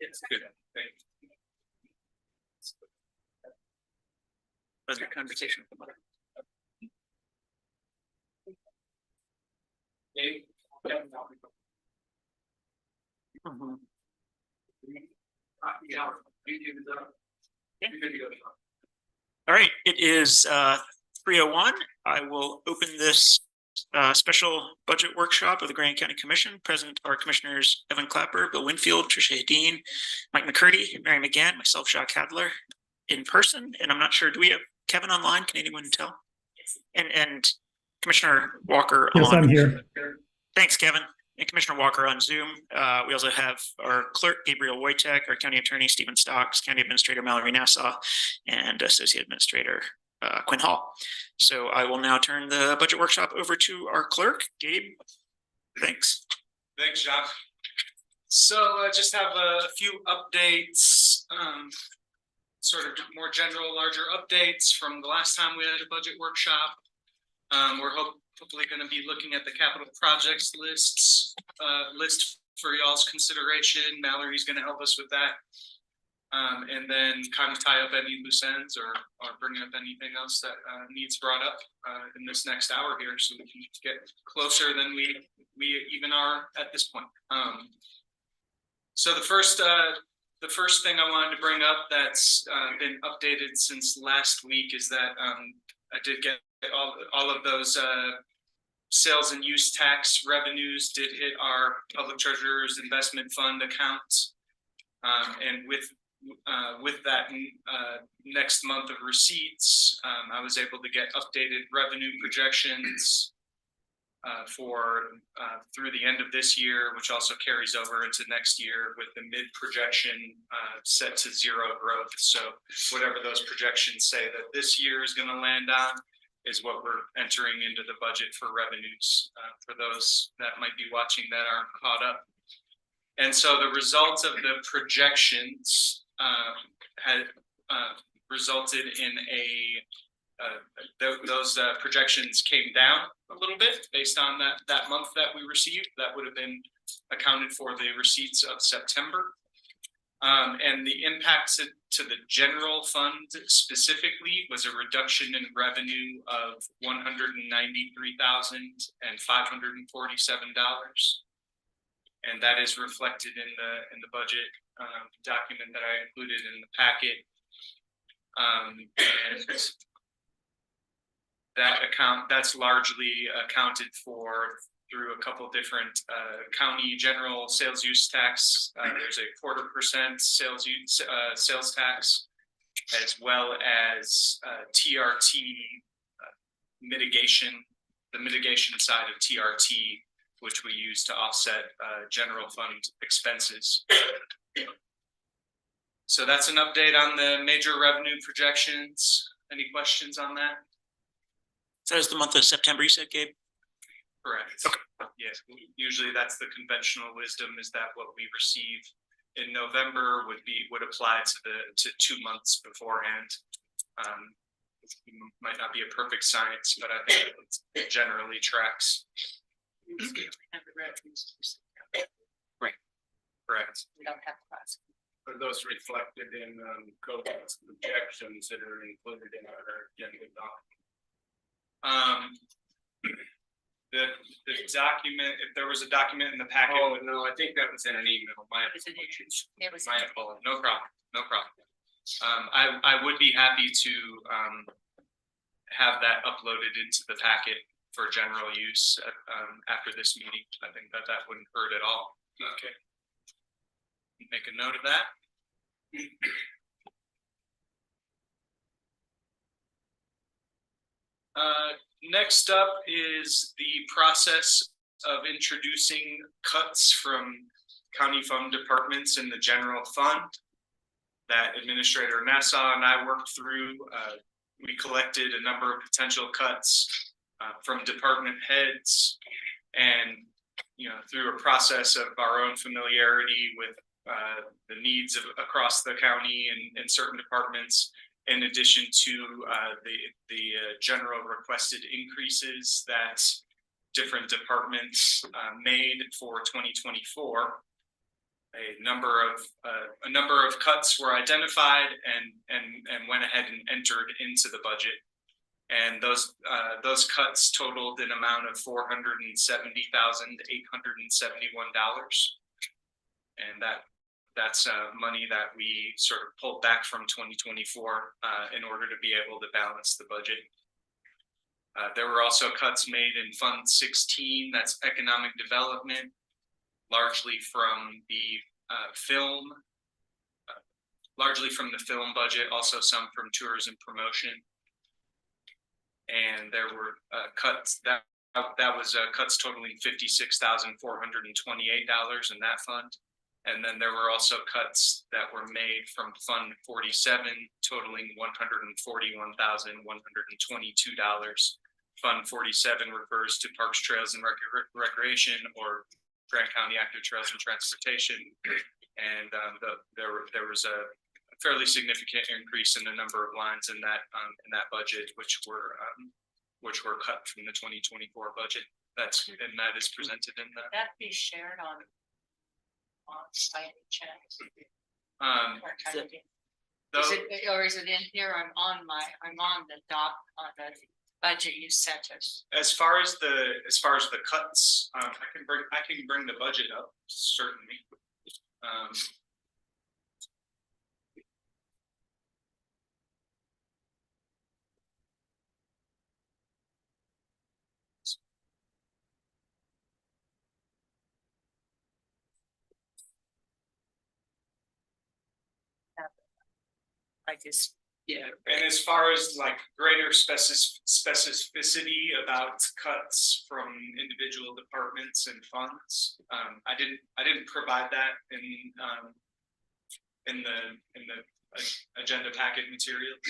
It's good. That's a conversation. All right, it is 3:01. I will open this special budget workshop of the Grand County Commission. Present are Commissioners Evan Clapper, Bill Winfield, Tricia Hedin, Mike McCurdy, Mary McGann, myself, Jacques Hadler, in person. And I'm not sure, do we have Kevin online? Can anyone tell? And Commissioner Walker. Yes, I'm here. Thanks, Kevin. And Commissioner Walker on Zoom. We also have our clerk, Gabriel Wojtek, our county attorney, Stephen Stocks, county administrator, Mallory Nassau, and associate administrator, Quinn Hall. So I will now turn the budget workshop over to our clerk, Gabe. Thanks. Thanks, Jacques. So I just have a few updates, sort of more general, larger updates from the last time we had a budget workshop. We're hopefully going to be looking at the capital projects list for y'all's consideration. Mallory's going to help us with that. And then kind of tie up any loose ends or bring up anything else that needs brought up in this next hour here, so we can get closer than we even are at this point. So the first thing I wanted to bring up that's been updated since last week is that I did get all of those sales and use tax revenues did hit our public treasurer's investment fund account, and with that next month of receipts, I was able to get updated revenue projections for through the end of this year, which also carries over into next year, with the mid projection set to zero growth. So whatever those projections say that this year is going to land on is what we're entering into the budget for revenues for those that might be watching that aren't caught up. And so the results of the projections had resulted in those projections came down a little bit based on that month that we received. That would have been accounted for the receipts of September. And the impact to the general fund specifically was a reduction in revenue of $193,547. And that is reflected in the budget document that I included in the packet. And that's largely accounted for through a couple different county general sales use tax. There's a 0.25% sales tax, as well as TRT mitigation, the mitigation side of TRT, which we use to offset general fund expenses. So that's an update on the major revenue projections. Any questions on that? So that was the month of September, you said, Gabe? Correct. Okay. Yes, usually that's the conventional wisdom, is that what we receive in November would apply to 2 months beforehand. It might not be a perfect science, but I think it generally tracks. Right. Correct. We don't have class. Are those reflected in COVID's projections that are included in our agenda document? The document, if there was a document in the packet. Oh, no, I think that was in an email. My apologies. No problem. No problem. I would be happy to have that uploaded into the packet for general use after this meeting. I think that wouldn't hurt at all. Okay. Make a note of that. Next up is the process of introducing cuts from county fund departments in the general fund that Administrator Nassau and I worked through. We collected a number of potential cuts from department heads, and through a process of our own familiarity with the needs across the county and certain departments, in addition to the general requested increases that different departments made for 2024. A number of cuts were identified and went ahead and entered into the budget. And those cuts totaled an amount of $470,871, and that's money that we sort of pulled back from 2024 in order to be able to balance the budget. There were also cuts made in Fund 16, that's economic development, largely from the film budget, also some from tourism promotion. And there were cuts that was cuts totaling $56,428 in that fund. And then there were also cuts that were made from Fund 47, totaling $141,122. Fund 47 refers to Parks, Trails, and Recreation, or Grant County Active Trails and Transportation. And there was a fairly significant increase in the number of lines in that budget, which were cut from the 2024 budget. That is presented in the. That be shared on site checks. Or is it in here? I'm on the budget you sent us. As far as the cuts, I can bring the budget up, certainly. And as far as like greater specificity about cuts from individual departments and funds, I didn't provide that in the agenda packet materials.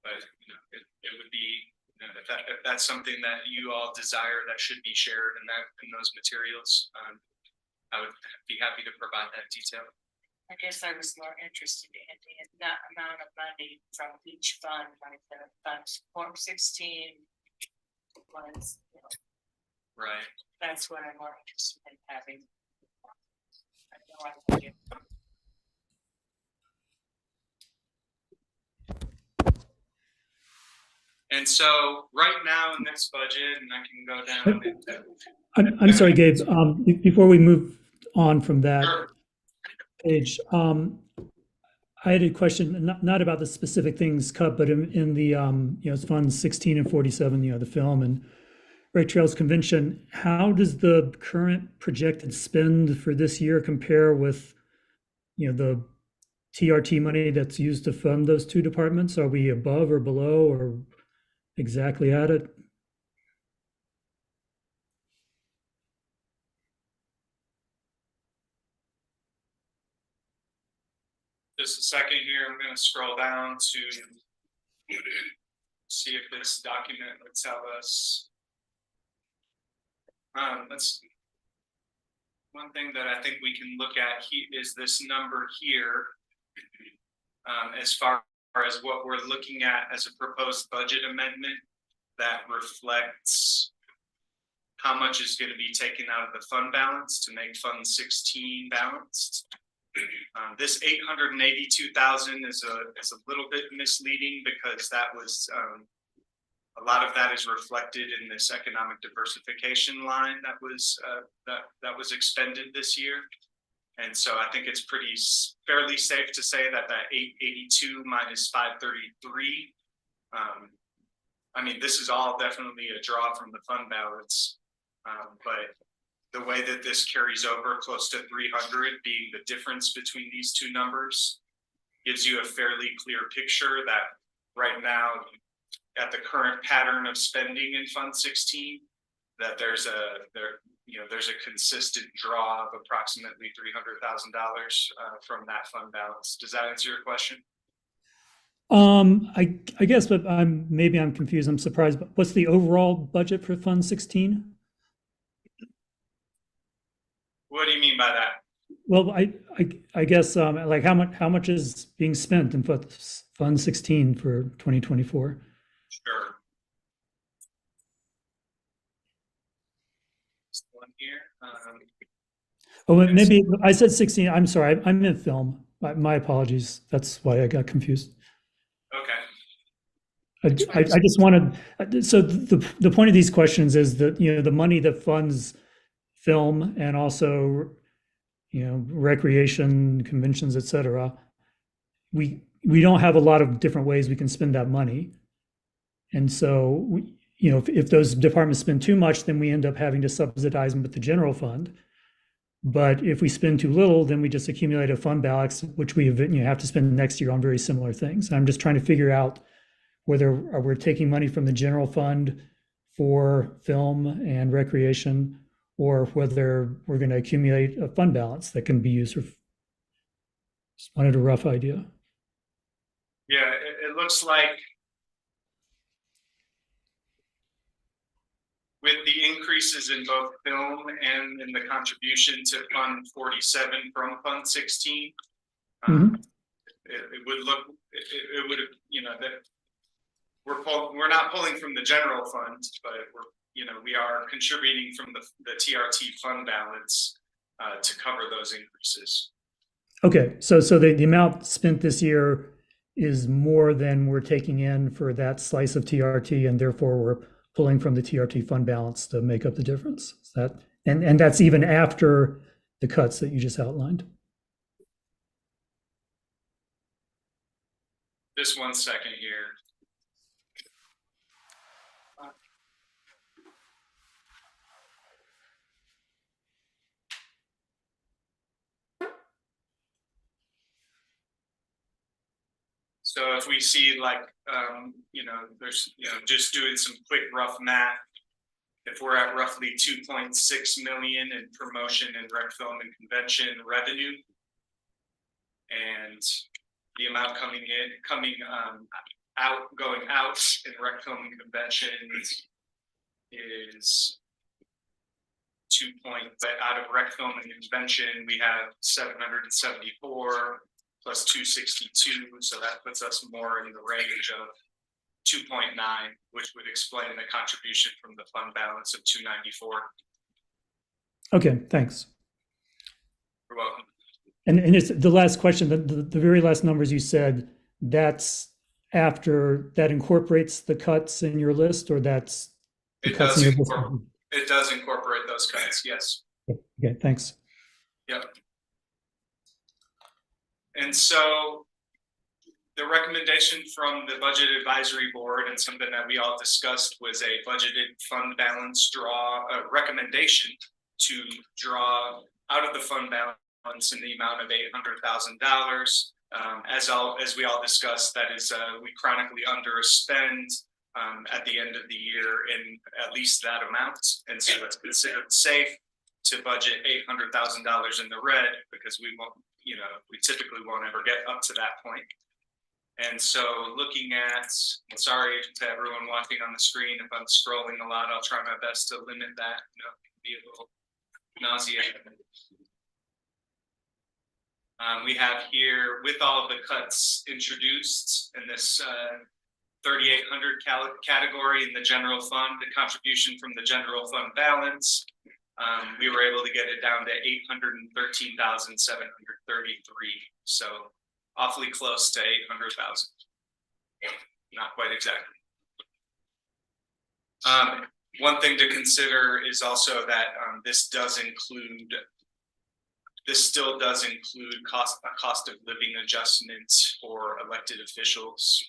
But it would be, if that's something that you all desire that should be shared in those materials, I would be happy to provide that detail. I guess I was more interested in the amount of money from each fund, like the funds Form 16 was, right. That's what I'm more interested in having. I have no idea. And so right now in this budget, and I can go down. I'm sorry, Gabe, before we move on from that. Sure. Page, I had a question, not about the specific things cut, but in the funds 16 and 47, the film and Red Trails Convention. How does the current projected spend for this year compare with, the TRT money that's used to fund those two departments? Are we above or below or exactly at it? Just a second here, I'm going to scroll down to see if this document would tell us. One thing that I think we can look at is this number here, as far as what we're looking at as a proposed budget amendment that reflects how much is going to be taken out of the fund balance to make Fund 16 balanced. This 882,000 is a little bit misleading because that was a lot of that is reflected in this economic diversification line that was expended this year, and so I think it's fairly safe to say that 882 minus 533. I mean, this is all definitely a draw from the fund balance, but the way that this carries over close to 300 being the difference between these two numbers gives you a fairly clear picture that right now at the current pattern of spending in Fund 16, that there's a consistent draw of approximately $300,000 from that fund balance. Does that answer your question? I guess, but maybe I'm confused. I'm surprised. But what's the overall budget for Fund 16? What do you mean by that? Well, I guess like how much is being spent in Fund 16 for 2024? Sure. here. Oh, maybe I said 16. I'm sorry. I'm in film. My apologies. That's why I got confused. Okay. I just wanted, so the point of these questions is that, the money that funds film and also, recreation, conventions, et cetera, we don't have a lot of different ways we can spend that money. And so, if those departments spend too much, then we end up having to subsidize them with the general fund. But if we spend too little, then we just accumulate a fund balance, which we have to spend next year on very similar things. I'm just trying to figure out whether we're taking money from the general fund for film and recreation, or whether we're going to accumulate a fund balance that can be used for. Just wanted a rough idea. Yeah, it looks like with the increases in both film and in the contribution to Fund 47 from Fund 16, Mhm. it would look, it would, that we're not pulling from the general fund, but we are contributing from the TRT fund balance to cover those increases. Okay, so the amount spent this year is more than we're taking in for that slice of TRT, and therefore we're pulling from the TRT fund balance to make up the difference. Is that, and that's even after the cuts that you just outlined. Just 1 second here. So if we see there's, just doing some quick rough math, if we're at roughly 2.6 million in promotion and rec film and convention revenue, and the amount going out in rec film and convention is out of rec film and convention, we have 774 plus 262, so that puts us more in the range of 2.9, which would explain the contribution from the fund balance of 294. Okay, thanks. You're welcome. And it's the last question, the very last numbers you said, that incorporates the cuts in your list, or that's the It cuts does in your list? it does incorporate those cuts, yes. Okay, thanks. Yep. And so the recommendation from the Budget Advisory Board, and something that we all discussed, was a budgeted fund balance recommendation to draw out of the fund balance in the amount of $800,000. As we all discussed, that is, we chronically underspend at the end of the year in at least that amount, and so it's considered safe to budget $800,000 in the red, because we won't, we typically won't ever get up to that point. And so looking at, sorry to everyone watching on the screen, if I'm scrolling a lot, I'll try my best to limit that, be a little nauseating. We have here, with all of the cuts introduced in this 3,800 category in the general fund, the contribution from the general fund balance, we were able to get it down to 813,733. So awfully close to 800,000. Not quite exactly. One thing to consider is also that this still does include cost of living adjustments for elected officials.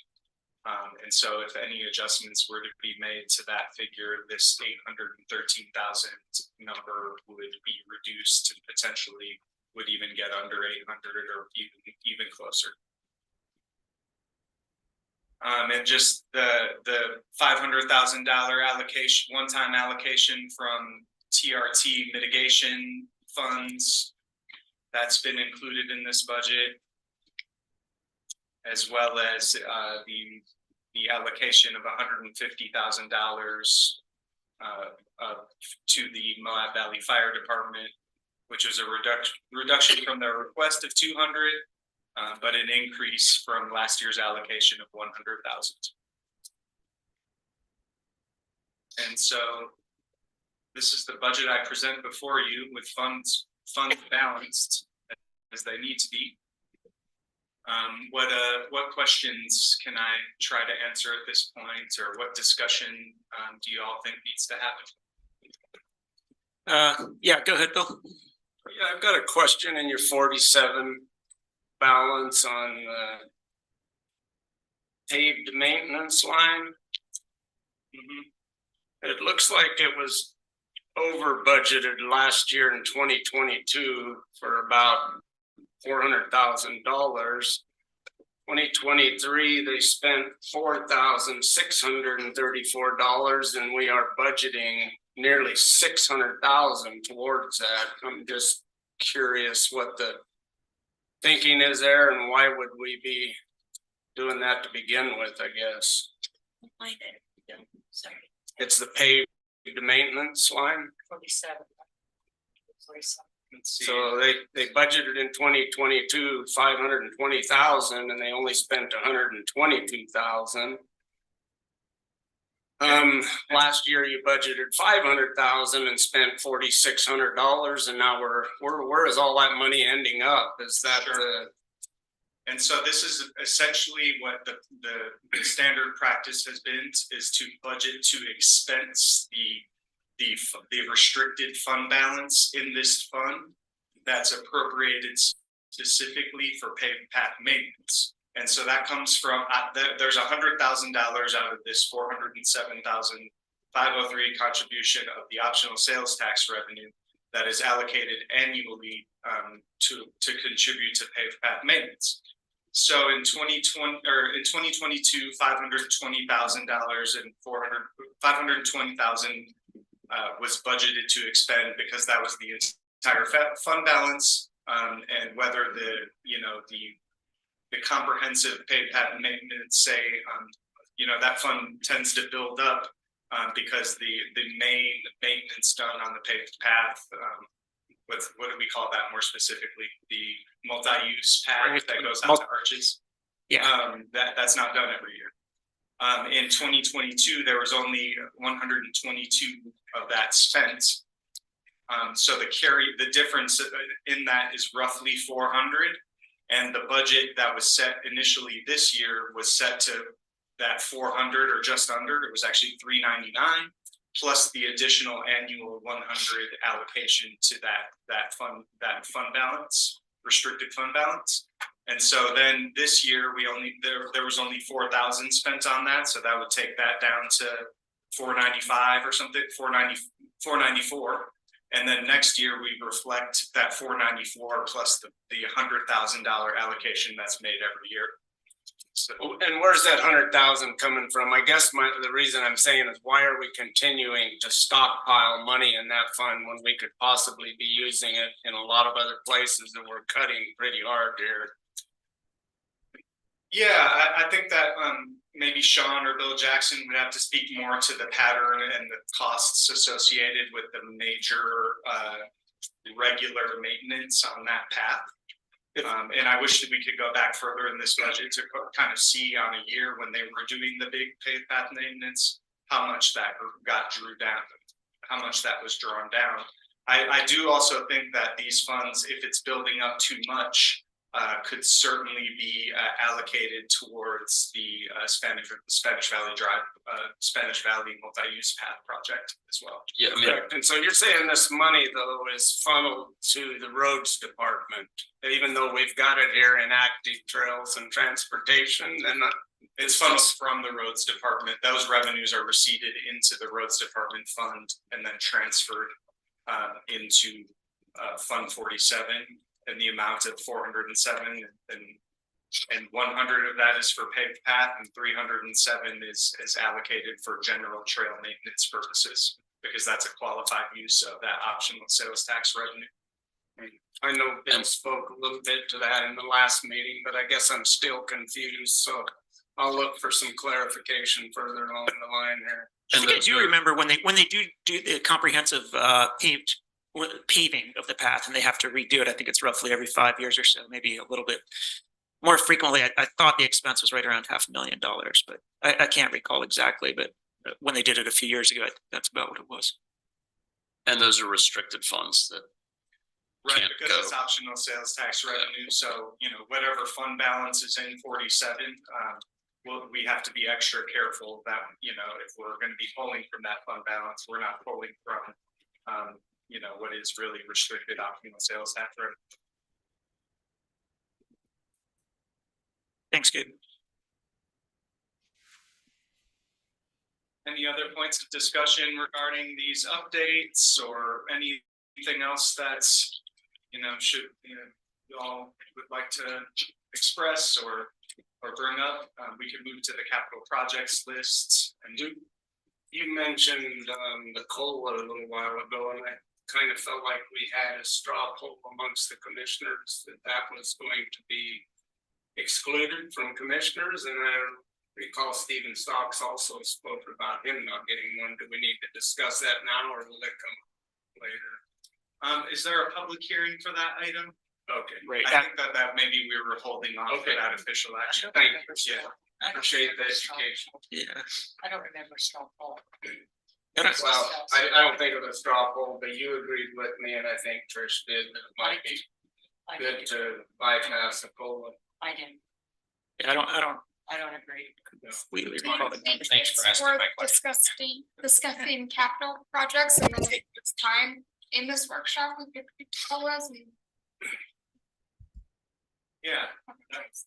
And so if any adjustments were to be made to that figure, this 813,000 number would be reduced and potentially would even get under 800 or even closer. And just the $500,000 allocation, one-time allocation from TRT mitigation funds, that's been included in this budget, as well as the allocation of $150,000 to the Moab Valley Fire Department, which was a reduction from their request of 200, but an increase from last year's allocation of 100,000. And so This is the budget I present before you with funds balanced as they need to be. What questions can I try to answer at this point, or what discussion do you all think needs to happen? Yeah, go ahead, Bill. Yeah, I've got a question in your 47 balance on the paved maintenance line. It looks like it was over budgeted last year in 2022 for about $400,000. 2023, they spent $4,634, and we are budgeting nearly $600,000 towards that. I'm just curious what the thinking is there, and why would we be doing that to begin with, I guess. Sorry, It's the paved maintenance line. 47. 47. Let's see. So they budgeted in 2022 $520,000, and they only spent $122,000. Last year you budgeted $500,000 and spent $4,600, and now where is all that money ending up? Is that And so this is essentially what the standard practice has been, is to budget to expense the restricted fund balance in this fund that's appropriated specifically for paved path maintenance. And so that comes from, there's $100,000 out of this $407,503 contribution of the optional sales tax revenue that is allocated annually to contribute to paved path maintenance. So in 2020 or in 2022, $520,000 and $520,000 was budgeted to expend, because that was the entire fund balance, and whether the comprehensive paved path maintenance, say, that fund tends to build up because the main maintenance done on the paved path, what do we call that more specifically? The multi-use path that goes out to arches. Yeah. That's not done every year. In 2022, there was only 122 of that spent. So the difference in that is roughly 400, and the budget that was set initially this year was set to that 400 or just under. It was actually 399 plus the additional annual 100 allocation to that fund balance, restricted fund balance. And so then this year there was only 4,000 spent on that, so that would take that down to 495 or something, 494. And then next year we reflect that 494 plus the $100,000 allocation that's made every year. So, and where's that 100,000 coming from? I guess the reason I'm saying is, why are we continuing to stockpile money in that fund when we could possibly be using it in a lot of other places that we're cutting pretty hard here? Yeah, I think that maybe Sean or Bill Jackson would have to speak more to the pattern and the costs associated with the major regular maintenance on that path. And I wish that we could go back further in this budget to kind of see on a year when they were doing the big paved path maintenance, how much that got drew down, how much that was drawn down. I do also think that these funds, if it's building up too much, could certainly be allocated towards the Spanish Valley Drive, Spanish Valley multi-use path project as well. Yeah, correct. And so you're saying this money though is funneled to the roads department, even though we've got it here in active trails and transportation, and it's funneled from the roads department. Those revenues are receipted into the roads department fund and then transferred into Fund 47. And the amount of 407 and 100 of that is for paved path, and 307 is allocated for general trail maintenance purposes, because that's a qualified use of that optional sales tax revenue. I know Bill spoke a little bit to that in the last meeting, but I guess I'm still confused. So I'll look for some clarification further along the line here. I think I do remember when they do the comprehensive paving of the path, and they have to redo it. I think it's roughly every 5 years or so, maybe a little bit more frequently. I thought the expense was right around $500,000, but I can't recall exactly. But when they did it a few years ago, I think that's about what it was. And those are restricted funds that Right, can't because go. it's optional sales tax revenue, so, whatever fund balance is in 47, we have to be extra careful that, if we're gonna be pulling from that fund balance, we're not pulling from, what is really restricted optional sales tax revenue. Thanks, Gabe. Any other points of discussion regarding these updates or anything else that's, you all would like to express or bring up? We can move to the capital projects list and You mentioned the COLA a little while ago, and I kind of felt like we had a straw poll amongst the commissioners that was going to be excluded from commissioners, and I recall Stephen Stocks also spoke about him not getting one. Do we need to discuss that now, or will it come later? Is there a public hearing for that item? Okay, Right. I think that maybe we were holding on for Okay. that official action. thank you. Yeah. I don't Appreciate the remember straw education. poll. Yeah. I don't remember straw poll. Well, I don't think it was a straw poll, but you agreed with me, and I think Trish did, that it might be I good did. to bypass the COLA. I didn't. I don't agree. completely Do recall you that. think Thanks for it's asking worth my question. discussing capital projects and then if it's time in this workshop, we could tell us and Yeah.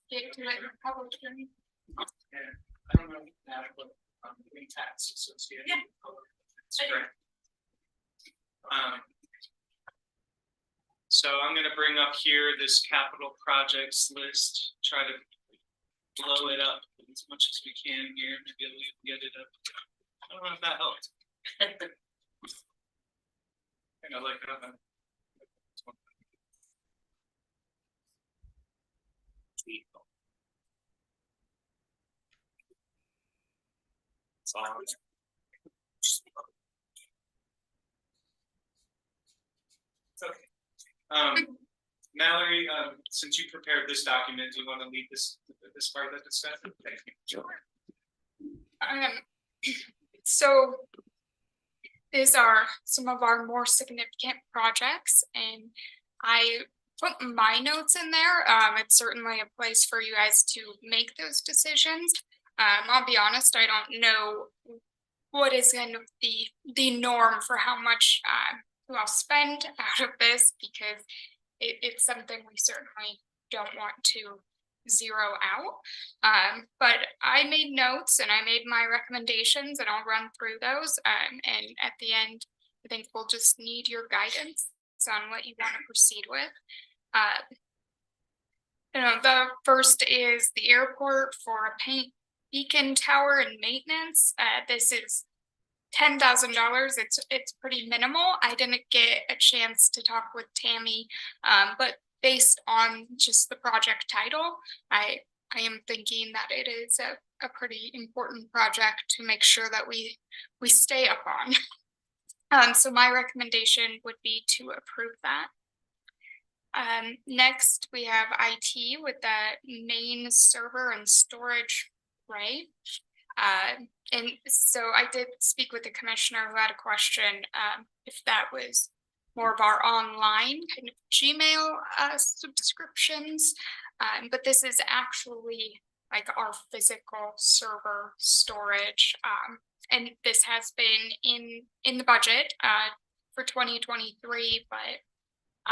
get to it in public hearing. I don't know. The tax association. Yeah. That's great. So I'm gonna bring up here this capital projects list, try to blow it up as much as we can here, maybe we'll get it up. I don't know if that helped. And I like that. It's all on there. Okay. Mallory, since you prepared this document, do you want to lead this part of the discussion? Thank you. So these are some of our more significant projects and I put my notes in there. It's certainly a place for you guys to make those decisions. I'll be honest, I don't know what is kind of the norm for how much I'll spend out of this because it's something we certainly don't want to zero out. But I made notes and I made my recommendations and I'll run through those. And at the end, I think we'll just need your guidance on what you want to proceed with. The first is the airport for a paint beacon tower and maintenance. This is $10,000. It's pretty minimal. I didn't get a chance to talk with Tammy, but based on just the project title, I am thinking that it is a pretty important project to make sure that we stay up on. So my recommendation would be to approve that. Next, we have IT with the main server and storage, right? And so I did speak with the commissioner who had a question if that was more of our online kind of Gmail subscriptions, but this is actually like our physical server storage, and this has been in the budget for 2023, but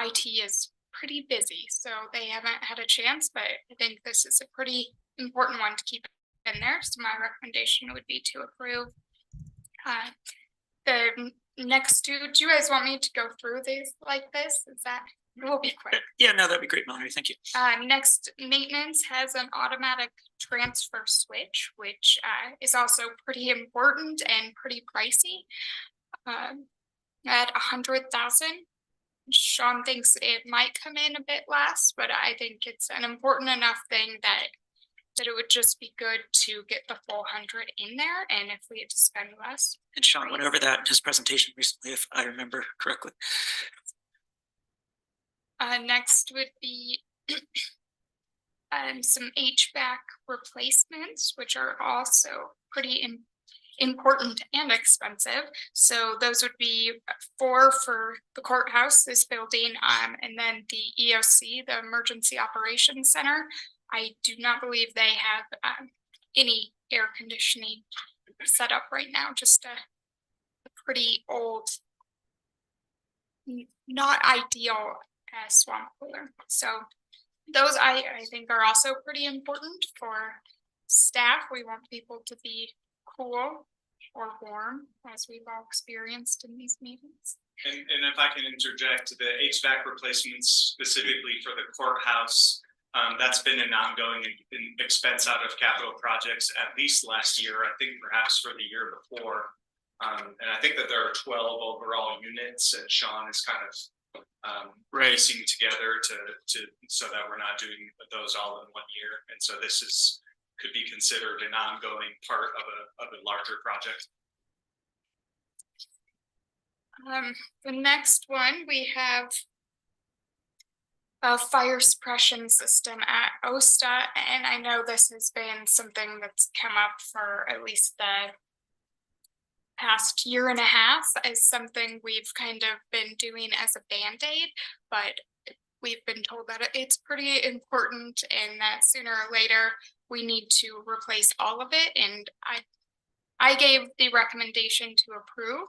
IT is pretty busy, so they haven't had a chance, but I think this is a pretty important one to keep in there, so my recommendation would be to approve. The next two, do you guys want me to go through these like this? Is that, it will be quick. Yeah, no, that'd be great, Mallory. Thank you. Next, maintenance has an automatic transfer switch, which is also pretty important and pretty pricey. At 100,000. Sean thinks it might come in a bit less, but I think it's an important enough thing that it would just be good to get the full 100 in there, and if we had to spend less. And Sean went over that in his presentation recently, if I remember correctly. Next would be some HVAC replacements, which are also pretty important and expensive. So those would be 4 for the courthouse, this building, and then the EOC, the Emergency Operations Center. I do not believe they have any air conditioning set up right now, just a pretty old, not ideal swamp cooler. So those I think are also pretty important for staff. We want people to be cool or warm, as we've all experienced in these meetings. And if I can interject, the HVAC replacements specifically for the courthouse, that's been an ongoing expense out of capital projects at least last year, I think perhaps for the year before. And I think that there are 12 overall units, and Sean is kind of racing together to so that we're not doing those all in 1 year. And so this could be considered an ongoing part of a larger project. The next one, we have a fire suppression system at OSTA, and I know this has been something that's come up for at least the past year and a half, as something we've kind of been doing as a band-aid, but we've been told that it's pretty important and that sooner or later we need to replace all of it, and I gave the recommendation to approve,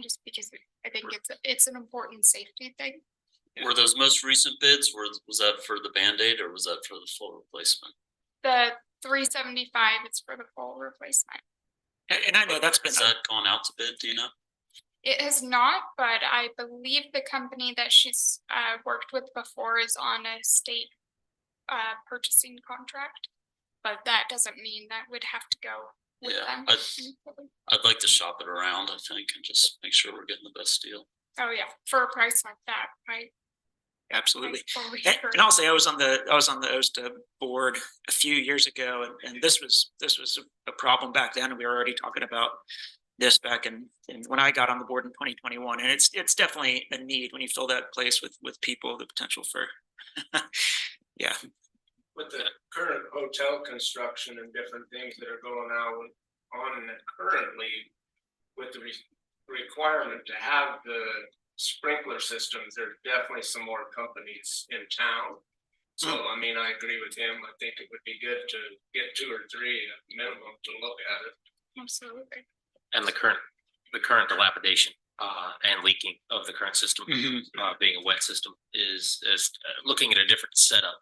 just because I think it's an important safety thing. Were those most recent bids, was that for the Band-Aid or was that for the full replacement? The 375 is for the full replacement. And I know that's been. Has that gone out to bid, do you know? It has not, but I believe the company that she's worked with before is on a state purchasing contract, but that doesn't mean that would have to go with them. I'd like to shop it around, I think, and just make sure we're getting the best deal. Oh yeah, for a price like that, right? Absolutely. And I'll say I was on the OSTA board a few years ago, and this was a problem back then, and we were already talking about this back in when I got on the board in 2021, and it's definitely a need when you fill that place with people, the potential for yeah. With the current hotel construction and different things that are going on currently, with the requirement to have the sprinkler systems, there's definitely some more companies in town. So I mean, I agree with him. I think it would be good to get 2 or 3 at minimum to look at it. Absolutely. And the current dilapidation and leaking of the current system, being a wet system, is looking at a different setup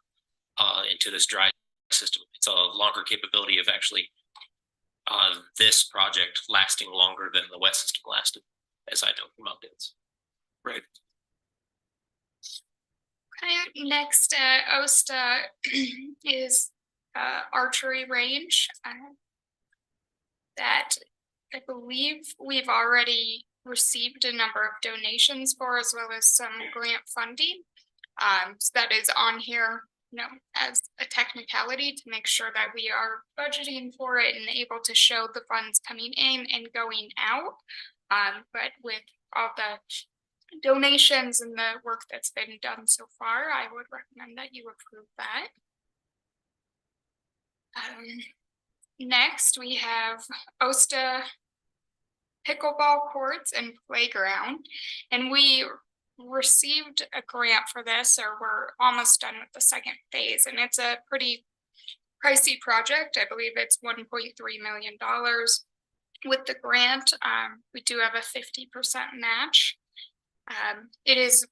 into this dry system. It's a longer capability of actually this project lasting longer than the wet system lasted, as I know from updates. Right. Okay, next OSTA is archery range that I believe we've already received a number of donations for, as well as some grant funding. So that is on here, as a technicality to make sure that we are budgeting for it and able to show the funds coming in and going out. But with all the donations and the work that's been done so far, I would recommend that you approve that. Next, we have OSTA pickleball courts and playground, and we received a grant for this, or we're almost done with the second phase, and it's a pretty pricey project. I believe it's $1.3 million. With the grant, we do have a 50% match. It is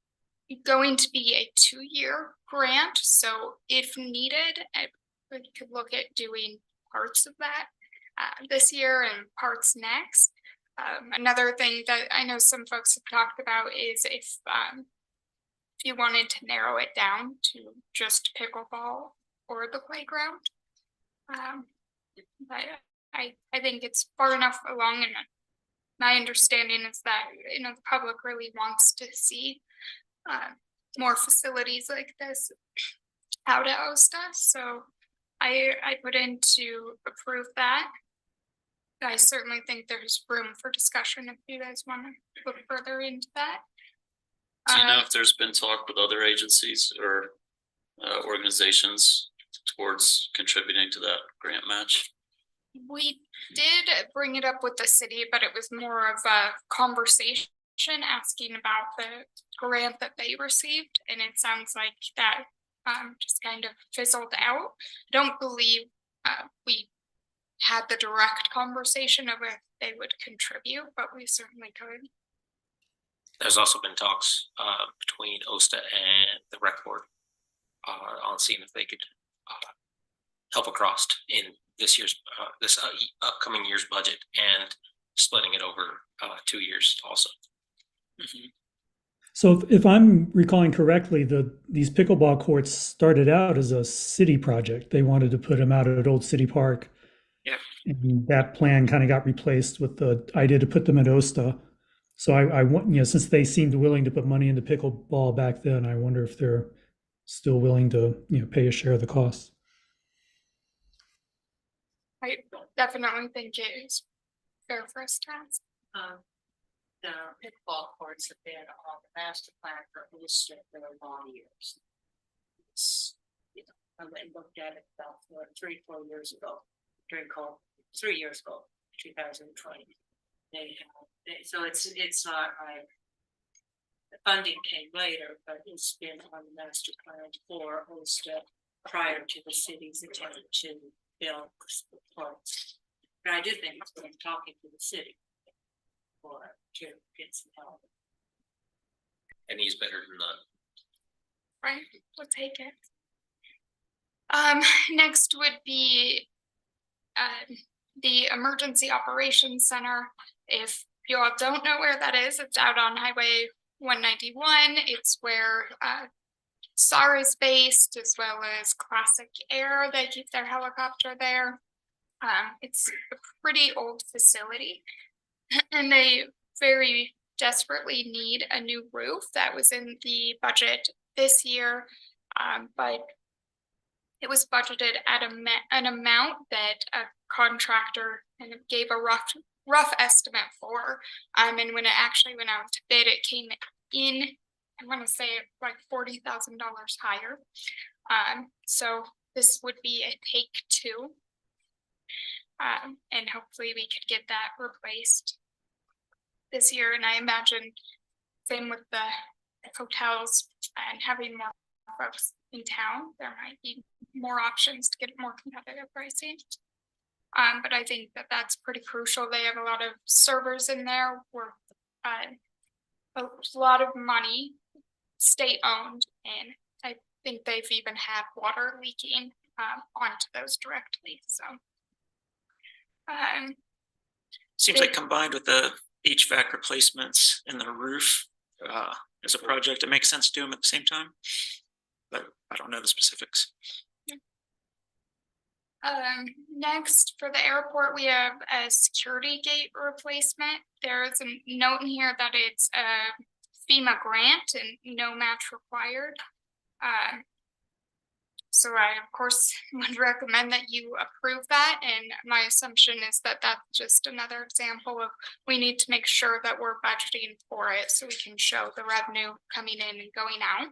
going to be a 2-year grant, so if needed, we could look at doing parts of that this year and parts next. Another thing that I know some folks have talked about is if you wanted to narrow it down to just pickleball or the playground. But I think it's far enough along, and my understanding is that the public really wants to see more facilities like this out at OSTA. So I put in to approve that. I certainly think there's room for discussion if you guys want to look further into that. Do you know if there's been talk with other agencies or organizations towards contributing to that grant match? We did bring it up with the city, but it was more of a conversation asking about the grant that they received, and it sounds like that just kind of fizzled out. I don't believe we had the direct conversation of if they would contribute, but we certainly could. There's also been talks between OSTA and the rec board on seeing if they could help across in this year's upcoming year's budget and splitting it over 2 years also. So if I'm recalling correctly, these pickleball courts started out as a city project. They wanted to put them out at Old City Park. Yeah. And that plan kind of got replaced with the idea to put them at OSTA. So I want, since they seemed willing to put money into pickleball back then, I wonder if they're still willing to, pay a share of the costs. I definitely think it is fair for us to ask. The pickleball courts have been on the master plan for at least long years. I went and looked at it about 3-4 years ago, during COVID, 3 years ago, 2020. So it's not like the funding came later, but it's been on the master plan for OSTA prior to the city's attempt to build the courts. But I do think it's worth talking to the city or to get some help. And he's better than none. Right, we'll take it. Next would be the Emergency Operations Center. If you all don't know where that is, it's out on Highway 191. It's where SAR is based, as well as Classic Air. They keep their helicopter there. It's a pretty old facility, and they very desperately need a new roof. That was in the budget this year, but it was budgeted at an amount that a contractor kind of gave a rough estimate for. And when it actually went out to bid, it came in, I want to say, like $40,000 higher. So this would be a take two. And hopefully we could get that replaced this year. And I imagine same with the hotels and having more folks in town, there might be more options to get more competitive pricing. But I think that that's pretty crucial. They have a lot of servers in there worth a lot of money, state owned, and I think they've even had water leaking onto those directly. So seems like combined with the HVAC replacements and the roof as a project, it makes sense to do them at the same time, but I don't know the specifics. Next, for the airport, we have a security gate replacement. There's a note in here that it's a FEMA grant and no match required. So I, of course, would recommend that you approve that. And my assumption is that that's just another example of we need to make sure that we're budgeting for it so we can show the revenue coming in and going out.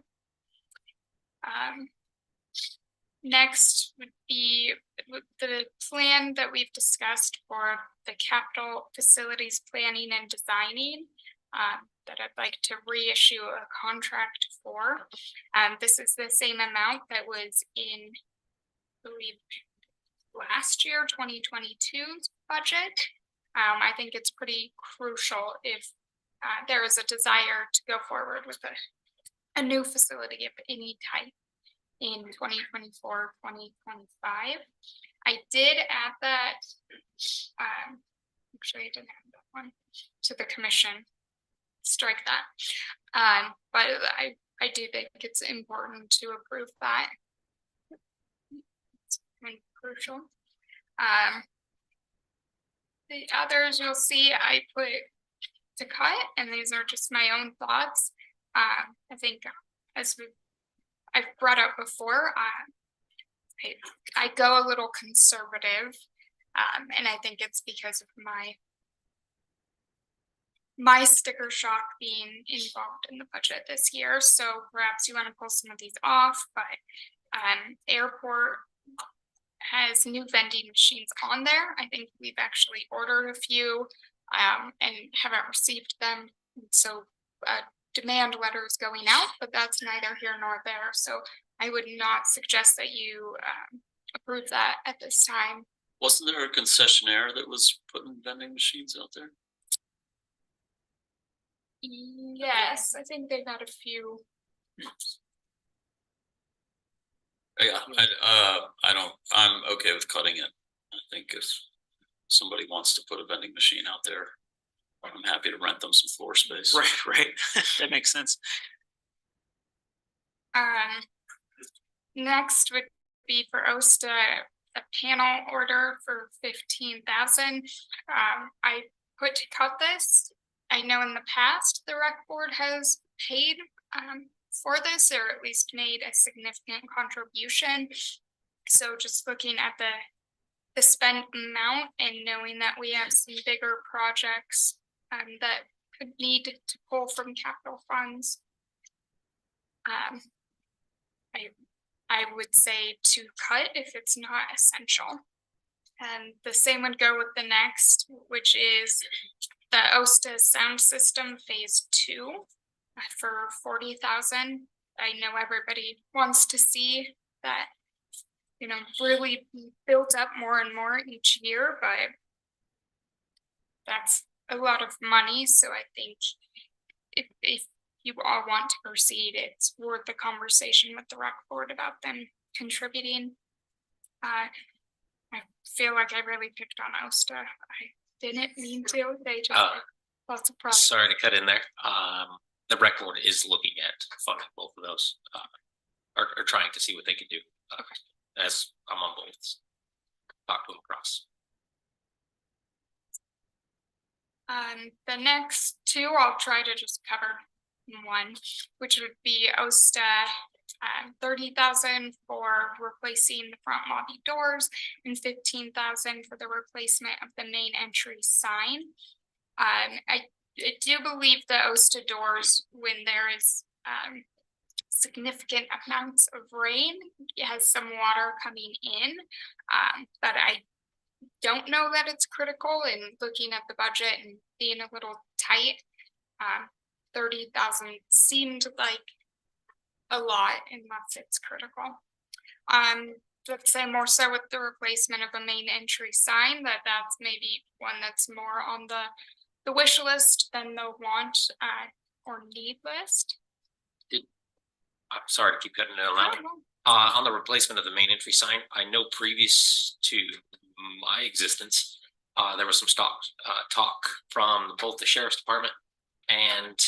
Next would be the plan that we've discussed for the capital facilities planning and designing that I'd like to reissue a contract for. This is the same amount that was in, I believe, last year, 2022's budget. I think it's pretty crucial if there is a desire to go forward with a new facility of any type in 2024, 2025. I did add that, actually I didn't have that one, to the commission, strike that. But I do think it's important to approve that. It's crucial. The others you'll see I put to cut, and these are just my own thoughts. I think as I've brought up before, I go a little conservative, and I think it's because of my sticker shock being involved in the budget this year. So perhaps you want to pull some of these off, but airport has new vending machines on there. I think we've actually ordered a few and haven't received them. So demand letters going out, but that's neither here nor there. So I would not suggest that you approve that at this time. Wasn't there a concessionaire that was putting vending machines out there? Yes, I think they've got a few. Yeah, I'm okay with cutting it. I think if somebody wants to put a vending machine out there, I'm happy to rent them some floor space. Right. That makes sense. Next would be for OSTA, a panel order for 15,000. I put to cut this. I know in the past, the rec board has paid for this, or at least made a significant contribution. So just looking at the spent amount and knowing that we have some bigger projects that could need to pull from capital funds. I would say to cut if it's not essential. And the same would go with the next, which is the OSTA sound system phase 2 for 40,000. I know everybody wants to see that, you know, really built up more and more each year, but that's a lot of money. So I think if you all want to proceed, it's worth the conversation with the rec board about them contributing. I feel like I really picked on OSTA. I didn't mean to. They just had lots of problems. Sorry to cut in there. The rec board is looking at funding both of those, or trying to see what they can do. As I'm on both. Talk to them across. The next two, I'll try to just cover one, which would be OSTA 30,000 for replacing the front lobby doors and 15,000 for the replacement of the main entry sign. I do believe the OSTA doors, when there is significant amounts of rain, it has some water coming in, but I don't know that it's critical. And looking at the budget and being a little tight, 30,000 seemed like a lot unless it's critical. Let's say more so with the replacement of a main entry sign, that's maybe one that's more on the wish list than the want or need list. I'm sorry to keep cutting it I out. don't know. On the replacement of the main entry sign, I know previous to my existence, there was some talk from both the sheriff's department and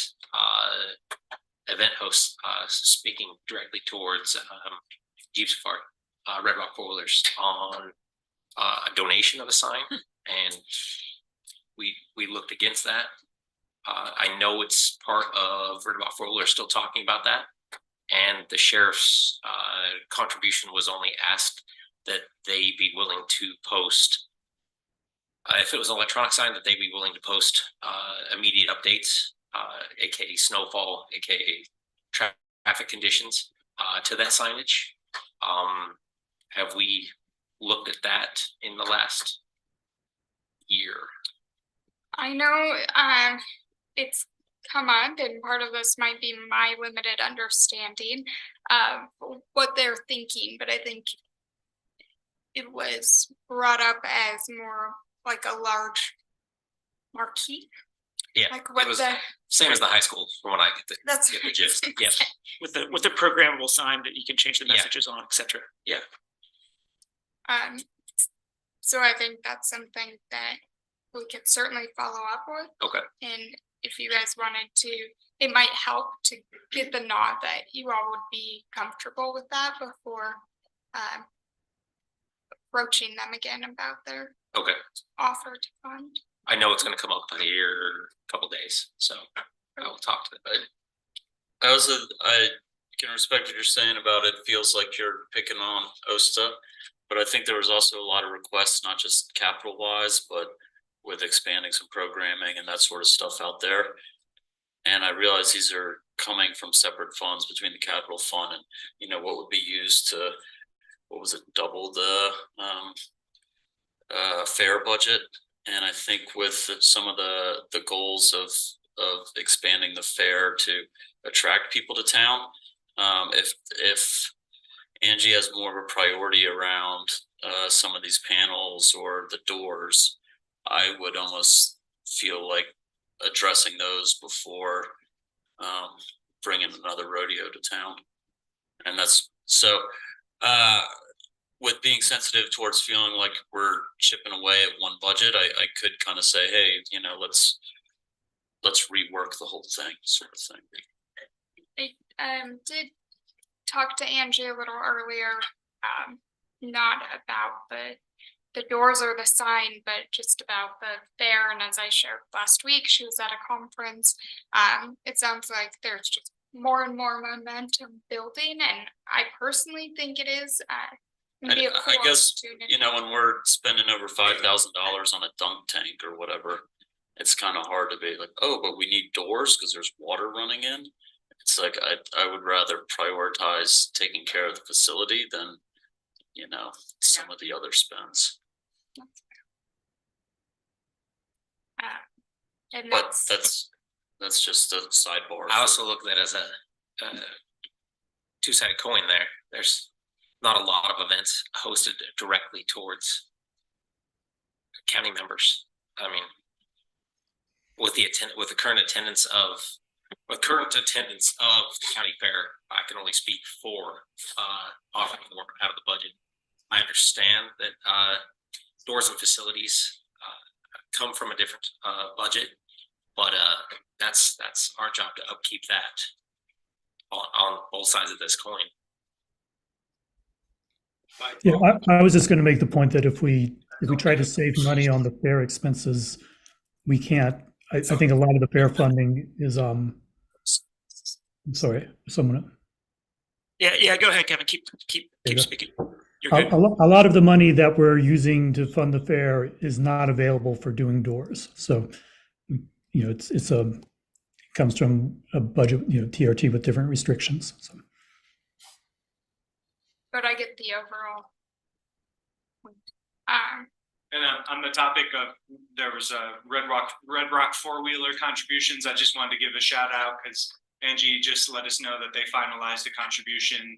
event hosts speaking directly towards Jeep Safari, Red Rock Four-Wheelers on a donation of a sign, and we looked against that. I know it's part of Red Rock Four-Wheelers still talking about that, and the sheriff's contribution was only asked that they be willing to post, if it was an electronic sign, that they be willing to post immediate updates, aka snowfall, aka traffic conditions, to that signage. Have we looked at that in the last year? I know it's come up, and part of this might be my limited understanding of what they're thinking, but I think it was brought up as more like a large marquee. Yeah, like what it was the same as the high school from what I get that's the gist. Yeah. With the programmable sign that you can change the Yeah. messages on, etc. So I think that's something that we could certainly follow up with. Okay. And if you guys wanted to, it might help to get the nod that you all would be comfortable with that before approaching them again about their Okay. offer to fund. I know it's going to come up here in a couple days, so I'll talk to them. I can respect what you're saying about it. Feels like you're picking on OSTA, but I think there was also a lot of requests, not just capital wise, but with expanding some programming and that sort of stuff out there. And I realize these are coming from separate funds between the capital fund and, you know, what would be used to what was it, double the fare budget. And I think with some of the goals of expanding the fare to attract people to town, if Angie has more of a priority around some of these panels or the doors, I would almost feel like addressing those before bringing another rodeo to town. And that's so with being sensitive towards feeling like we're chipping away at one budget, I could kind of say, hey, you know, let's rework the whole thing, sort of thing. I did talk to Angie a little earlier, not about the doors or the sign, but just about the fair. And as I shared last week, she was at a conference. It sounds like there's just more and more momentum building, and I personally think it is. Be a cool I guess, opportunity. you know, when we're spending over $5,000 on a dunk tank or whatever, it's kind of hard to be like, oh, but we need doors because there's water running in. It's like I would rather prioritize taking care of the facility than, you know, some of the other spends. And But that's just a sidebar. I also look at that as a two-sided coin there. There's not a lot of events hosted directly towards county members. I mean, with the current attendance of the county fair, I can only speak for offering more out of the budget. I understand that doors and facilities come from a different budget, but that's our job to upkeep that on both sides of this coin. Yeah, I was just going to make the point that if we try to save money on the fair expenses, we can't. I think a lot of the fair funding is I'm sorry, someone. Yeah, go ahead, Kevin. Keep speaking. You're good. A lot of the money that we're using to fund the fair is not available for doing doors. So, you know, it comes from a budget, you know, TRT with different restrictions. So. But I get the overall point. And on the topic of, there was a Red Rock four-wheeler contributions, I just wanted to give a shout out because Angie just let us know that they finalized a contribution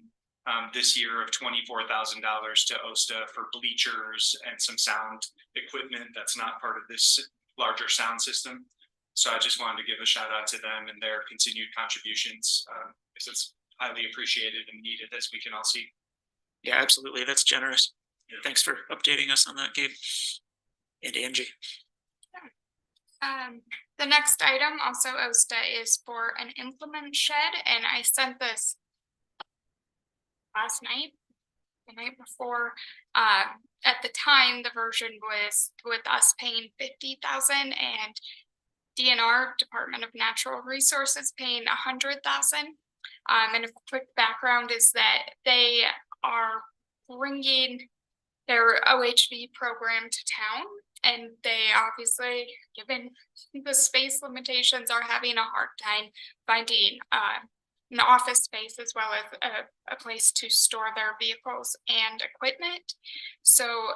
this year of $24,000 to OSTA for bleachers and some sound equipment that's not part of this larger sound system. So I just wanted to give a shout out to them and their continued contributions because it's highly appreciated and needed, as we can all see. Yeah, absolutely. That's generous. Thanks for updating us on that, Gabe and Angie. The next item, also OSTA, is for an implement shed, and I sent this last night, the night before. At the time, the version was with us paying $50,000 and DNR, Department of Natural Resources, paying $100,000. And a quick background is that they are bringing their OHV program to town, and they obviously, given the space limitations, are having a hard time finding an office space as well as a place to store their vehicles and equipment. So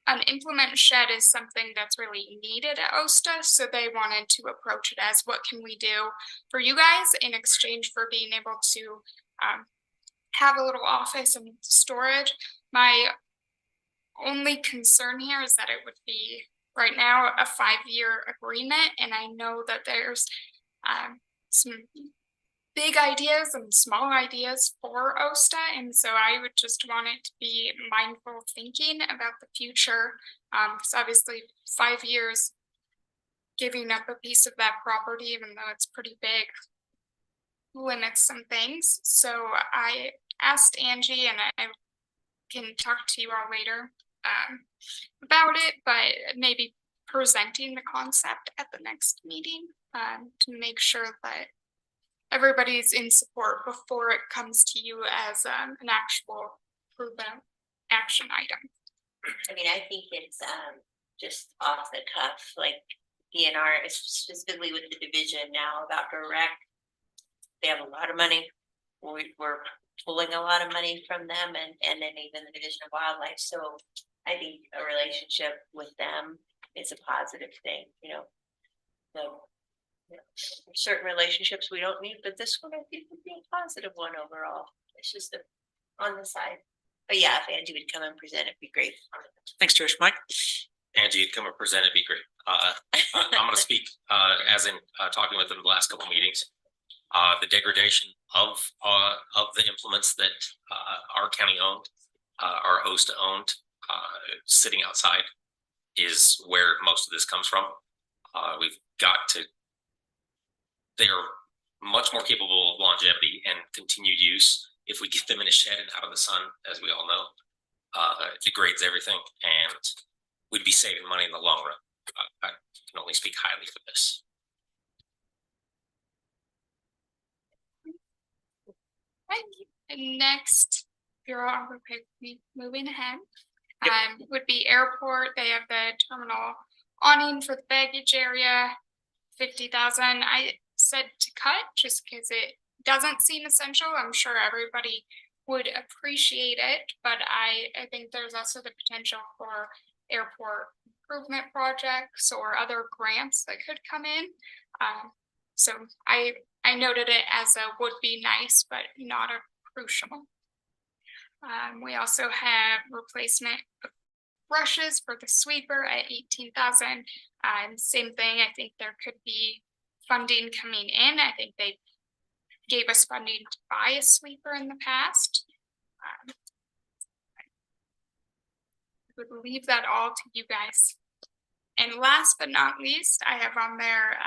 an implement shed is something that's really needed at OSTA, so they wanted to approach it as, what can we do for you guys in exchange for being able to have a little office and storage. My only concern here is that it would be right now a 5-year agreement, and I know that there's some big ideas and small ideas for OSTA, and so I would just want it to be mindful thinking about the future, because obviously 5 years giving up a piece of that property, even though it's pretty big, limits some things. So I asked Angie, and I can talk to you all later about it, but maybe presenting the concept at the next meeting to make sure that everybody's in support before it comes to you as an actual proven action item. I mean, I think it's just off the cuff, like DNR, specifically with the division now about direct. They have a lot of money. We're pulling a lot of money from them and then even the Division of Wildlife. So I think a relationship with them is a positive thing, you know. So certain relationships we don't need, but this one I think would be a positive one overall. It's just on the side. But yeah, if Angie would come and present, it'd be great. Thanks, Trish. Mike? Angie, come and present, it'd be great. I'm gonna speak, as in, talking with them the last couple of meetings. The degradation of the implements that, our county owned, our OSTA owned, sitting outside is where most of this comes from. We've got to, they're much more capable of longevity and continued use if we get them in a shed and out of the sun, as we all know. It degrades everything, and we'd be saving money in the long run. I can only speak highly for this. And next, Bureau, moving ahead, would be airport. They have the terminal awning for the baggage area, 50,000. I said to cut just because it doesn't seem essential. I'm sure everybody would appreciate it, but I think there's also the potential for airport improvement projects or other grants that could come in. So I noted it as a would be nice, but not a crucial. We also have replacement of brushes for the sweeper at 18,000. Same thing. I think there could be funding coming in. I think they gave us funding to buy a sweeper in the past. I would leave that all to you guys. And last but not least, I have on there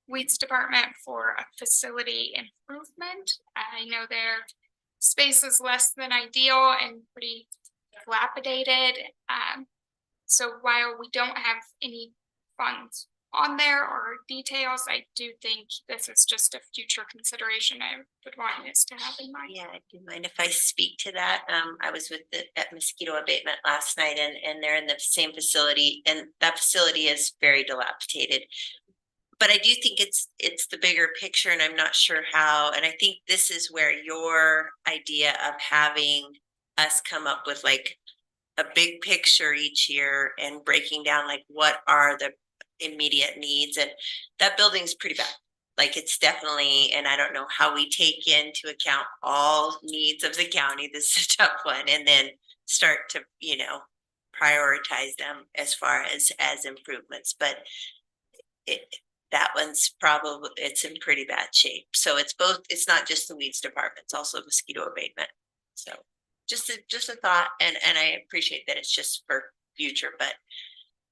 weeds department for a facility improvement. I know their space is less than ideal and pretty dilapidated. So while we don't have any funds on there or details, I do think this is just a future consideration I would want this to have in mind. Yeah, do you mind if I speak to that? I was with at mosquito abatement last night, and they're in the same facility, and that facility is very dilapidated. But I do think it's the bigger picture, and I'm not sure how. And I think this is where your idea of having us come up with like a big picture each year and breaking down like what are the immediate needs, and that building's pretty bad. Like it's definitely, and I don't know how we take into account all needs of the county. This is a tough one, and then start to, you know, prioritize them as far as improvements. But that one's probably, it's in pretty bad shape. So it's both, it's not just the weeds department, it's also mosquito abatement. So just a thought, and I appreciate that it's just for future, but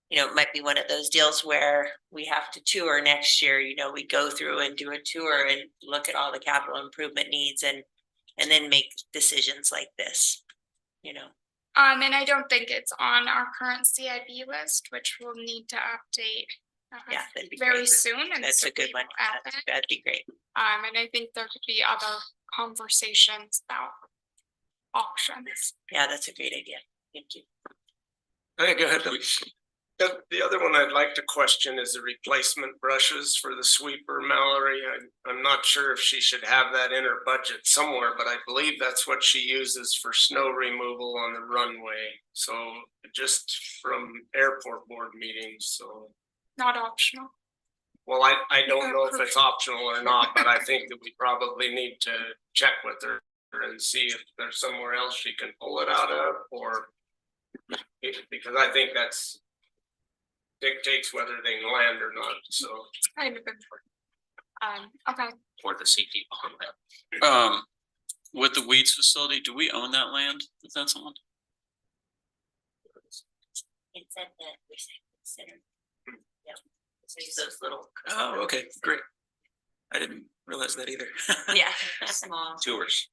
you know, it might be one of those deals where we have to tour next year. You know, we go through and do a tour and look at all the capital improvement needs and then make decisions like this, you know. And I don't think it's on our current CIB list, which we'll need to update Yeah, that'd be very great. soon. And That's so a good we one. will add that. That'd be great. And I think there could be other conversations about auctions. Yeah, that's a great idea. Thank you. Okay, go ahead. The other one I'd like to question is the replacement brushes for the sweeper, Mallory. I'm not sure if she should have that in her budget somewhere, but I believe that's what she uses for snow removal on the runway. So just from airport board meetings, so. Not optional. Well, I don't know if it's optional or not, but I think that we probably need to check with her and see if there's somewhere else she can pull it out of, or because I think that's dictates whether they can land or not, so. It's kind of important. Okay. For the safety behind that. With the weeds facility, do we own that land? Is that someone? It's at the recycling center. Yeah. It's those little. Oh, okay, great. I didn't realize that either. Yeah, small. Tours.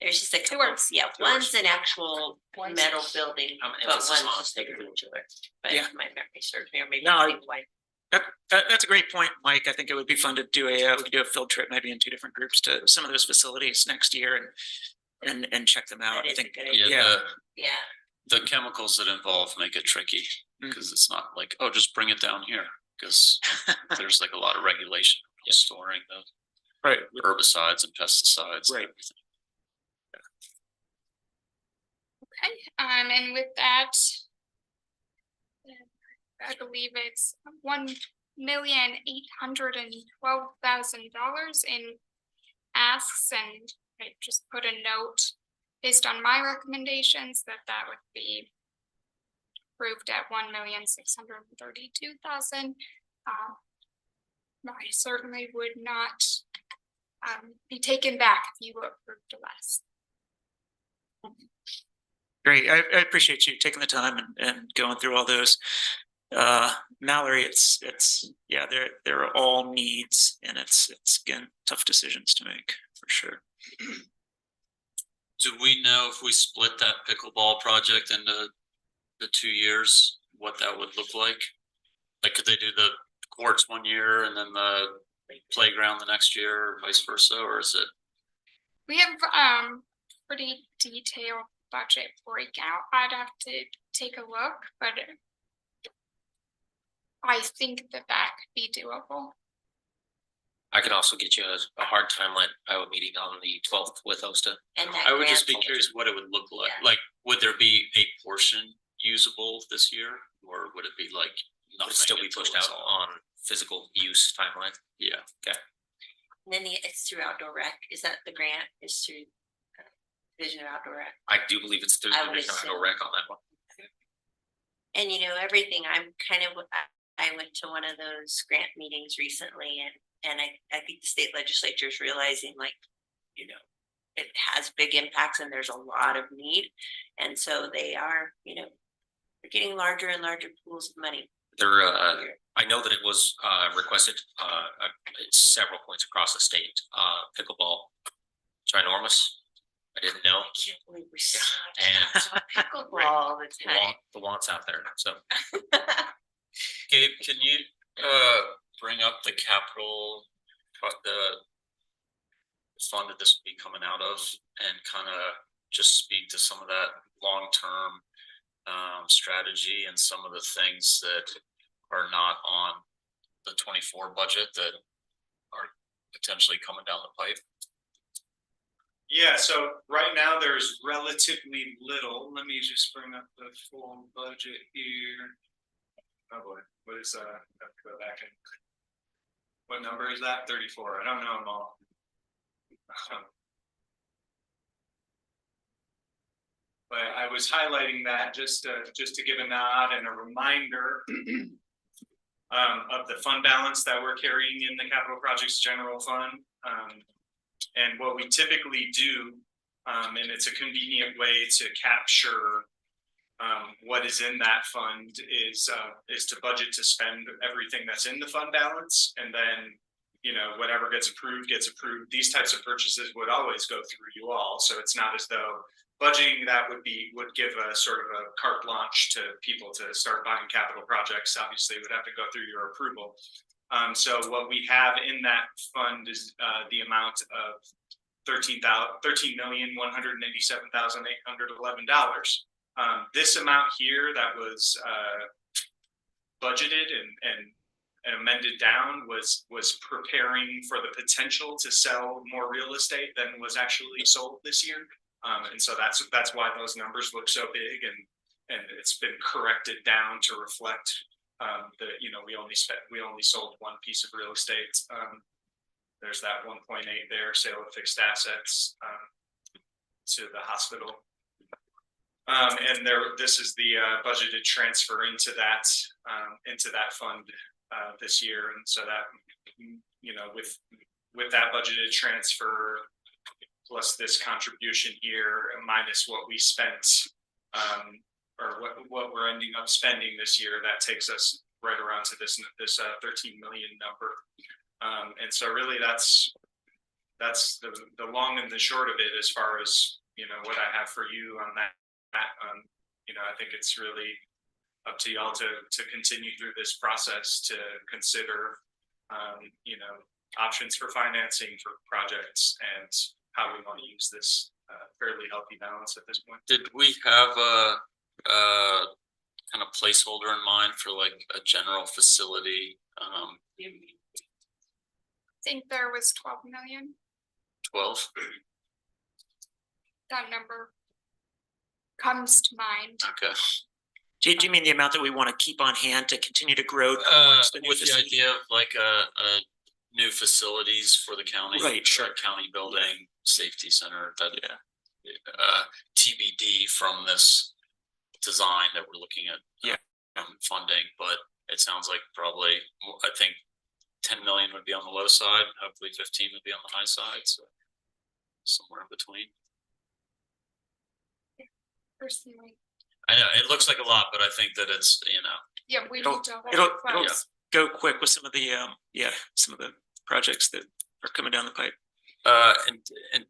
There's just a couple, yeah, one's an actual metal building, but Emphasis one's on just bigger than the other. But Yeah. my memory serves me, or maybe No, I think why. That's a great point, Mike. I think it would be fun to do we could do a field trip maybe in 2 different groups to some of those facilities next year and check them out. That I is a think, good Yeah, idea. Yeah, the chemicals that involve make it tricky because it's not like, oh, just bring it down here. Because there's like a lot of regulation storing the right. herbicides and pesticides. Right. And everything. And with that, I believe it's $1,812,000 in asks, and I just put a note based on my recommendations that would be approved at $1,632,000. I certainly would not be taken back if you approved less. Great, I appreciate you taking the time and going through all those. Mallory, it's yeah, they're all needs, and it's again tough decisions to make for sure. Do we know if we split that pickleball project into the 2 years, what that would look like? Like, could they do the courts 1 year and then the playground the next year, or vice versa, or is it? We have pretty detailed budget breakout. I'd have to take a look, but I think that could be doable. I can also get you a hard timeline. I have a meeting on the 12th with OSTA. And that I would just be grant- curious what it would look like. Yeah. Like, would there be a portion usable this year, or would it be like nothing? Would still be until pushed it's out all- on physical use timeline. Yeah. And then it's through outdoor rec. Is that the grant is through Division of Outdoor Rec? I do believe it's through I the would Division of assume. Outdoor Rec on that one. And everything, I went to one of those grant meetings recently, and I think the state legislature is realizing, like, it has big impacts and there's a lot of need. And so they are, they're getting larger and larger pools of money. There, I know that it was requested at several points across the state. Pickleball, ginormous. I didn't know. I can't believe we're so And pickleball all the time. the wants out there. So Gabe, can you bring up the capital, the fund that this would be coming out of, and kind of just speak to some of that long-term strategy and some of the things that are not on the 24 budget that are potentially coming down the pipe? Yeah, so right now there's relatively little. Let me just bring up the full budget here. Oh boy, what is I have to go back and what number is that? 34. I don't know them all. But I was highlighting that just to give a nod and a reminder of the fund balance that we're carrying in the capital projects general fund. And what we typically do, and it's a convenient way to capture what is in that fund is to budget to spend everything that's in the fund balance, and then whatever gets approved gets approved. These types of purchases would always go through you all, so it's not as though budgeting that would give a sort of a carte blanche to people to start buying capital projects. Obviously, it would have to go through your approval. So what we have in that fund is the amount of $13,187,811. This amount here that was budgeted and amended down was preparing for the potential to sell more real estate than was actually sold this year. And so that's why those numbers look so big, and it's been corrected down to reflect we only sold one piece of real estate. There's that 1.8 there, sale of fixed assets to the hospital. And this is the budgeted transfer into that fund this year, and so that with that budgeted transfer plus this contribution here minus what we spent or what we're ending up spending this year, that takes us right around to this 13 million number. And so really that's the long and the short of it as far as what I have for you on that. I think it's really up to y'all to continue through this process to consider options for financing for projects and how we want to use this fairly healthy balance at this point. Did we have a kind of placeholder in mind for like a general facility? I think there was 12 million. 12. That number comes to mind. Okay. Do you mean the amount that we want to keep on hand to continue to grow? With new the facility? idea of like a new facilities for the county. Right, sure. like County building, safety center, that, TBD from this design that we're looking at. Funding, but it sounds like probably, I think 10 million would be on the low side, hopefully 15 would be on the high side, so somewhere in between. Personally, I know, it looks like a lot, but I think that it's, yeah, we It'll- need to hold it'll- it close. Go quick with some of the some of the projects that are coming down the pipe. And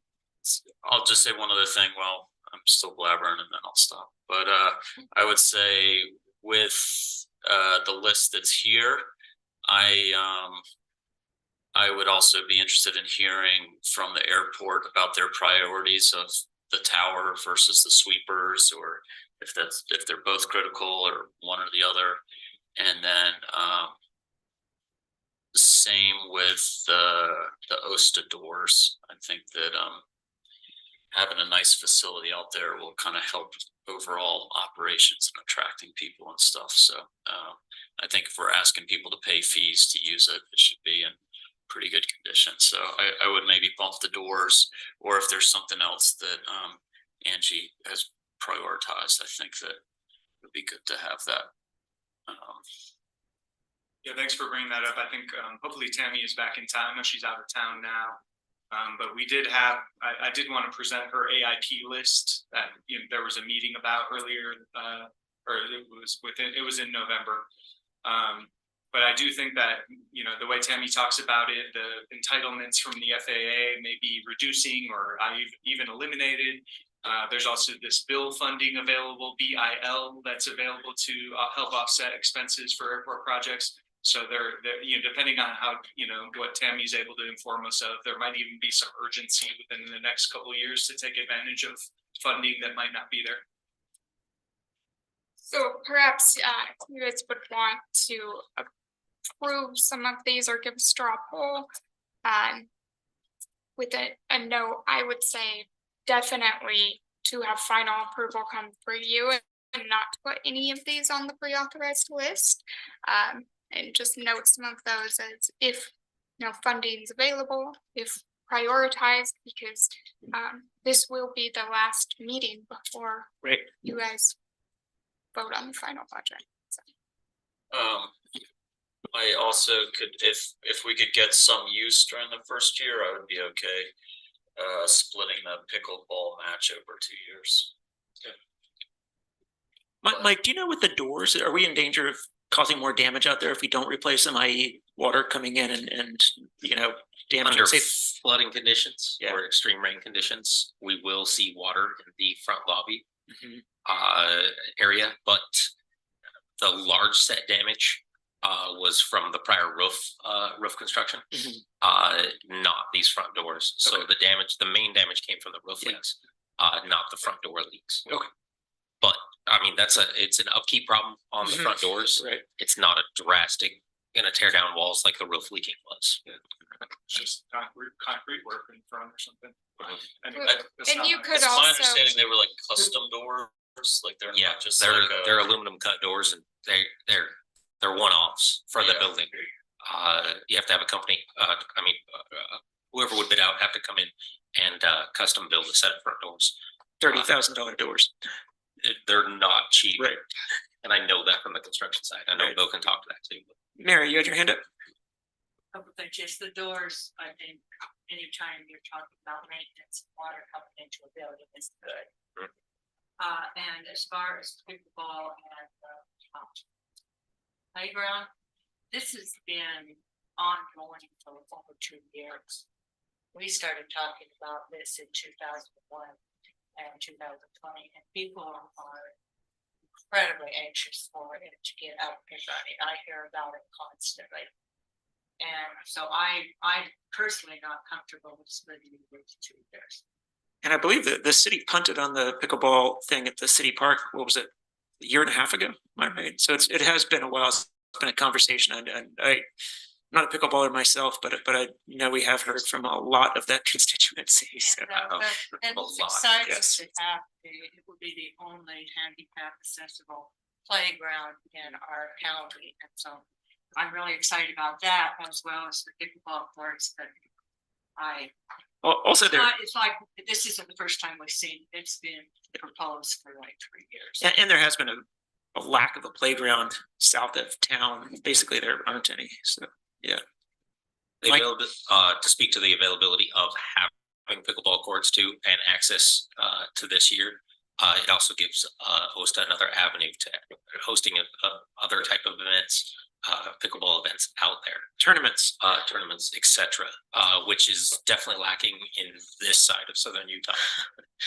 I'll just say one other thing while I'm still blabbering and then I'll stop. But I would say with the list that's here, I would also be interested in hearing from the airport about their priorities of the tower versus the sweepers, or if they're both critical or one or the other. And then same with the OSTA doors. I think that having a nice facility out there will kind of help overall operations and attracting people and stuff. So I think if we're asking people to pay fees to use it, it should be in pretty good condition. So I would maybe bump the doors, or if there's something else that Angie has prioritized, I think that it would be good to have that. Yeah, thanks for bringing that up. I think hopefully Tammy is back in town. I know she's out of town now. But we did have, I did want to present her AIP list that there was a meeting about earlier, or it was in November. But I do think that, the way Tammy talks about it, the entitlements from the FAA may be reducing or even eliminated. There's also this bill funding available, BIL, that's available to help offset expenses for airport projects. So there, depending on how, what Tammy's able to inform us of, there might even be some urgency within the next couple of years to take advantage of funding that might not be there. So perhaps you guys would want to approve some of these or give a straw poll. With a note, I would say definitely to have final approval come through you and not to put any of these on the pre-authorized list. And just note some of those as if funding is available, if prioritized, because this will be the last meeting before you guys vote on the final budget. So. I also could, if we could get some use during the first year, I would be okay splitting the pickleball match over 2 years. Mike, do you know with the doors, are we in danger of causing more damage out there if we don't replace them, i.e. water coming in and damage? Under flooding conditions Yeah. or extreme rain conditions, we will see water in the front lobby area, but the large set damage was from the prior roof construction, not these front doors. So the main damage came from the roof leaks, not the front door leaks. Okay. But I mean, it's an upkeep problem on the front doors. Right. It's not a drastic, gonna tear down walls like the roof leaking was. It's just concrete work in front or something. And you could It's my also understanding they were like custom doors, like they're not just they're like they're aluminum cut doors, and they're one-offs for the building. You have to have a company, whoever would bid out have to come in and custom build a set of front doors. $30,000 doors. They're not cheap. Right. And I know that from the construction side. I know Right. Bill can talk to that too. Mary, you had your hand up? Couple things, just the doors, I think anytime you're talking about maintenance, water coming into a building is good. And as far as pickleball and playground, this has been ongoing for over 2 years. We started talking about this in 2001 and 2020, and people are incredibly anxious for it to get up and running. I hear about it constantly. And so I'm personally not comfortable with splitting it into 2 years. And I believe that the city punted on the pickleball thing at the city park. What was it? A year and a half ago? Am I right? So it has been a while. It's been a conversation, and not a pickleballer myself, but I know we have heard from a lot of that constituency. So. And a it's lot, exciting yes. to have, it will be the only handicap accessible playground in our county. And so I'm really excited about that as well as the pickleball courts that Also, there it's like, this isn't the first time we've seen, it's been proposed for like 3 years. and there has been a lack of a playground south of town. Basically, there aren't any. So The Mike? to speak to the availability of having pickleball courts too and access to this year. It also gives OSTA another avenue to hosting other type of events, pickleball events out there, tournaments. etc. Which is definitely lacking in this side of Southern Utah,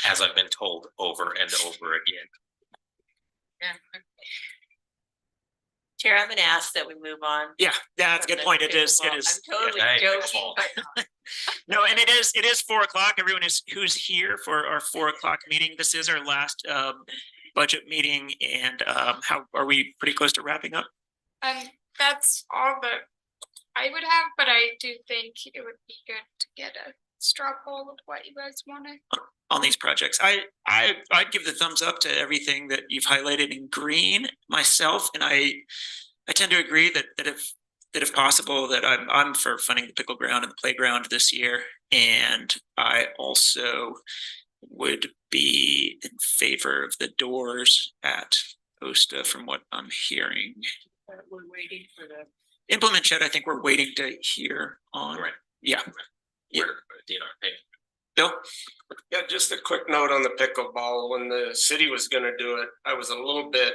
as I've been told over and over again. Yeah. Chair, I'm gonna ask that we move on. Yeah, that's a good point. It is. I'm totally Hey, joking, pickleball. but No, and it is 4 o'clock. Everyone who's here for our 4 o'clock meeting. This is our last budget meeting, and how are we pretty close to wrapping up? That's all that I would have, but I do think it would be good to get a straw poll of what you guys wanted. On these projects, I'd give the thumbs up to everything that you've highlighted in green myself, and I tend to agree that if possible, that I'm for funding the pickle ground and the playground this year, and I also would be in favor of the doors at OSTA from what I'm hearing. We're waiting for the. Implement shed, I think we're waiting to hear on. Right. Yeah. Yeah. Where DNR paid. Bill? Yeah, just a quick note on the pickleball. When the city was gonna do it, I was a little bit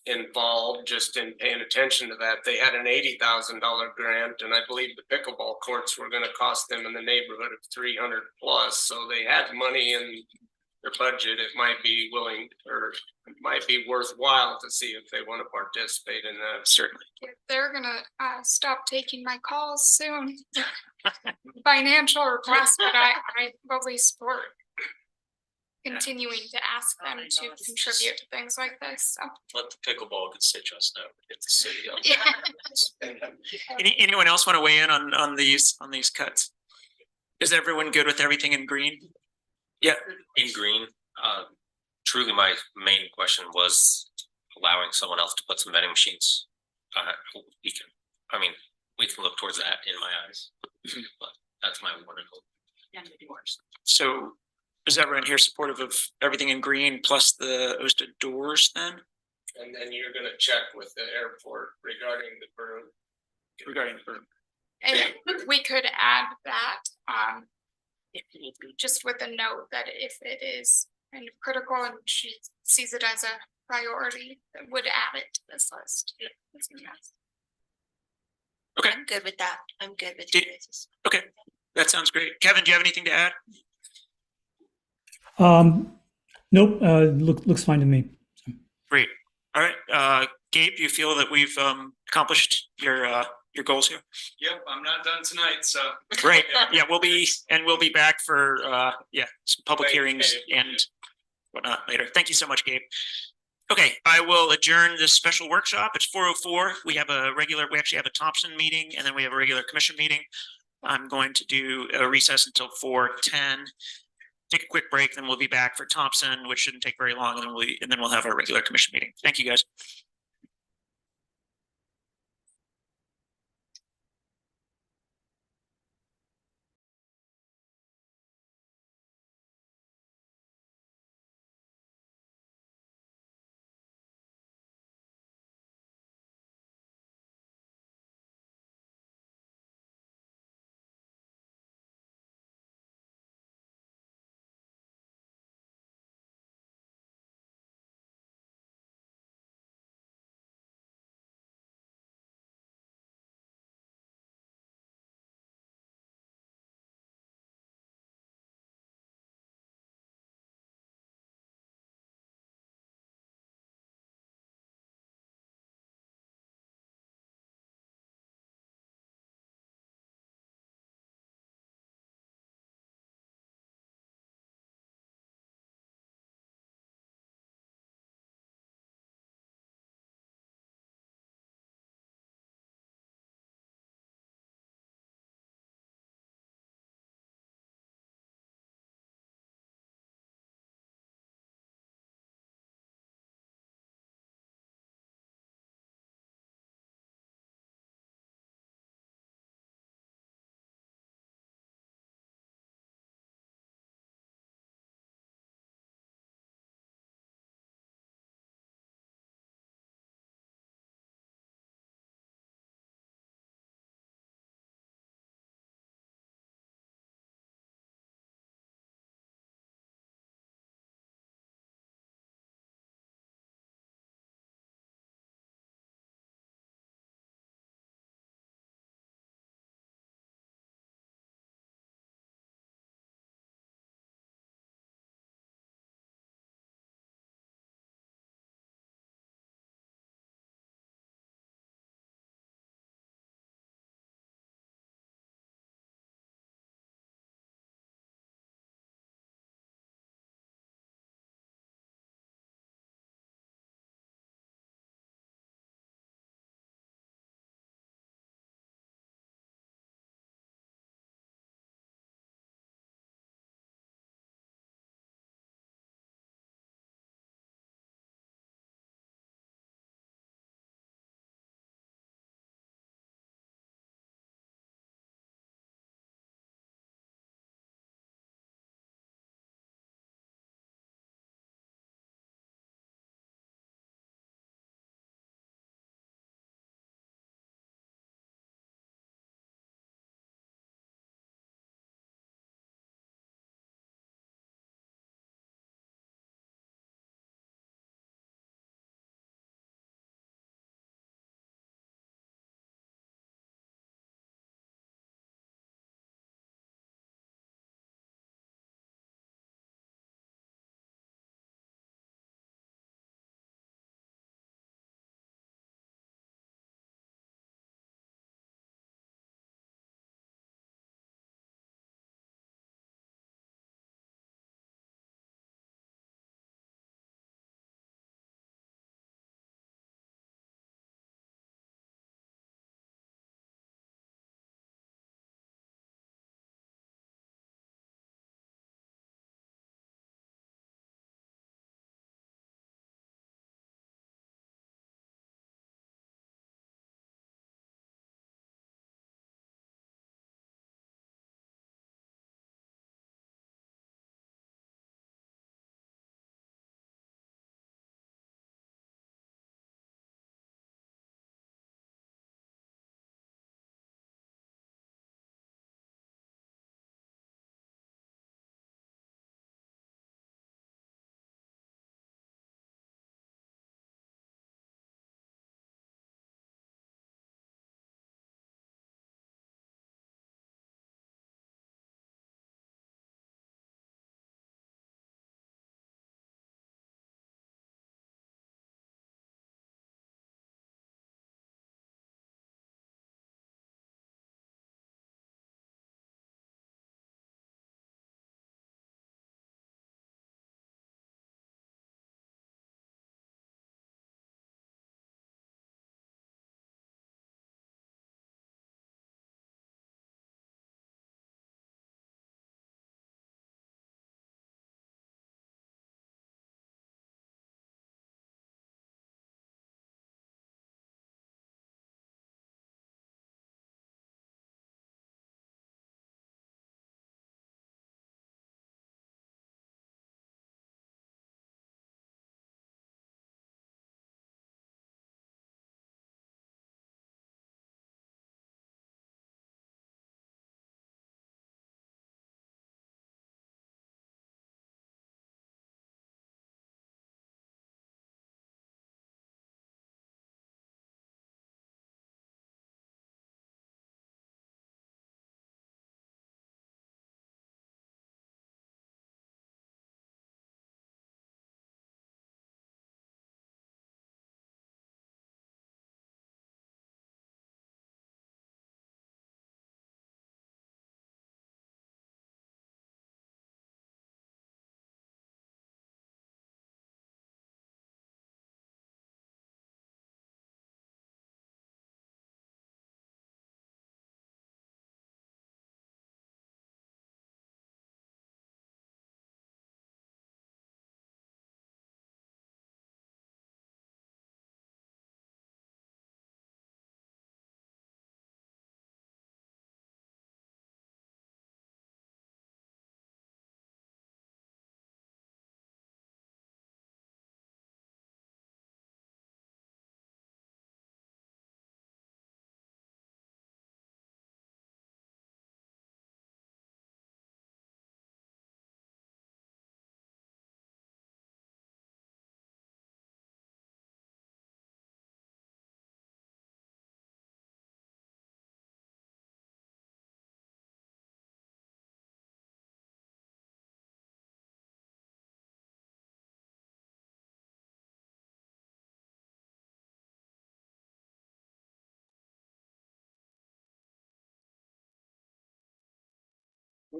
involved just in paying attention to that. They had an $80,000 grant, and I believe the pickleball courts were gonna cost them in the neighborhood of 300 plus. So they had money in their budget. It might be willing, or it might be worthwhile to see if they want to participate in that. Certainly. They're gonna stop taking my calls soon. Financial requests, but I fully support continuing to ask them to contribute to things like this. So. Let the pickleball constituents know. Get the city up. Yeah. Anyone else want to weigh in on these cuts? Is everyone good with everything in green? Yeah. In green, truly my main question was allowing someone else to put some vending machines. We can look towards that in my eyes, but that's my one and hope. And the doors. So is everyone here supportive of everything in green plus the OSTA doors then? And then you're gonna check with the airport regarding the broom. Regarding the room. And we could add that, if need be, just with a note that if it is kind of critical and she sees it as a priority, that would add it to this list. Okay. I'm good with that. I'm good with Did- this. Okay, that sounds great. Kevin, do you have anything to add? Nope, looks fine to me. Great. All right, Gabe, do you feel that we've accomplished your goals here? Yep, I'm not done tonight, so. Great. Yeah, we'll be back for some public Great. hearings and whatnot later. Thank you so much, Gabe. Okay, I will adjourn this special workshop. It's 4:04. We actually have a Thompson meeting, and then we have a regular commission meeting. I'm going to do a recess until 4:10. Take a quick break, then we'll be back for Thompson, which shouldn't take very long, and then we'll have our regular commission meeting. Thank you, guys.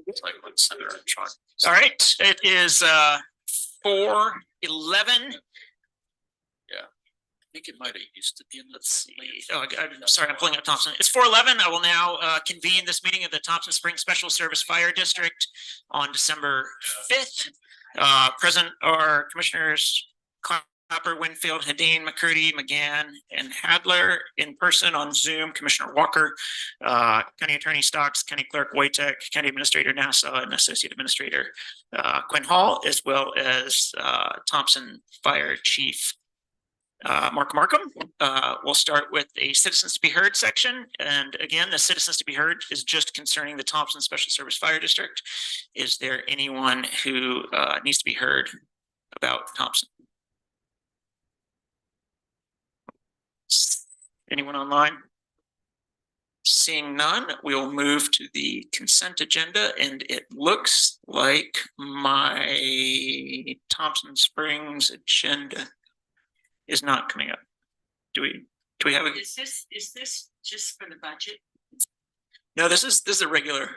It's like one center and try. All right, it is 4:11. I think it might have used to be. Let's see. Oh, I'm sorry, I'm pulling up Thompson. It's 4:11. I will now convene this meeting of the Thompson Springs Special Service Fire District on December 5th. Present are Commissioners Clapper, Winfield, Hedin, McCurdy, McGann, and Hadler. In person on Zoom, Commissioner Walker, County Attorney Stocks, County Clerk Wojtek, County Administrator Nassau, and Associate Administrator Quinn Hall, as well as Thompson Fire Chief Mark Markham. We'll start with a citizens to be heard section. And again, the citizens to be heard is just concerning the Thompson Special Service Fire District. Is there anyone who needs to be heard about Thompson? Anyone online? Seeing none, we'll move to the consent agenda, and it looks like my Thompson Springs agenda is not coming up. Do we have a? Is this just for the budget? No, this is a regular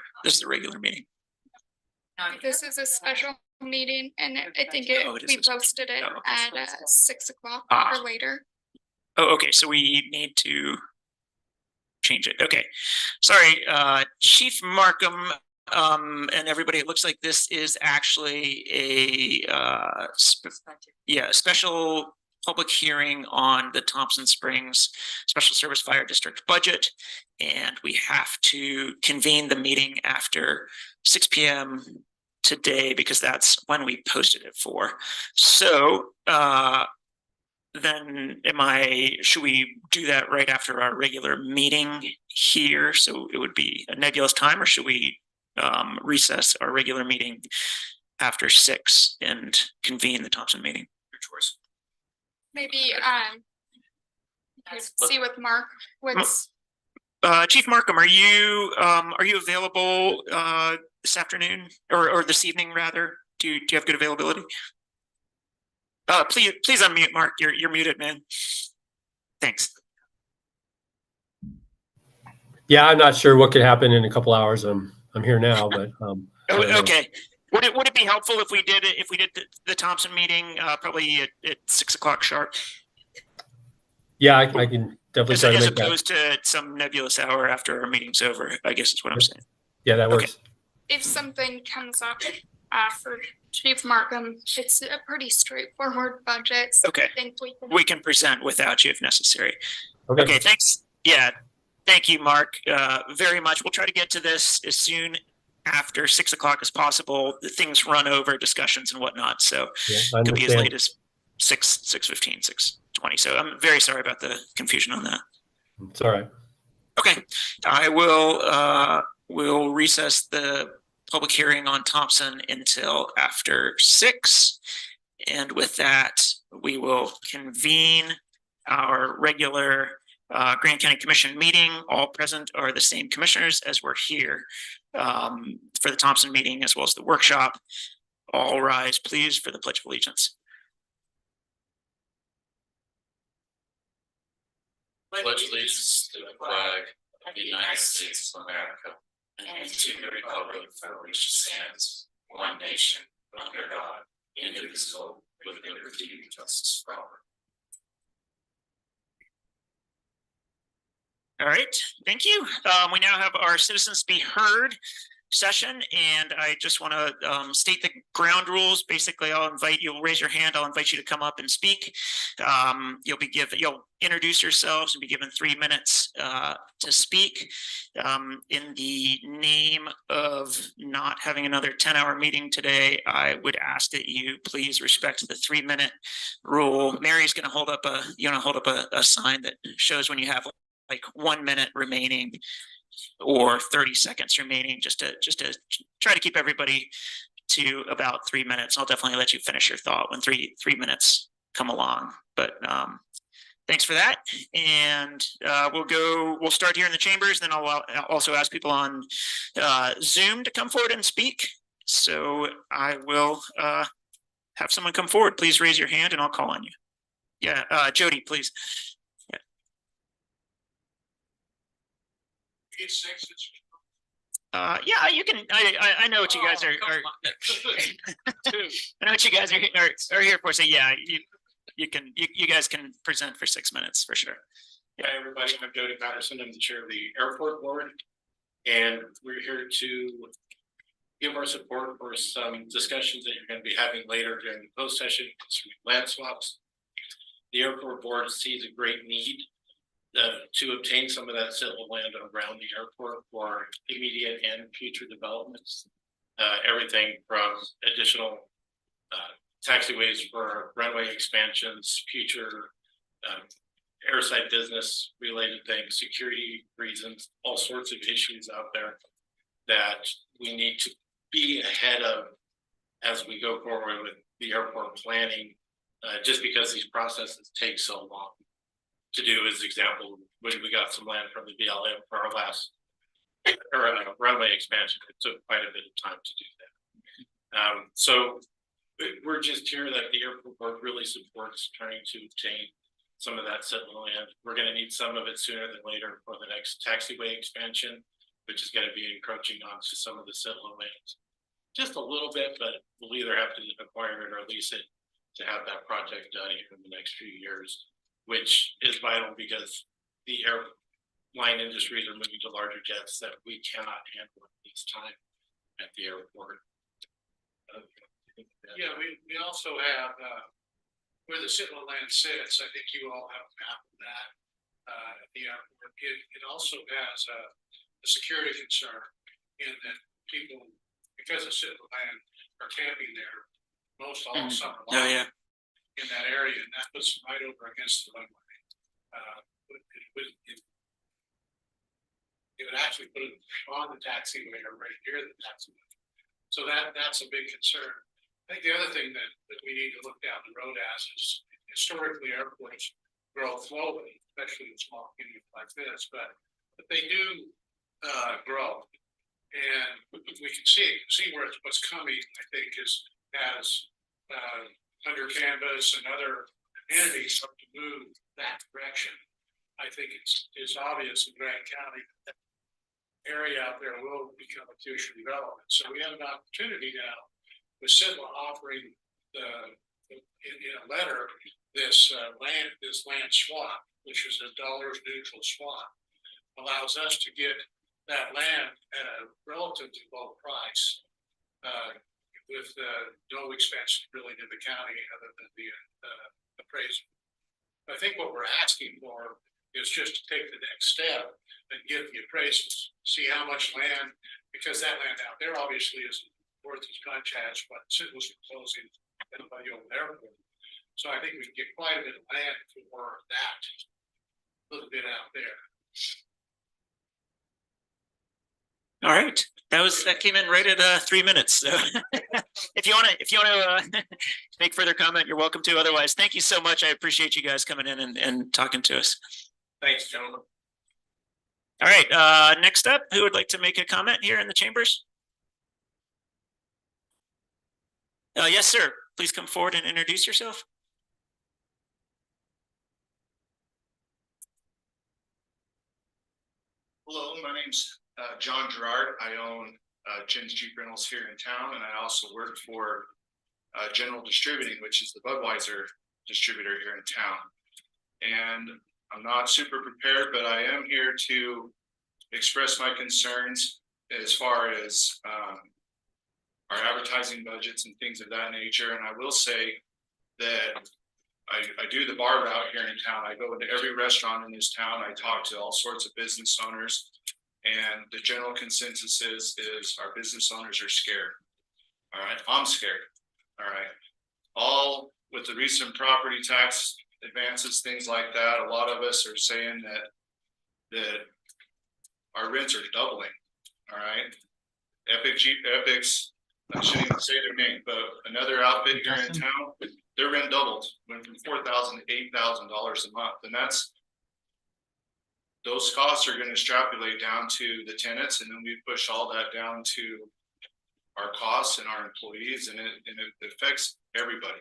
meeting. No, This is a special meeting and I think Oh, it is we a special- posted it oh, at 6 o'clock Ah. or later. Oh, okay, so we need to change it. Okay, sorry, Chief Markham, and everybody, it looks like this is actually a special public hearing on the Thompson Springs Special Service Fire District budget. And we have to convene the meeting after 6 p.m. today because that's when we posted it for. So then should we do that right after our regular meeting here? So it would be a nebulous time, or should we recess our regular meeting after 6 and convene the Thompson meeting? Your choice. Maybe see with Mark what's Chief Markham, are you available this afternoon or this evening rather? Do you have good availability? Please unmute, Mark. You're muted, man. Thanks. Yeah, I'm not sure what could happen in a couple hours. I'm here now, but Okay. Would it be helpful if we did the Thompson meeting probably at 6 o'clock sharp? yeah, I can definitely try to As make that. opposed to some nebulous hour after our meeting's over, I guess is what I'm saying. Yeah, that works. if something comes up for Chief Markham, it's a pretty straightforward budget. So Okay. I think We can present without you if necessary. Okay. Okay, thanks. Yeah, thank you, Mark, very much. We'll try to get to this as soon after 6 o'clock as possible. The things run over discussions and whatnot, so Yeah, I it could be as understand. late as 6:15, 6:20. So I'm very sorry about the confusion on that. It's all right. Okay, I will recess the public hearing on Thompson until after 6. And with that, we will convene our regular Grand County Commission meeting. All present are the same commissioners as were here for the Thompson meeting as well as the workshop. All rise, please, for the Pledge of Allegiance. Pledge allegiance to the flag of the United States of America and to the republic for which it stands, one nation, under God, indivisible, with liberty and justice for all. All right, thank you. We now have our citizens be heard session, and I just want to state the ground rules. Basically, you'll raise your hand. I'll invite you to come up and speak. You'll introduce yourselves and be given 3 minutes to speak. In the name of not having another 10-hour meeting today, I would ask that you please respect the 3-minute rule. Mary's going to hold up a sign that shows when you have like 1 minute remaining or 30 seconds remaining, just to try to keep everybody to about 3 minutes. I'll definitely let you finish your thought when three minutes come along, but thanks for that. And we'll start here in the chambers, then I'll also ask people on Zoom to come forward and speak. So I will have someone come forward. Please raise your hand and I'll call on you. Yeah, Jody, please. Yeah, you can, I know what you guys are, I know what you guys are here for, so yeah, you guys can present for 6 minutes for sure. Hi, everybody. I'm Jody Patterson. I'm the chair of the airport board. And we're here to give our support for some discussions that you're going to be having later during the closed session concerning land swaps. The airport board sees a great need to obtain some of that civil land around the airport for immediate and future developments. Everything from additional taxiways for runway expansions, future airside business related things, security reasons, all sorts of issues out there that we need to be ahead of as we go forward with the airport planning, just because these processes take so long to do. As example, when we got some land from the BLM for our last runway expansion, it took quite a bit of time to do that. So we're just here that the airport board really supports trying to obtain some of that civil land. We're going to need some of it sooner than later for the next taxiway expansion, which is going to be encroaching onto some of the civil lands. Just a little bit, but we'll either have to acquire it or lease it to have that project done here in the next few years, which is vital because the airline industries are moving to larger jets that we cannot handle at this time at the airport. Yeah, we also have where the civil land sits. I think you all have a map of that at the airport. It also has a security concern in that people, because of civil land, are camping there most all summer long. Oh yeah. In that area, and that was right over against the runway. It would actually put it on the taxiway or right near the taxiway. So that's a big concern. I think the other thing that we need to look down the road as is historically airports grow slowly, especially in small communities like this, but they do grow. And we can see what's coming, I think, as under Canvas and other entities start to move that direction. I think it's obvious in Grant County that area out there will become a future development. So we have an opportunity now with Sidla offering in a letter this land swap, which is a dollars neutral swap, allows us to get that land at a relatively low price with no expense really to the county other than the appraisal. I think what we're asking for is just to take the next step and get the appraisals, see how much land, because that land out there obviously isn't worth as much as what Sidla's proposing anybody over there. So I think we can get quite a bit of land for that little bit out there. All right, that came in right at 3 minutes. So if you want to make further comment, you're welcome to. Otherwise, thank you so much. I appreciate you guys coming in and talking to us. Thanks, gentlemen. All right, next up, who would like to make a comment here in the chambers? Yes, sir. Please come forward and introduce yourself. Hello, my name's John Gerard. I own Jen's Jeep Rentals here in town, and I also work for General Distributing, which is the Budweiser distributor here in town. And I'm not super prepared, but I am here to express my concerns as far as our advertising budgets and things of that nature. And I will say that I do the bar route here in town. I go into every restaurant in this town. I talk to all sorts of business owners, and the general consensus is our business owners are scared. All right, I'm scared. All right, all with the recent property tax advances, things like that. A lot of us are saying that our rents are doubling. All right, Epic's. I shouldn't even say their name, but another outfit here in town, their rent doubled, went from $4,000 to $8,000 a month, and those costs are going to extrapolate down to the tenants, and then we push all that down to our costs and our employees, and it affects everybody.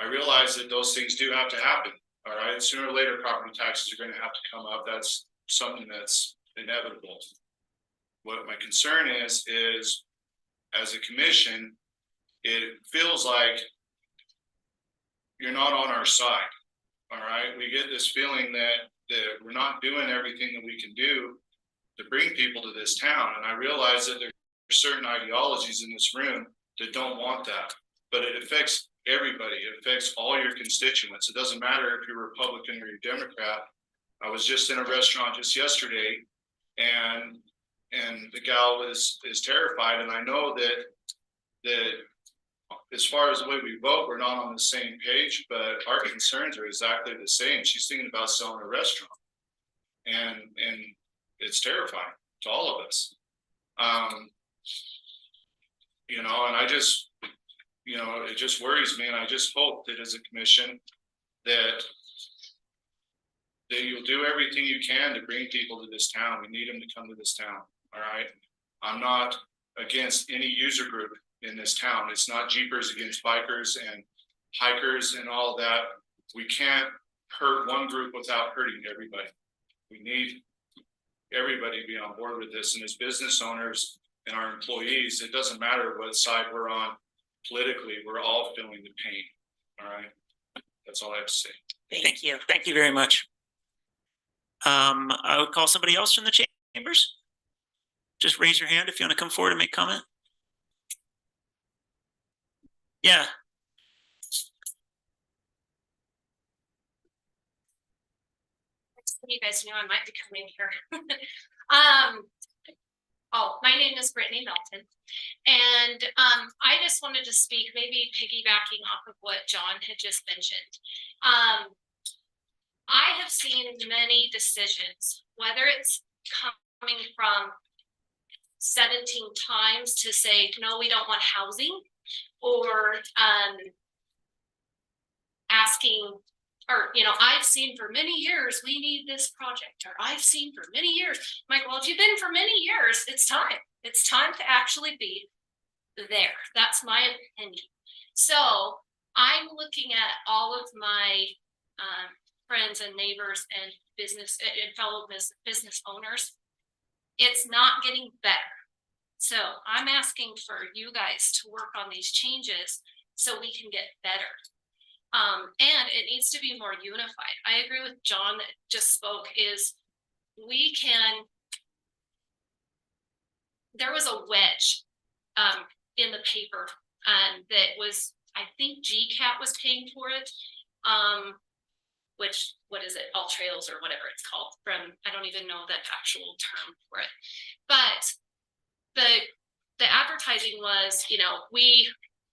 I realize that those things do have to happen. All right, sooner or later, property taxes are going to have to come up. That's something that's inevitable. What my concern is as a commission, it feels like you're not on our side. All right, we get this feeling that we're not doing everything that we can do to bring people to this town. And I realize that there are certain ideologies in this room that don't want that, but it affects everybody. It affects all your constituents. It doesn't matter if you're Republican or you're Democrat. I was just in a restaurant just yesterday, and the gal is terrified, and I know that as far as the way we vote, we're not on the same page, but our concerns are exactly the same. She's thinking about selling a restaurant, and it's terrifying to all of us. You know, and I just, you know, it just worries me, and I just hope that as a commission that you'll do everything you can to bring people to this town. We need them to come to this town. All right. I'm not against any user group in this town. It's not Jeepers against bikers and hikers and all that. We can't hurt one group without hurting everybody. We need everybody to be on board with this. And as business owners and our employees, it doesn't matter what side we're on politically, we're all feeling the pain. All right. That's all I have to say. Thank you. Thank you very much. I would call somebody else from the chambers. Just raise your hand if you want to come forward and make comment. Yeah. You guys knew I might be coming here. My name is Brittany Melton, and I just wanted to speak, maybe piggybacking off of what John had just mentioned. I have seen many decisions, whether it's coming from 17 times to say, no, we don't want housing, or asking, or, you know, I've seen for many years, we need this project, or I've seen for many years. I'm like, well, if you've been for many years, it's time. It's time to actually be there. That's my opinion. So I'm looking at all of my friends and neighbors and business and fellow business owners. It's not getting better. So I'm asking for you guys to work on these changes so we can get better. And it needs to be more unified. I agree with John that just spoke, is we can, there was a wedge in the paper that was, I think GCAT was paying for it. Which, what is it, All Trails or whatever it's called, from, I don't even know the actual term for it. But the advertising was, you know, we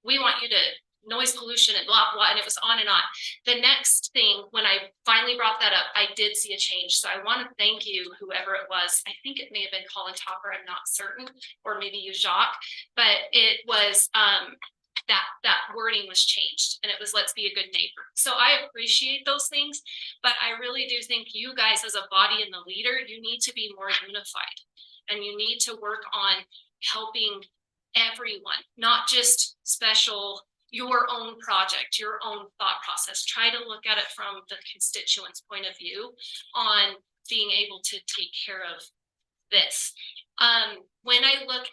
want you to noise pollution and blah, blah, and it was on and on. The next thing, when I finally brought that up, I did see a change. So I want to thank you, whoever it was. I think it may have been Colin Topper, I'm not certain, or maybe you, Jacques, but it was, that wording was changed, and it was, let's be a good neighbor. So I appreciate those things, but I really do think you guys as a body and the leader, you need to be more unified, and you need to work on helping everyone, not just special, your own project, your own thought process. Try to look at it from the constituent's point of view on being able to take care of this. When I look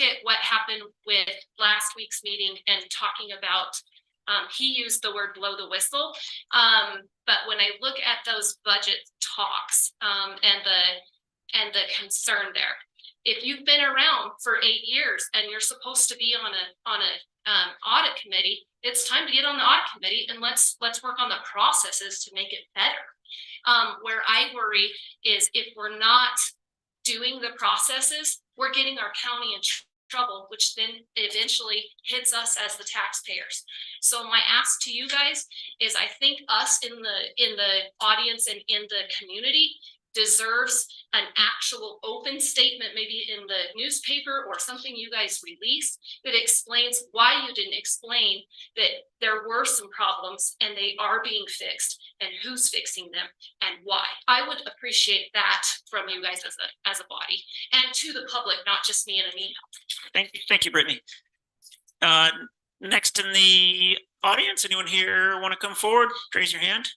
at what happened with last week's meeting and talking about, he used the word blow the whistle. But when I look at those budget talks and the concern there, if you've been around for 8 years and you're supposed to be on a audit committee, it's time to get on the audit committee and let's work on the processes to make it better. Where I worry is if we're not doing the processes, we're getting our county in trouble, which then eventually hits us as the taxpayers. So my ask to you guys is, I think us in the audience and in the community deserves an actual open statement, maybe in the newspaper or something you guys release, that explains why you didn't explain that there were some problems and they are being fixed, and who's fixing them and why. I would appreciate that from you guys as a body, and to the public, not just me in an email. Thank you, Brittany. Next in the audience, anyone here want to come forward? Raise your hand.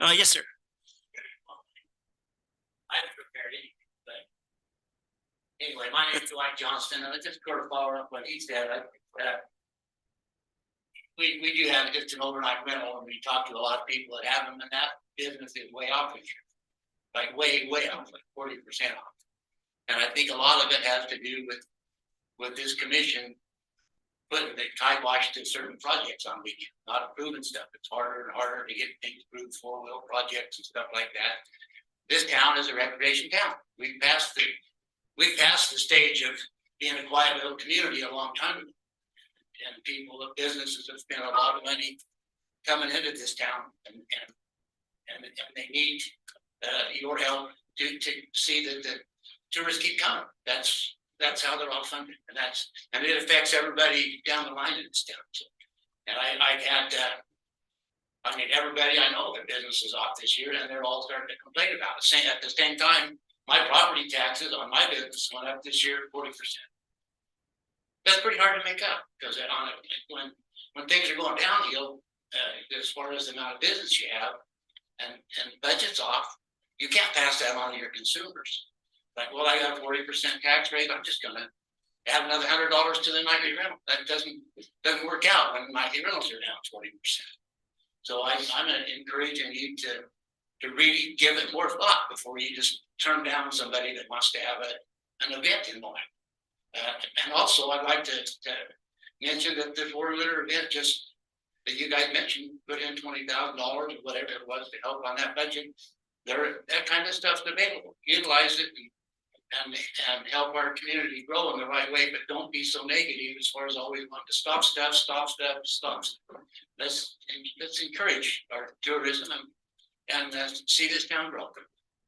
Yes, sir. Anyway, my name is Dwight Johnston, and I just sort of follow up what he said. We do have just an overnight rental, and we talk to a lot of people that have them, and that business is way off this year. Like way off, like 40% off. And I think a lot of it has to do with this commission putting the kibosh to certain projects on weekends, not approving stuff. It's harder and harder to get things approved, 4-wheel projects and stuff like that. This town is a recreation town. We've passed the stage of being a quiet little community a long time ago. And people, businesses have spent a lot of money coming into this town, and they need your help to see that the tourists keep coming. That's how they're all funded, and it affects everybody down the line in this town. So, and I've had everybody I know, their business is off this year, and they're all starting to complain about it. At the same time, my property taxes on my business went up this year 40%. That's pretty hard to make up, because when things are going downhill, as far as the amount of business you have, and budget's off, you can't pass that on to your consumers. Like, well, I got a 40% tax rate, I'm just gonna add another $100 to the nightly rental. That doesn't work out when nightly rentals are down 20%. So I'm encouraging you to really give it more thought before you just turn down somebody that wants to have an event in mind. And also, I'd like to mention that the 4-wheeler event that you guys mentioned, put in $20,000 or whatever it was to help on that budget. That kind of stuff's available. Utilize it and help our community grow in the right way, but don't be so negative as far as always wanting to stop stuff. Let's encourage our tourism and see this town grow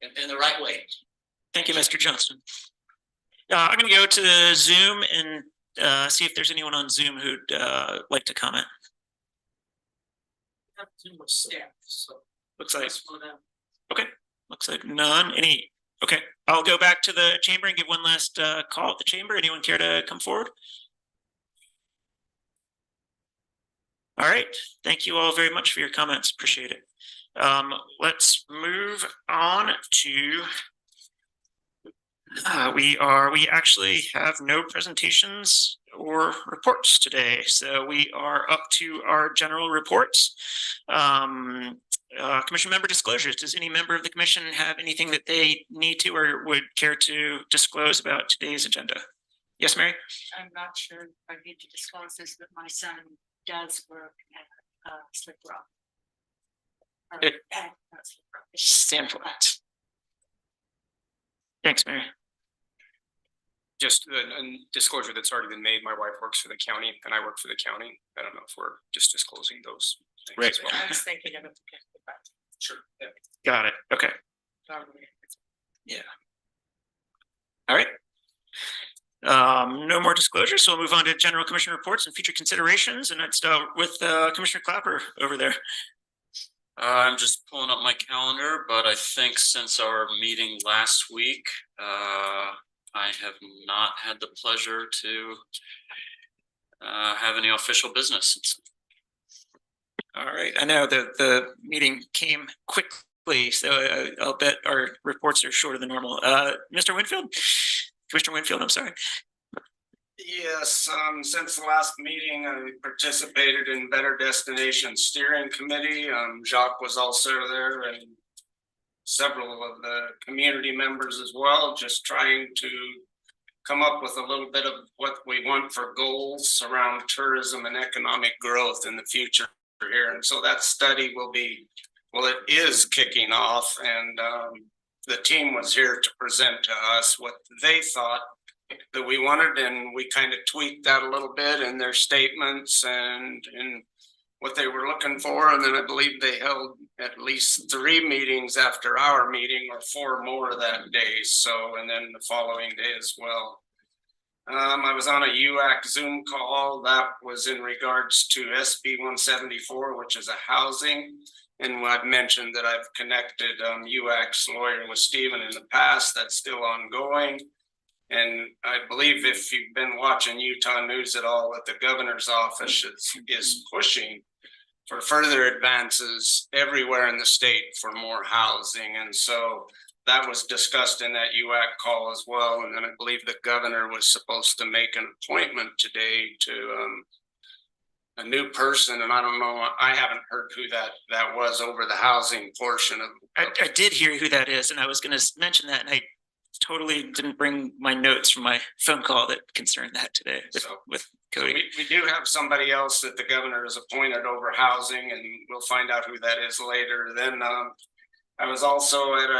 in the right way. Thank you, Mr. Johnston. I'm going to go to Zoom and see if there's anyone on Zoom who'd like to comment. Looks like okay. Looks like none. Okay. I'll go back to the chamber and give one last call at the chamber. Anyone care to come forward? All right. Thank you all very much for your comments. Appreciate it. Let's move on to. We actually have no presentations or reports today, so we are up to our general reports. Commission member disclosures. Does any member of the commission have anything that they need to or would care to disclose about today's agenda? Yes, Mary? I'm not sure if I need to disclose this, but my son does work at Slip Rock. Sandford. Thanks, Mary. Just a disclosure that's already been made. My wife works for the county and I work for the county. I don't know if we're just disclosing those things. Right. As well. I was thinking of it. Sure. Yeah. Got it. Okay. Yeah. All right. No more disclosures, so we'll move on to general commission reports and future considerations, and I'd start with Commissioner Clapper over there. I'm just pulling up my calendar, but I think since our meeting last week, I have not had the pleasure to have any official business. All right, I know the meeting came quickly, so I'll bet our reports are shorter than normal. Mr. Winfield? Commissioner Winfield, I'm sorry. Yes, since the last meeting, I participated in Better Destination Steering Committee. Jacques was also there and several of the community members as well, just trying to come up with a little bit of what we want for goals around tourism and economic growth in the future here. And so that study it is kicking off, and the team was here to present to us what they thought that we wanted, and we kind of tweaked that a little bit in their statements and what they were looking for. And then I believe they held at least 3 meetings after our meeting, or 4 more that day. So, and then the following day as well. I was on a UAC Zoom call that was in regards to SB 174, which is a housing. And I've mentioned that I've connected UAC's lawyer with Stephen in the past. That's still ongoing. And I believe if you've been watching Utah news at all, that the governor's office is pushing for further advances everywhere in the state for more housing. And so that was discussed in that UAC call as well. And then I believe the governor was supposed to make an appointment today to a new person, and I don't know, I haven't heard who that was over the housing portion of. I did hear who that is, and I was gonna mention that, and I totally didn't bring my notes from my phone call that concerned that today with Cody. We do have somebody else that the governor has appointed over housing, and we'll find out who that is later. Then I was also at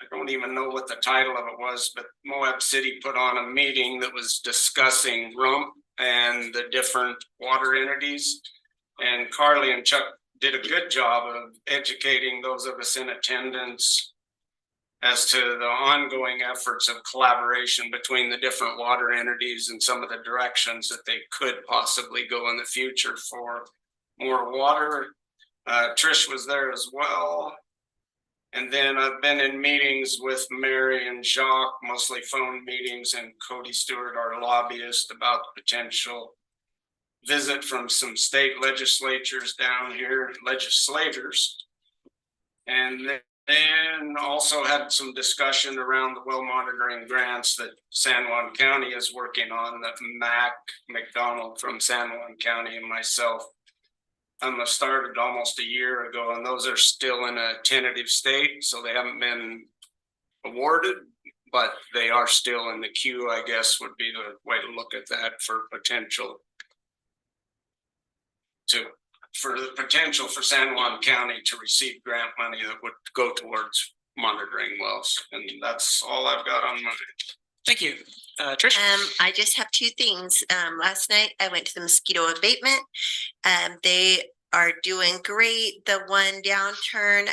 I don't even know what the title of it was, but Moab City put on a meeting that was discussing rump and the different water entities. And Carly and Chuck did a good job of educating those of us in attendance as to the ongoing efforts of collaboration between the different water entities and some of the directions that they could possibly go in the future for more water. Trish was there as well. And then I've been in meetings with Mary and Jacques, mostly phone meetings, and Cody Stewart, our lobbyist, about the potential visit from some state legislatures down here, legislators. And then also had some discussion around the well monitoring grants that San Juan County is working on, that Mac McDonald from San Juan County and myself started almost a year ago, and those are still in a tentative state, so they haven't been awarded, but they are still in the queue, I guess would be the way to look at that, for potential for San Juan County to receive grant money that would go towards monitoring wells. And that's all I've got on my. Thank you. Trish? I just have two things. Last night I went to the mosquito abatement. They are doing great. The one downturn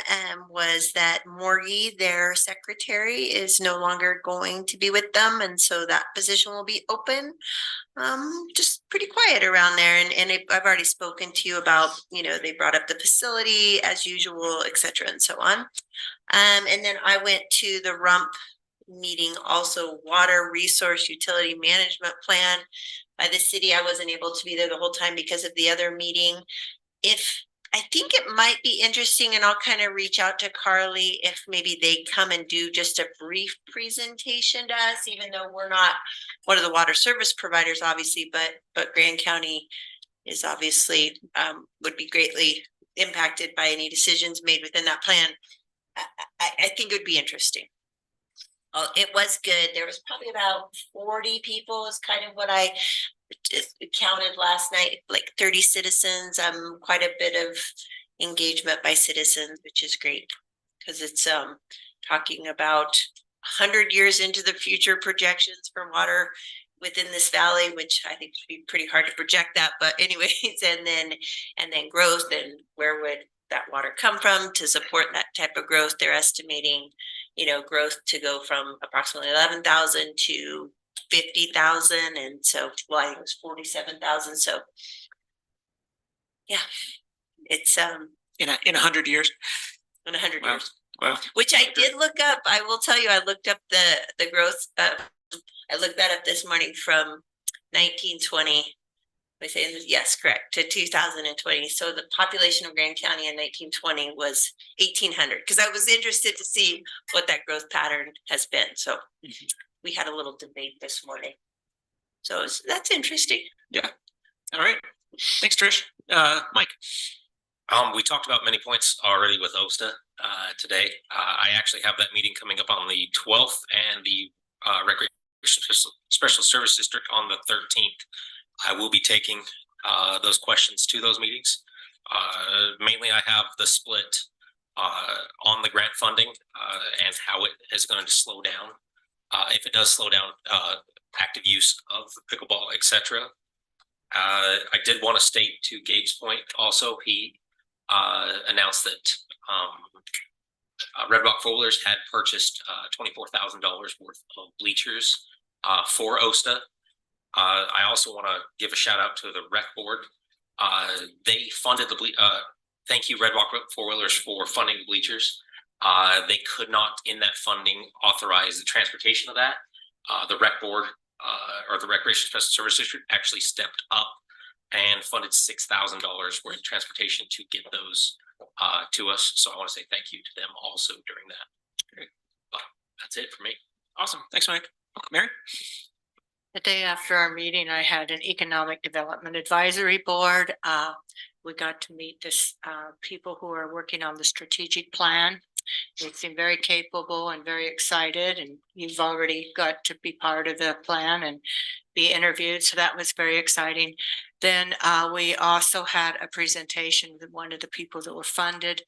was that Morgie, their secretary, is no longer going to be with them, and so that position will be open. Just pretty quiet around there, and I've already spoken to you about, they brought up the facility as usual, etc., and so on. And then I went to the rump meeting, also water resource utility management plan by the city. I wasn't able to be there the whole time because of the other meeting. I think it might be interesting, and I'll kind of reach out to Carly if maybe they come and do just a brief presentation to us, even though we're not one of the water service providers, obviously, but Grand County is obviously would be greatly impacted by any decisions made within that plan. I think it would be interesting. It was good. There was probably about 40 people is kind of what I counted last night, like 30 citizens, quite a bit of engagement by citizens, which is great because it's talking about 100 years into the future projections for water within this valley, which I think would be pretty hard to project that, but anyways, and then growth, and where would that water come from to support that type of growth. They're estimating, growth to go from approximately 11,000 to 50,000, and so I think it was 47,000. So yeah, it's in 100 years. In 100 years. Wow. Which I did look up. I will tell you, I looked up the growth. I looked that up this morning from 1920. I say yes, correct, to 2020. So the population of Grand County in 1920 was 1,800. Because I was interested to see what that growth pattern has been. So we had a little debate this morning. So that's interesting. Yeah. All right. Thanks, Trish. Mike. We talked about many points already with OSTA today. I actually have that meeting coming up on the 12th and the Recreation Special Service District on the 13th. I will be taking those questions to those meetings. Mainly I have the split on the grant funding and how it is going to slow down. If it does slow down active use of pickleball, etc. I did want to state to Gabe's point also, he announced that Red Rock Folders had purchased $24,000 worth of bleachers for OSTA. I also want to give a shout out to the rec board. They funded thank you, Red Rock Four-Wheelers, for funding the bleachers. They could not, in that funding, authorize the transportation of that. The rec board or the Recreation Special Service District actually stepped up and funded $6,000 worth of transportation to get those to us. So I want to say thank you to them also during that. But That's it for me. Awesome. Thanks, Mike. Mary? The day after our meeting, I had an economic development advisory board. We got to meet this people who are working on the strategic plan. They seem very capable and very excited, and you've already got to be part of the plan and be interviewed. So that was very exciting. Then we also had a presentation with one of the people that were funded.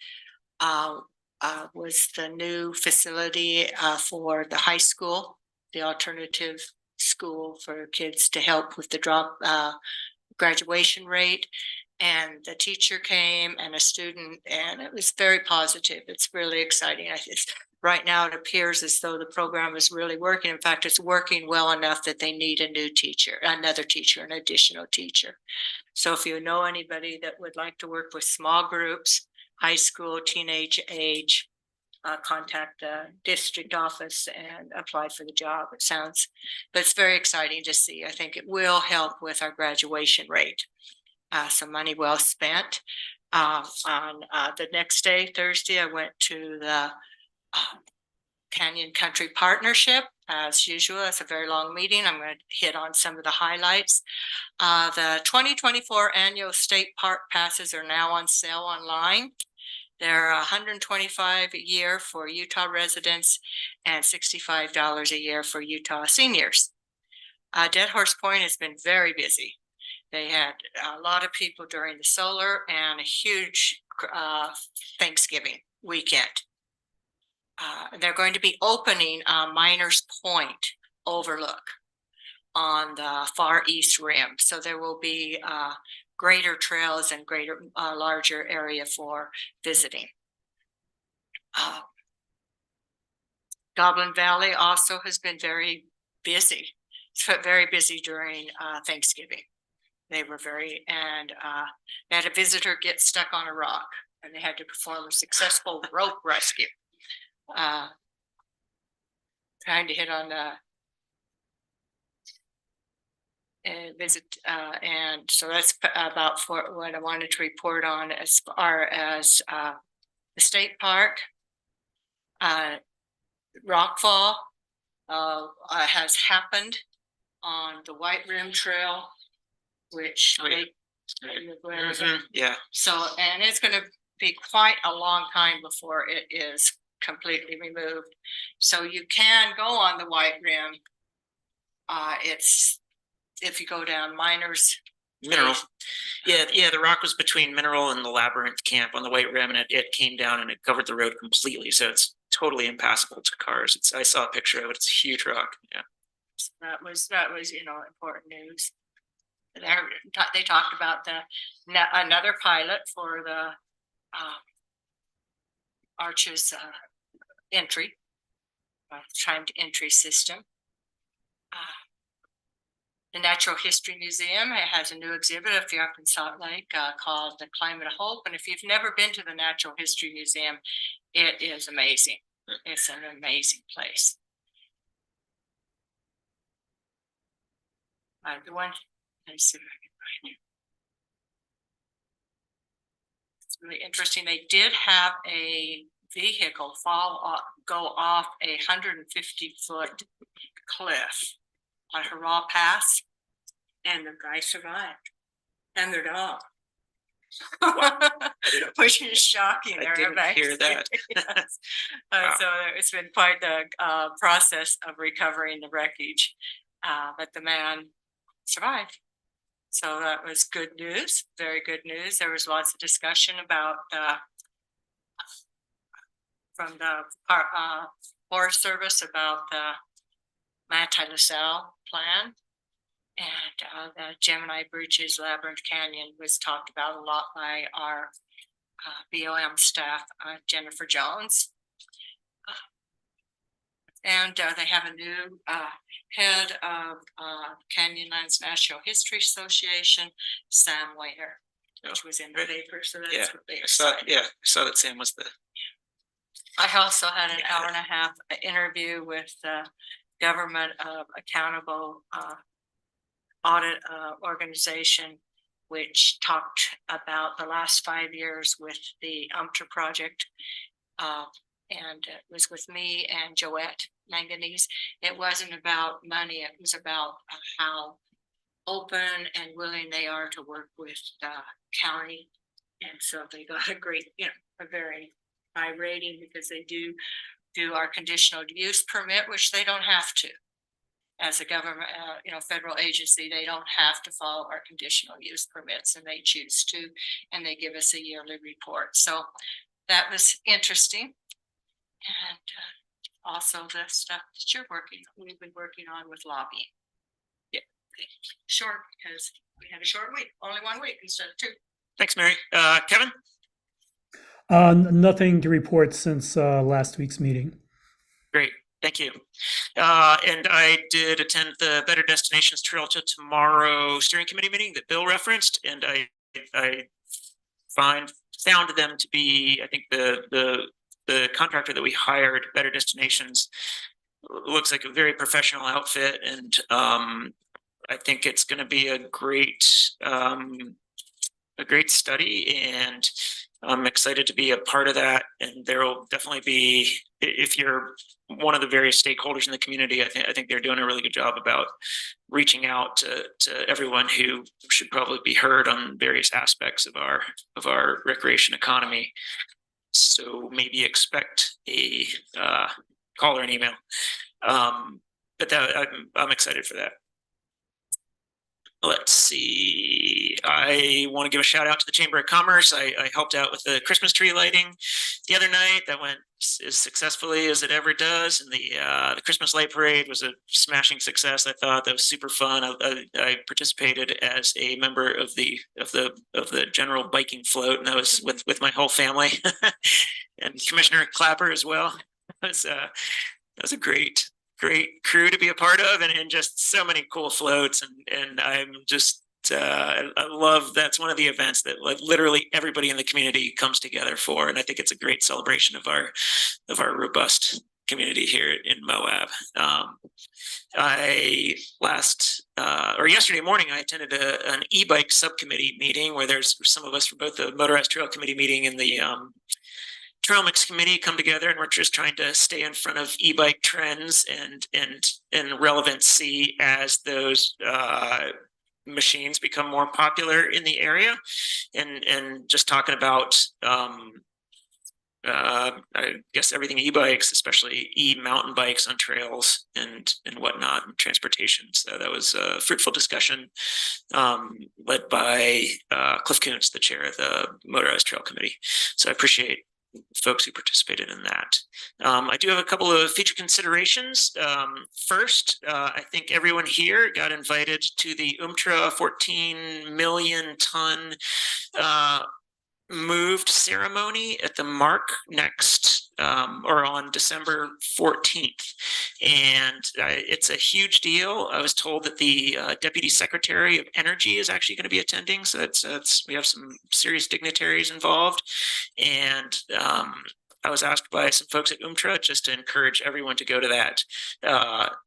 Was the new facility for the high school, the alternative school for kids to help with the graduation rate. And the teacher came and a student, and it was very positive. It's really exciting. Right now it appears as though the program is really working. In fact, it's working well enough that they need a new teacher, another teacher, an additional teacher. So if you know anybody that would like to work with small groups, high school, teenage age, contact the district office and apply for the job. But it's very exciting to see. I think it will help with our graduation rate. Some money well spent. On the next day, Thursday, I went to the Canyon Country Partnership. As usual, it's a very long meeting. I'm going to hit on some of the highlights. The 2024 annual state park passes are now on sale online. They're $125 a year for Utah residents and $65 a year for Utah seniors. Dead Horse Point has been very busy. They had a lot of people during the solar and a huge Thanksgiving weekend. They're going to be opening Miners Point Overlook on the far east rim. So there will be greater trails and larger area for visiting. Goblin Valley also has been very busy. It's been very busy during Thanksgiving. They were they had a visitor get stuck on a rock and they had to perform a successful rope rescue. Trying to hit on the visit, and so that's about for what I wanted to report on as far as the state park. Rockfall has happened on the White Rim Trail, which Yeah. So, and it's going to be quite a long time before it is completely removed. So you can go on the White Rim. It's if you go down Miners Mineral. Yeah, the rock was between Mineral and the Labyrinth camp on the White Rim, and it came down and it covered the road completely. So it's totally impassable to cars. I saw a picture of it. It's a huge rock. Yeah. So that was important news. They talked about another pilot for the Arches entry, timed entry system. The Natural History Museum has a new exhibit if you're up in Salt Lake called The Climate of Hope. And if you've never been to the Natural History Museum, it is amazing. It's an amazing place. The one, let's see if I can find it. It's really interesting. They did have a vehicle go off a 150-foot cliff on Hurrah Pass, and the guy survived, and their dog. Which is shocking. I didn't hear that. Yes. Wow. So it's been quite the process of recovering the wreckage, but the man survived. So that was good news, very good news. There was lots of discussion about from the Forest Service about the Manti-LaSalle plan, and the Gemini Bridges Labyrinth Canyon was talked about a lot by our BOM staff, Jennifer Jones. And they have a new head of Canyonlands National History Association, Sam Weiner, which was in the paper. So that's really exciting. I saw that Sam was the. I also had an hour and a half interview with the government accountable audit organization, which talked about the last 5 years with the UMTRA project. And it was with me and Joette manganese. It wasn't about money. It was about how open and willing they are to work with the county. And so they got a great, a very high rating because they do our conditional use permit, which they don't have to. As a government, federal agency, they don't have to follow our conditional use permits, and they choose to, and they give us a yearly report. So that was interesting. And also the stuff that we've been working on with lobbying. Yeah, short because we had a short week, only 1 week instead of 2. Thanks, Mary. Kevin? Nothing to report since last week's meeting. Great, thank you. And I did attend the Better Destinations Trail to Tomorrow steering committee meeting that Bill referenced, and I found them to be, I think the contractor that we hired, Better Destinations, looks like a very professional outfit, and I think it's going to be a great study, and I'm excited to be a part of that. And there will definitely be, if you're one of the various stakeholders in the community, I think they're doing a really good job about reaching out to everyone who should probably be heard on various aspects of our recreation economy. So maybe expect a call or an email. But I'm excited for that. Let's see. I want to give a shout out to the Chamber of Commerce. I helped out with the Christmas tree lighting the other night. That went as successfully as it ever does. And the Christmas light parade was a smashing success. I thought that was super fun. I participated as a member of the general biking float, and that was with my whole family and Commissioner Clapper as well. That was a great crew to be a part of, and just so many cool floats, and I'm just I love that's one of the events that like literally everybody in the community comes together for, and I think it's a great celebration of our robust community here in Moab. Yesterday morning I attended an e-bike subcommittee meeting where there's some of us from both the Motorized Trail Committee meeting and the Trail Mix Committee come together, and we're just trying to stay in front of e-bike trends and relevancy as those machines become more popular in the area, and just talking about I guess everything e-bikes, especially e-mountain bikes on trails and whatnot, and transportation. So that was a fruitful discussion led by Cliff Kuntz, the chair of the Motorized Trail Committee. So I appreciate folks who participated in that. I do have a couple of feature considerations. First, I think everyone here got invited to the UMTRA 14 million ton moved ceremony at the Mark next or on December 14th. And it's a huge deal. I was told that the Deputy Secretary of Energy is actually going to be attending. So we have some serious dignitaries involved. And I was asked by some folks at UMTRA just to encourage everyone to go to that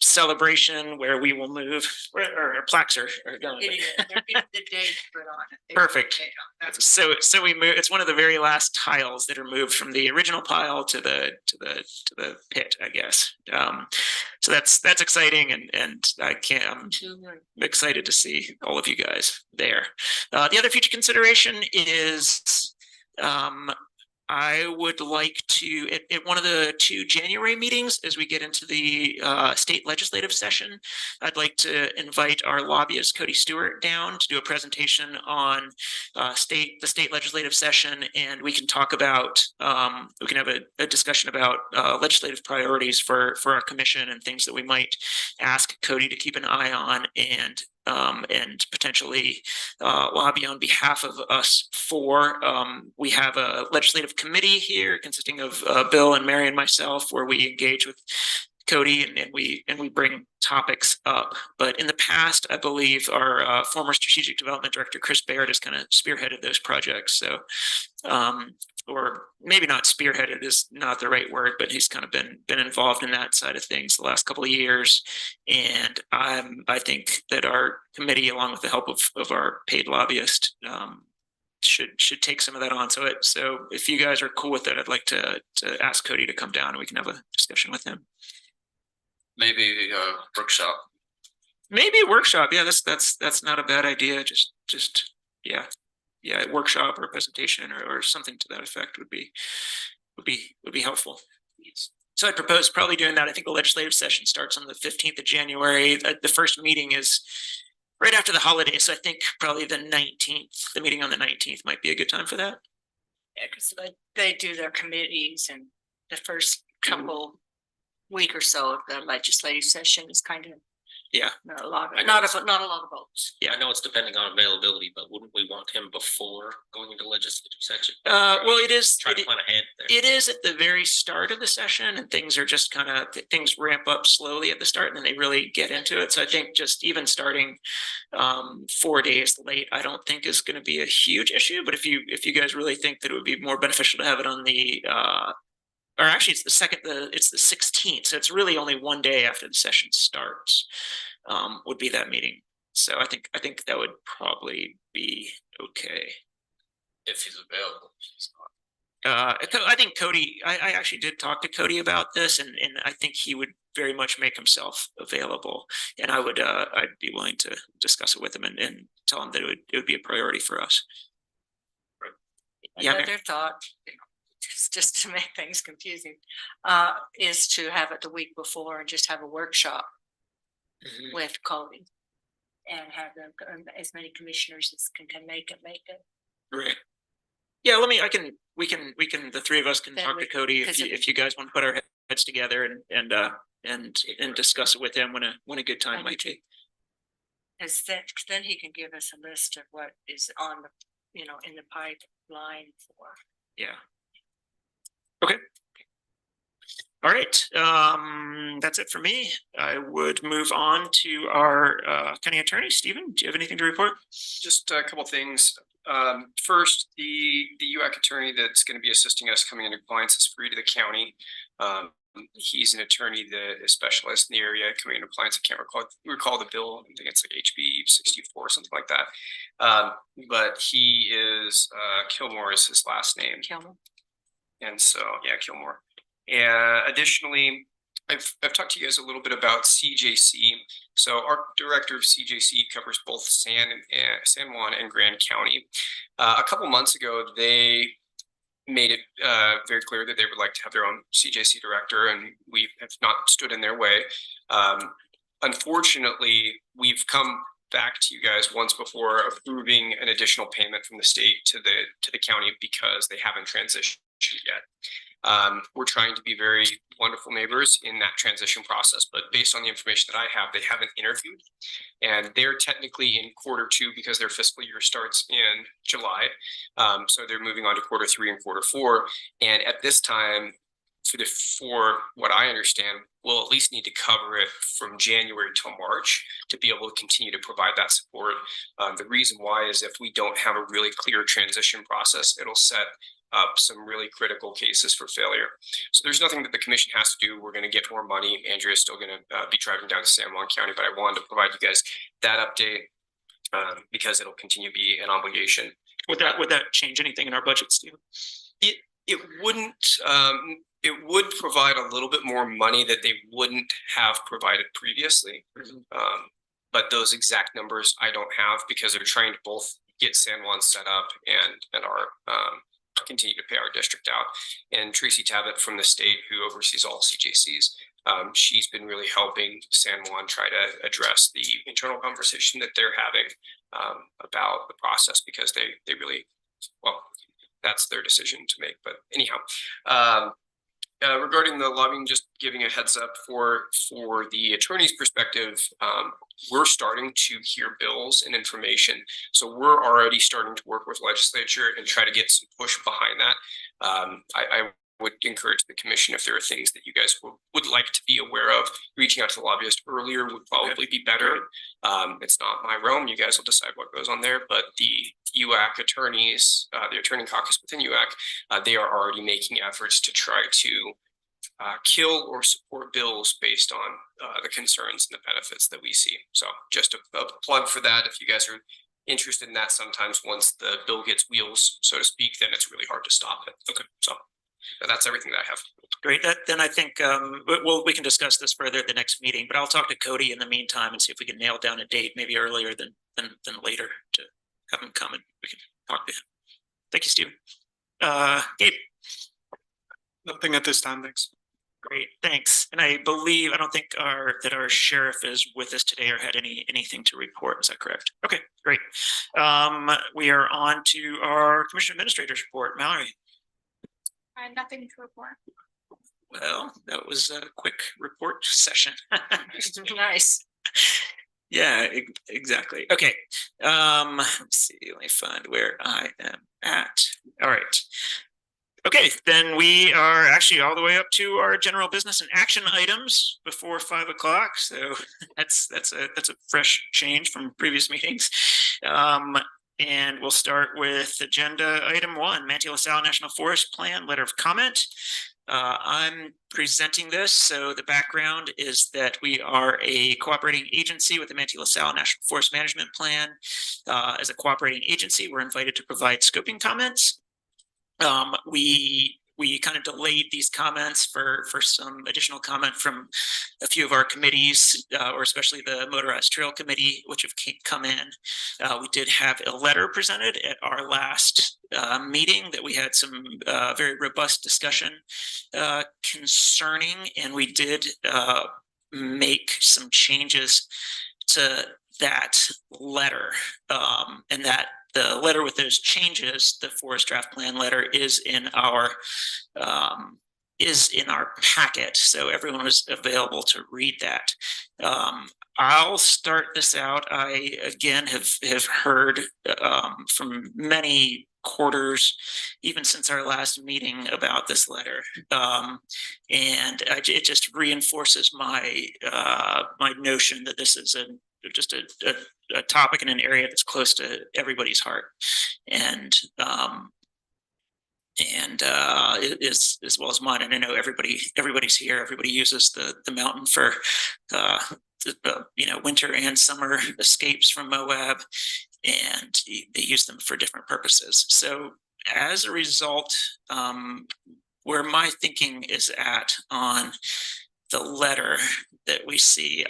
celebration where we will move, or plaques are going. The date put on it. Perfect. So we move. It's one of the very last tiles that are moved from the original pile to the pit, I guess. So that's exciting, and I'm excited to see all of you guys there. The other future consideration is I would like to, at one of the 2 January meetings, as we get into the state legislative session, I'd like to invite our lobbyist, Cody Stewart, down to do a presentation on the state legislative session, and we can talk about, we can have a discussion about legislative priorities for our commission and things that we might ask Cody to keep an eye on, and potentially lobby on behalf of us for. We have a legislative committee here consisting of Bill and Mary and myself, where we engage with Cody and we bring topics up. But in the past, I believe our former strategic development director, Chris Baird, has kind of spearheaded those projects. So, or maybe not spearheaded is not the right word, but he's kind of been involved in that side of things the last couple of years. And I think that our committee, along with the help of our paid lobbyist, should take some of that on. So if you guys are cool with it, I'd like to ask Cody to come down and we can have a discussion with him. Maybe workshop. Maybe a workshop. Yeah, that's not a bad idea. Just yeah, workshop or a presentation or something to that effect would be helpful. So I propose probably doing that. I think the legislative session starts on the 15th of January. The first meeting is right after the holiday, so I think probably the 19th. The meeting on the 19th might be a good time for that. Yeah, because they do their committees and the first couple week or so of the legislative session is kind of not a lot of votes. Yeah, I know it's depending on availability, but wouldn't we want him before going into legislative section? Well, it is Try to plan ahead there. It is at the very start of the session, and things are just kind of things ramp up slowly at the start, and then they really get into it. So I think just even starting 4 days late, I don't think is going to be a huge issue. But if you guys really think that it would be more beneficial to have it on the or actually it's the 16th, so it's really only 1 day after the session starts, would be that meeting. So I think that would probably be okay. If he's available. I think Cody, I actually did talk to Cody about this, and I think he would very much make himself available, and I'd be willing to discuss it with him and tell him that it would be a priority for us. Yeah, Another thought, just to make things confusing, is to have it the week before and just have a workshop with Cody and have as many commissioners as can make it. Right. Yeah, we can the three of us can talk to Cody if you guys want to put our heads together and discuss it with him when a good time might be. Because then he can give us a list of what is on the in the pipeline for. Yeah. Okay. All right. That's it for me. I would move on to our county attorney. Stephen, do you have anything to report? Just a couple things. First, the UAC attorney that's going to be assisting us coming into compliance is free to the county. He's an attorney that is specialized in the area coming into compliance. I can't recall the bill. I think it's like HB 64 or something like that. But he is Kilmore is his last name. Kilmore. And so Kilmore. And additionally, I've talked to you guys a little bit about CJC. So our director of CJC covers both San Juan and Grand County. A couple months ago, they made it very clear that they would like to have their own CJC director, and we have not stood in their way. Unfortunately, we've come back to you guys once before approving an additional payment from the state to the county because they haven't transitioned yet. We're trying to be very wonderful neighbors in that transition process, but based on the information that I have, they haven't interviewed, and they're technically in Q2 because their fiscal year starts in July. So they're moving on to Q3 and Q4, and at this time, for what I understand, we'll at least need to cover it from January till March to be able to continue to provide that support. The reason why is if we don't have a really clear transition process, it'll set up some really critical cases for failure. So there's nothing that the commission has to do. We're going to get more money. Andrea's still going to be driving down to San Juan County, but I wanted to provide you guys that update because it'll continue to be an obligation. Would that change anything in our budget, Steve? It wouldn't. It would provide a little bit more money that they wouldn't have provided previously. But those exact numbers I don't have because they're trying to both get San Juan set up and our continue to pay our district out. And Tracy Tabbitt from the state, who oversees all CJCs, she's been really helping San Juan try to address the internal conversation that they're having about the process because they really, well, that's their decision to make. But anyhow, regarding the lobbying, just giving a heads up for the attorney's perspective, we're starting to hear bills and information. So we're already starting to work with legislature and try to get some push behind that. I would encourage the commission, if there are things that you guys would like to be aware of, reaching out to the lobbyist earlier would probably be better. It's not my realm. You guys will decide what goes on there, but the UAC attorneys, the attorney caucus within UAC, they are already making efforts to try to kill or support bills based on the concerns and the benefits that we see. So just a plug for that. If you guys are interested in that, sometimes once the bill gets wheels, so to speak, then it's really hard to stop it. Okay, so that's everything that I have. Great. Then I think, we can discuss this further at the next meeting, but I'll talk to Cody in the meantime and see if we can nail down a date, maybe earlier than later, to have him come and we can talk to him. Thank you, Stephen. Gabe. Nothing at this time, thanks. Great, thanks. And I don't think our sheriff is with us today or had anything to report. Is that correct? Okay, great. We are on to our Commission Administrator's report. Mallory. I had nothing to report. Well, that was a quick report session. Nice. Yeah, exactly. Okay. Let's see. Let me find where I am at. All right. Okay, then we are actually all the way up to our general business and action items before 5 o'clock. So that's a fresh change from previous meetings. And we'll start with agenda item 1, Manti La Salle National Forest Plan Letter of Comment. I'm presenting this. So the background is that we are a cooperating agency with the Manti La Salle National Forest Management Plan. As a cooperating agency, we're invited to provide scoping comments. We kind of delayed these comments for some additional comment from a few of our committees, or especially the Motorized Trail Committee, which have come in. We did have a letter presented at our last meeting that we had some very robust discussion concerning, and we did make some changes to that letter, and that the letter with those changes, the forest draft plan letter, is in our packet, so everyone was available to read that. I'll start this out. I again have heard from many quarters, even since our last meeting, about this letter, and it just reinforces my my notion that this is just a topic in an area that's close to everybody's heart, and as well as mine. And I know everybody's here. Everybody uses the mountain for winter and summer escapes from Moab, and they use them for different purposes. So as a result, where my thinking is at on the letter that we see,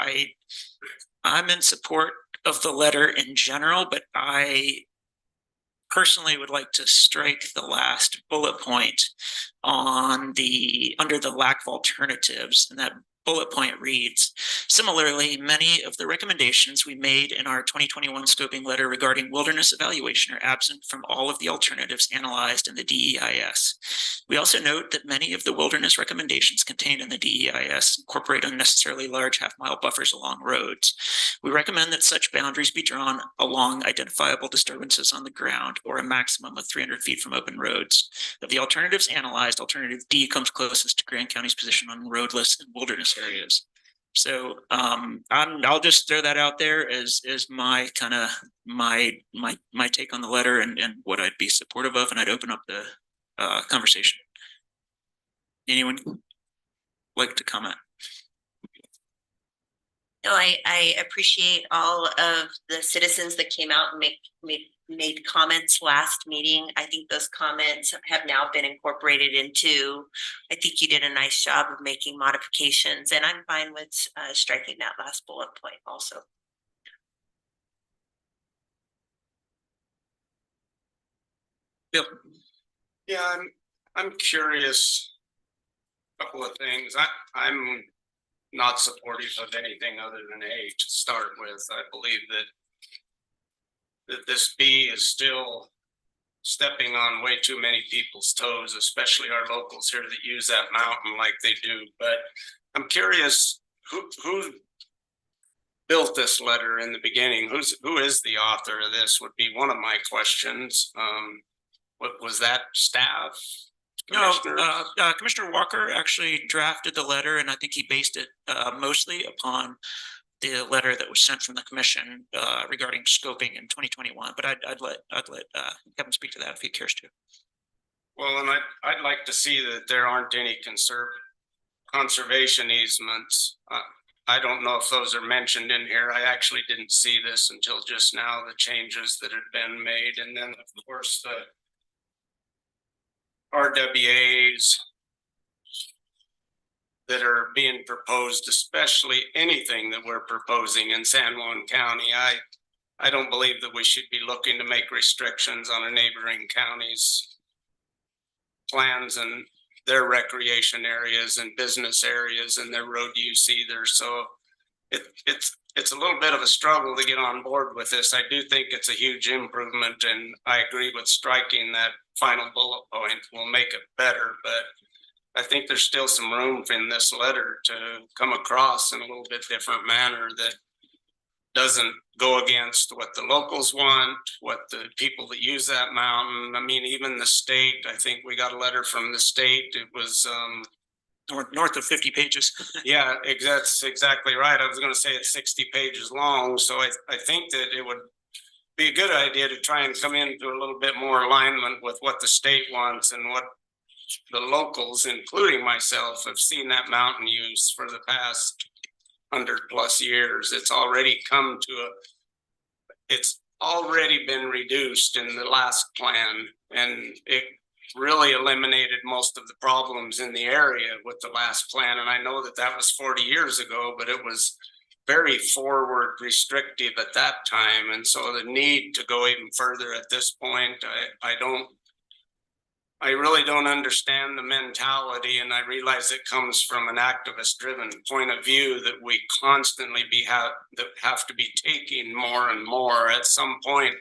I'm in support of the letter in general, but I personally would like to strike the last bullet point under the lack of alternatives, and that bullet point reads, similarly, many of the recommendations we made in our 2021 scoping letter regarding wilderness evaluation are absent from all of the alternatives analyzed in the DEIS. We also note that many of the wilderness recommendations contained in the DEIS incorporate unnecessarily large half-mile buffers along roads. We recommend that such boundaries be drawn along identifiable disturbances on the ground, or a maximum of 300 feet from open roads. Of the alternatives analyzed, alternative D comes closest to Grand County's position on roadless and wilderness areas. So I'll just throw that out there as my kind of my take on the letter and what I'd be supportive of, and I'd open up the conversation. Anyone like to comment? No, I appreciate all of the citizens that came out and made comments last meeting. I think those comments have now been incorporated into, I think you did a nice job of making modifications, and I'm fine with striking that last bullet point also. Bill. Yeah, I'm curious. Couple of things. I'm not supportive of anything other than A to start with. I believe that this B is still stepping on way too many people's toes, especially our locals here that use that mountain like they do. But I'm curious, who built this letter in the beginning? Who is the author of this would be one of my questions. What was that, staff? No, Commissioner Walker actually drafted the letter, and I think he based it mostly upon the letter that was sent from the commission regarding scoping in 2021. But I'd let Kevin speak to that if he cares to. Well, and I'd like to see that there aren't any conservation easements. I don't know if those are mentioned in here. I actually didn't see this until just now, the changes that had been made, and then of course RWAs that are being proposed, especially anything that we're proposing in San Juan County. I don't believe that we should be looking to make restrictions on a neighboring county's plans and their recreation areas and business areas and their road use either. So it's a little bit of a struggle to get on board with this. I do think it's a huge improvement, and I agree with striking that final bullet point will make it better, but I think there's still some room in this letter to come across in a little bit different manner that doesn't go against what the locals want, what the people that use that mountain. I mean, even the state, I think we got a letter from the state. It was north of 50 pages. Yeah, that's exactly right. I was going to say it's 60 pages long. So I think that it would be a good idea to try and come into a little bit more alignment with what the state wants and what the locals, including myself, have seen that mountain use for the past 100+ years. It's already come to it's already been reduced in the last plan, and it really eliminated most of the problems in the area with the last plan. And I know that that was 40 years ago, but it was very forward restrictive at that time. And so the need to go even further at this point, I really don't understand the mentality, and I realize it comes from an activist driven point of view that we constantly have to be taking more and more. At some point,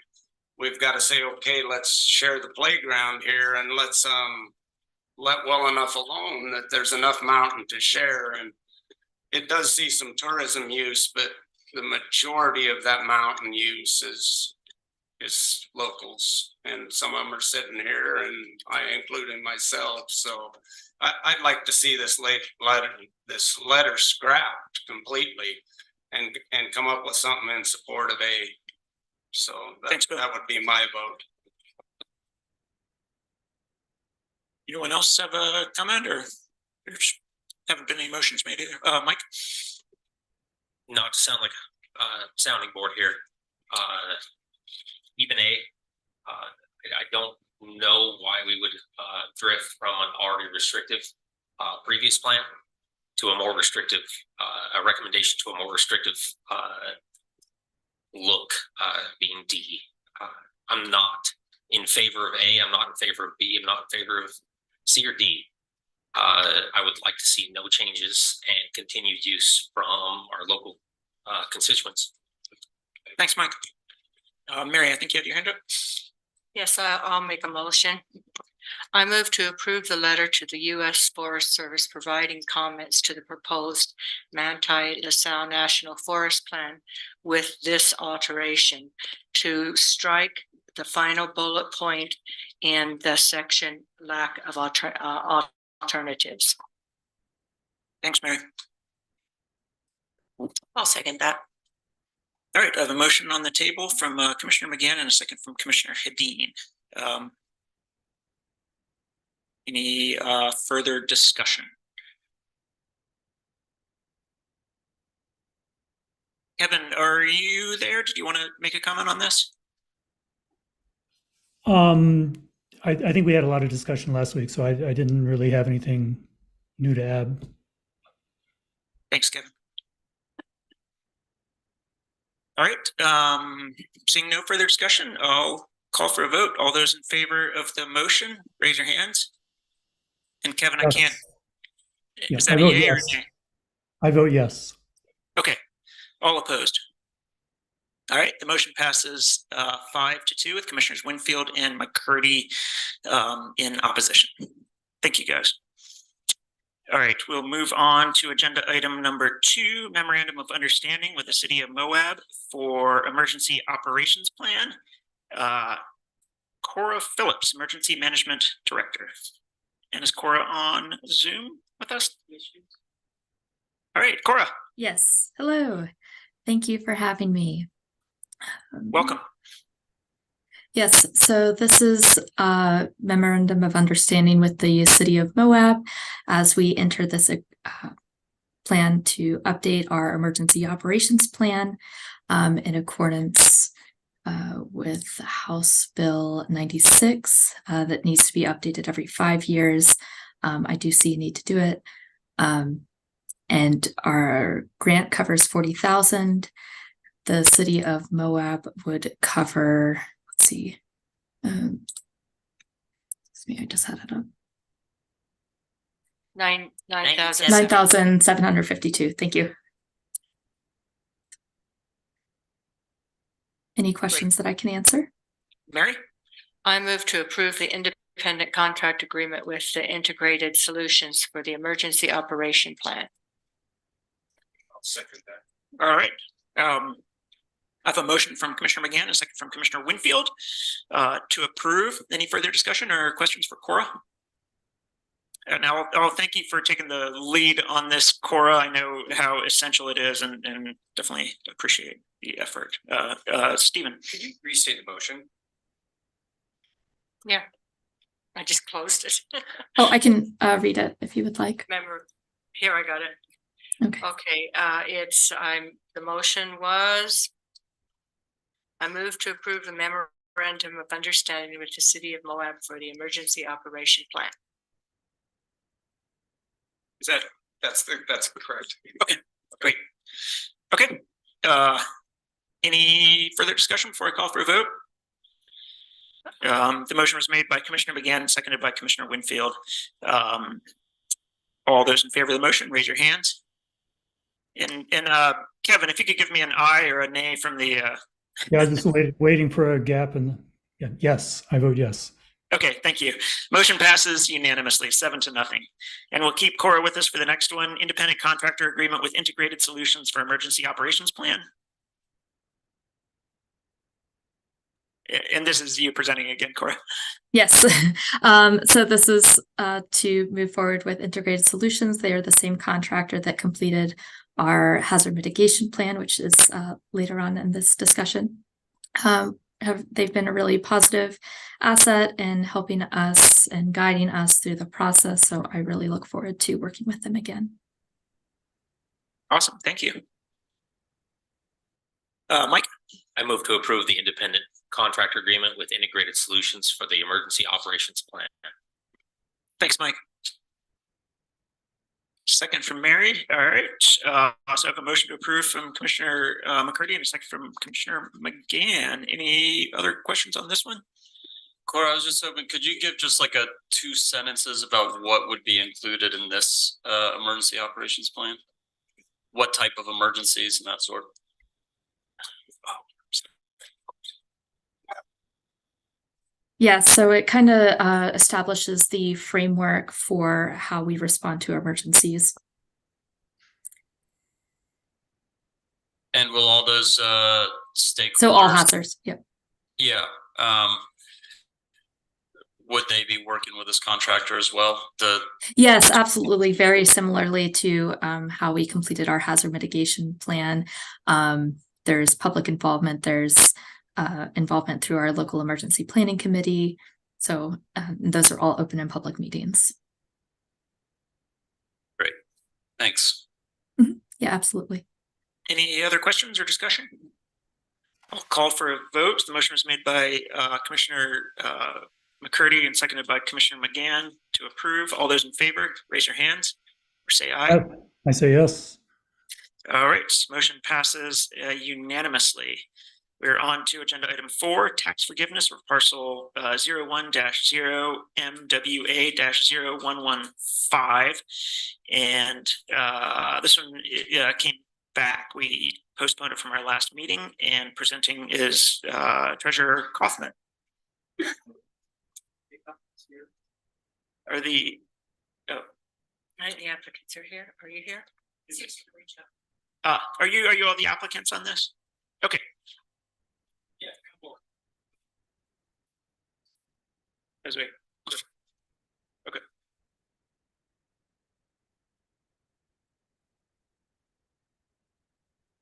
we've got to say, okay, let's share the playground here, and let's let well enough alone that there's enough mountain to share. And it does see some tourism use, but the majority of that mountain use is locals, and some of them are sitting here, and I including myself. So I'd like to see this letter scrapped completely and come up with something in support of A. So that would be my vote. Anyone else have a comment, or there's haven't been any motions made either? Mike? Not to sound like a sounding board here. Even A, I don't know why we would drift from an already restrictive previous plan to a more restrictive, a recommendation to a more restrictive look, being D. I'm not in favor of A, I'm not in favor of B, I'm not in favor of C or D. I would like to see no changes and continued use from our local constituents. Thanks, Mike. Mary, I think you had your hand up. Yes, I'll make a motion. I move to approve the letter to the U.S. Forest Service providing comments to the proposed Manti-La National Forest Plan with this alteration to strike the final bullet point in the section lack of alternatives. Thanks, Mary. I'll second that. All right, I have a motion on the table from Commissioner McGann and a second from Commissioner Hedin. Any further discussion? Kevin, are you there? Did you want to make a comment on this? I think we had a lot of discussion last week, so I didn't really have anything new to add. Thanks, Kevin. All right, seeing no further discussion, I'll call for a vote. All those in favor of the motion, raise your hands. And Kevin, Yes. I can't. Yes, Is that I a vote yay or yes. a nay? I vote yes. Okay, all opposed. All right, the motion passes 5-2 with Commissioners Winfield and McCurdy in opposition. Thank you, guys. All right, we'll move on to agenda item number 2, Memorandum of Understanding with the City of Moab for Emergency Operations Plan. Cora Phillips, Emergency Management Director. And is Cora on Zoom with us? All right, Cora. Yes, hello. Thank you for having me. Welcome. Yes, so this is a memorandum of understanding with the City of Moab as we enter this plan to update our emergency operations plan in accordance with House Bill 96 that needs to be updated every 5 years. I do see a need to do it. And our grant covers 40,000. The city of Moab would cover, let's see. Excuse me, I just had it up. 9,752. Thank you. Any questions that I can answer? Mary? I move to approve the independent contract agreement with the Integrated Solutions for the Emergency Operation Plan. I'll second that. All right. I have a motion from Commissioner McGann, a second from Commissioner Winfield to approve. Any further discussion or questions for Cora? And I'll thank you for taking the lead on this, Cora. I know how essential it is and definitely appreciate the effort. Stephen. Could you restate the motion? Yeah, I just closed it. Oh, I can read it if you would like. Remember, here I got it. Okay. Okay, the motion was, I move to approve the memorandum of understanding with the city of Moab for the emergency operation plan. Is that's correct? Okay, great. Okay. Any further discussion before I call for a vote? The motion was made by Commissioner McGann and seconded by Commissioner Winfield. All those in favor of the motion, raise your hands. And Kevin, if you could give me an aye or a nay from the. Yeah, I was just waiting for a gap in the. Yeah, yes, I vote yes. Okay, thank you. Motion passes unanimously, 7-0. And we'll keep Cora with us for the next one. Independent contractor agreement with Integrated Solutions for Emergency Operations Plan. And this is you presenting again, Cora. Yes. So this is to move forward with Integrated Solutions. They are the same contractor that completed our hazard mitigation plan, which is later on in this discussion. They've been a really positive asset in helping us and guiding us through the process. So I really look forward to working with them again. Awesome. Thank you. Mike? I move to approve the independent contractor agreement with Integrated Solutions for the Emergency Operations Plan. Thanks, Mike. Second from Mary. All right. Also have a motion to approve from Commissioner McCurdy and a second from Commissioner McGann. Any other questions on this one? Cora, I was just hoping, could you give just like 2 sentences about what would be included in this emergency operations plan? What type of emergencies and that sort? Yeah, so it kind of establishes the framework for how we respond to emergencies. And will all those stakeholders? So all hazards, yep. Yeah. Would they be working with this contractor as well? Yes, absolutely. Very similarly to how we completed our hazard mitigation plan. There's public involvement. There's involvement through our local emergency planning committee. So those are all open and public meetings. Great. Thanks. Mm-hmm. Yeah, absolutely. Any other questions or discussion? I'll call for a vote. The motion was made by Commissioner McCurdy and seconded by Commissioner McGann to approve. All those in favor, raise your hands or say aye. I say yes. All right, motion passes unanimously. We're on to agenda item 4, tax forgiveness for parcel 01-0MWA-0115. And this one came back. We postponed it from our last meeting, and presenting is Treasurer Kaufman. Are the applicants are here? Are you here? Are you all the applicants on this? Okay. Yeah, come on. As we. Okay.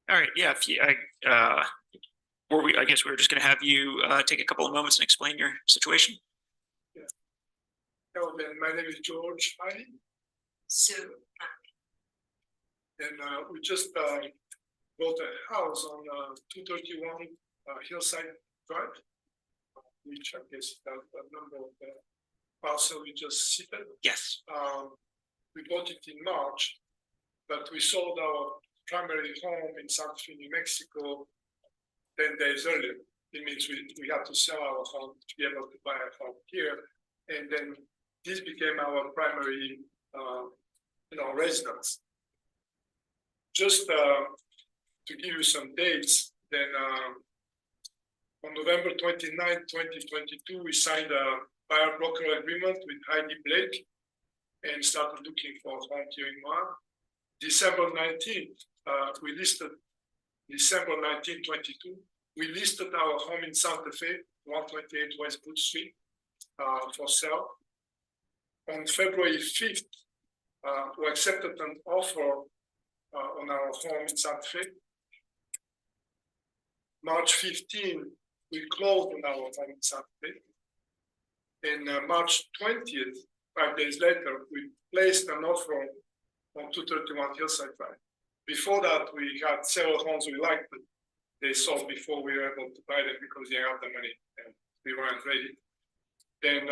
All right. Yeah. If you, I guess we were just going to have you take a couple of moments and explain your situation. Yeah. Hello, my name is George. So. And we just built a house on 231 Hillside Drive, which I guess that's the number of the parcel we just cited. Yes. We bought it in March, but we sold our primary home in Santa Fe, New Mexico 10 days earlier. It means we had to sell our home to be able to buy a home here. And then this became our primary, residence. Just to give you some dates, then on November 29, 2022, we signed a buyer broker agreement with Heidi Blake and started looking for a home here in Moab. December 19th, we listed, December 19, 22, we listed our home in Santa Fe, 128 West Booth Street, for sale. On February 5th, we accepted an offer on our home in Santa Fe. March 15, we closed on our home in Santa Fe. And March 20th, 5 days later, we placed an offer on 231 Hillside Drive. Before that, we had several homes we liked, but they sold before we were able to buy them because they had the money and we weren't ready. Then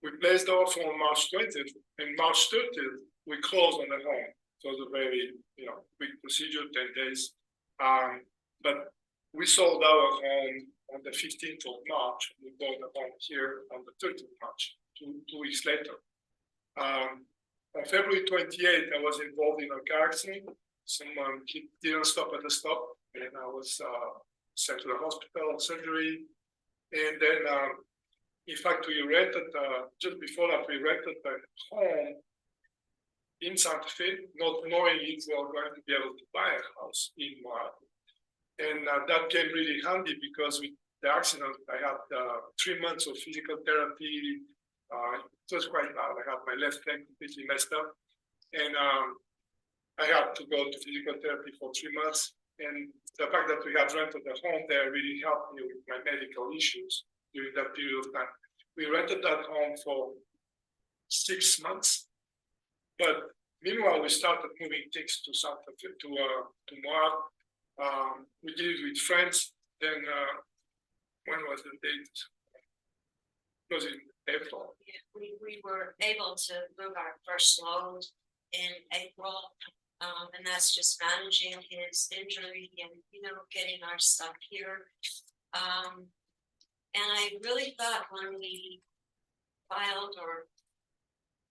we placed the offer on March 20th, and March 30th, we closed on the home. So it was a very, quick procedure, 10 days. But we sold our home on the 15th of March. We bought the home here on the 30th of March, two weeks later. On February 28th, I was involved in a car accident. Someone didn't stop at the stop, and I was sent to the hospital, surgery. And then, in fact, we rented, just before that, we rented a home in Santa Fe, not knowing if we were going to be able to buy a house in Moab. And that came really handy because with the accident, I had 3 months of physical therapy. It was quite bad. I had my left leg completely messed up. And I had to go to physical therapy for 3 months. And the fact that we had rented a home there really helped me with my medical issues during that period of time. We rented that home for 6 months. But meanwhile, we started moving things to Santa Fe, to Moab. We did it with friends. Then when was the date? It was in April. Yeah, we were able to move our first load in April. And that's just managing his injury and, getting our stuff here. And I really thought when we filed or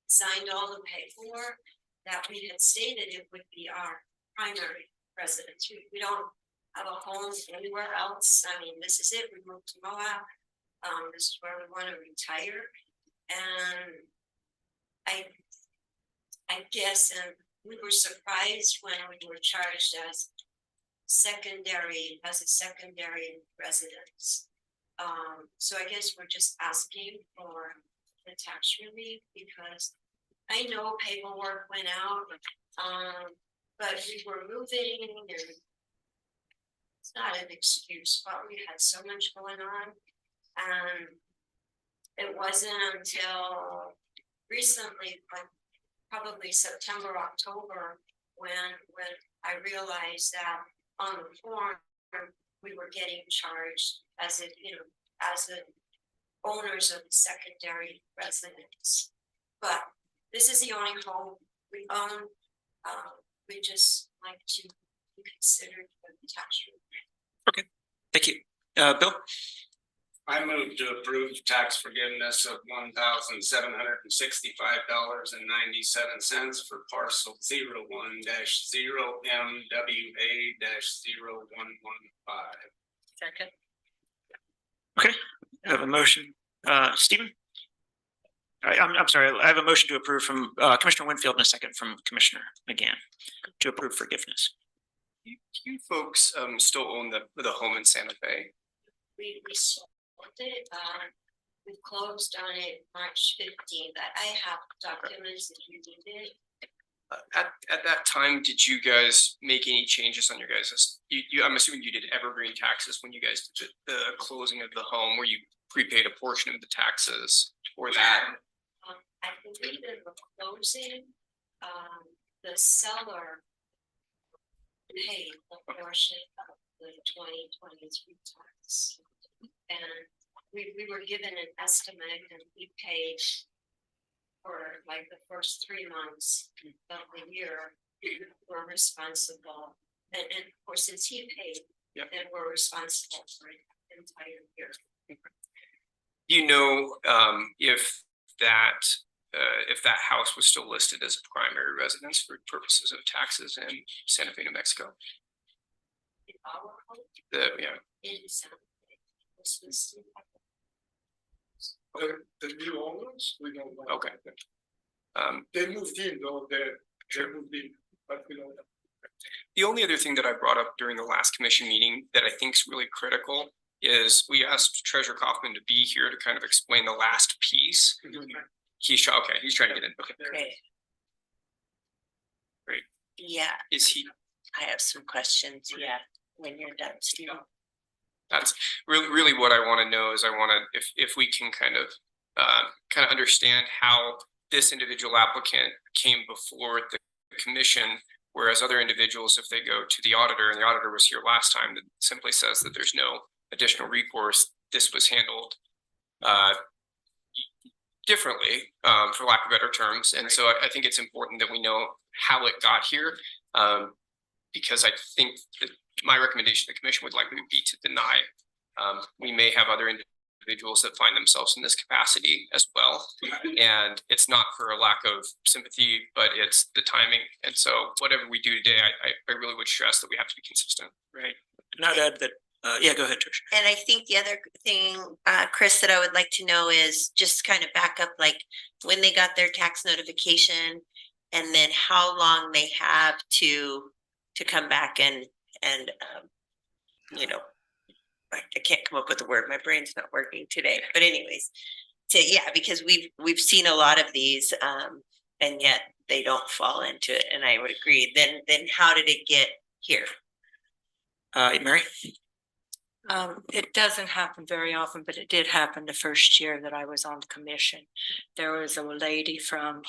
signed all the paperwork that we had stated it would be our primary residence. We don't have a home anywhere else. I mean, this is it. We moved to Moab. This is where we want to retire. And I guess we were surprised when we were charged as a secondary residence. So I guess we're just asking for the tax relief because I know paperwork went out, but we were moving and it's not an excuse, but we had so much going on. And it wasn't until recently, like probably September, October, when I realized that on the form we were getting charged as the owners of the secondary residence. But this is the only home we own. We just like to be considered for the tax relief. Okay, thank you. Bill? I move to approve tax forgiveness of $1,765.97 for parcel 01-0MWA-0115. Second. Okay, I have a motion. Stephen? I'm sorry, I have a motion to approve from Commissioner Winfield and a second from Commissioner McGann to approve forgiveness. You folks still own the home in Santa Fe? We sold it. We closed on it March 15th. I have documents if you need it. At that time, did you guys make any changes on your guys'? I'm assuming you did evergreen taxes when you guys did the closing of the home, where you prepaid a portion of the taxes for that. I believe in the closing, the seller paid the portion of the 2023 tax. And we were given an estimate and we paid for like the first 3 months of the year, we're responsible. And of course, since he paid, then we're responsible for the entire year. You know, if that house was still listed as a primary residence for purposes of taxes in Santa Fe, New Mexico. In our home, Yeah. in Santa Fe, this was The new owners, we don't know. Okay. They moved in though, they moved in, but we don't know. The only other thing that I brought up during the last commission meeting that I think is really critical is we asked Treasurer Kaufman to be here to kind of explain the last piece. He's trying to get in. Okay. Great. Yeah, Is he? I have some questions, yeah, when you're done, Steve. That's really what I want to know is I want to, if we can kind of understand how this individual applicant came before the commission, whereas other individuals, if they go to the auditor, and the auditor was here last time, that simply says that there's no additional recourse. This was handled differently, for lack of better terms. And so I think it's important that we know how it got here, because I think that my recommendation to the commission would likely be to deny. We may have other individuals that find themselves in this capacity as well. And it's not for a lack of sympathy, but it's the timing. And so whatever we do today, I really would stress that we have to be consistent. Right. And I'd add that, yeah, go ahead, Trish. And I think the other thing, Chris, that I would like to know is just kind of back up, like when they got their tax notification and then how long they have to come back and you know, I can't come up with the word. My brain's not working today, but anyways, because we've seen a lot of these, and yet they don't fall into it. And I would agree. Then how did it get here? Mary? It doesn't happen very often, but it did happen the first year that I was on the commission. There was a lady from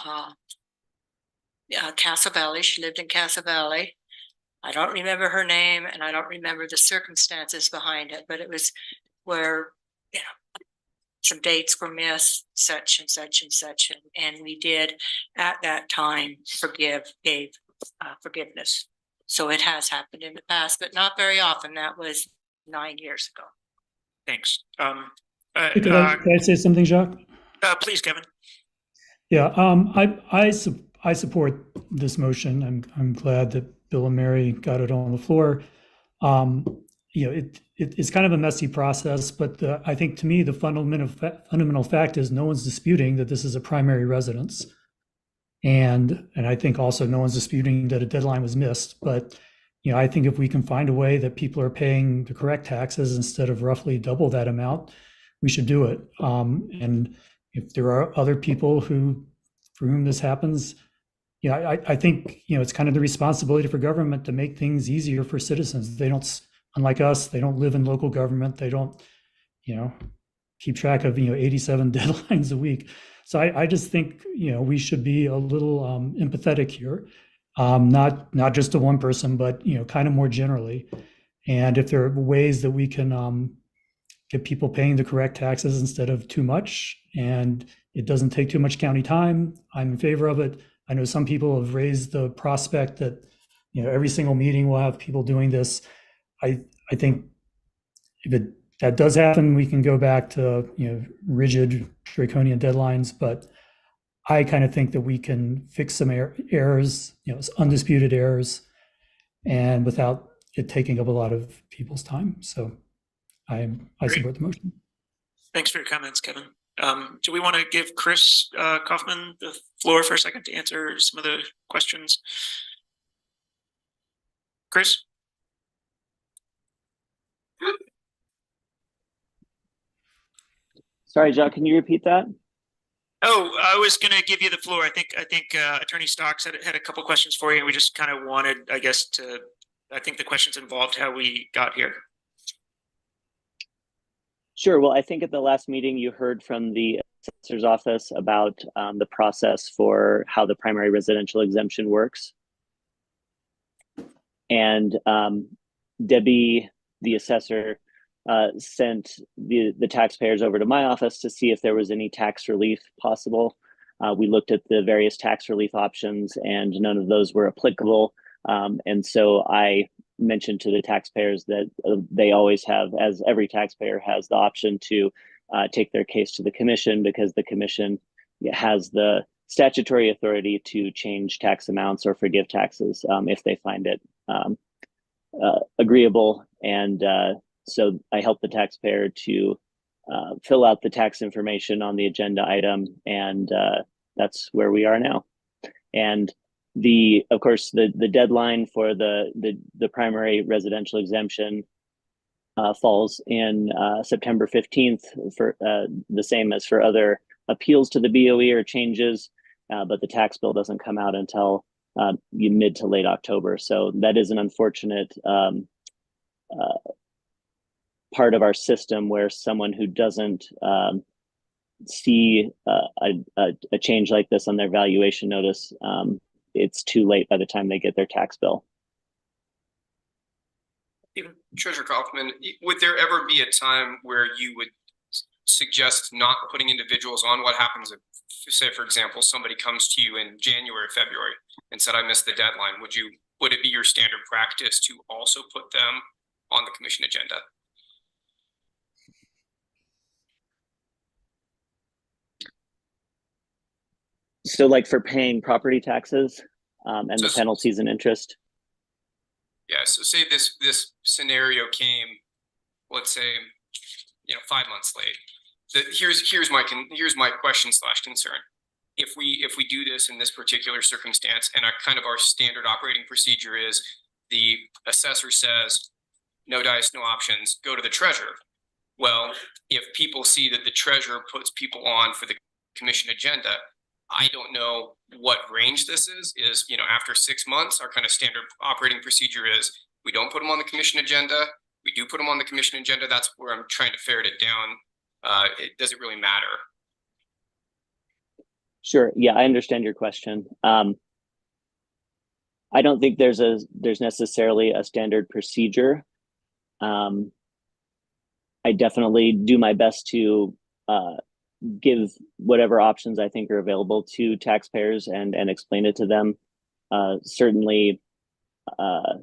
Casa Valley. She lived in Casa Valley. I don't remember her name and I don't remember the circumstances behind it, but it was where, some dates were missed, such and such and such. And we did at that time gave forgiveness. So it has happened in the past, but not very often. That was 9 years ago. Thanks. Can I say something, Jacques? Please, Kevin. Yeah, I support this motion. I'm glad that Bill and Mary got it on the floor. It's kind of a messy process, but I think to me the fundamental fact is no one's disputing that this is a primary residence, and I think also no one's disputing that a deadline was missed. But I think if we can find a way that people are paying the correct taxes instead of roughly double that amount, we should do it. And if there are other people for whom this happens, I think, it's kind of the responsibility for government to make things easier for citizens. They don't, unlike us, they don't live in local government. They don't, keep track of, 87 deadlines a week. So I just think, we should be a little empathetic here, not just to one person, but, kind of more generally. And if there are ways that we can get people paying the correct taxes instead of too much, and it doesn't take too much county time, I'm in favor of it. I know some people have raised the prospect that, every single meeting will have people doing this. I think if that does happen, we can go back to, rigid draconian deadlines, but I kind of think that we can fix some errors, undisputed errors, and without it taking up a lot of people's time. So I support the motion. Thanks for your comments, Kevin. Do we want to give Chris Kaufman the floor for a second to answer some of the questions? Chris? Sorry, Jacques, can you repeat that? Oh, I was going to give you the floor. I think Attorney Stocks had a couple questions for you, and we just kind of wanted, I think the questions involved how we got here. Sure. Well, I think at the last meeting you heard from the assessor's office about the process for how the primary residential exemption works. And Debbie the assessor sent the taxpayers over to my office to see if there was any tax relief possible. We looked at the various tax relief options and none of those were applicable. And so I mentioned to the taxpayers that they always have, as every taxpayer has the option to take their case to the commission, because the commission has the statutory authority to change tax amounts or forgive taxes if they find it agreeable. And so I helped the taxpayer to fill out the tax information on the agenda item, and that's where we are now. And of course, the deadline for the primary residential exemption falls in September 15th, for the same as for other appeals to the BOE or changes, but the tax bill doesn't come out until mid to late October. So that is an unfortunate part of our system, where someone who doesn't see a change like this on their valuation notice, it's too late by the time they get their tax bill. Treasurer Kaufman, would there ever be a time where you would suggest not putting individuals on? What happens if, say, for example, somebody comes to you in January, February and said, I missed the deadline? Would it be your standard practice to also put them on the commission agenda? So like for paying property taxes and the penalties and interest? Yeah, so say this scenario came, let's say, 5 months late. Here's my question / concern. If we do this in this particular circumstance, and our standard operating procedure is the assessor says, no dice, no options, go to the treasurer. Well, if people see that the treasurer puts people on for the commission agenda, I don't know what range this is, after 6 months, our kind of standard operating procedure is we don't put them on the commission agenda. We do put them on the commission agenda. That's where I'm trying to ferret it down. Does it really matter? Sure. Yeah, I understand your question. I don't think there's necessarily a standard procedure. I definitely do my best to give whatever options I think are available to taxpayers and explain it to them. Certainly, a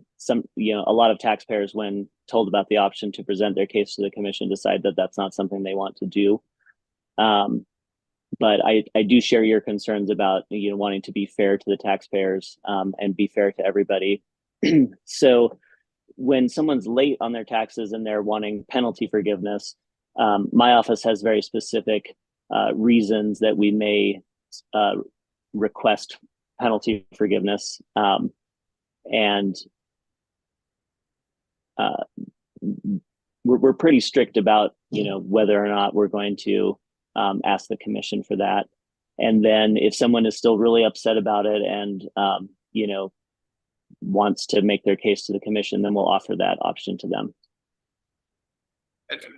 lot of taxpayers, when told about the option to present their case to the commission, decide that that's not something they want to do. But I do share your concerns about wanting to be fair to the taxpayers and be fair to everybody. So when someone's late on their taxes and they're wanting penalty forgiveness, my office has very specific reasons that we may request penalty forgiveness, and we're pretty strict about whether or not we're going to ask the commission for that. And then if someone is still really upset about it and wants to make their case to the commission, then we'll offer that option to them.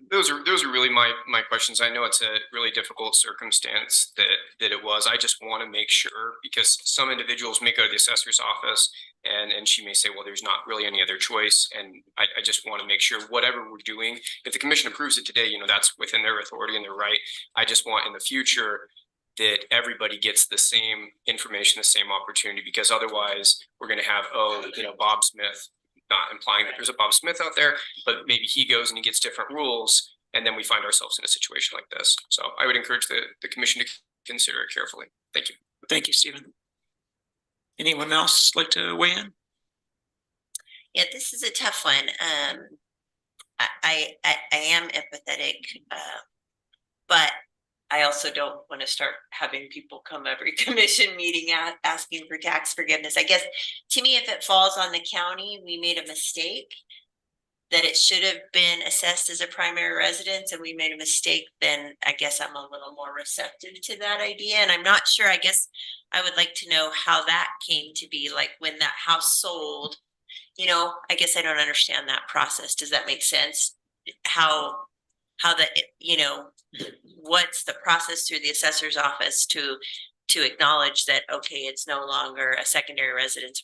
Those are really my questions. I know it's a really difficult circumstance that it was. I just want to make sure, because some individuals may go to the assessor's office and she may say, well, there's not really any other choice. And I just want to make sure whatever we're doing, if the commission approves it today, that's within their authority and their right. I just want in the future that everybody gets the same information, the same opportunity, because otherwise we're going to have, Bob Smith, not implying that there's a Bob Smith out there, but maybe he goes and he gets different rules, and then we find ourselves in a situation like this. So I would encourage the commission to consider it carefully. Thank you. Thank you, Stephen. Anyone else like to weigh in? Yeah, this is a tough one. I am empathetic, but I also don't want to start having people come every commission meeting asking for tax forgiveness. I guess to me, if it falls on the county, we made a mistake, that it should have been assessed as a primary residence, and we made a mistake, then I guess I'm a little more receptive to that idea. And I'm not sure, I guess I would like to know how that came to be, like when that house sold, I guess I don't understand that process. Does that make sense? How that, what's the process through the assessor's office to acknowledge that, okay, it's no longer a secondary residence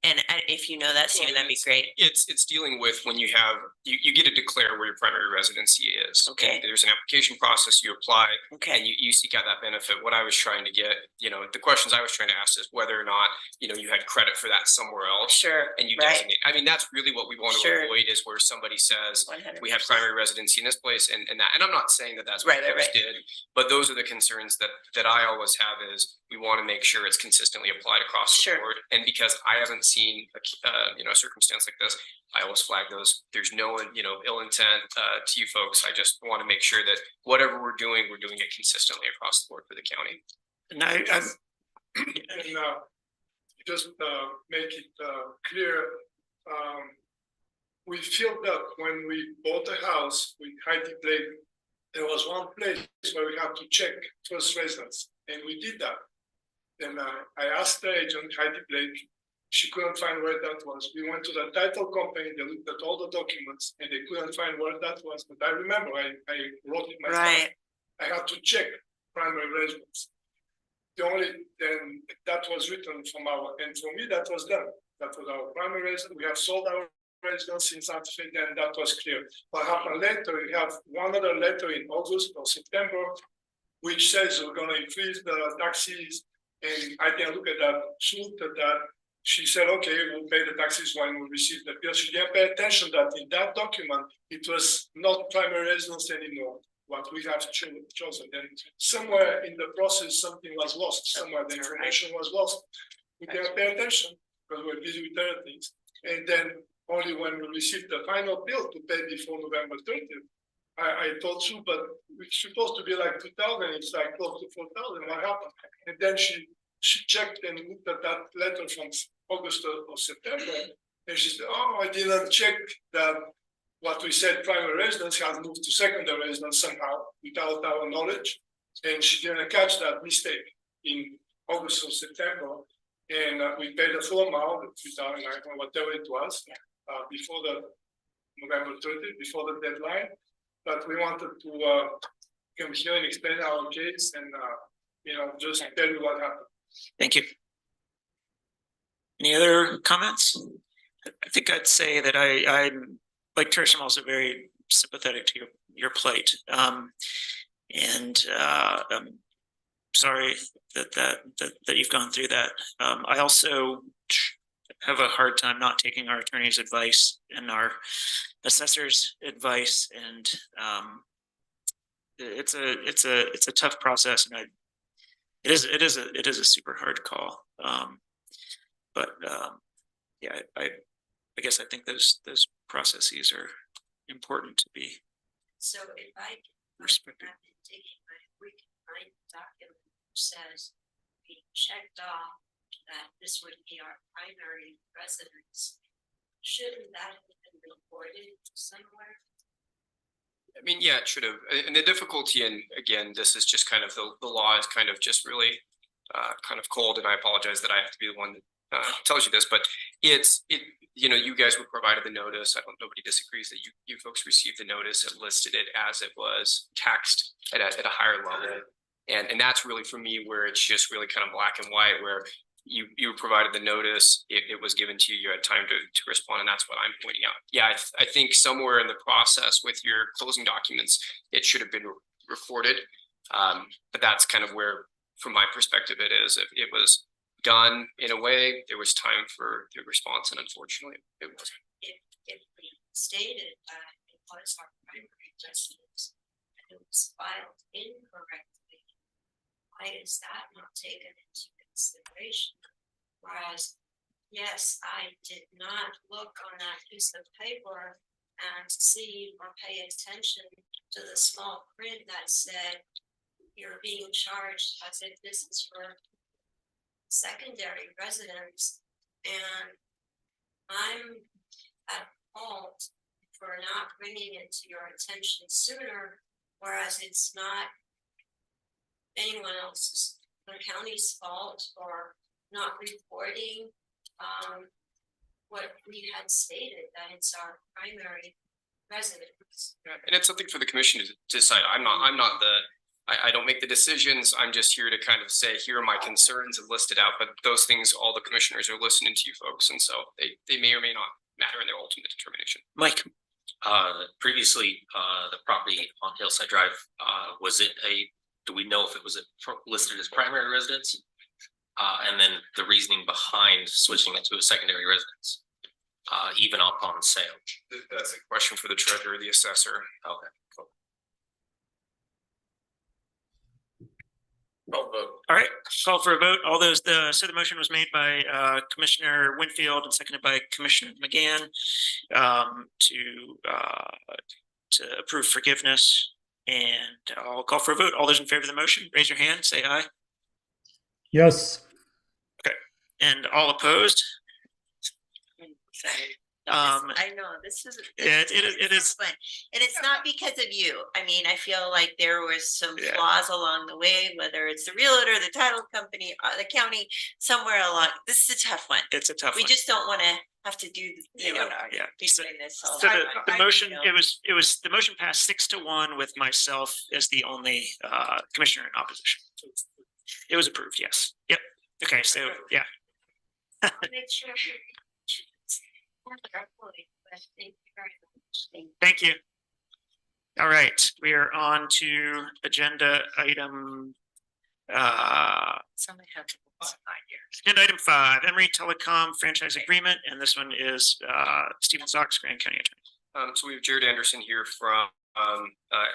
And if you know that, Stephen, that'd be great. It's dealing with when you have, you get to declare where your primary residency is. Okay. And there's an application process, you apply. Okay. And you seek out that benefit. What I was trying to get, the questions I was trying to ask is whether or not, you had credit for that somewhere else. Sure. And you right. designate. I mean, that's really what we want to Sure. avoid is where somebody says, 100%. we have primary residency in this place and that. And I'm not saying that that's what Right. did, but those are the concerns that I always have is we want to make sure it's consistently applied across the Sure. board. And because I haven't seen a circumstance like this, I always flag those. There's no ill intent to you folks. I just want to make sure that whatever we're doing it consistently across the board for the county. And I'm And just make it clear, we feel that when we bought a house with Heidi Blake, there was one place where we had to check first residence, and we did that. And I asked the agent, Heidi Blake, she couldn't find where that was. We went to the title company, they looked at all the documents, and they couldn't find where that was. But I remember I wrote it myself. Right. I had to check primary residence. Then that was written from and for me, that was done. That was our primary residence. We have sold our residence in Santa Fe, then that was clear. What happened later, we have one other letter in August or September, which says we're going to increase the taxes. And I can look at that, she looked at that. She said, okay, we'll pay the taxes when we receive the bill. She didn't pay attention that in that document, it was not primary residence anymore. What we have chosen. Then somewhere in the process, something was lost. Somewhere the information was lost. We didn't pay attention because we're busy with other things. And then only when we received the final bill to pay before November 30th, I told you, but it's supposed to be like 2,000. It's like close to 4,000. What happened? And then she checked and looked at that letter from August or September, and she said, "Oh, I didn't check that." What we said, primary residence has moved to secondary residence somehow without our knowledge. And she didn't catch that mistake in August or September. And we paid the full amount, 2,000, whatever it was, before the November 30th, before the deadline. But we wanted to come here and explain our case and, just tell you what happened. Thank you. Any other comments? I think I'd say that I'm like Trish, I'm also very sympathetic to your plight, and I'm sorry that you've gone through that. I also have a hard time not taking our attorney's advice and our assessor's advice, and it's a tough process, and it is a super hard call. Yeah, I guess I think those processes are important to be So if I respected. digging, but if we can find a document which says we checked off that this would be our primary residence, shouldn't that have been reported somewhere? I mean, yeah, it should have. And the difficulty, and again, this is just kind of the law is kind of just really kind of cold, and I apologize that I have to be the one that tells you this, but you guys were provided the notice. Nobody disagrees that you folks received the notice. It listed it as it was taxed at a higher level, and that's really for me where it's just really kind of black and white, where you provided the notice, it was given to you, you had time to respond, and that's what I'm pointing out. Yeah, I think somewhere in the process with your closing documents, it should have been recorded, but that's kind of where, from my perspective, it is. It was done in a way, there was time for the response, and unfortunately, it wasn't. If we stated that it was our primary residence and it was filed incorrectly, why is that not taken into consideration? Whereas, yes, I did not look on that piece of paper and see or pay attention to the small print that said you're being charged as if this is for secondary residence, and I'm at fault for not bringing it to your attention sooner, whereas it's not anyone else's, the county's fault for not reporting what we had stated, that it's our primary residence. Yeah, and it's something for the commission to decide. I'm not the I don't make the decisions. I'm just here to kind of say, here are my concerns and list it out, but those things, all the commissioners are listening to you folks, and so they may or may not matter in their ultimate determination. Mike, Previously, the property on Hillside Drive, was it do we know if it was listed as primary residence? And then the reasoning behind switching it to a secondary residence, even upon sale. That's a question for the treasurer or the assessor. Okay, cool. all right, call for a vote. All those, so the motion was made by Commissioner Winfield and seconded by Commissioner McGann to approve forgiveness. And I'll call for a vote. All those in favor of the motion, raise your hand, say aye. Yes. Okay, and all opposed? I know this is it is fun. And it's not because of you. I mean, I feel like there was some flaws along the way, whether it's the realtor, the title company, the county, somewhere along. This is a tough one. It's a tough one. We just don't want to have to do, be doing this. So the motion, it was the motion passed 6-1 with myself as the only commissioner in opposition. It was approved. Yes. Yep. Okay. So yeah. Make sure. Thank you. All right, we are on to agenda item agenda item 5, Emery Telecom franchise agreement, and this one is Stephen Sox, Grand County Attorney. So we have Jared Anderson here from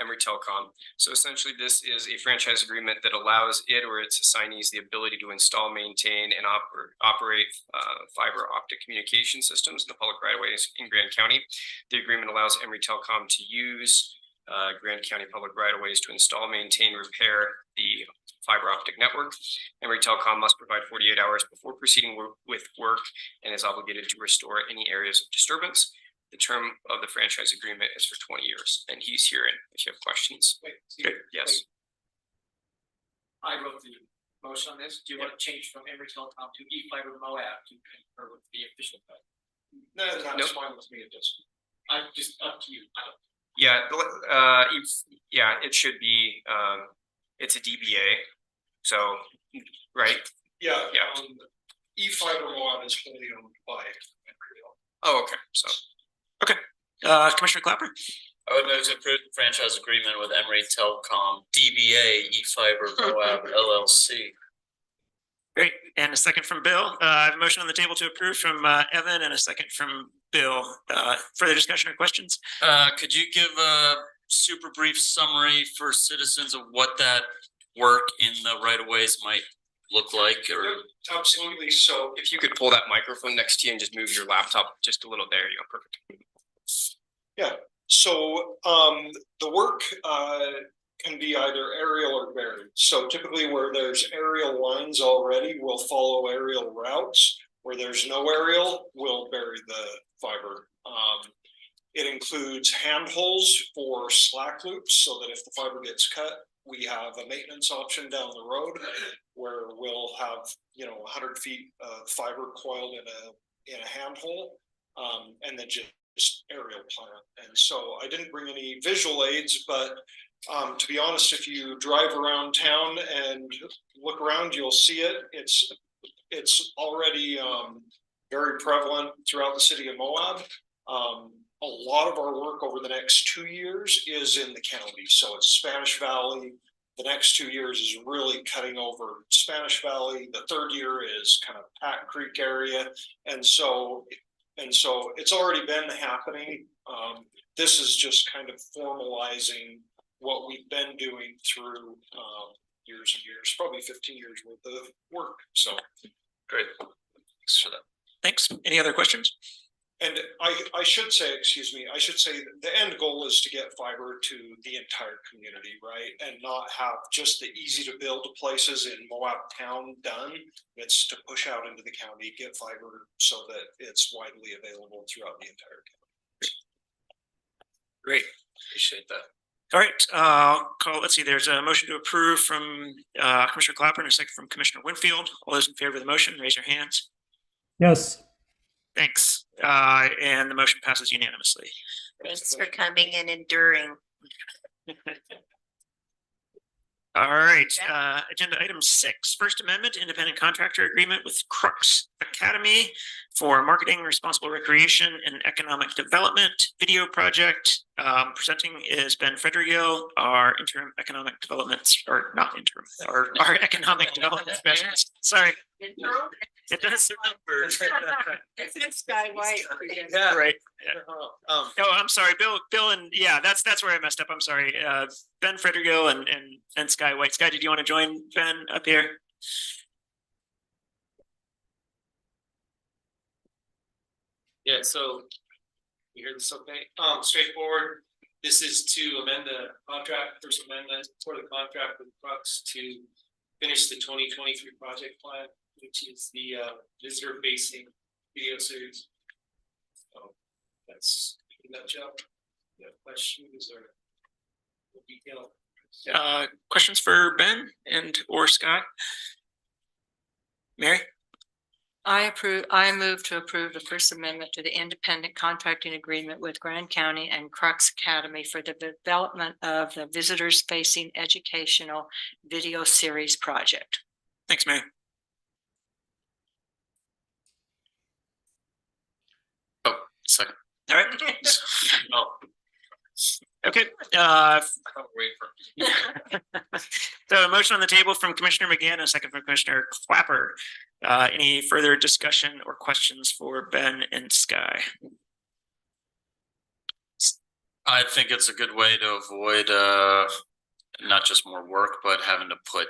Emery Telcom. So essentially this is a franchise agreement that allows it or its assignees the ability to install, maintain, and operate fiber optic communication systems in the public right of ways in Grand County. The agreement allows Emery Telcom to use Grand County public right of ways to install, maintain, repair the fiber optic network. Emery Telcom must provide 48 hours before proceeding with work and is obligated to restore any areas of disturbance. The term of the franchise agreement is for 20 years, and he's here. And if you have questions, yes. I wrote the motion on this. Do you want to change from Emery Telecom to eFiber Moab to concur with the official code? No, that's fine with me. It does. I just up to you. Yeah, yeah, it should be. It's a DBA, so right. Yeah. eFiber Moab is wholly owned by Emery. Oh, okay. So. Okay, Commissioner Clapper. I would move to approve the franchise agreement with Emery Telecom, DBA eFiber Moab LLC. Great, and a second from Bill. I have a motion on the table to approve from Evan and a second from Bill. Further discussion or questions? Could you give a super brief summary for citizens of what that work in the right of ways might look like? Or absolutely. So if you could pull that microphone next to you and just move your laptop just a little, there you go, perfect. Yeah, so the work can be either aerial or buried. So typically where there's aerial lines already, we'll follow aerial routes. Where there's no aerial, we'll bury the fiber. It includes handholds for slack loops so that if the fiber gets cut, we have a maintenance option down the road where we'll have 100 feet of fiber coiled in a handhole, and then just aerial plant. And so I didn't bring any visual aids, but to be honest, if you drive around town and look around, you'll see it. It's already very prevalent throughout the city of Moab. A lot of our work over the next 2 years is in the county. So it's Spanish Valley. The next 2 years is really cutting over Spanish Valley. The third year is kind of Pat Creek area. And so it's already been happening. This is just kind of formalizing what we've been doing through years and years, probably 15 years worth of work. So great. Thanks for that. Thanks. Any other questions? And I should say, the end goal is to get fiber to the entire community, right? And not have just the easy to build places in Moab town done. It's to push out into the county, get fiber so that it's widely available throughout the entire county. Great. Appreciate that. All right, let's see, there's a motion to approve from Commissioner Clapper and a second from Commissioner Winfield. All those in favor of the motion, raise your hands. Yes. Thanks. And the motion passes unanimously. Thanks for coming and enduring. All right, agenda item 6, First Amendment independent contractor agreement with Crux Academy for marketing, responsible recreation and economic development video project. Presenting is Ben Federigo, our interim economic development, or not interim, our economic development specialist. Sorry. It does remember. It's Sky White. Yeah, right. Yeah. Oh, I'm sorry, Bill, and yeah, that's where I messed up. I'm sorry. Ben Federigo and Sky White. Sky, did you want to join Ben up here? Yeah, so you hear this okay? Straightforward. This is to amend the contract, first amendment for the contract with Crux to finish the 2023 project plan, which is the visitor facing video series. So that's in a nutshell. You have questions or more detail? Questions for Ben and or Scott? Mary? I move to approve the First Amendment to the independent contracting agreement with Grand County and Crux Academy for the development of the visitors facing educational video series project. Thanks, Mary. Oh, second. All right. Oh. Okay. So a motion on the table from Commissioner McGann, a second from Commissioner Clapper. Any further discussion or questions for Ben and Sky? I think it's a good way to avoid not just more work, but having to put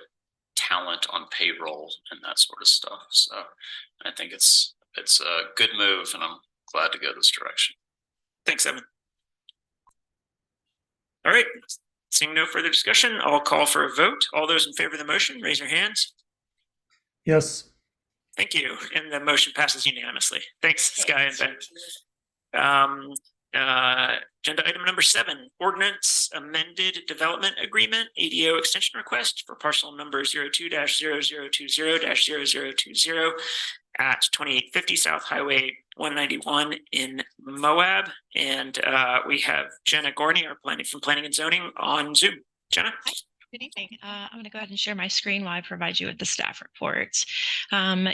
talent on payroll and that sort of stuff. So I think it's a good move, and I'm glad to go this direction. Thanks, Evan. All right, seeing no further discussion, I'll call for a vote. All those in favor of the motion, raise your hands. Yes. Thank you, and the motion passes unanimously. Thanks, Sky and Ben. Agenda item number 7, ordinance amended development agreement, ADO extension request for parcel number 02-0020-0020 at 2850 South Highway 191 in Moab. And we have Jenna Gorney, our planning and zoning, on Zoom. Jenna? Hi. Good evening. I'm going to go ahead and share my screen while I provide you with the staff report.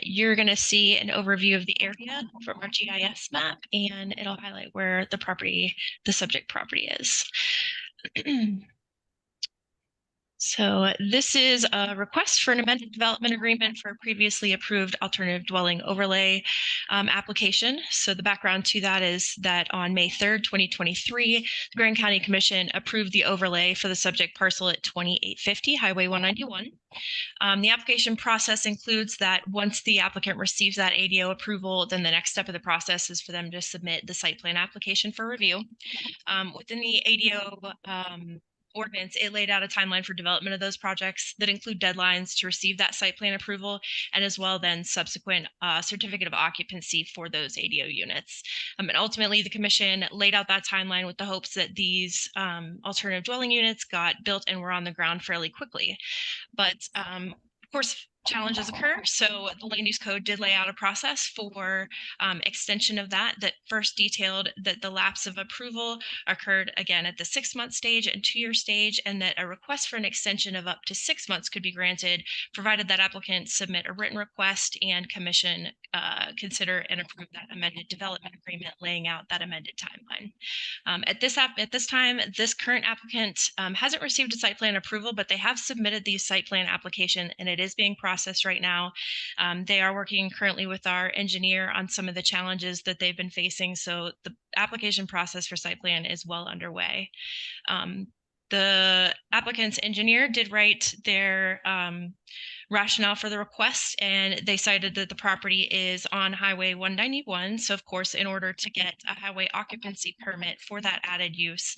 You're going to see an overview of the area from our GIS map, and it'll highlight where the subject property is. So this is a request for an amended development agreement for a previously approved alternative dwelling overlay application. So the background to that is that on May 3rd, 2023, the Grand County Commission approved the overlay for the subject parcel at 2850 Highway 191. The application process includes that once the applicant receives that ADO approval, then the next step of the process is for them to submit the site plan application for review. Within the ADO ordinance, it laid out a timeline for development of those projects that include deadlines to receive that site plan approval, and as well then subsequent certificate of occupancy for those ADO units. And ultimately, the commission laid out that timeline with the hopes that these alternative dwelling units got built and were on the ground fairly quickly. But of course, challenges occur. So the land use code did lay out a process for extension of that first detailed that the lapse of approval occurred again at the 6-month stage and 2-year stage, and that a request for an extension of up to 6 months could be granted, provided that applicant submit a written request and commission consider and approve that amended development agreement laying out that amended timeline. At this time, this current applicant hasn't received a site plan approval, but they have submitted the site plan application, and it is being processed right now. They are working currently with our engineer on some of the challenges that they've been facing. So the application process for site plan is well underway. The applicant's engineer did write their rationale for the request, and they cited that the property is on Highway 191. So of course, in order to get a highway occupancy permit for that added use,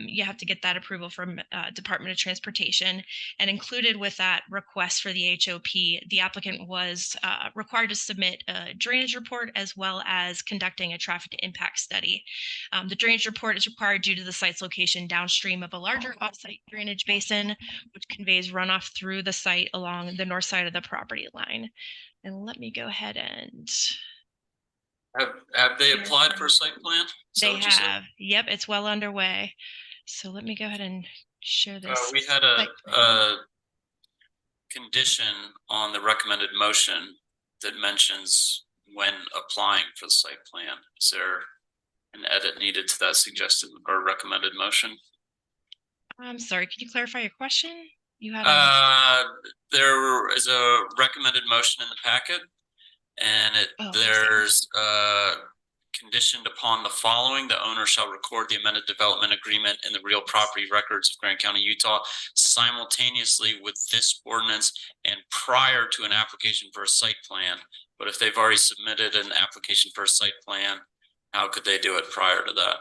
you have to get that approval from Department of Transportation. And included with that request for the HOP, the applicant was required to submit a drainage report as well as conducting a traffic impact study. The drainage report is required due to the site's location downstream of a larger off-site drainage basin, which conveys runoff through the site along the north side of the property line. And let me go ahead and have they applied for a site plan? They have. Yep, it's well underway. So let me go ahead and share this. We had condition on the recommended motion that mentions when applying for the site plan. Is there an edit needed to that suggested or recommended motion? I'm sorry, can you clarify your question? You had There is a recommended motion in the packet, and there's conditioned upon the following: the owner shall record the amended development agreement in the real property records of Grant County, Utah, simultaneously with this ordinance and prior to an application for a site plan. But if they've already submitted an application for a site plan, how could they do it prior to that?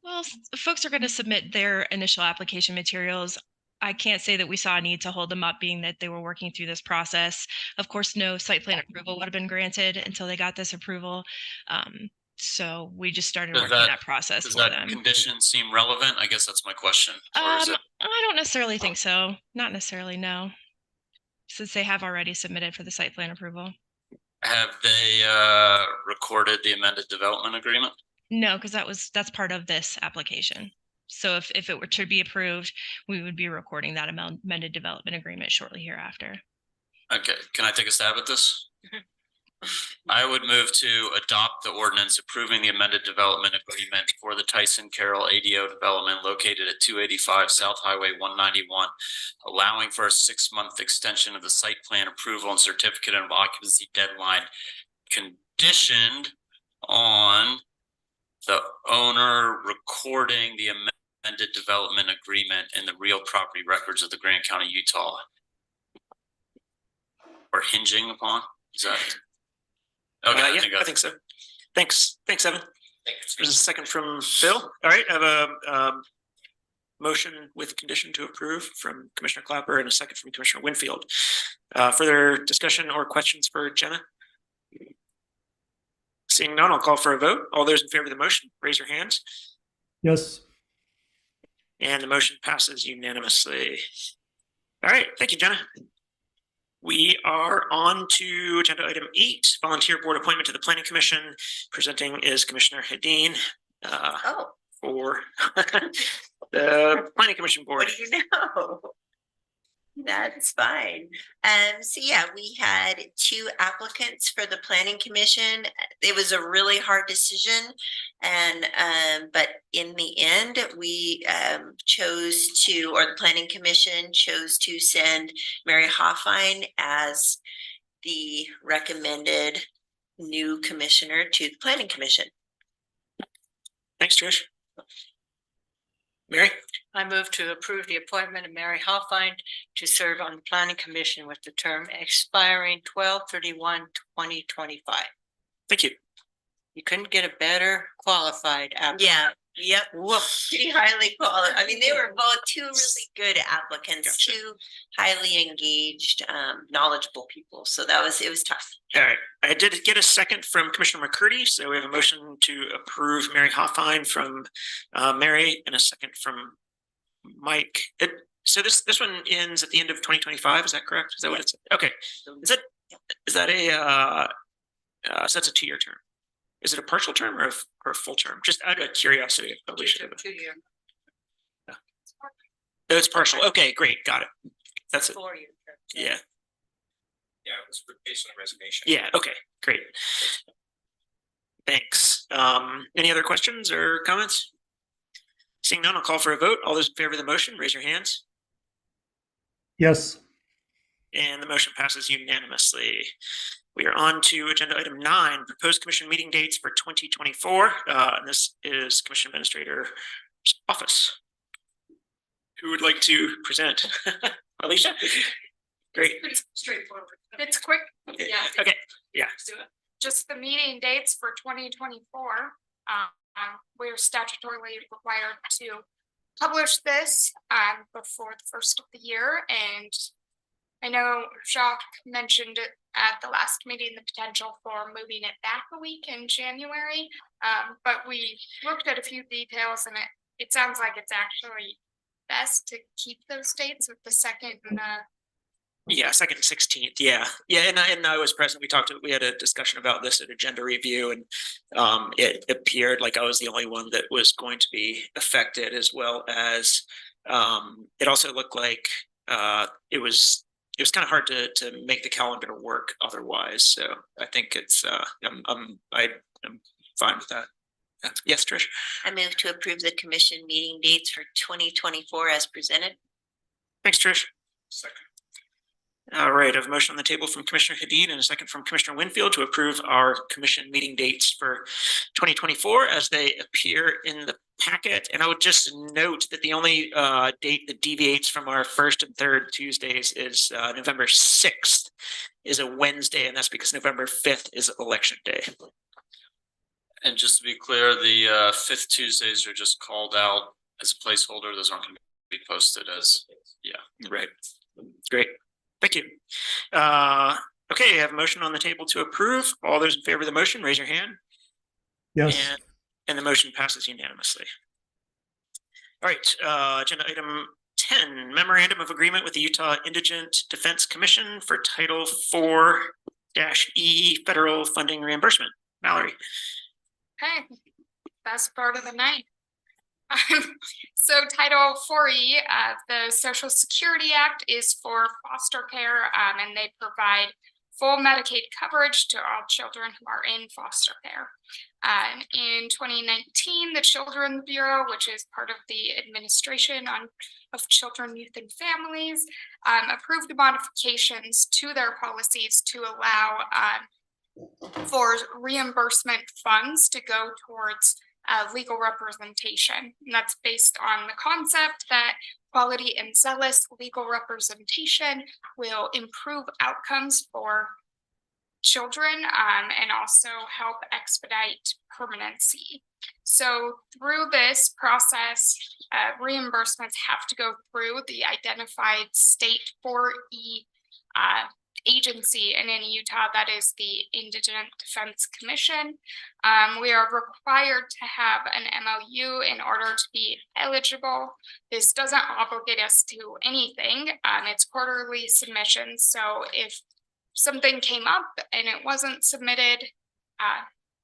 Well, folks are going to submit their initial application materials. I can't say that we saw a need to hold them up, being that they were working through this process. Of course, no site plan approval would have been granted until they got this approval. So we just started working that process for them. Does that condition seem relevant? I guess that's my question. Or is it... I don't necessarily think so. Not necessarily, no. Since they have already submitted for the site plan approval. Have they recorded the amended development agreement? No, because that's part of this application. So if it were to be approved, we would be recording that amended development agreement shortly hereafter. Okay, can I take a stab at this? I would move to adopt the ordinance approving the amended development agreement for the Tyson Carroll ADO development located at 285 South Highway 191, allowing for a 6-month extension of the site plan approval and certificate of occupancy deadline, conditioned on the owner recording the amended development agreement in the real property records of the Grant County, Utah. Or hinging upon? Is that? Okay, I think so. Thanks, Evan. Thanks. There's a second from Bill. All right, I have a motion with condition to approve from Commissioner Clapper and a second from Commissioner Winfield. Further discussion or questions for Jenna? Seeing none, I'll call for a vote. All those in favor of the motion, raise your hands. Yes. And the motion passes unanimously. All right, thank you, Jenna. We are on to agenda item 8, volunteer board appointment to the Planning Commission. Presenting is Commissioner Hedin for the Planning Commission board. What do you know? That's fine. So yeah, we had 2 applicants for the Planning Commission. It was a really hard decision, and but in the end, we chose to, or the Planning Commission chose to send Mary Hoffine as the recommended new commissioner to the Planning Commission. Thanks, Trish. Mary? I move to approve the appointment of Mary Hoffine to serve on the Planning Commission with the term expiring 12/31/2025. Thank you. You couldn't get a better qualified applicant. Yeah. Yep. Pretty highly qualified. I mean, they were both 2 really good applicants, 2 highly engaged, knowledgeable people. So it was tough. All right. I did get a second from Commissioner McCurdy. So we have a motion to approve Mary Hoffine from Mary and a second from Mike. So this one ends at the end of 2025. Is that correct? Is that what it's? Okay. Is that a so that's a 2-year term? Is it a partial term or a full term? Just out of curiosity. 2-year. Oh, it's partial. Okay, great. Got it. That's it. 4-year term. Yeah. Yeah, it was based on a resignation. Yeah. Okay, great. Thanks. Any other questions or comments? Seeing none, I'll call for a vote. All those in favor of the motion, raise your hands. Yes. And the motion passes unanimously. We are on to agenda item 9, proposed commission meeting dates for 2024. And this is Commission Administrator's office. Who would like to present? Alicia? Great. Pretty straightforward. It's quick. Yeah. Okay. Yeah. Let's do it. Just the meeting dates for 2024. We're statutorily required to publish this before the first of the year, and I know Jacques mentioned it at the last meeting, the potential for moving it back a week in January, but we looked at a few details, and it sounds like it's actually best to keep those dates with the 2nd and yeah, 2nd and 16th. Yeah. And I was present. We had a discussion about this at agenda review, and it appeared like I was the only one that was going to be affected, as well as it also looked like it was it was kind of hard to make the calendar work otherwise. So I think it's I'm fine with that. Yes, Trish. I move to approve the commission meeting dates for 2024 as presented. Thanks, Trish. Second. All right, I have a motion on the table from Commissioner Hadid and a second from Commissioner Winfield to approve our commission meeting dates for 2024 as they appear in the packet. And I would just note that the only date that deviates from our first and third Tuesdays is November 6th is a Wednesday, and that's because November 5th is election day. And just to be clear, the fifth Tuesdays are just called out as a placeholder. Those aren't going to be posted as, Right. Great. Thank you. Okay, I have a motion on the table to approve. All those in favor of the motion, raise your hand. Yes. And the motion passes unanimously. All right, agenda item 10, memorandum of agreement with the Utah Indigent Defense Commission for Title 4-E federal funding reimbursement. Mallory. Okay, best part of the night. So Title 4E of the Social Security Act is for foster care, and they provide full Medicaid coverage to all children who are in foster care. In 2019, the Children's Bureau, which is part of the Administration of Children, Youth, and Families, approved modifications to their policies to allow for reimbursement funds to go towards legal representation. And that's based on the concept that quality and zealous legal representation will improve outcomes for children and also help expedite permanency. So through this process, reimbursements have to go through the identified state 4E agency, and in Utah that is the Indigent Defense Commission. We are required to have an MOU in order to be eligible. This doesn't obligate us to anything. It's quarterly submissions, so if something came up and it wasn't submitted,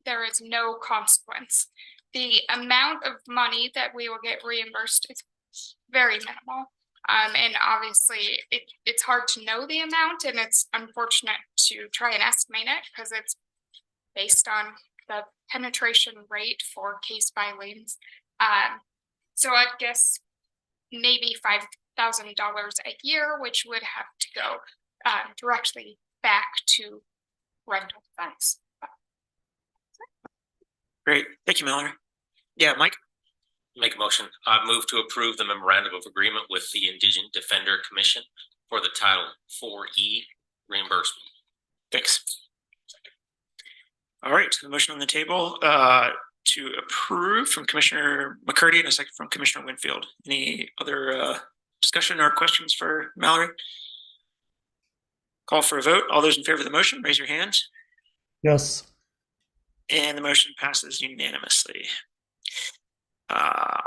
there is no consequence. The amount of money that we will get reimbursed is very minimal. And obviously it's hard to know the amount, and it's unfortunate to try and estimate it because it's based on the penetration rate for case filings. So I'd guess maybe $5,000 a year, which would have to go directly back to rental funds. Great, thank you, Mallory. Yeah, Mike. Make a motion. I move to approve the memorandum of agreement with the Indigent Defender Commission for the Title 4E reimbursement. Thanks. All right, the motion on the table to approve from Commissioner McCurdy and a second from Commissioner Winfield. Any other discussion or questions for Mallory? Call for a vote. All those in favor of the motion, raise your hand. Yes. And the motion passes unanimously.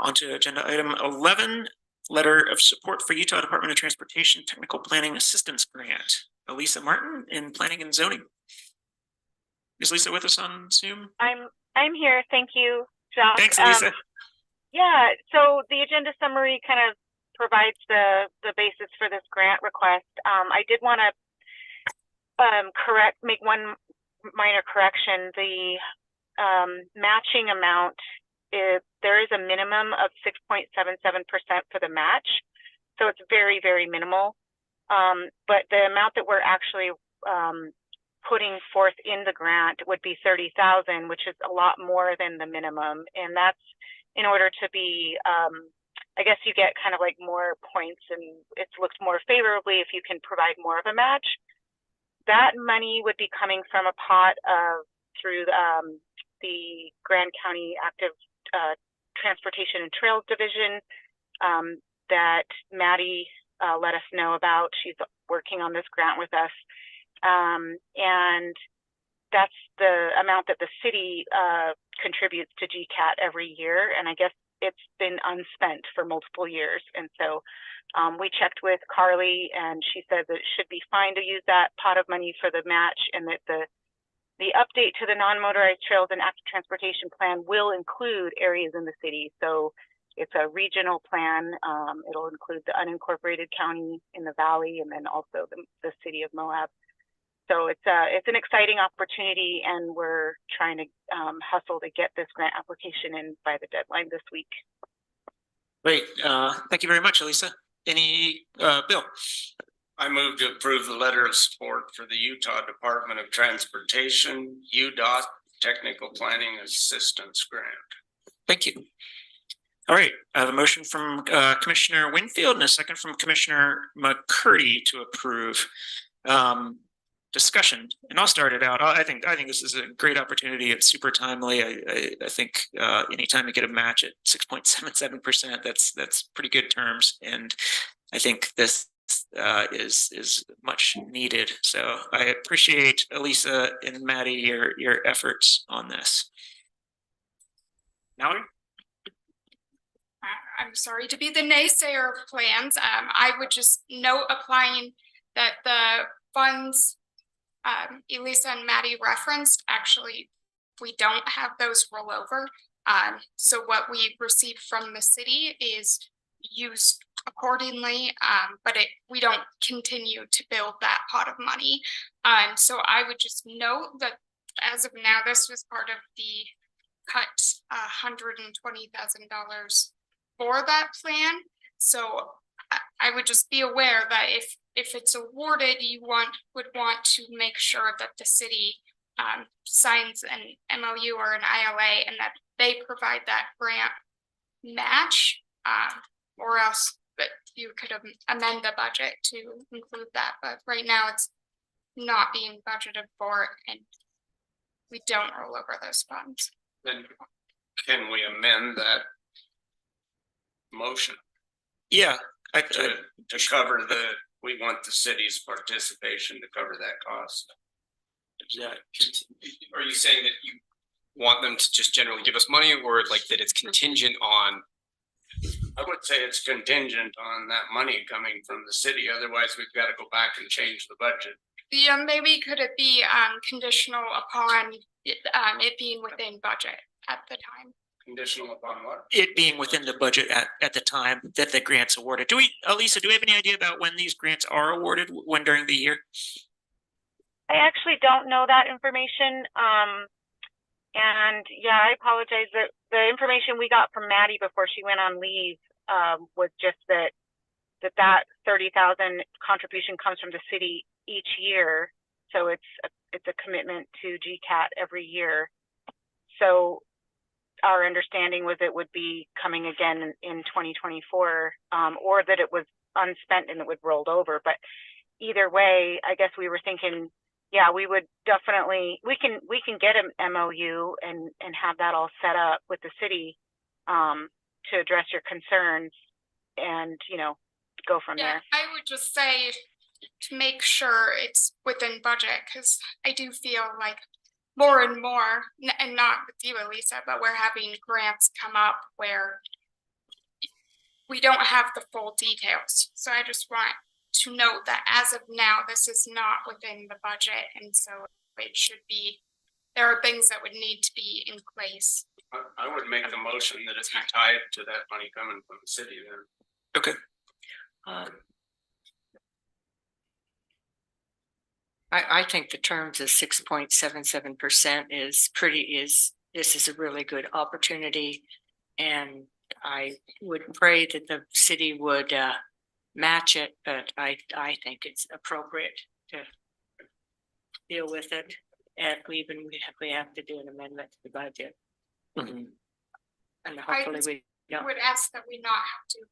On to agenda item 11, letter of support for Utah Department of Transportation Technical Planning Assistance Grant. Elisa Martin in Planning and Zoning. Is Lisa with us on Zoom? I'm here. Thank you, Josh. Thanks, Lisa. Yeah, so the agenda summary kind of provides the basis for this grant request. I did want to make one minor correction. The matching amount there is a minimum of 6.77% for the match, so it's very, very minimal. But the amount that we're actually putting forth in the grant would be $30,000, which is a lot more than the minimum, and that's in order to be. I guess you get kind of like more points, and it's looked more favorably if you can provide more of a match. That money would be coming from a pot through the Grand County Active Transportation and Trails Division that Maddie let us know about. She's working on this grant with us. And that's the amount that the city contributes to GCAT every year. And I guess it's been unspent for multiple years. And so we checked with Carly, and she said that it should be fine to use that pot of money for the match, and that the update to the non-motorized trails and active transportation plan will include areas in the city. So it's a regional plan. It'll include the unincorporated county in the valley, and then also the city of Moab. So it's an exciting opportunity, and we're trying to hustle to get this grant application in by the deadline this week. Great. Thank you very much, Elisa. Any Bill? I move to approve the letter of support for the Utah Department of Transportation, UDOT Technical Planning Assistance Grant. Thank you. All right, I have a motion from Commissioner Winfield and a second from Commissioner McCurdy to approve. Discussion, and I'll start it out. I think this is a great opportunity. It's super timely. I think anytime you get a match at 6.77%, that's pretty good terms, and I think this is much needed. So I appreciate Elisa and Maddie your efforts on this. Mallory? I'm sorry to be the naysayer of plans. I would just note applying that the funds Elisa and Maddie referenced, actually, we don't have those roll over. So what we receive from the city is used accordingly, but we don't continue to build that pot of money. So I would just note that as of now, this was part of the cut $120,000 for that plan. So I would just be aware that if it's awarded, you would want to make sure that the city signs an MOU or an ILA and that they provide that grant match, or else that you could amend the budget to include that. But right now it's not being budgeted for, and we don't roll over those funds. Then can we amend that motion? Yeah, to cover we want the city's participation to cover that cost. Yeah. Are you saying that you want them to just generally give us money, or like that it's contingent on? I would say it's contingent on that money coming from the city. Otherwise, we've got to go back and change the budget. Yeah, maybe could it be conditional upon it being within budget at the time? Conditional upon what? It being within the budget at the time that the grant's awarded. Elisa, do we have any idea about when these grants are awarded, when during the year? I actually don't know that information. And yeah, I apologize. The information we got from Maddie before she went on leave was just that 30,000 contribution comes from the city each year. So it's a commitment to GCAT every year. So our understanding was it would be coming again in 2024, or that it was unspent and it would rolled over. But either way, I guess we were thinking, yeah, we would definitely, we can get an MOU and have that all set up with the city to address your concerns and, go from there. I would just say to make sure it's within budget, because I do feel like more and more, and not with you, Elisa, but we're having grants come up where we don't have the full details. So I just want to note that as of now, this is not within the budget. And so it should be, there are things that would need to be in place. I would make the motion that it's tied to that money coming from the city then. Okay. I think the terms of 6.77% this is a really good opportunity. And I would pray that the city would match it, but I think it's appropriate to deal with it. And we have to do an amendment to the budget. Mm-hmm. And hopefully I would ask that we not have to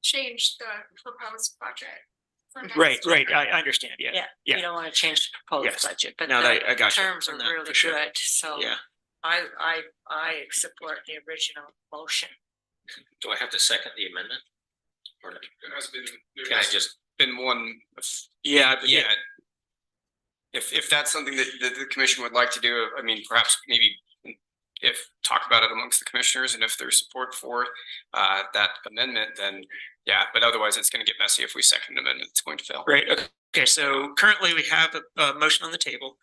change the proposed budget. Right. I understand. Yeah. You don't want to change the proposed budget, but no, I got terms are really good. So yeah. I support the original motion. Do I have to second the amendment? Or Can I just been one? Yeah. If that's something that the commission would like to do, I mean, perhaps maybe talk about it amongst the commissioners, and if there's support for that amendment, then yeah. But otherwise, it's going to get messy if we second an amendment. It's going to fail. Right. Okay. So currently, we have a motion on the table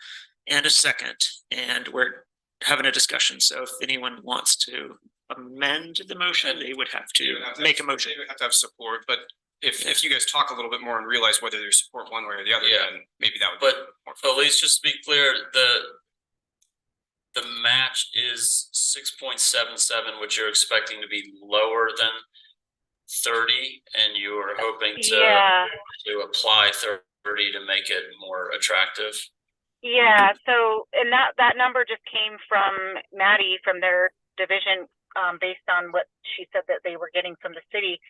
and a second, and we're having a discussion. So if anyone wants to amend the motion, they would have They to would have to make a have- motion. They would have to have support, but if you guys talk a little bit more and realize whether there's support one way or the other, Yeah. then maybe that would. But Elise, just to be clear, the match is 6.77, which you're expecting to be lower than 30, and you are hoping to apply 30 to make it more attractive. Yeah, so, and that number just came from Maddie from their division, based on what she said that they were getting from the city.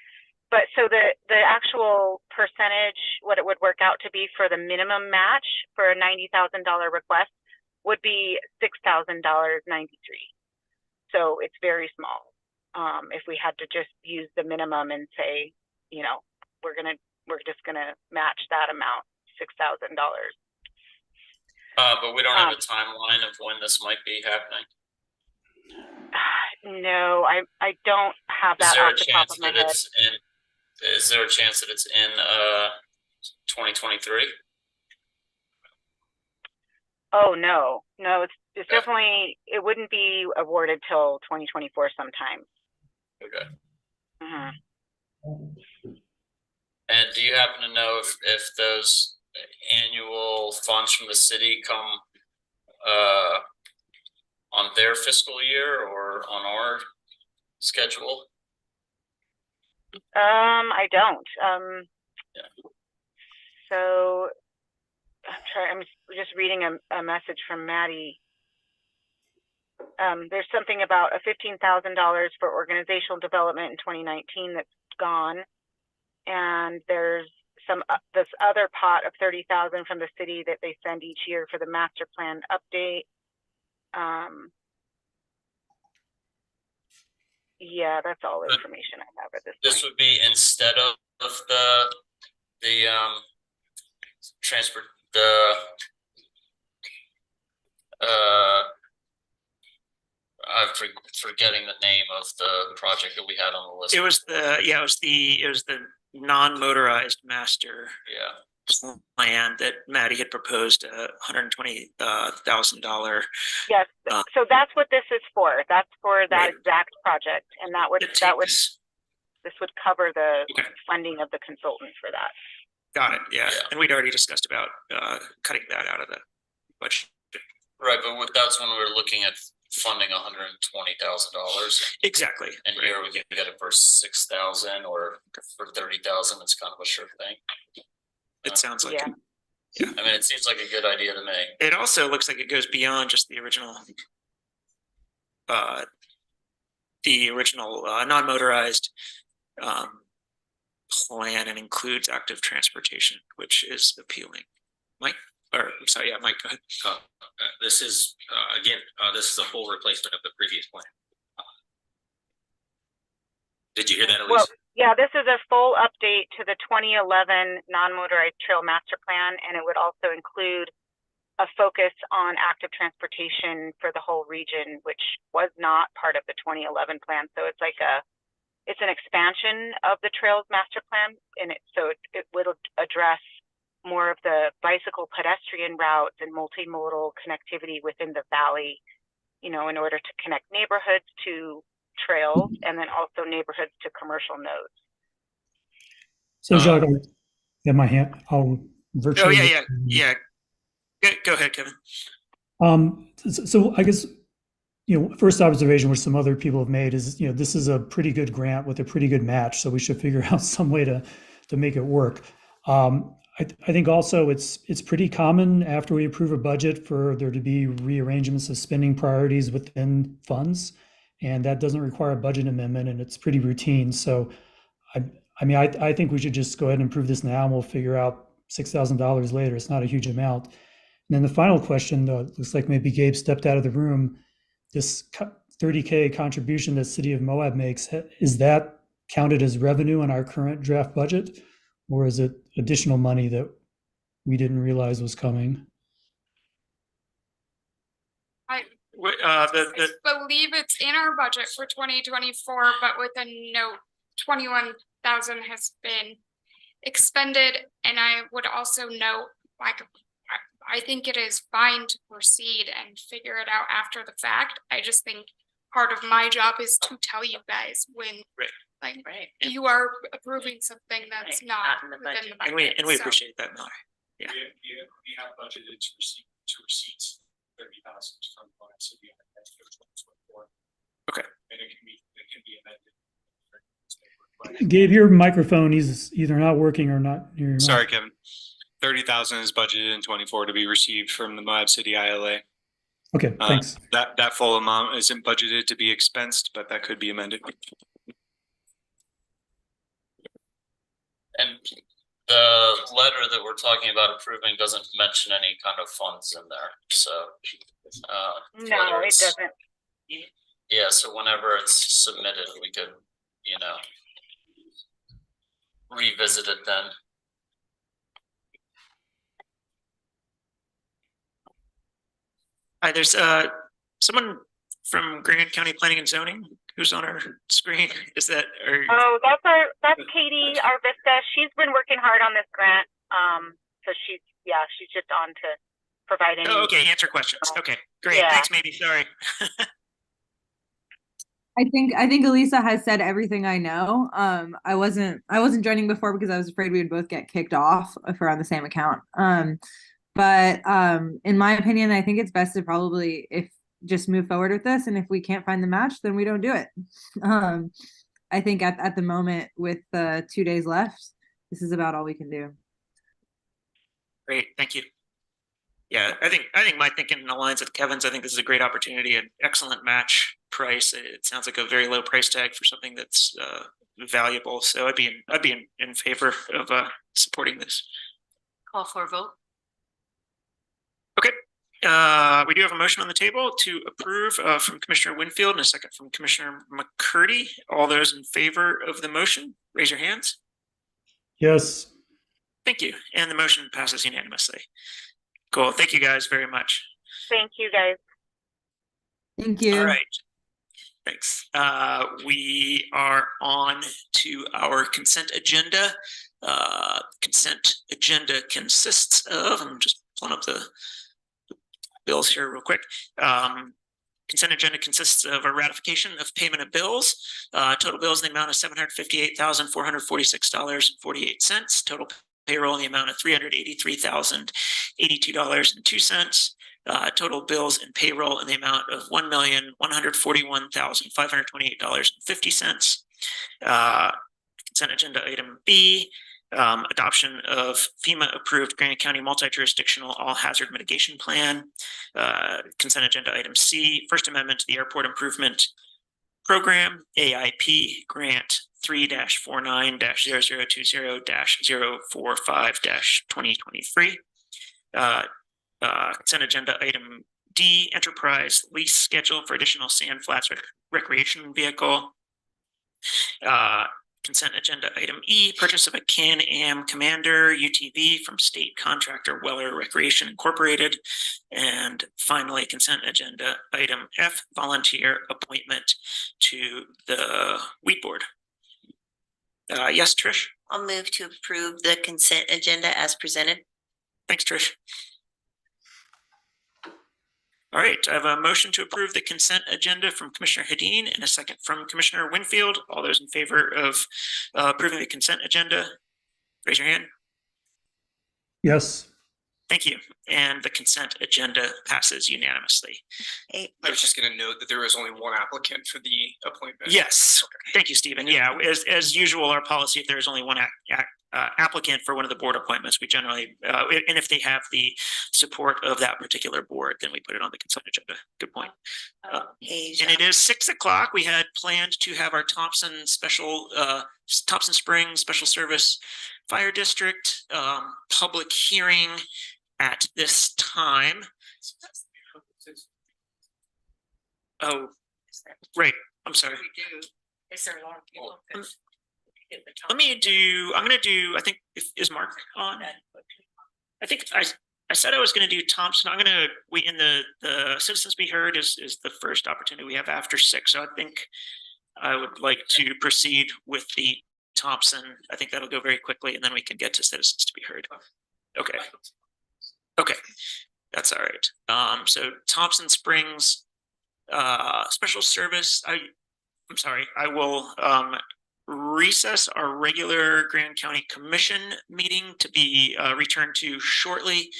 But so the actual percentage, what it would work out to be for the minimum match for a $90,000 request would be $6,093. So it's very small. If we had to just use the minimum and say, you know, we're just gonna match that amount, $6,000. But we don't have a timeline of when this might be happening. No, I don't have that off the top of my head. Is there a chance that it's in 2023? Oh no, it's definitely, it wouldn't be awarded till 2024 sometime. Okay. Mm-hmm. And do you happen to know if those annual funds from the city come on their fiscal year or on our schedule? I don't. So I'm just reading a message from Maddie. There's something about a $15,000 for organizational development in 2019 that's gone, and there's this other pot of 30,000 from the city that they send each year for the master plan update. Yeah, that's all the information I have at this point. This would be instead of the transport, I'm forgetting the name of the project that we had on the list. It was the non-motorized master plan that Maddie had proposed, $120,000. Yes, so that's what this is for. That's for that exact project, and this would cover the funding of the consultant for that. Got it. Yeah, and we'd already discussed about cutting that out of the budget. Right, but that's when we were looking at funding $120,000. Exactly. And here we can get it for 6,000 or for 30,000. It's kind of a sure thing. It sounds like it. Yeah. I mean, it seems like a good idea to me. It also looks like it goes beyond just the original non-motorized plan and includes active transportation, which is appealing. Mike, or I'm sorry, yeah, Mike, go ahead. This is again, this is a full replacement of the previous plan. Did you hear that, Elise? Well, yeah, this is a full update to the 2011 non-motorized trail master plan, and it would also include a focus on active transportation for the whole region, which was not part of the 2011 plan. So it's like it's an expansion of the trails master plan, and it will address more of the bicycle pedestrian routes and multimodal connectivity within the valley, you know, in order to connect neighborhoods to trails and then also neighborhoods to commercial nodes. So Jacques, I have my hand, I'll virtually. Oh yeah. Go ahead, Kevin. So I guess, you know, first observation, which some other people have made is, you know, this is a pretty good grant with a pretty good match. So we should figure out some way to make it work. I think also it's pretty common after we approve a budget for there to be rearrangements of spending priorities within funds, and that doesn't require a budget amendment, and it's pretty routine. So I mean, I think we should just go ahead and approve this now, and we'll figure out $6,000 later. It's not a huge amount. And then the final question, though, looks like maybe Gabe stepped out of the room. This $30K contribution that City of Moab makes, is that counted as revenue in our current draft budget, or is it additional money that we didn't realize was coming? I believe it's in our budget for 2024, but with a note, 21,000 has been expended. And I would also note, like, I think it is fine to proceed and figure it out after the fact. I just think part of my job is to tell you guys when. Right. Like, Right. you are approving something that's Right, not not in the within the budget. budget. And we so- appreciate that, Miller. Yeah. We have budgeted to receipts 30,000 from city. Okay. And it can be amended. Gabe, your microphone is either not working or not. Sorry, Kevin. 30,000 is budgeted in 24 to be received from the Moab City ILA. Okay, thanks. That full amount isn't budgeted to be expensed, but that could be amended. And the letter that we're talking about approving doesn't mention any kind of funds in there, so. No, whether it it's- doesn't. Yeah, so whenever it's submitted, we could, revisit it then. Hi, there's someone from Grand County Planning and Zoning who's on our screen. Is that Oh, that's Katie Arvista. She's been working hard on this grant. So she's just on to provide any. Oh, okay, answer questions. Okay, great. Yeah. Thanks, maybe. Sorry. I think Elisa has said everything I know. I wasn't joining before because I was afraid we would both get kicked off if we're on the same account. But in my opinion, I think it's best to probably just move forward with this, and if we can't find the match, then we don't do it. I think at the moment, with 2 days left, this is about all we can do. Great, thank you. Yeah, I think my thinking aligns with Kevin's. I think this is a great opportunity, an excellent match price. It sounds like a very low price tag for something that's valuable. So I'd be in favor of supporting this. Call for a vote. Okay. We do have a motion on the table to approve from Commissioner Winfield and a second from Commissioner McCurdy. All those in favor of the motion, raise your hands. Yes. Thank you. And the motion passes unanimously. Cool. Thank you guys very much. Thank you, guys. Thank you. All right. Thanks. We are on to our consent agenda. Consent agenda consists of, I'm just pulling up the bills here real quick. Consent agenda consists of a ratification of payment of bills. Total bills in the amount of $758,446.48. Total payroll in the amount of $383,082.02. Total bills and payroll in the amount of $1,141,528.50. Consent agenda item B, adoption of FEMA approved Grand County multi-jurisdictional all hazard mitigation plan. Consent agenda item C, first amendment to the airport improvement program, AIP grant 3-49-0020-045-2023. Consent agenda item D, enterprise lease schedule for additional sand flats recreation vehicle. Consent agenda item E, purchase of a Can-Am Commander UTV from state contractor Weller Recreation Incorporated. And finally, consent agenda item F, volunteer appointment to the weed board. Yes, Trish? I'll move to approve the consent agenda as presented. Thanks, Trish. All right, I have a motion to approve the consent agenda from Commissioner Hedin and a second from Commissioner Winfield. All those in favor of approving the consent agenda, raise your hand. Yes. Thank you. And the consent agenda passes unanimously. Hey, I was just going to note that there is only one applicant for the appointment. Yes. Thank you, Stephen. Yeah, as usual, our policy, if there's only one applicant for one of the board appointments, we generally, and if they have the support of that particular board, then we put it on the consent agenda. Good point. And it is 6 o'clock. We had planned to have our Thompson Springs Special Service Fire District public hearing at this time. Oh, right. I'm sorry. Is there a lot of people? I'm gonna do, I think, is Mark on? I think I said I was gonna do Thompson. We in the citizens be heard is the first opportunity we have after 6. So I think I would like to proceed with the Thompson. I think that'll go very quickly and then we can get to citizens to be heard. Okay. Okay. That's all right. So Thompson Springs special service, I'm sorry, I will recess our regular Grand County Commission meeting to be returned to shortly.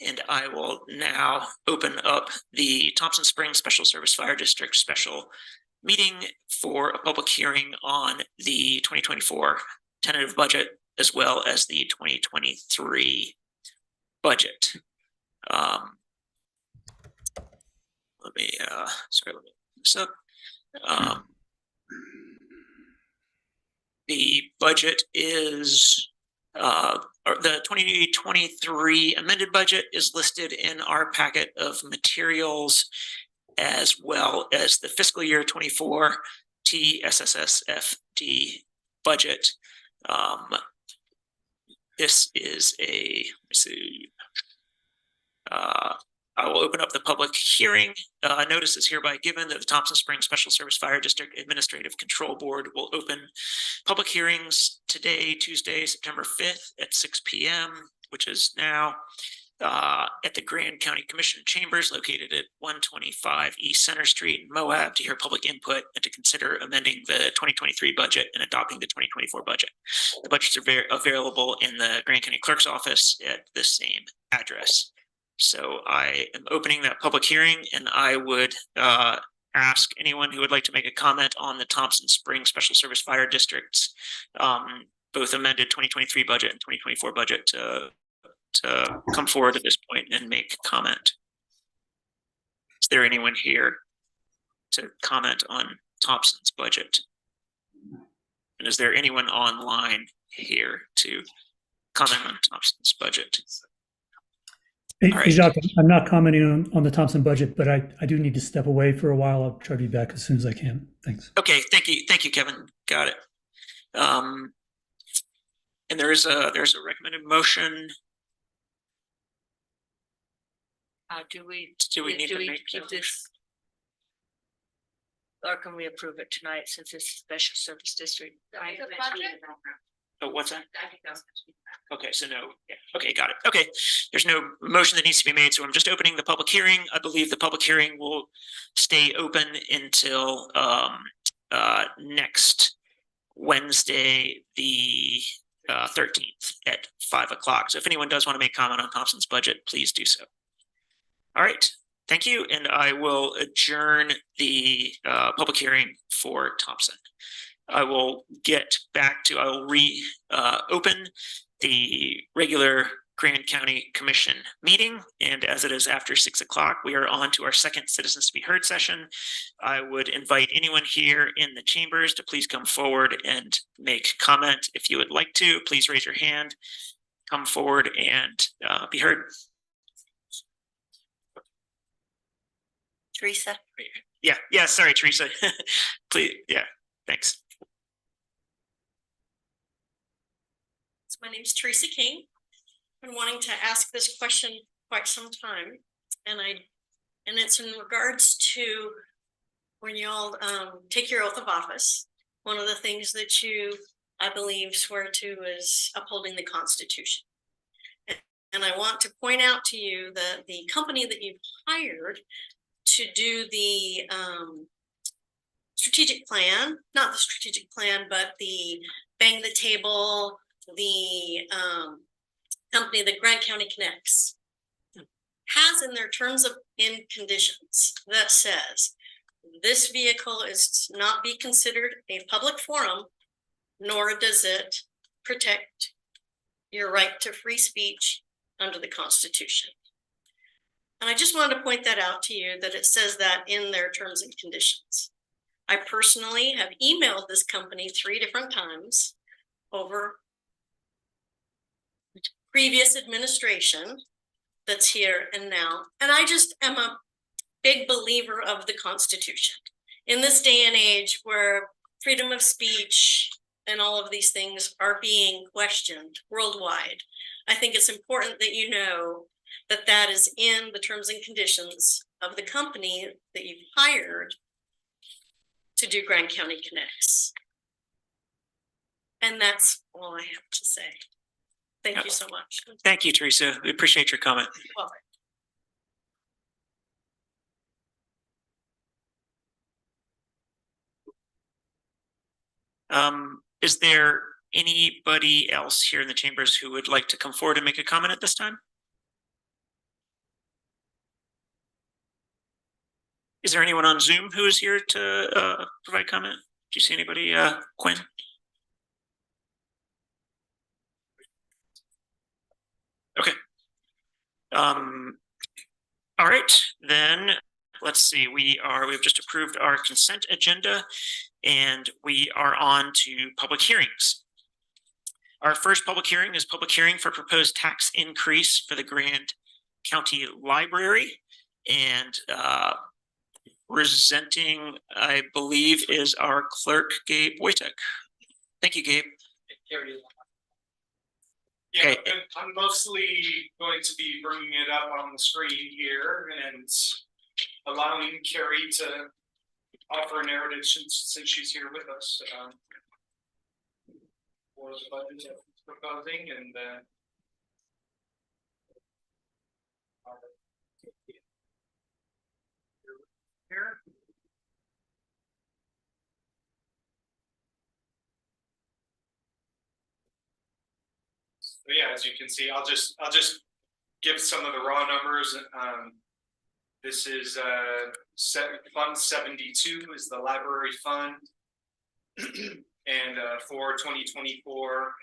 And I will now open up the Thompson Springs Special Service Fire District special meeting for a public hearing on the 2024 tentative budget as well as the 2023 budget. Let me look this up. The budget is or the 2023 amended budget is listed in our packet of materials, as well as the fiscal year 24 TSSSFD budget. This is a, let's see, I will open up the public hearing. Notice is hereby given that the Thompson Springs Special Service Fire District Administrative Control Board will open public hearings today, Tuesday, September 5th at 6 p.m., which is now at the Grand County Commission Chambers located at 125 East Center Street in Moab to hear public input and to consider amending the 2023 budget and adopting the 2024 budget. The budgets are available in the Grand County Clerk's office at the same address. So I am opening that public hearing, and I would ask anyone who would like to make a comment on the Thompson Springs Special Service Fire District's both amended 2023 budget and 2024 budget to come forward at this point and make comment. Is there anyone here to comment on Thompson's budget? And is there anyone online here to comment on Thompson's budget? Hey, All right. hey, Jacques, I'm not commenting on the Thompson budget, but I do need to step away for a while. I'll try to be back as soon as I can. Thanks. Okay, thank you, Kevin. Got it. And there's a recommended motion. Do we need to make keep this? Or can we approve it tonight since it's a special service district? Oh, what's that? Okay, so no, yeah, okay, got it. Okay, there's no motion that needs to be made, so I'm just opening the public hearing. I believe the public hearing will stay open until next Wednesday, the 13th at 5 o'clock. So if anyone does want to make comment on Thompson's budget, please do so. All right, thank you, and I will adjourn the public hearing for Thompson. I will get back to, I will open the regular Grand County Commission meeting. And as it is after 6 o'clock, we are on to our second Citizens to be Heard session. I would invite anyone here in the chambers to please come forward and make comment. If you would like to, please raise your hand, come forward and be heard. Teresa. Yeah, sorry, Teresa. Please, yeah, thanks. My name is Teresa King. I've been wanting to ask this question quite some time, and it's in regards to when y'all take your oath of office. One of the things that you, I believe, swear to is upholding the Constitution. And I want to point out to you that the company that you've hired to do the strategic plan, not the strategic plan, but the bang the table, the company that Grand County Connects has in their terms of conditions that says this vehicle is to not be considered a public forum, nor does it protect your right to free speech under the Constitution. And I just wanted to point that out to you, that it says that in their terms and conditions. I personally have emailed this company 3 different times over previous administration that's here and now. And I just am a big believer of the Constitution. In this day and age where freedom of speech and all of these things are being questioned worldwide, I think it's important that you know that that is in the terms and conditions of the company that you've hired to do Grand County Connects. And that's all I have to say. Thank you so much. Thank you, Teresa. We appreciate your comment. Well, Is there anybody else here in the chambers who would like to come forward and make a comment at this time? Is there anyone on Zoom who is here to provide comment? Do you see anybody, Quinn? Okay. All right, then let's see. We've just approved our consent agenda, and we are on to public hearings. Our first public hearing is public hearing for proposed tax increase for the Grand County Library, and presenting, I believe, is our clerk, Gabe Wojtek. Thank you, Gabe. Yeah, I'm mostly going to be bringing it up on the screen here and allowing Carrie to offer a narrative since she's here with us. For the budget that we're proposing and here. So yeah, as you can see, I'll just give some of the raw numbers. This is Fund 72 is the library fund, and for 2024,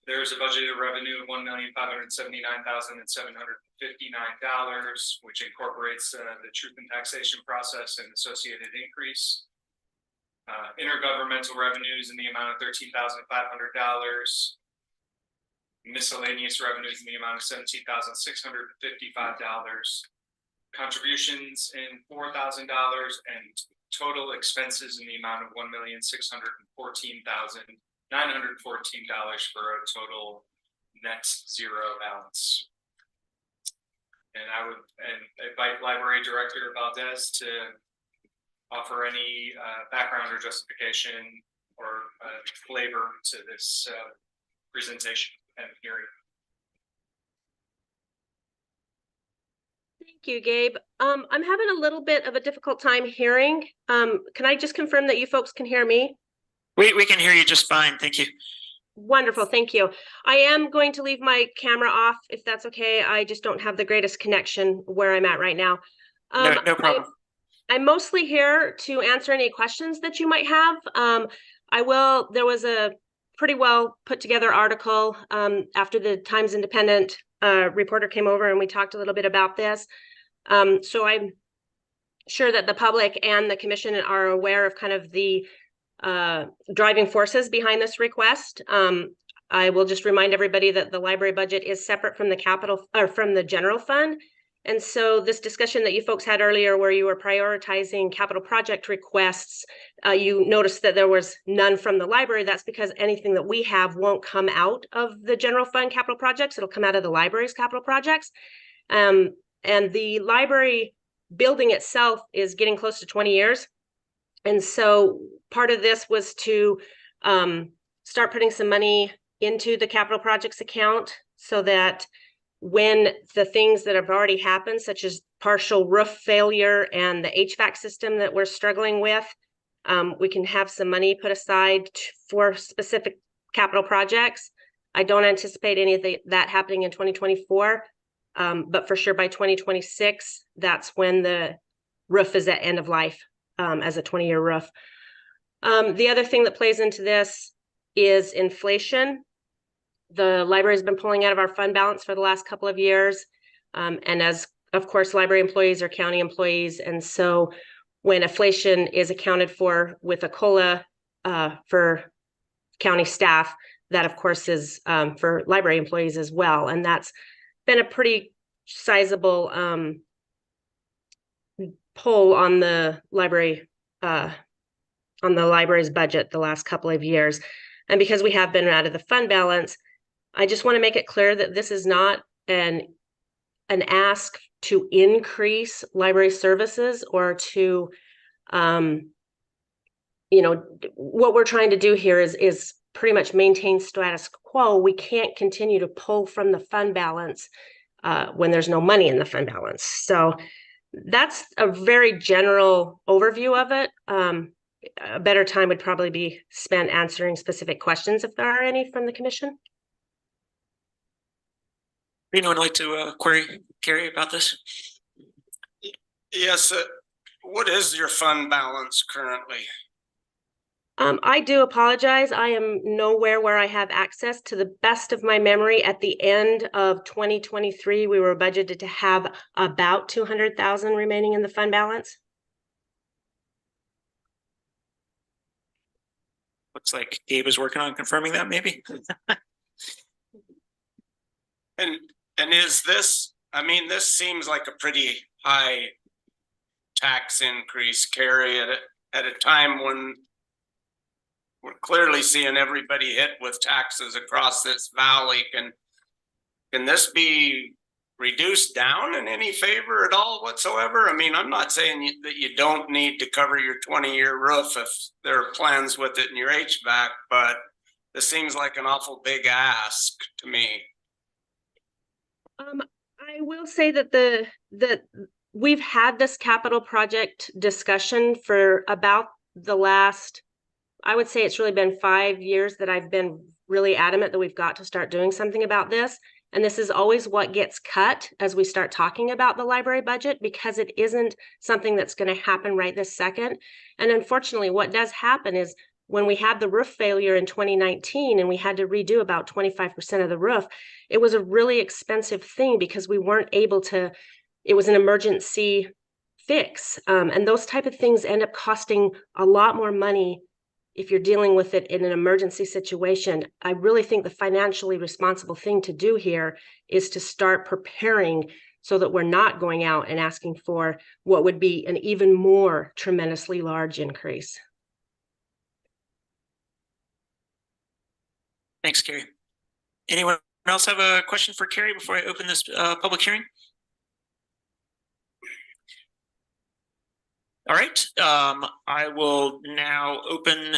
there's a budgeted revenue of $1,579,759, which incorporates the truth and taxation process and associated increase. Intergovernmental revenues in the amount of $13,500. Miscellaneous revenues in the amount of $17,655. Contributions in $4,000, and total expenses in the amount of $1,614,914 for a total net zero balance. And I would invite Library Director Valdez to offer any background or justification or flavor to this presentation and hearing. Thank you, Gabe. I'm having a little bit of a difficult time hearing. Can I just confirm that you folks can hear me? We can hear you just fine. Thank you. Wonderful. Thank you. I am going to leave my camera off if that's okay. I just don't have the greatest connection where I'm at right now. No problem. I'm mostly here to answer any questions that you might have. There was a pretty well put together article after the Times Independent reporter came over and we talked a little bit about this. So I'm sure that the public and the commission are aware of kind of the driving forces behind this request. I will just remind everybody that the library budget is separate from the from the general fund. And so this discussion that you folks had earlier where you were prioritizing capital project requests, you noticed that there was none from the library. That's because anything that we have won't come out of the general fund capital projects. It'll come out of the library's capital projects. And the library building itself is getting close to 20 years. And so part of this was to start putting some money into the capital projects account so that when the things that have already happened, such as partial roof failure and the HVAC system that we're struggling with, we can have some money put aside for specific capital projects. I don't anticipate any of that happening in 2024, but for sure by 2026, that's when the roof is at end of life as a 20-year roof. The other thing that plays into this is inflation. The library has been pulling out of our fund balance for the last couple of years. And as, of course, library employees are county employees. And so when inflation is accounted for with a COLA for county staff, that, of course, is for library employees as well. And that's been a pretty sizable pull on the library, on the library's budget the last couple of years. And because we have been out of the fund balance, I just want to make it clear that this is not an ask to increase library services or to, what we're trying to do here is pretty much maintain status quo. We can't continue to pull from the fund balance when there's no money in the fund balance. So that's a very general overview of it. a better time would probably be spent answering specific questions if there are any from the commission. Anyone like to query Carrie about this? Yes, what is your fund balance currently? I do apologize. I am nowhere where I have access. To the best of my memory, at the end of 2023, we were budgeted to have about 200,000 remaining in the fund balance. Looks like Gabe is working on confirming that, maybe. And is this, I mean, this seems like a pretty high tax increase, Carrie, at a time when we're clearly seeing everybody hit with taxes across this valley. Can this be reduced down in any favor at all whatsoever? I mean, I'm not saying that you don't need to cover your 20-year roof if there are plans with it in your HVAC, but this seems like an awful big ask to me. I will say that that we've had this capital project discussion for about the last, I would say it's really been 5 years that I've been really adamant that we've got to start doing something about this. And this is always what gets cut as we start talking about the library budget, because it isn't something that's going to happen right this second. And unfortunately, what does happen is when we had the roof failure in 2019 and we had to redo about 25% of the roof, it was a really expensive thing because we weren't able to, it was an emergency fix. And those type of things end up costing a lot more money if you're dealing with it in an emergency situation. I really think the financially responsible thing to do here is to start preparing so that we're not going out and asking for what would be an even more tremendously large increase. Thanks, Carrie. Anyone else have a question for Carrie before I open this public hearing? All right, I will now open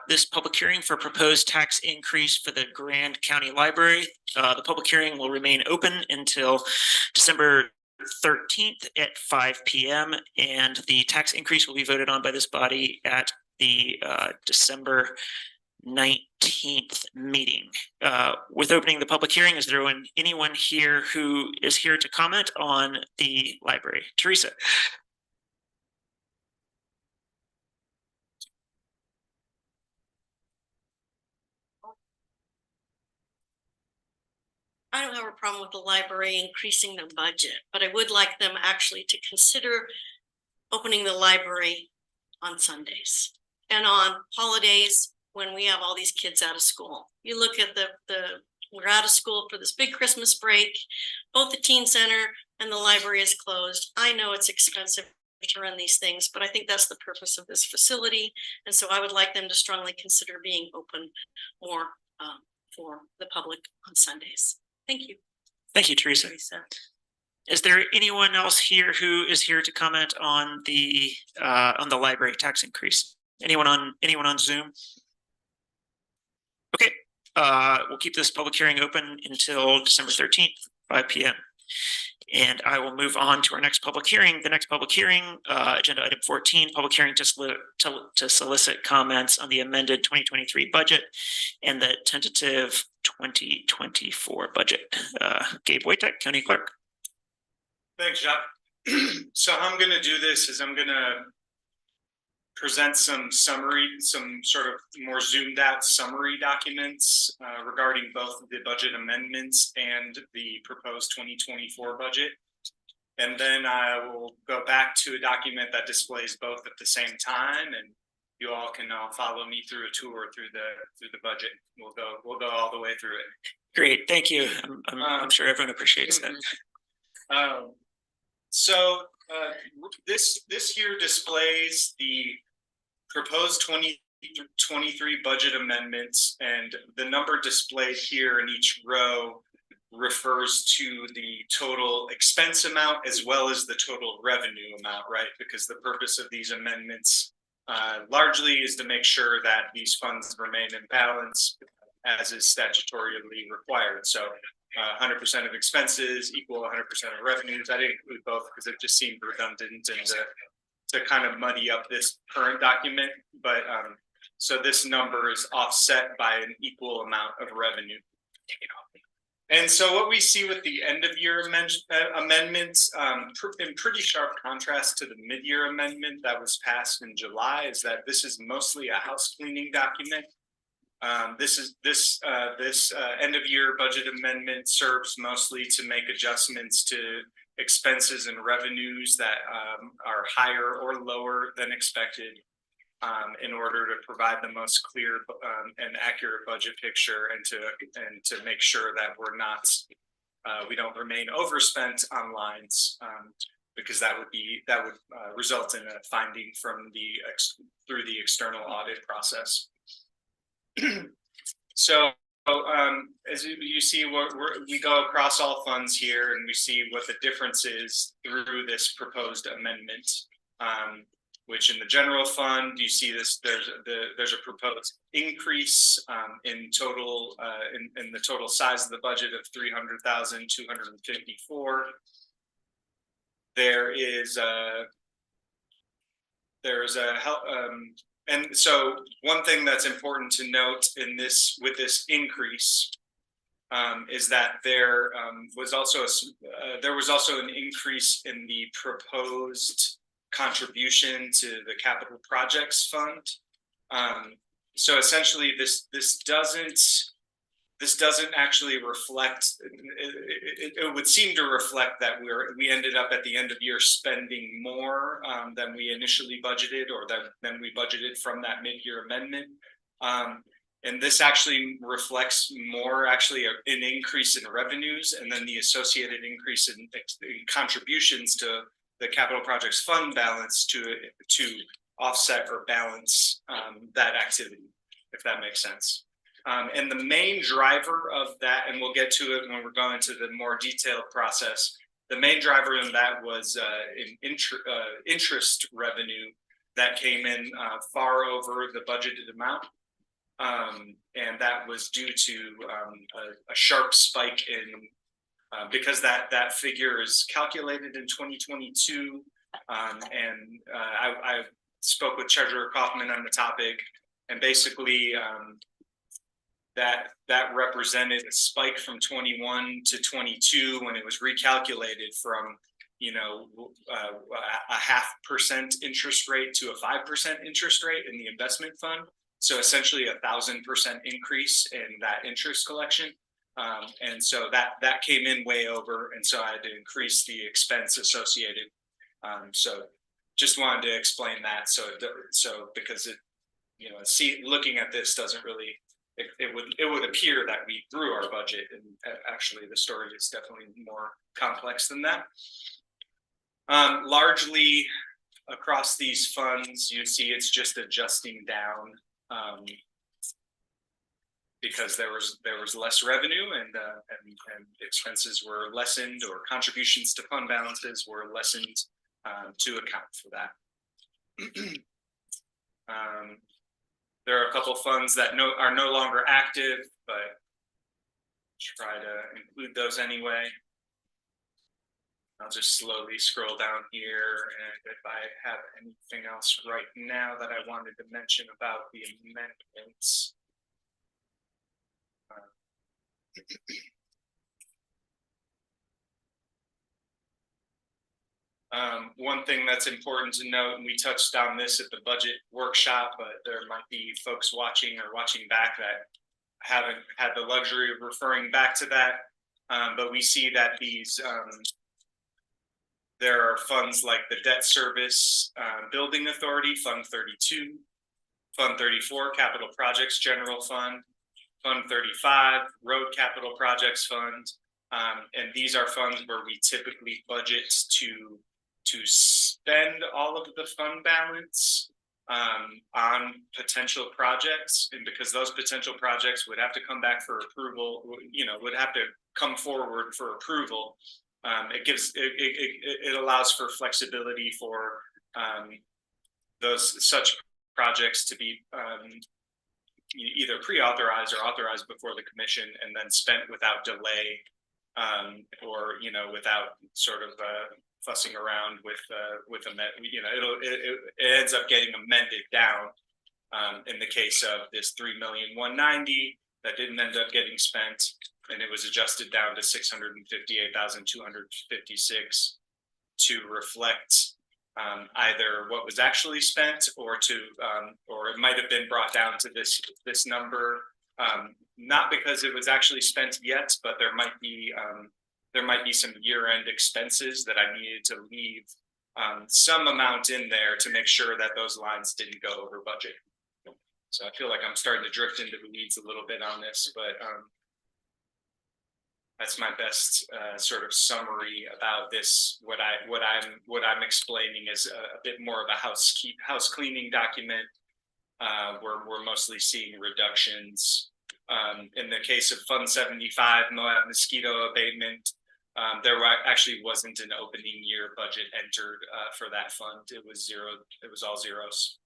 this public hearing for proposed tax increase for the Grand County Library. The public hearing will remain open until December 13th at 5 p.m. and the tax increase will be voted on by this body at the December 19th meeting. With opening the public hearing, is there anyone here who is here to comment on the library? Teresa. I don't have a problem with the library increasing their budget, but I would like them actually to consider opening the library on Sundays and on holidays when we have all these kids out of school. You look at we're out of school for this big Christmas break, both the teen center and the library is closed. I know it's expensive to run these things, but I think that's the purpose of this facility. And so I would like them to strongly consider being open more for the public on Sundays. Thank you. Thank you, Teresa. Is there anyone else here who is here to comment on the library tax increase? Anyone on Zoom? Okay, we'll keep this public hearing open until December 13th, 5 p.m. And I will move on to our next public hearing. The next public hearing, agenda item 14, public hearing to solicit comments on the amended 2023 budget and the tentative 2024 budget. Gabe Wojtek, County Clerk. Thanks, Jeff. So how I'm going to do this is I'm going to present some summary, some sort of more zoomed out summary documents regarding both the budget amendments and the proposed 2024 budget. And then I will go back to a document that displays both at the same time, and you all can follow me through a tour through the budget. We'll go all the way through it. Great, thank you. I'm sure everyone appreciates that. This here displays the proposed 2023 budget amendments, and the number displayed here in each row refers to the total expense amount as well as the total revenue amount, right? Because the purpose of these amendments largely is to make sure that these funds remain in balance as is statutorily required. So 100% of expenses equal 100% of revenues. I didn't include both because it just seemed redundant and kind of muddy up this current document, but so this number is offset by an equal amount of revenue. And so what we see with the end of year amendments, in pretty sharp contrast to the mid-year amendment that was passed in July, is that this is mostly a house cleaning document. This end of year budget amendment serves mostly to make adjustments to expenses and revenues that are higher or lower than expected, in order to provide the most clear and accurate budget picture, and to make sure that we don't remain overspent on lines, because that would result in a finding from through the external audit process. So as you see, we go across all funds here, and we see what the difference is through this proposed amendment. Which in the general fund, you see this, there's a proposed increase in total in the total size of the budget of 300,254. There is a and so one thing that's important to note in this, with this increase, is that there was also an increase in the proposed contribution to the capital projects fund. So essentially this doesn't actually reflect, it would seem to reflect that we ended up at the end of year spending more than we initially budgeted, or than we budgeted from that mid-year amendment. And this actually reflects more actually an increase in revenues, and then the associated increase in contributions to the capital projects fund balance to offset or balance that activity, if that makes sense. And the main driver of that, and we'll get to it when we're going to the more detailed process, the main driver in that was interest revenue that came in far over the budgeted amount. And that was due to a sharp spike in, because that figure is calculated in 2022. And I spoke with Treasurer Kaufman on the topic, and basically that represented a spike from 21 to 22 when it was recalculated from, you know, a 0.5% interest rate to a 5% interest rate in the investment fund. So essentially 1,000% increase in that interest collection. And so that came in way over, and so I had to increase the expense associated. So just wanted to explain that. So because it, you know, looking at this doesn't really, it would appear that we grew our budget, and actually the story is definitely more complex than that. Largely across these funds, you see it's just adjusting down. Because there was less revenue, and expenses were lessened, or contributions to fund balances were lessened to account for that. There are a couple funds that are no longer active, but try to include those anyway. I'll just slowly scroll down here, and if I have anything else right now that I wanted to mention about the amendments. One thing that's important to note, and we touched on this at the budget workshop, but there might be folks watching or watching back that haven't had the luxury of referring back to that. But we see that these there are funds like the Debt Service Building Authority, Fund 32, Fund 34, Capital Projects General Fund, Fund 35, Road Capital Projects Fund. And these are funds where we typically budget to spend all of the fund balance on potential projects. And because those potential projects would have to come back for approval, you know, would have to come forward for approval. It allows for flexibility for such projects to be either pre-authorized or authorized before the commission, and then spent without delay, or, you know, without sort of fussing around with it ends up getting amended down. In the case of this 3,190,000 that didn't end up getting spent, and it was adjusted down to 658,256 to reflect either what was actually spent or it might have been brought down to this number, not because it was actually spent yet, but there might be some year-end expenses that I needed to leave some amount in there to make sure that those lines didn't go over budget. So I feel like I'm starting to drift into the weeds a little bit on this, but that's my best sort of summary about this. What I'm explaining is a bit more of a house cleaning document. We're mostly seeing reductions. In the case of Fund 75, Moab mosquito abatement, there actually wasn't an opening year budget entered for that fund. It was zero. It was all zeros.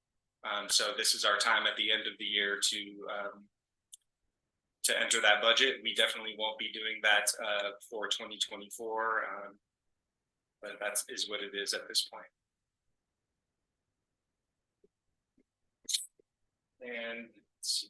So this is our time at the end of the year to enter that budget. We definitely won't be doing that for 2024, but that is what it is at this point. And let's see.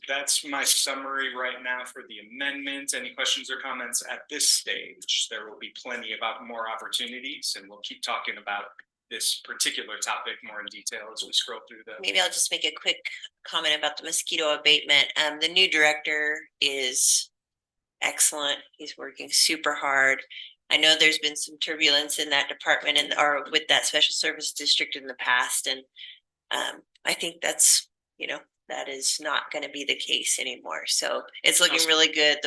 That's my summary right now for the amendment. Any questions or comments at this stage? There will be plenty about more opportunities, and we'll keep talking about this particular topic more in detail as we scroll through the. Maybe I'll just make a quick comment about the mosquito abatement. The new director is excellent. He's working super hard. I know there's been some turbulence in that department or with that special service district in the past, and I think that's, that is not going to be the case anymore. So it's looking really good.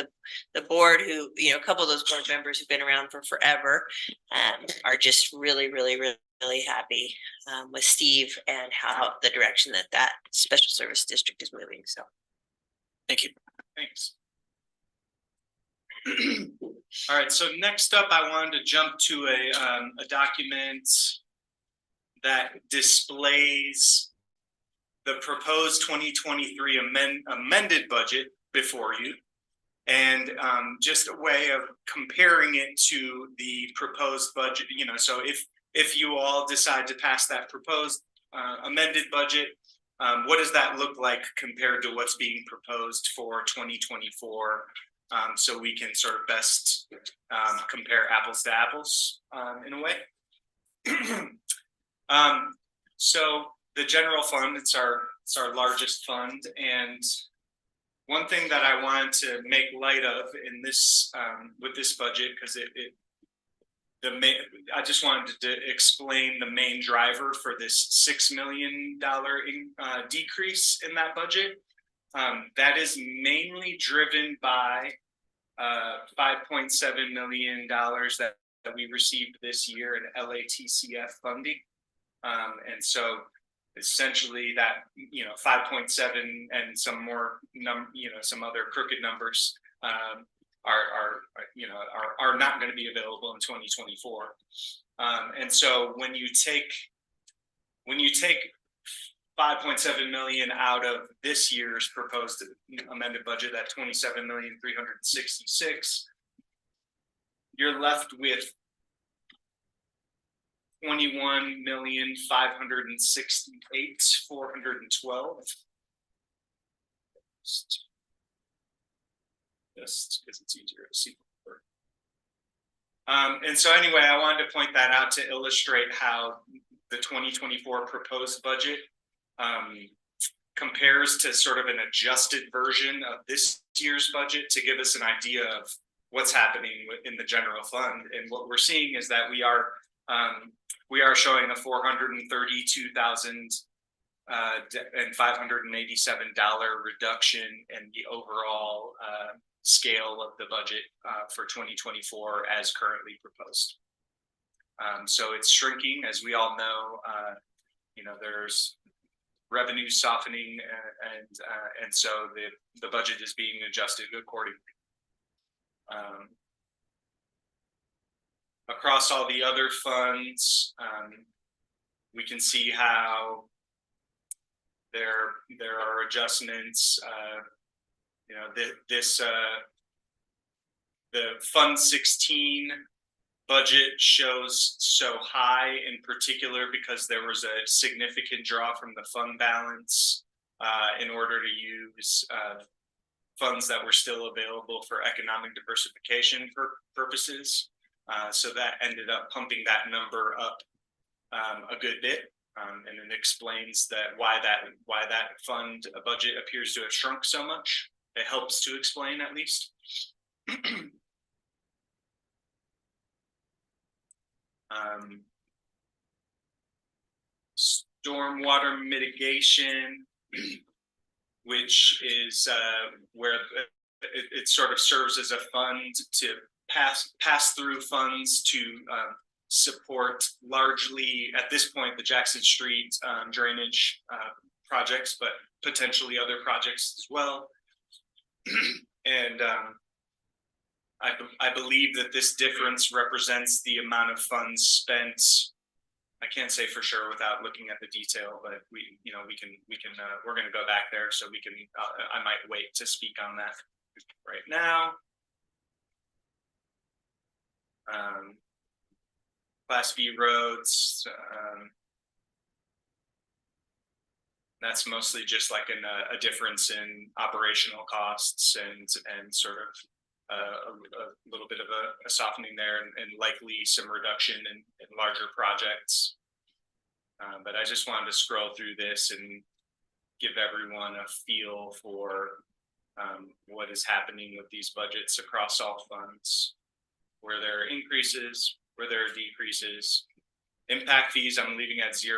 The board, who, a couple of those board members who've been around for forever, are just really happy with Steve and how the direction that special service district is moving. So thank you. Thanks. All right, so next up, I wanted to jump to a document that displays the proposed 2023 amended budget before you, and just a way of comparing it to the proposed budget. So if you all decide to pass that proposed amended budget, what does that look like compared to what's being proposed for 2024? So we can sort of best compare apples to apples in a way. So the general fund, it's our largest fund, and one thing that I wanted to make light of in this with this budget, because I just wanted to explain the main driver for this $6 million decrease in that budget. That is mainly driven by $5.7 million that we received this year in LATCF funding, and so essentially that 5.7 and some more some other crooked numbers are not going to be available in 2024, and so when you take 5.7 million out of this year's proposed amended budget, that 27,366,000, you're left with 21,568,412. Just because it's easier to see. And so anyway, I wanted to point that out to illustrate how the 2024 proposed budget compares to sort of an adjusted version of this year's budget, to give us an idea of what's happening in the general fund. And what we're seeing is that we are showing a $432,587 reduction in the overall scale of the budget for 2024 as currently proposed. So it's shrinking, as we all know. There's revenue softening, and so the budget is being adjusted accordingly. Across all the other funds, we can see how there are adjustments. The Fund 16 budget shows so high in particular because there was a significant draw from the fund balance in order to use funds that were still available for economic diversification purposes. So that ended up pumping that number up a good bit. And it explains that why that fund budget appears to have shrunk so much. It helps to explain at least. Stormwater mitigation, which is where it sort of serves as a fund to pass through funds to support largely at this point the Jackson Street drainage projects, but potentially other projects as well. And I believe that this difference represents the amount of funds spent. I can't say for sure without looking at the detail, but we're going to go back there, so we can. I might wait to speak on that right now. Class B roads. That's mostly just like a difference in operational costs and sort of a little bit of a softening there and likely some reduction in larger projects. But I just wanted to scroll through this and give everyone a feel for what is happening with these budgets across all funds, where there are increases, where there are decreases. Impact fees, I'm leaving at 0.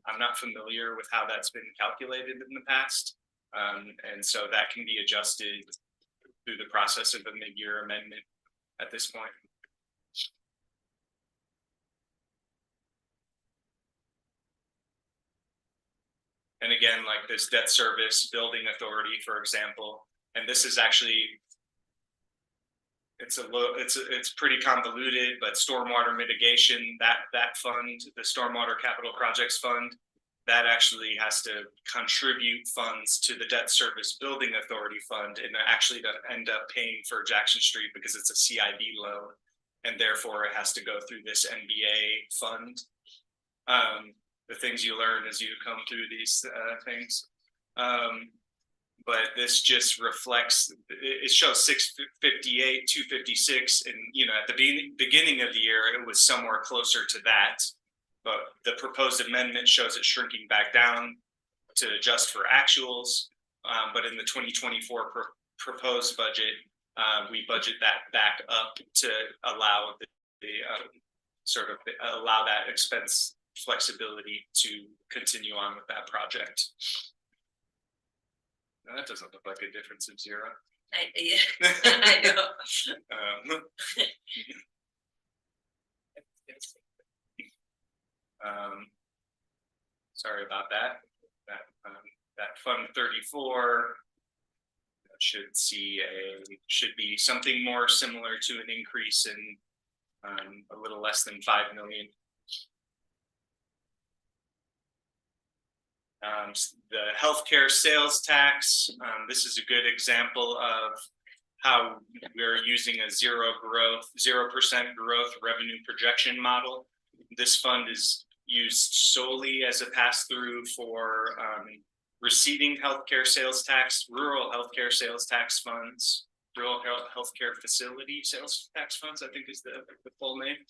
I'm not familiar with how that's been calculated in the past. And so that can be adjusted through the process of a mid-year amendment at this point. And again, like this debt service building authority, for example, and this is actually, it's pretty convoluted, but stormwater mitigation, that fund, the Stormwater Capital Projects Fund, that actually has to contribute funds to the Debt Service Building Authority Fund and actually to end up paying for Jackson Street because it's a CIB loan, and therefore it has to go through this NBA fund. The things you learn as you come through these things. But this just reflects, it shows 658, 256, and at the beginning of the year, it was somewhere closer to that. But the proposed amendment shows it shrinking back down to adjust for actuals. But in the 2024 proposed budget, we budget that back up to allow allow that expense flexibility to continue on with that project. Now, that doesn't look like a difference of 0. I know. Sorry about that. That Fund 34 should be something more similar to an increase in a little less than 5 million. The healthcare sales tax, this is a good example of how we're using a 0% growth revenue projection model. This fund is used solely as a pass-through for receiving healthcare sales tax, rural healthcare sales tax funds, rural healthcare facility sales tax funds, I think is the full name.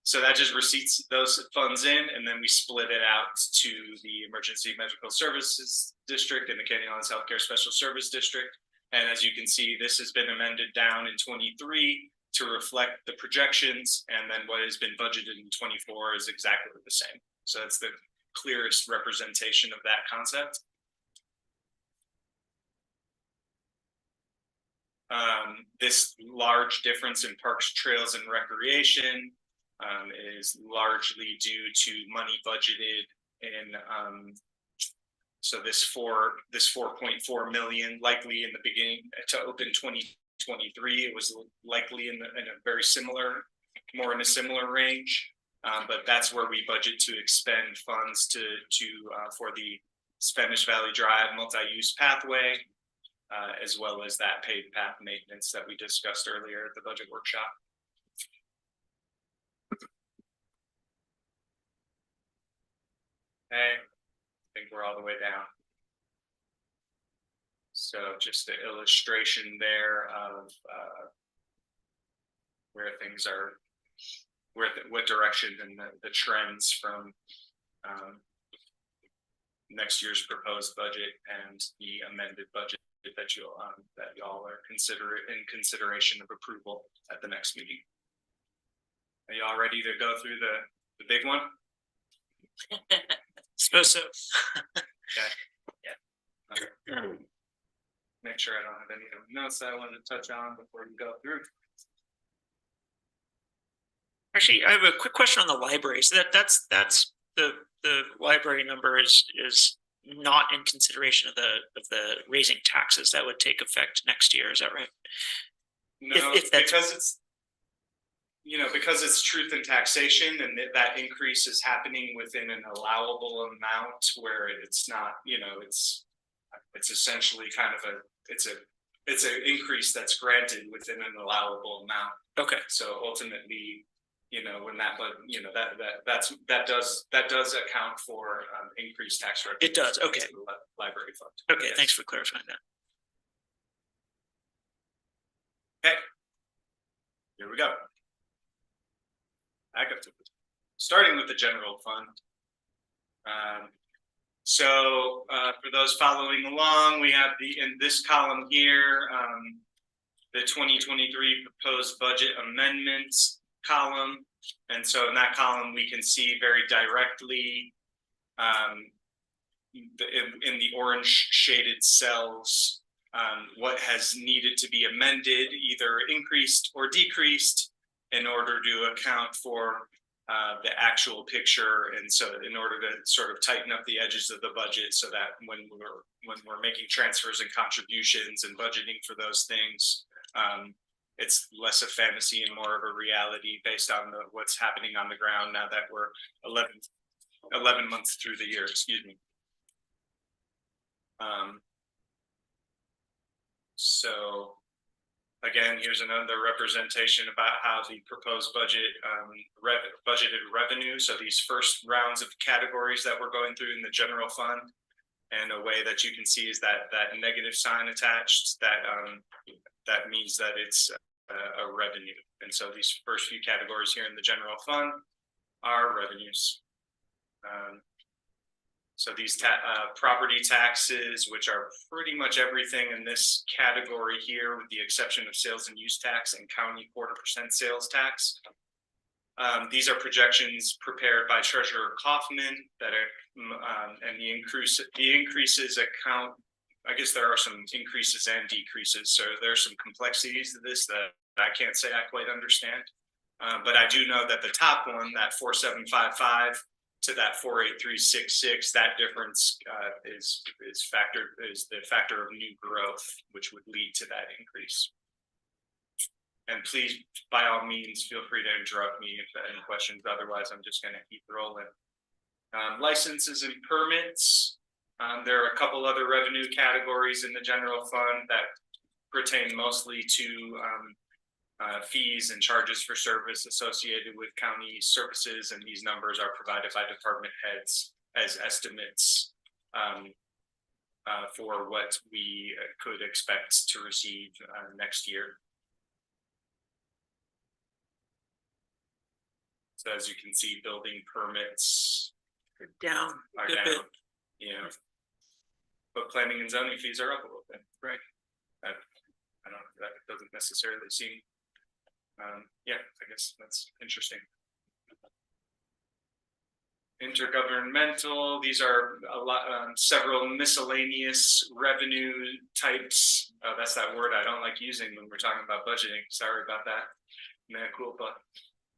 So that just receipts those funds in, and then we split it out to the Emergency Medical Services District and the Canyon Islands Healthcare Special Service District. And as you can see, this has been amended down in 23 to reflect the projections, and then what has been budgeted in 24 is exactly the same. So that's the clearest representation of that concept. This large difference in parks, trails, and recreation is largely due to money budgeted in so this 4.4 million likely in the beginning to open 2023. It was likely in a very similar, more in a similar range, but that's where we budget to expend funds for the Spanish Valley Drive multi-use pathway, as well as that paved path maintenance that we discussed earlier at the budget workshop. Okay, I think we're all the way down. So just the illustration there of where things are, what direction and the trends from next year's proposed budget and the amended budget that y'all are in consideration of approval at the next meeting. Are y'all ready to go through the big one? Suppose so. Okay. Yeah. Make sure I don't have any notes that I wanted to touch on before we go through. Actually, I have a quick question on the library. So that's the library number is not in consideration of the raising taxes that would take effect next year. Is that right? No, because it's, you know, because it's truth in taxation, and that increase is happening within an allowable amount where it's not, you know, it's essentially kind of it's an increase that's granted within an allowable amount. Okay. So ultimately, you know, when that, but you know, that does account for increased tax revenue. It does. Okay. Library fund. Okay. Yes. Thanks for clarifying that. Okay. Here we go. Back up to starting with the general fund. So for those following along, we have in this column here, the 2023 proposed budget amendments column. And so in that column, we can see very directly in the orange shaded cells, what has needed to be amended, either increased or decreased, in order to account for the actual picture, and so in order to sort of tighten up the edges of the budget, so that when we're making transfers and contributions and budgeting for those things, it's less of fantasy and more of a reality based on what's happening on the ground now that we're 11 months through the year. Excuse me. So again, here's another representation about how the proposed budget budgeted revenue. So these first rounds of categories that we're going through in the general fund, and a way that you can see is that negative sign attached. That means that it's a revenue. And so these first few categories here in the general fund are revenues. So these property taxes, which are pretty much everything in this category here, with the exception of sales and use tax and county 0.25% sales tax. These are projections prepared by Treasurer Kaufman that are, and the increases account. I guess there are some increases and decreases, so there's some complexities to this that I can't say I quite understand. But I do know that the top one, that 4755. To that 48366, that difference is the factor of new growth, which would lead to that increase. And please, by all means, feel free to interrupt me if there are any questions. Otherwise, I'm just going to keep rolling. Licenses and permits. There are a couple other revenue categories in the general fund that pertain mostly to fees and charges for service associated with county services, and these numbers are provided by department heads as estimates for what we could expect to receive next year. So as you can see, building permits are down. Yeah, but planning and zoning fees are up a little bit, right? I don't. That doesn't necessarily seem. Yeah, I guess that's interesting. Intergovernmental, these are several miscellaneous revenue types. That's that word I don't like using when we're talking about budgeting. Sorry about that. Mea culpa.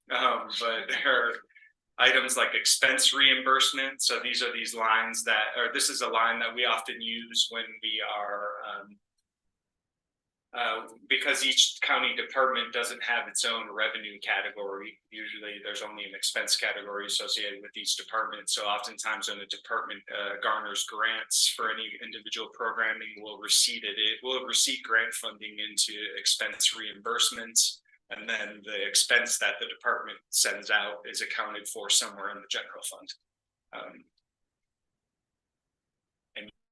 But there are items like expense reimbursement. So these are these lines that, or this is a line that we often use when we are because each county department doesn't have its own revenue category. Usually there's only an expense category associated with each department. So oftentimes when a department garners grants for any individual programming, we'll receipt it. It will receipt grant funding into expense reimbursements. And then the expense that the department sends out is accounted for somewhere in the general fund.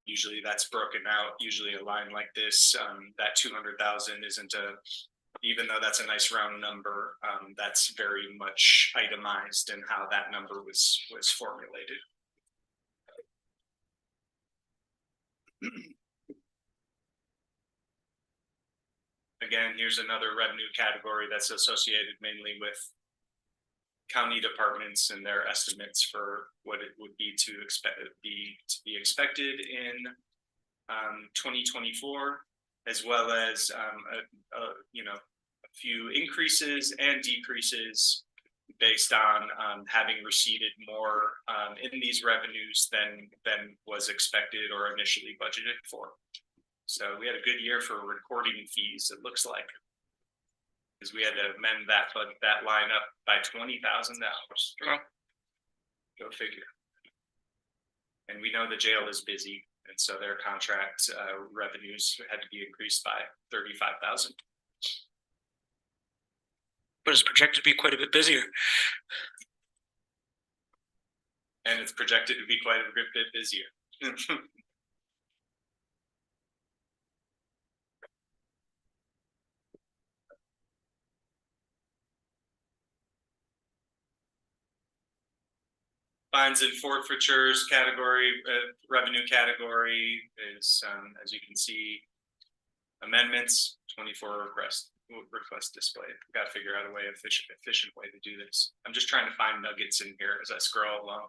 Usually that's broken out, usually a line like this, that 200,000 isn't even though that's a nice round number, that's very much itemized in how that number was formulated. Again, here's another revenue category that's associated mainly with county departments and their estimates for what it would be to be expected in 2024, as well as a few increases and decreases based on having received more in these revenues than was expected or initially budgeted for. So we had a good year for recording fees, it looks like, because we had to amend that line up by $20,000. Go figure. And we know the jail is busy, and so their contract revenues had to be increased by $35,000. But it's projected to be quite a bit busier. And it's projected to be quite a bit busier. Fines and forfeitures category, revenue category is, as you can see, amendments, 24 request display. Got to figure out a way, efficient way to do this. I'm just trying to find nuggets in here as I scroll along.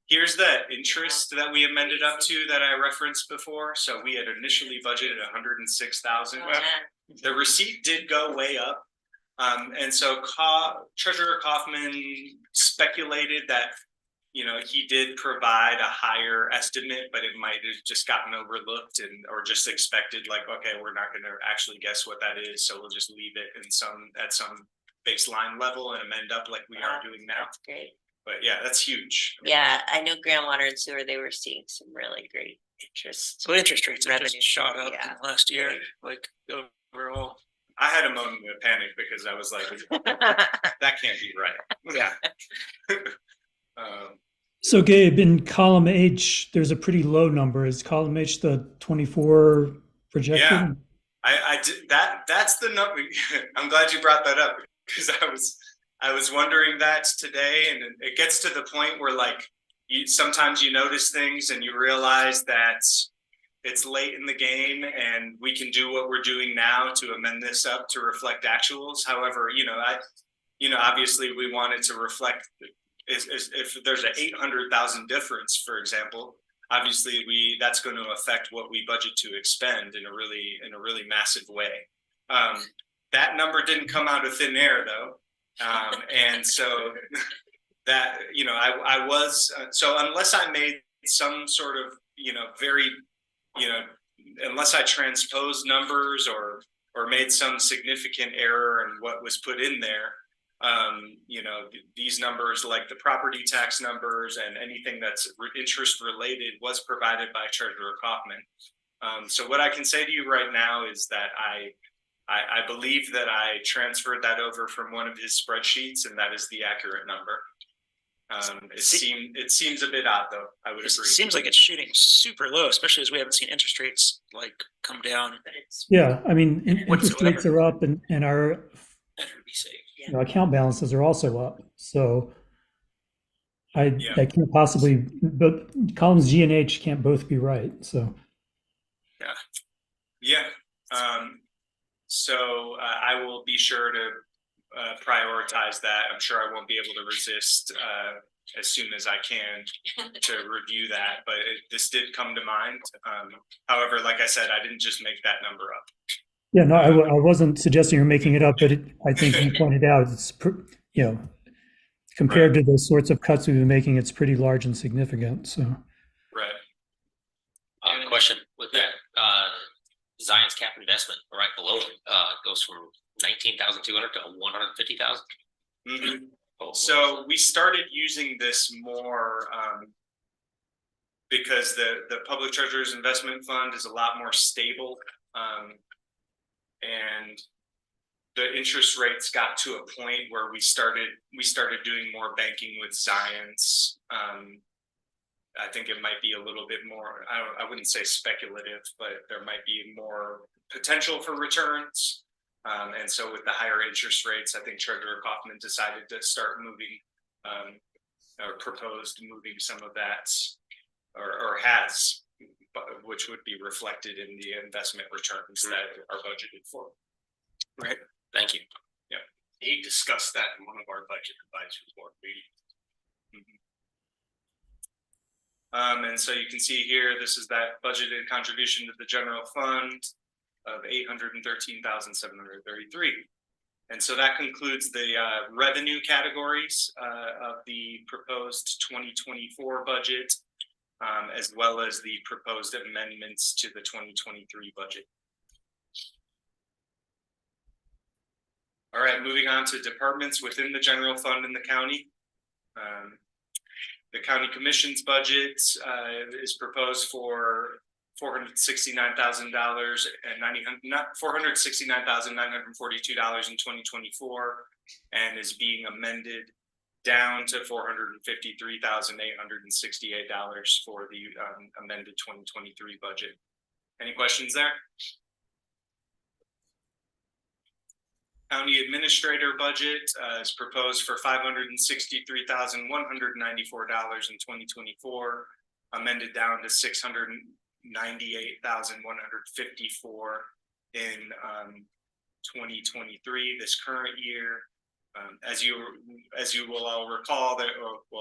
Here's the interest that we amended up to that I referenced before. So we had initially budgeted 106,000. The receipt did go way up. And so Treasurer Kaufman speculated that, he did provide a higher estimate, but it might have just gotten overlooked or just expected like, okay, we're not going to actually guess what that is. So we'll just leave it at some baseline level and amend up like we are doing now. That's great. But yeah, that's huge. Yeah, I know groundwater and sewer, they were seeing some really great interest. So interest rates have just revenue. shot up Yeah. in the last year, like overall. I had a moment of panic because I was like, that can't be right. Yeah. So Gabe, in column H, there's a pretty low number. Is column H the 24 projected? Yeah, I did that. That's the number. I'm glad you brought that up because I was wondering that today, and it gets to the point where like sometimes you notice things and you realize that it's late in the game and we can do what we're doing now to amend this up to reflect actuals. However, obviously we want it to reflect if there's an 800,000 difference, for example, obviously that's going to affect what we budget to expend in a really massive way. That number didn't come out of thin air though. And so that, I was, so unless I made some sort of, very, unless I transposed numbers or made some significant error in what was put in there, these numbers like the property tax numbers and anything that's interest related was provided by Treasurer Kaufman. So what I can say to you right now is that I believe that I transferred that over from one of his spreadsheets, and that is the accurate number. It seems a bit odd though. I would agree. It seems like it's shooting super low, especially as we haven't seen interest rates like come down. Yeah, I mean, interest rates are up, and our account balances are also up. So I can't possibly, but columns G and H can't both be right. So so I will be sure to prioritize that. I'm sure I won't be able to resist as soon as I can to review that, but this did come to mind. However, like I said, I didn't just make that number up. yeah, no, I wasn't suggesting you're making it up, but I think you pointed out it's compared to the sorts of cuts we've been making, it's pretty large and significant. So question with that Zion's cap investment right below it goes from 19,200 to 150,000. Mm-hmm. So we started using this more because the Public Treasurer's Investment Fund is a lot more stable, and the interest rates got to a point where we started doing more banking with Zion's I think it might be a little bit more, I wouldn't say speculative, but there might be more potential for returns. And so with the higher interest rates, I think Treasurer Kaufman decided to start moving, or proposed moving some of that, or has, which would be reflected in the investment returns that are budgeted for. Right. Thank you. Yeah. He discussed that in one of our budget advisory board meetings. And so you can see here, this is that budgeted contribution to the general fund of $813,733. And so that concludes the revenue categories of the proposed 2024 budget, as well as the proposed amendments to the 2023 budget. All right, moving on to departments within the general fund in the county. The county commission's budget is proposed for $469,942 in 2024, and is being amended down to $453,868 for the amended 2023 budget. Any questions there? County administrator budget is proposed for $563,194 in 2024, amended down to $698,154 in 2023. This current year, as you will all recall, that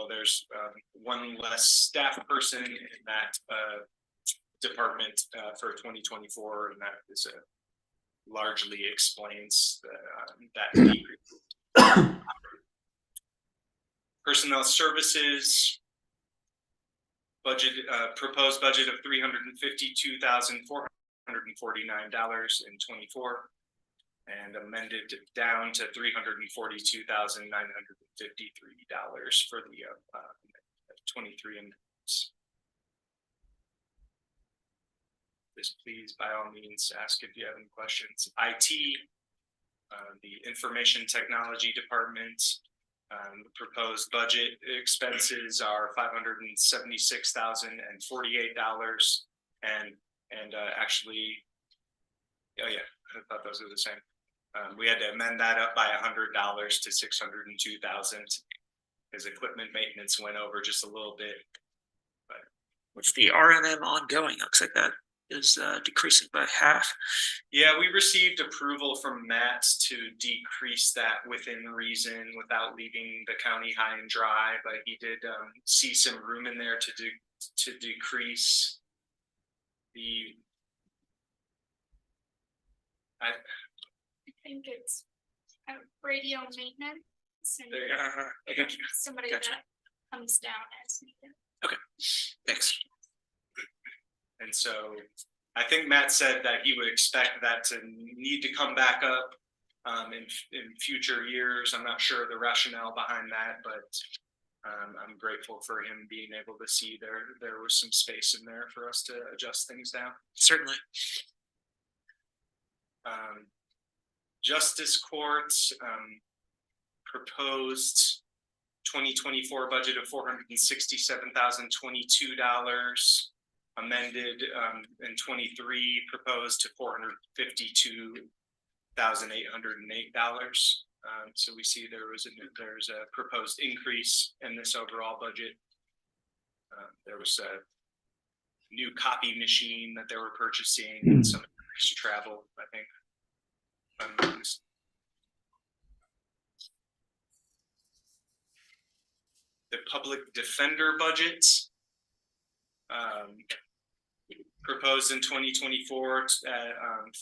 there's one less staff person in that department for 2024, and that is largely explains that decrease. Personnel services budget, proposed budget of $352,449 in 24, and amended down to $342,953 for the 23 amendments. Please, by all means, ask if you have any questions. IT, the information technology department, proposed budget expenses are $576,048, and actually, oh yeah, I thought those were the same. We had to amend that up by $100 to $602,000. His equipment maintenance went over just a little bit, but Which the RMM ongoing looks like that is decreasing by half. Yeah, we received approval from Matt to decrease that within reason without leaving the county high and dry, but he did see some room in there to decrease the. I think it's radio maintenance and somebody that comes down as needed. Okay, thanks. And so I think Matt said that he would expect that to need to come back up in future years. I'm not sure the rationale behind that, but I'm grateful for him being able to see there was some space in there for us to adjust things down. Certainly. Justice Court proposed 2024 budget of $467,022. Amended in 23 proposed to $452,808. So we see there's a proposed increase in this overall budget. There was a new copy machine that they were purchasing and some increased travel, I think. The public defender budget proposed in 2024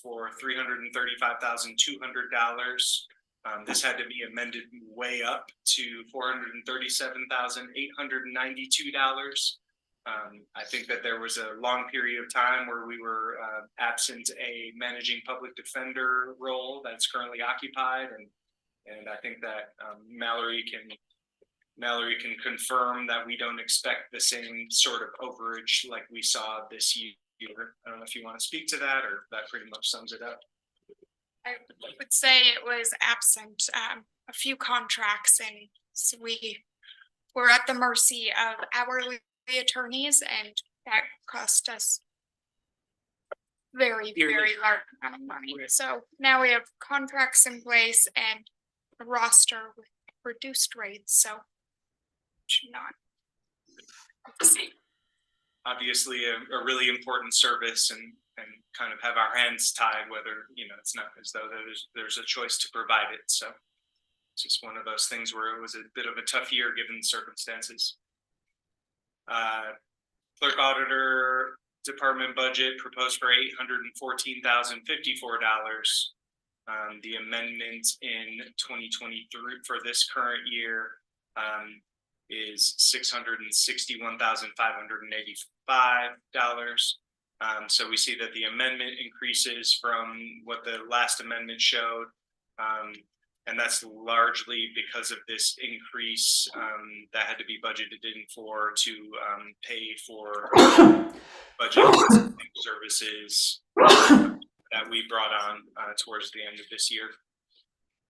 for $335,200. This had to be amended way up to $437,892. I think that there was a long period of time where we were absent a managing public defender role that's currently occupied, and I think that Mallory can confirm that we don't expect the same sort of overage like we saw this year. I don't know if you want to speak to that, or that pretty much sums it up. I would say it was absent a few contracts, and so we were at the mercy of hourly attorneys, and that cost us very Dearly. large amount of money. So now we have contracts in place and a roster with reduced rates, so should not. Obviously a really important service and kind of have our hands tied, whether, you know, it's not as though there's a choice to provide it. So it's just one of those things where it was a bit of a tough year given the circumstances. Clerk auditor department budget proposed for $814,054. The amendment in 2023 for this current year is $661,585. So we see that the amendment increases from what the last amendment showed. And that's largely because of this increase that had to be budgeted in to pay for budget services that we brought on towards the end of this year.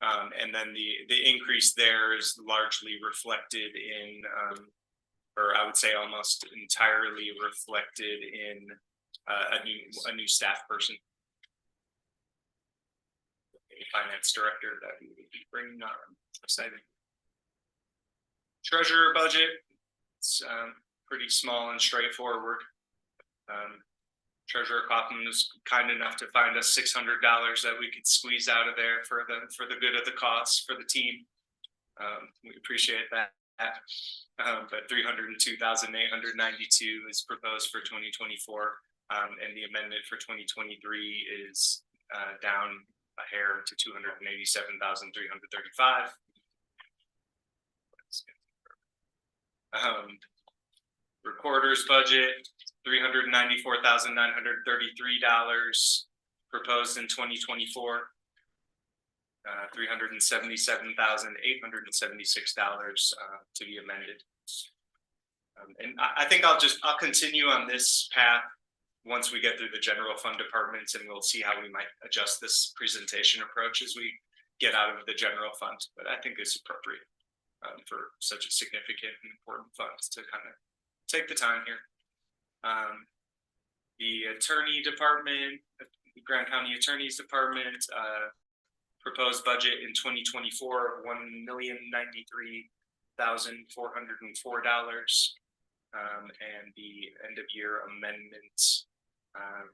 And then the increase there is largely reflected in, or I would say almost entirely reflected in a new staff person. Finance director that we would be bringing on. Exciting. Treasurer budget, it's pretty small and straightforward. Treasurer Kaufman was kind enough to find us $600 that we could squeeze out of there for the good of the cause for the team. We appreciate that. But $302,892 is proposed for 2024, and the amendment for 2023 is down a hair to $287,335. Recorder's budget, $394,933 proposed in 2024. $377,876 to be amended. And I think I'll continue on this path once we get through the general fund departments, and we'll see how we might adjust this presentation approach as we get out of the general fund. But I think it's appropriate for such a significant and important fund to kind of take the time here. The attorney department, the Grand County Attorney's Department, proposed budget in 2024 of $1,093,404. And the end of year amendment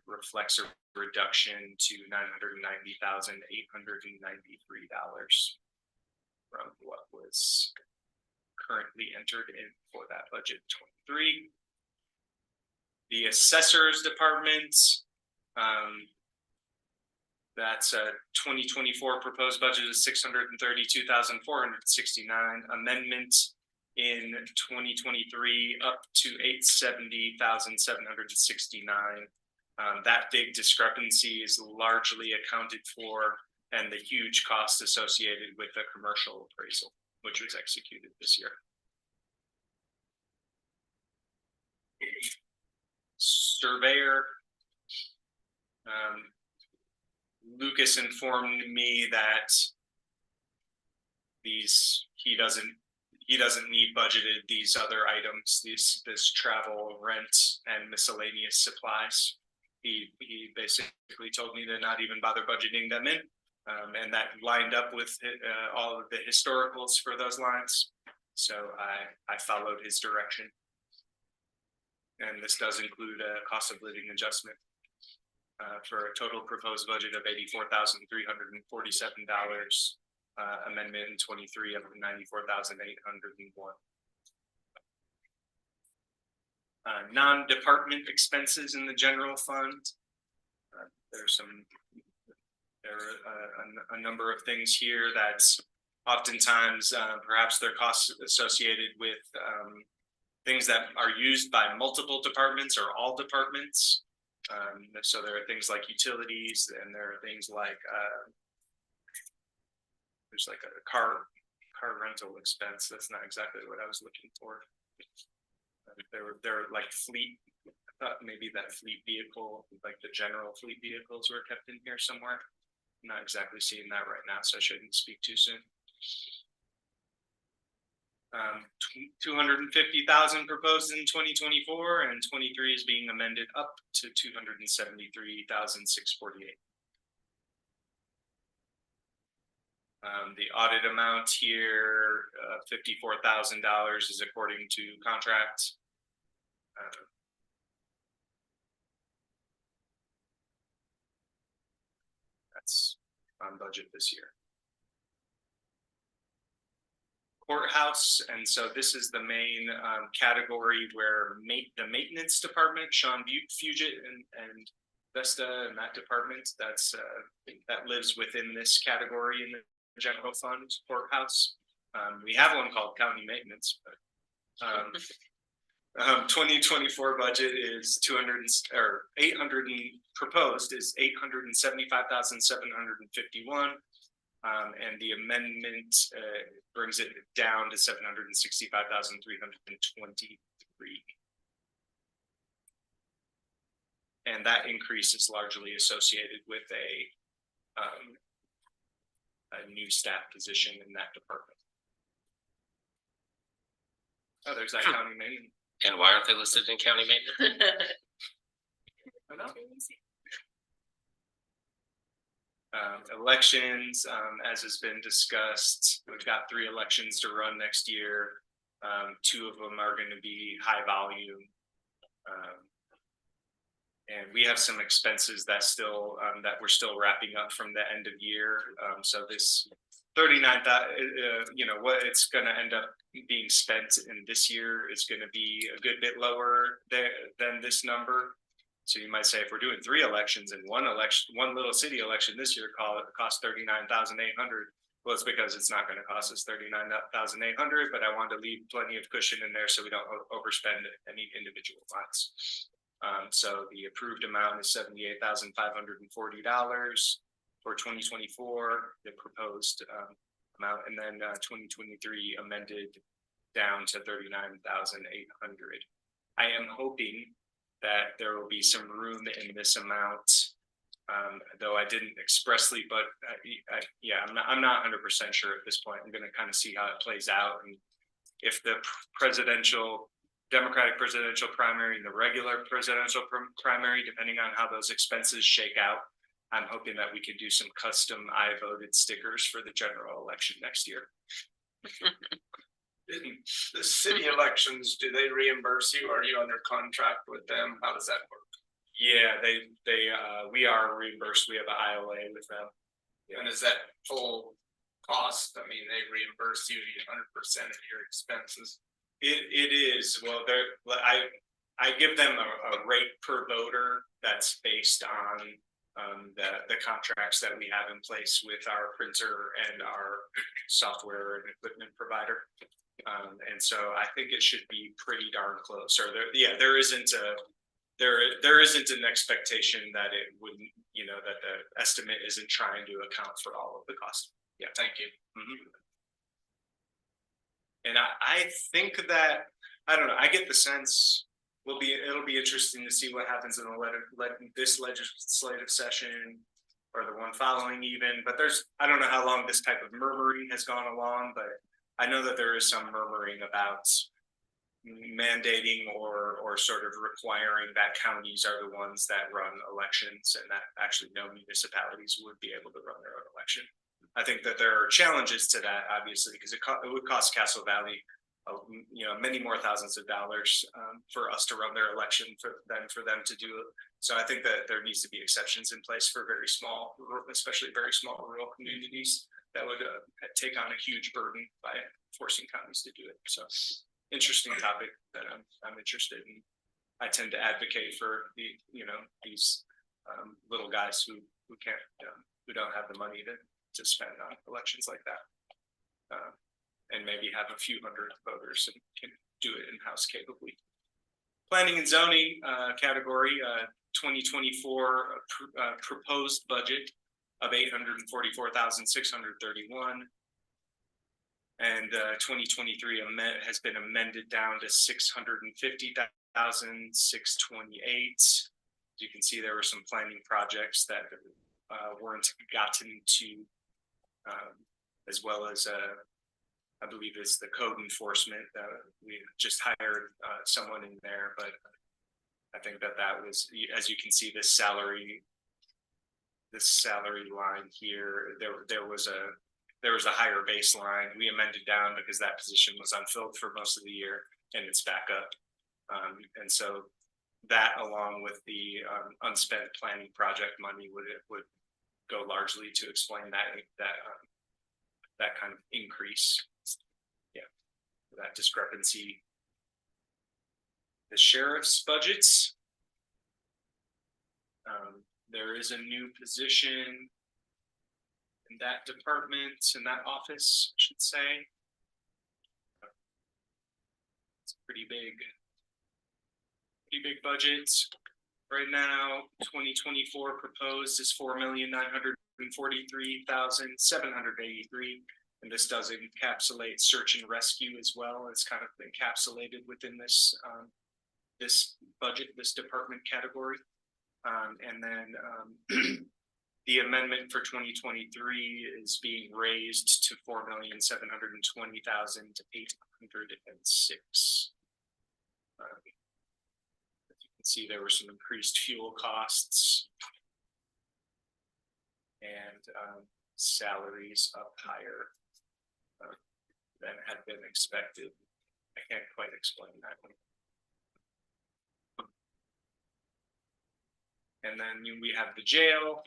reflects a reduction to $990,893 from what was currently entered in for that budget 23. The assessor's department, that's a 2024 proposed budget is $632,469. Amendment in 2023 up to $870,769. That big discrepancy is largely accounted for, and the huge cost associated with the commercial appraisal, which was executed this year. Surveyor, Lucas informed me that he doesn't need budgeted these other items, this travel, rent, and miscellaneous supplies. He basically told me to not even bother budgeting them in, and that lined up with all of the historicals for those lines. So I followed his direction. And this does include a cost of living adjustment for a total proposed budget of $84,347. Amendment in 23 of $94,801. Non-department expenses in the general fund. There are a number of things here that's oftentimes perhaps their costs associated with things that are used by multiple departments or all departments. So there are things like utilities, and there are things like there's like a car rental expense. That's not exactly what I was looking for. There are like fleet. I thought maybe that fleet vehicle, like the general fleet vehicles, were kept in here somewhere. I'm not exactly seeing that right now, so I shouldn't speak too soon. 250,000 proposed in 2024, and 23 is being amended up to 273,648. The audit amount here, $54,000 is according to contract. That's on budget this year. Courthouse, and so this is the main category where the maintenance department, Sean Fugit and Vesta, and that department, that's that lives within this category in the general fund. Courthouse, we have one called county maintenance, but 2024 budget is 800 proposed is 875,751. And the amendment brings it down to 765,323. And that increase is largely associated with a new staff position in that department. Oh, there's that county maintenance. And why aren't they listed in county maintenance? Elections, as has been discussed, we've got 3 elections to run next year. 2 of them are going to be high volume. And we have some expenses that still that we're still wrapping up from the end of year. So this 39,000, you know, what it's going to end up being spent in this year is going to be a good bit lower than this number. So you might say if we're doing 3 elections and one little city election this year cost 39,800. Well, it's because it's not going to cost us 39,800, but I wanted to leave plenty of cushion in there so we don't overspend any individual funds. So the approved amount is $78,540 for 2024, the proposed amount, and then 2023 amended down to 39,800. I am hoping that there will be some room in this amount, though I didn't expressly, but yeah, I'm not 100% sure at this point. I'm going to kind of see how it plays out, and if the Democratic presidential primary and the regular presidential primary, depending on how those expenses shake out, I'm hoping that we can do some custom I voted stickers for the general election next year. The city elections, do they reimburse you? Are you under contract with them? How does that work? Yeah, we are reimbursed. We have an IOA with them. And is that full cost? I mean, they reimburse you 100% of your expenses. It is. Well, I give them a rate per voter that's based on the contracts that we have in place with our printer and our software and equipment provider. And so I think it should be pretty darn close. Or there isn't an expectation that it wouldn't, you know, that the estimate isn't trying to account for all of the cost. Yeah, thank you. And I think that, I don't know, I get the sense it'll be interesting to see what happens in this legislative session or the one following even, but I don't know how long this type of murmuring has gone along, but I know that there is some murmuring about mandating or sort of requiring that counties are the ones that run elections and that actually no municipalities would be able to run their own election. I think that there are challenges to that, obviously, because it would cost Castle Valley, you know, many more thousands of dollars for us to run their election than for them to do it. So I think that there needs to be exceptions in place for very small, especially very small rural communities that would take on a huge burden by forcing counties to do it. So interesting topic that I'm interested in. I tend to advocate for these little guys who can't who don't have the money to spend on elections like that, and maybe have a few hundred voters and can do it in-house capably. Planning and zoning category, 2024 proposed budget of $844,631, and 2023 has been amended down to $650,628. You can see there were some planning projects that weren't gotten to, as well as I believe is the code enforcement. We just hired someone in there, but I think that was, as you can see, this salary line here, there was a higher baseline. We amended down because that position was unfilled for most of the year, and it's back up. And so that, along with the unspent planning project money, would go largely to explain that kind of increase. Yeah, that discrepancy. The sheriff's budgets. There is a new position in that department, in that office, I should say. It's a pretty big budget. Right now, 2024 proposed is 4,943,783, and this does encapsulate search and rescue as well. It's kind of encapsulated within this this budget, this department category. And then the amendment for 2023 is being raised to 4,720,806. As you can see, there were some increased fuel costs and salaries up higher than had been expected. I can't quite explain that one. And then we have the jail.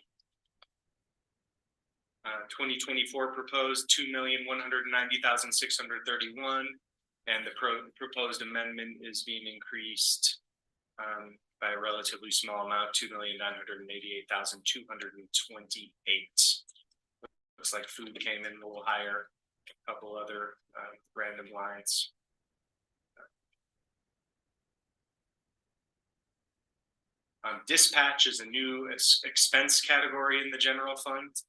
2024 proposed 2,190,631, and the proposed amendment is being increased by a relatively small amount, 2,988,228. Looks like food came in a little higher, a couple other random lines. Dispatch is a new expense category in the general fund.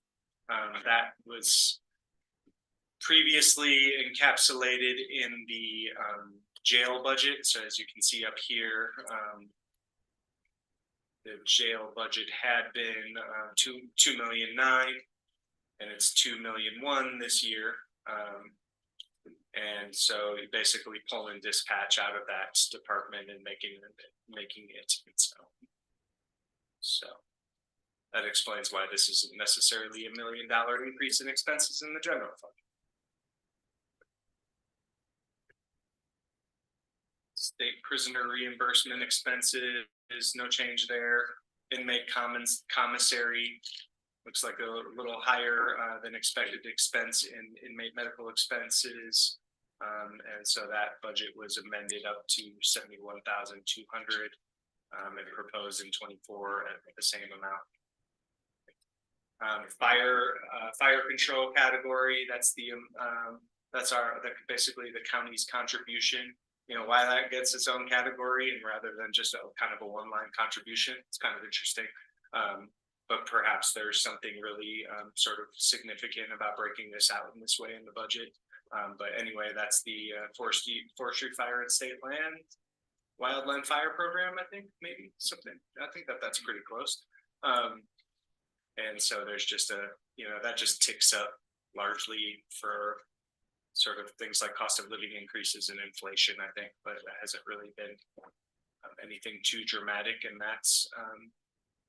That was previously encapsulated in the jail budget. So as you can see up here, the jail budget had been $2.9 million, and it's $2.1 million this year. And so basically pulling dispatch out of that department and making it its own. So that explains why this isn't necessarily $1 million increase in expenses in the general fund. State prisoner reimbursement expenses, no change there. Inmate commissary looks like a little higher than expected expense in inmate medical expenses. And so that budget was amended up to $71,200. And proposed in 24 at the same amount. Fire control category. That's basically the county's contribution. You know why that gets its own category, and rather than just a kind of a one-line contribution. It's kind of interesting. But perhaps there's something really sort of significant about breaking this out in this way in the budget. But anyway, that's the forestry, fire, and state land. Wildland fire program, I think, maybe something. I think that's pretty close. And so there's just that just ticks up largely for sort of things like cost of living increases and inflation, I think, but that hasn't really been anything too dramatic. And that's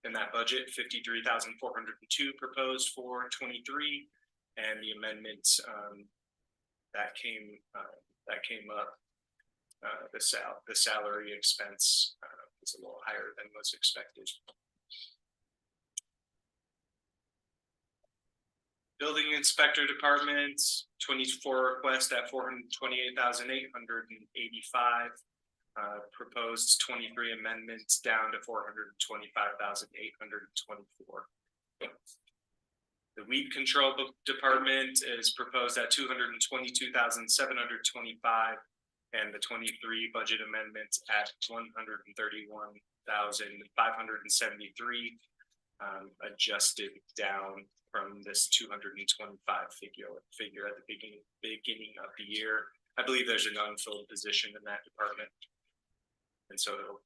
in that budget, 53,402 proposed for 23, and the amendment that came up. The salary expense is a little higher than was expected. Building inspector department, 24 request at 428,885. Proposed 23 amendments down to 425,824. The weed control department is proposed at 222,725. And the 23 budget amendment at 131,573, adjusted down from this 225 figure at the beginning of the year. I believe there's an unfilled position in that department, and so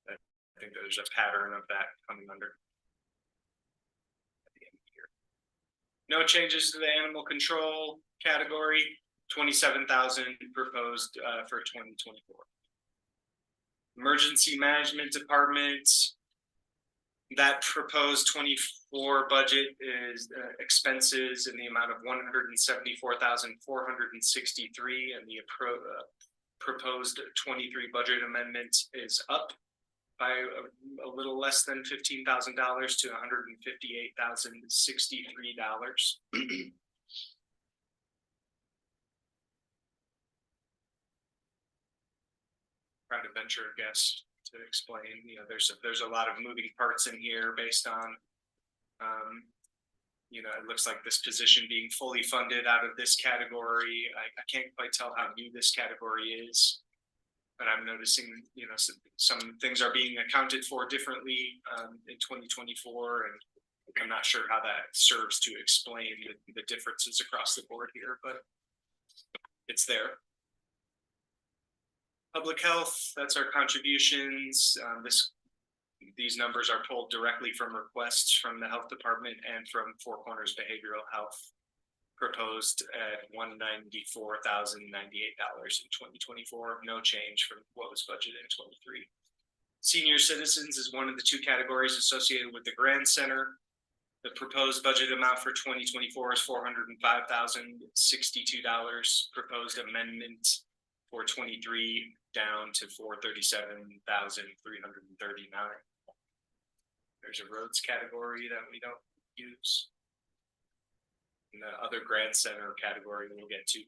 I think there's a pattern of that coming under at the end of the year. No changes to the animal control category. 27,000 proposed for 2024. Emergency Management Department, that proposed 24 budget is expenses in the amount of 174,463, and the proposed 23 budget amendment is up by a little less than $15,000 to $158,063. Try to venture a guess to explain. You know, there's a lot of moving parts in here based on, you know, it looks like this position being fully funded out of this category. I can't quite tell how new this category is, but I'm noticing, you know, some things are being accounted for differently in 2024, and I'm not sure how that serves to explain the differences across the board here, but it's there. Public health, that's our contributions. These numbers are pulled directly from requests from the health department and from Four Corners Behavioral Health, proposed at $194,098 in 2024. No change from what was budgeted in 23. Senior citizens is one of the two categories associated with the Grand Center. The proposed budget amount for 2024 is $405,062. Proposed amendment for 23 down to $437,339. There's a roads category that we don't use. And the other Grand Center category we'll get to.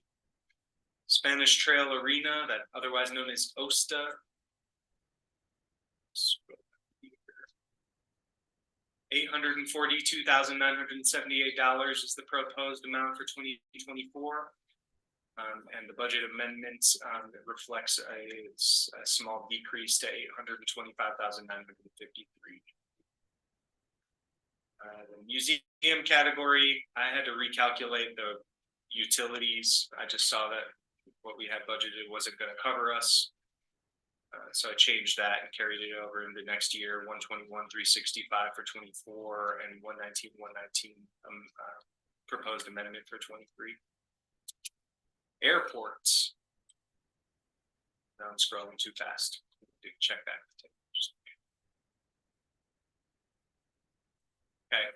Spanish Trail Arena, that otherwise known as OSTA. $842,978 is the proposed amount for 2024. And the budget amendment reflects a small decrease to $825,953. The museum category, I had to recalculate the utilities. I just saw that what we had budgeted wasn't going to cover us. So I changed that and carried it over into next year, 121,365 for 24 and 119,119 proposed amendment for 23. Airports. Now I'm scrolling too fast. Check that. Okay.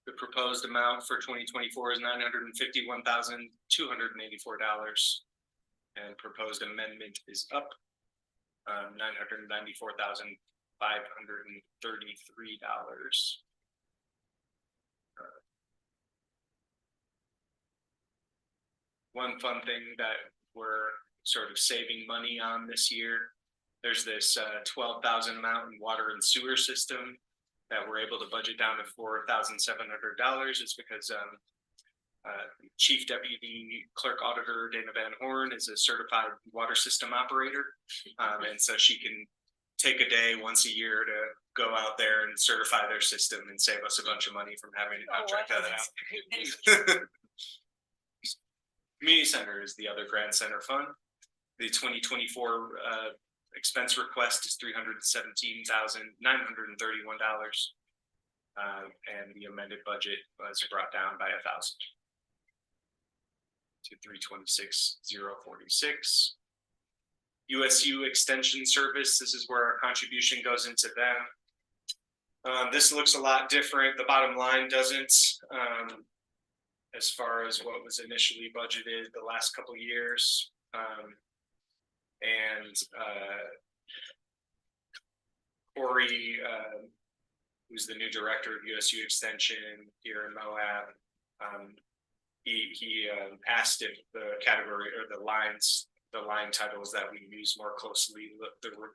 The proposed amount for 2024 is $951,284, and proposed amendment is up $994,533. One fun thing that we're sort of saving money on this year, there's this 12,000 amount in water and sewer system that we're able to budget down to $4,700. It's because Chief Deputy Clerk Auditor Dana Van Horn is a certified water system operator, and so she can take a day once a year to go out there and certify their system and save us a bunch of money from having to contract that out. Community Center is the other Grand Center fund. The 2024 expense request is $317,931, and the amended budget was brought down by 1,000 to $326,046. USU Extension Service, this is where our contribution goes into them. This looks a lot different. The bottom line doesn't. As far as what was initially budgeted the last couple of years. Corey, who's the new director of USU Extension here in Moab, he asked if the category or the line titles that we use more closely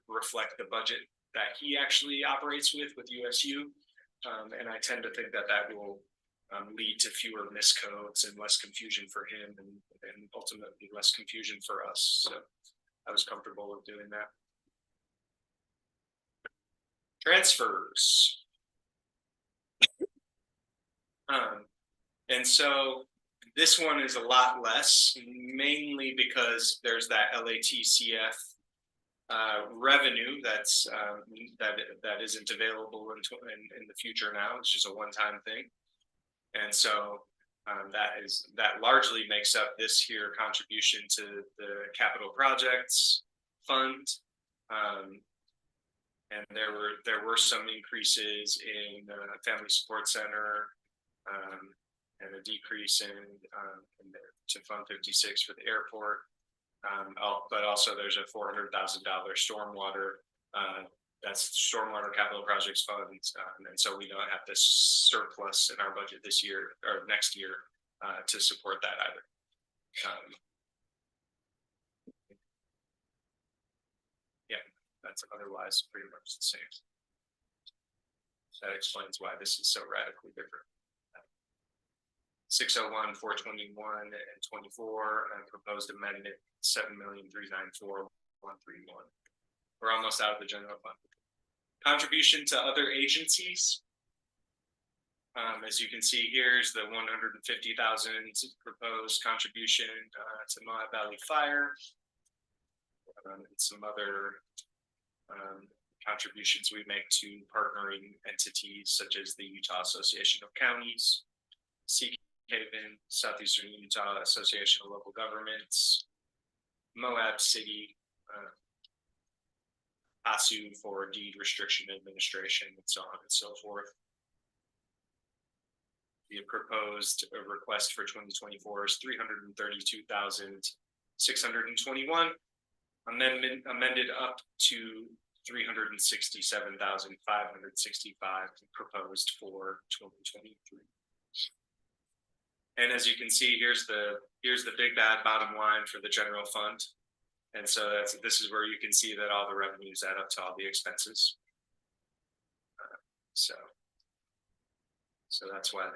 reflect the budget that he actually operates with USU. And I tend to think that will lead to fewer miscodes and less confusion for him and ultimately less confusion for us. So I was comfortable with doing that. Transfers. And so this one is a lot less, mainly because there's that LATCF revenue that's that isn't available in the future now. It's just a one-time thing. And so That largely makes up this here contribution to the capital projects fund. And there were some increases in family support center, and a decrease to Fund 56 for the airport. But also there's a $400,000 stormwater. That's stormwater capital projects funds, and so we don't have this surplus in our budget this year or next year to support that either. Yeah, that's otherwise pretty much the same. So that explains why this is so radically different. 601, 421, and 24, proposed amendment 7,394,131. We're almost out of the general fund. Contribution to other agencies. As you can see, here's the 150,000 proposed contribution to Moab Valley Fire, and some other contributions we make to partnering entities such as the Utah Association of Counties, Sea Haven, Southeastern Utah Association of Local Governments, Moab City, ASU for deed restriction administration, and so on and so forth. The proposed request for 2024 is 332,621. Amended up to 367,565 proposed for 2023. And as you can see, here's the big bad bottom line for the general fund. And so this is where you can see that all the revenues add up to all the expenses. So that's why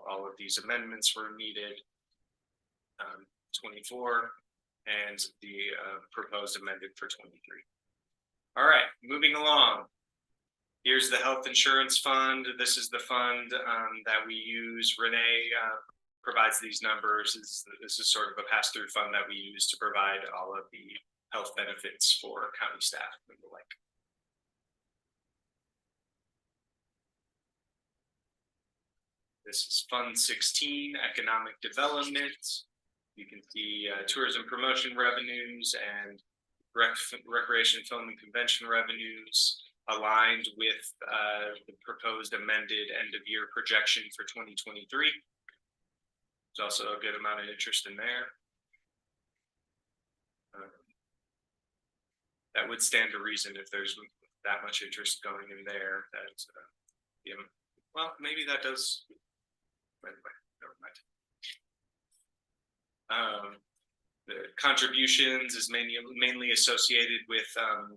all of these amendments were needed. 24 and the proposed amended for 23. All right, moving along. Here's the health insurance fund. This is the fund that we use. Renee provides these numbers. This is sort of a pass-through fund that we use to provide all of the health benefits for county staff and the like. This is Fund 16, Economic Development. You can see tourism promotion revenues and recreation, film, and convention revenues aligned with the proposed amended end-of-year projection for 2023. There's also a good amount of interest in there. That would stand to reason if there's that much interest going in there. That well, maybe that does. Anyway, never mind. The contributions is mainly associated with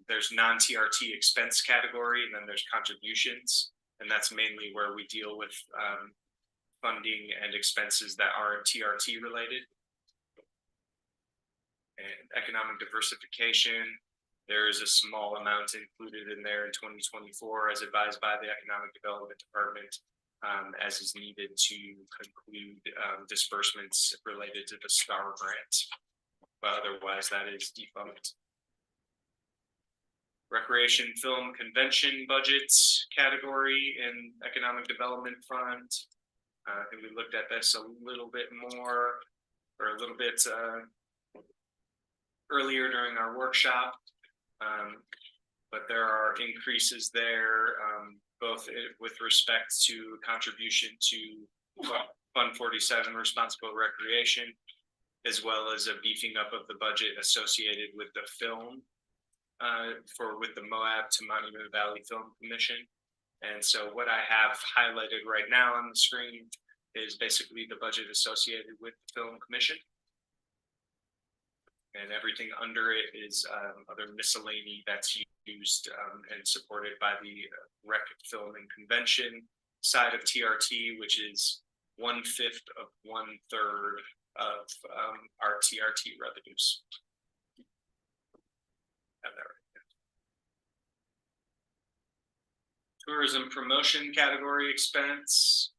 there's non-TRT expense category, and then there's contributions, and that's mainly where we deal with funding and expenses that aren't TRT related. And economic diversification, there is a small amount included in there in 2024 as advised by the Economic Development Department, as is needed to conclude disbursements related to the STAR grant. But otherwise, that is defunct. Recreation, film, convention budgets category in Economic Development Fund. I think we looked at this a little bit more, or a little bit earlier during our workshop. But there are increases there, both with respect to contribution to Fund 47, Responsible Recreation, as well as a beefing up of the budget associated with the film with the Moab to Monument Valley Film Commission. And so what I have highlighted right now on the screen is basically the budget associated with the Film Commission. And everything under it is other miscellany that's used and supported by the Rec, Film, and Convention side of TRT, which is 1/5 of 1/3 of our TRT revenues. Have that right. Tourism promotion category expense.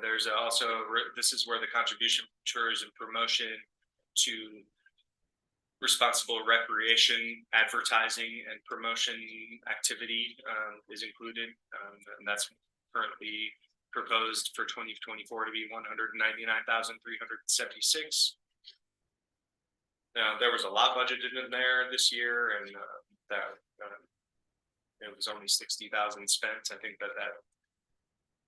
There's also, this is where the contribution from tourism promotion to responsible recreation, advertising, and promotion activity is included, and that's currently proposed for 2024 to be 199,376. Now, there was a lot budgeted in there this year, and that it was only 60,000 spent. I think that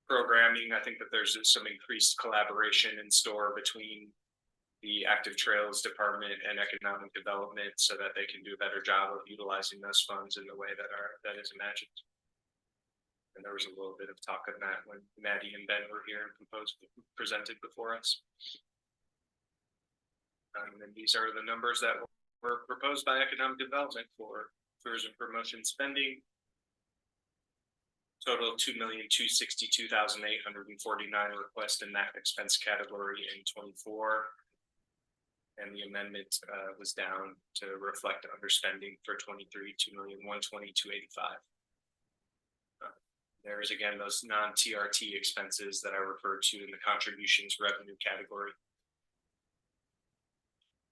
programming, I think that there's some increased collaboration in store between the Active Trails Department and Economic Development so that they can do a better job of utilizing those funds in the way that is imagined. And there was a little bit of talk on that when Maddie and Ben were here and presented before us. And these are the numbers that were proposed by Economic Development for tourism promotion spending. Total 2,262,849 requests in that expense category in 24. And the amendment was down to reflect underspending for 23, 2,120,285. There is again those non-TRT expenses that I referred to in the contributions revenue category.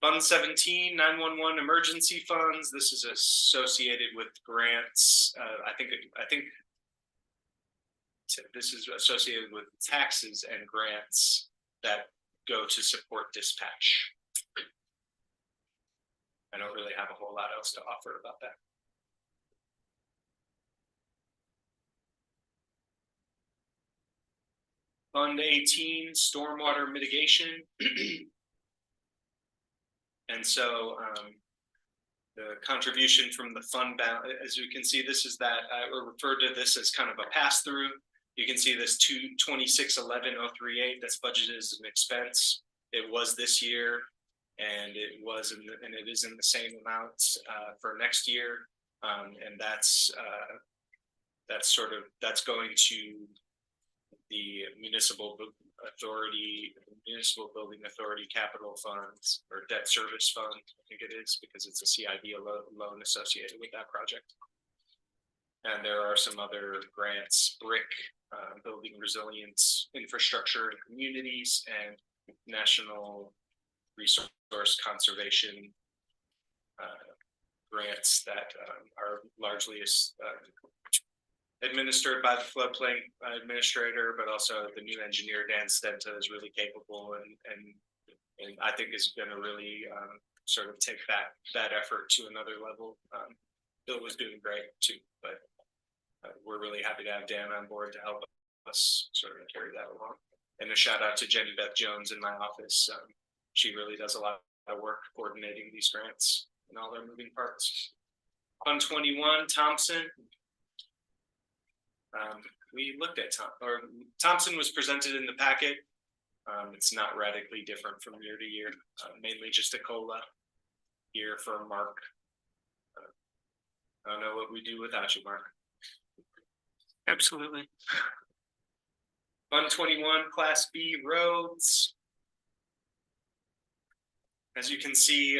Fund 17, 911 emergency funds. This is associated with grants. I think this is associated with taxes and grants that go to support dispatch. I don't really have a whole lot else to offer about that. Fund 18, stormwater mitigation. And so the contribution from the fund balance, as you can see, this is that I referred to this as kind of a pass through. You can see this 226,11,038 that's budgeted as an expense. It was this year, and it is in the same amount for next year, and that's going to the municipal building authority capital funds or debt service fund. I think it is because it's a CIB loan associated with that project. And there are some other grants, BRIC, building resilience infrastructure in communities, and national resource conservation grants that are largely administered by the floodplain administrator, but also the new engineer Dan Stenta is really capable and I think is going to really sort of take that effort to another level. Bill was doing great too, but we're really happy to have Dan on board to help us sort of carry that along. And a shout out to Jenny Beth Jones in my office. She really does a lot of work coordinating these grants and all their moving parts. Fund 21, Thompson. We looked at Thompson was presented in the packet. It's not radically different from year to year, mainly just a COLA year for Mark. I don't know what we do without you, Mark. Absolutely. Fund 21, Class B roads. As you can see,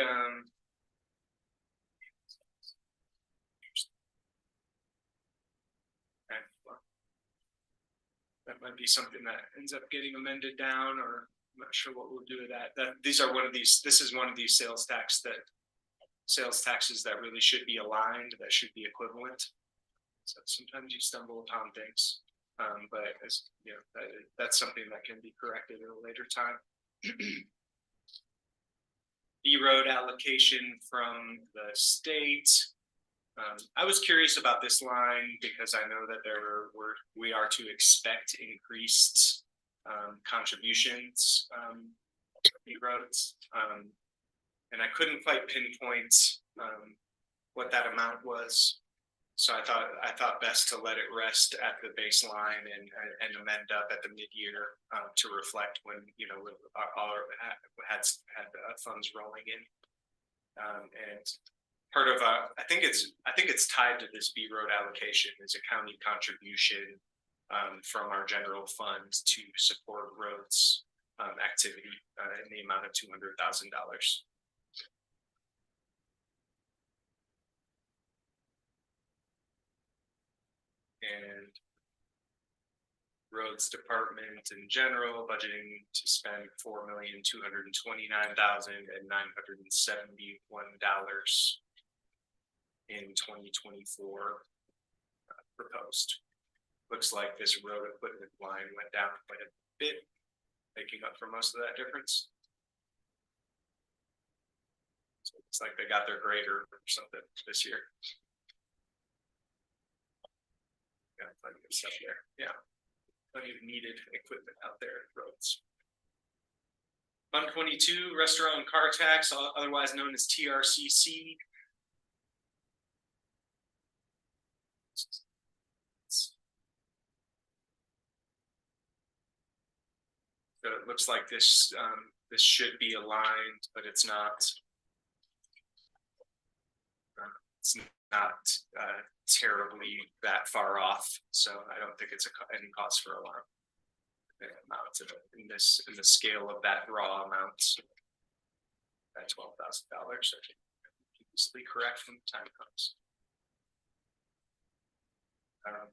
that might be something that ends up getting amended down, or I'm not sure what we'll do with that. This is one of these sales taxes that really should be aligned, that should be equivalent. So sometimes you stumble upon things, but as you know, that's something that can be corrected at a later time. B-road allocation from the state. I was curious about this line because I know that we are to expect increased contributions to B-roads, and I couldn't quite pinpoint what that amount was. So I thought best to let it rest at the baseline and amend up at the mid-year to reflect when all had funds rolling in, and part of I think it's tied to this B road allocation is a county contribution from our general fund to support roads activity in the amount of $200,000. And roads department in general, budgeting to spend $4,229,971 in 2024 proposed. Looks like this road equipment line went down quite a bit, making up for most of that difference. So it's like they got their grader or something this year. Got plenty of stuff there, yeah. Plenty of needed equipment out there at roads. Fund 22, restaurant and car tax, otherwise known as TRCC. So it looks like this this should be aligned, but it's not. It's not terribly that far off, so I don't think it's any cause for alarm. The amount of in the scale of that raw amount, that $12,000, I think easily correct when the time comes.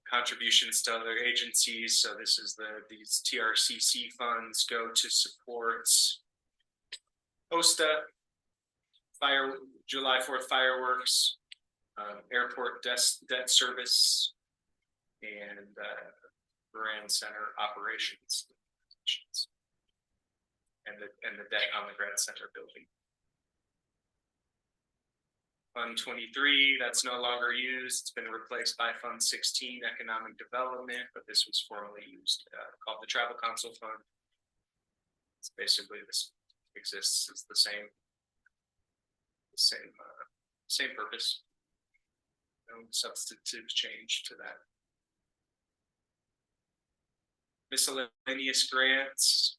Contributions to other agencies. So this is these TRCC funds go to support OSTA, July 4th fireworks, airport debt service, and Grand Center operations, and the debt on the Grand Center building. Fund 23, that's no longer used. It's been replaced by Fund 16, Economic Development, but this was formerly used, called the Travel Council Fund. It's basically this exists as the same purpose. No substantive change to that. Miscellaneous grants.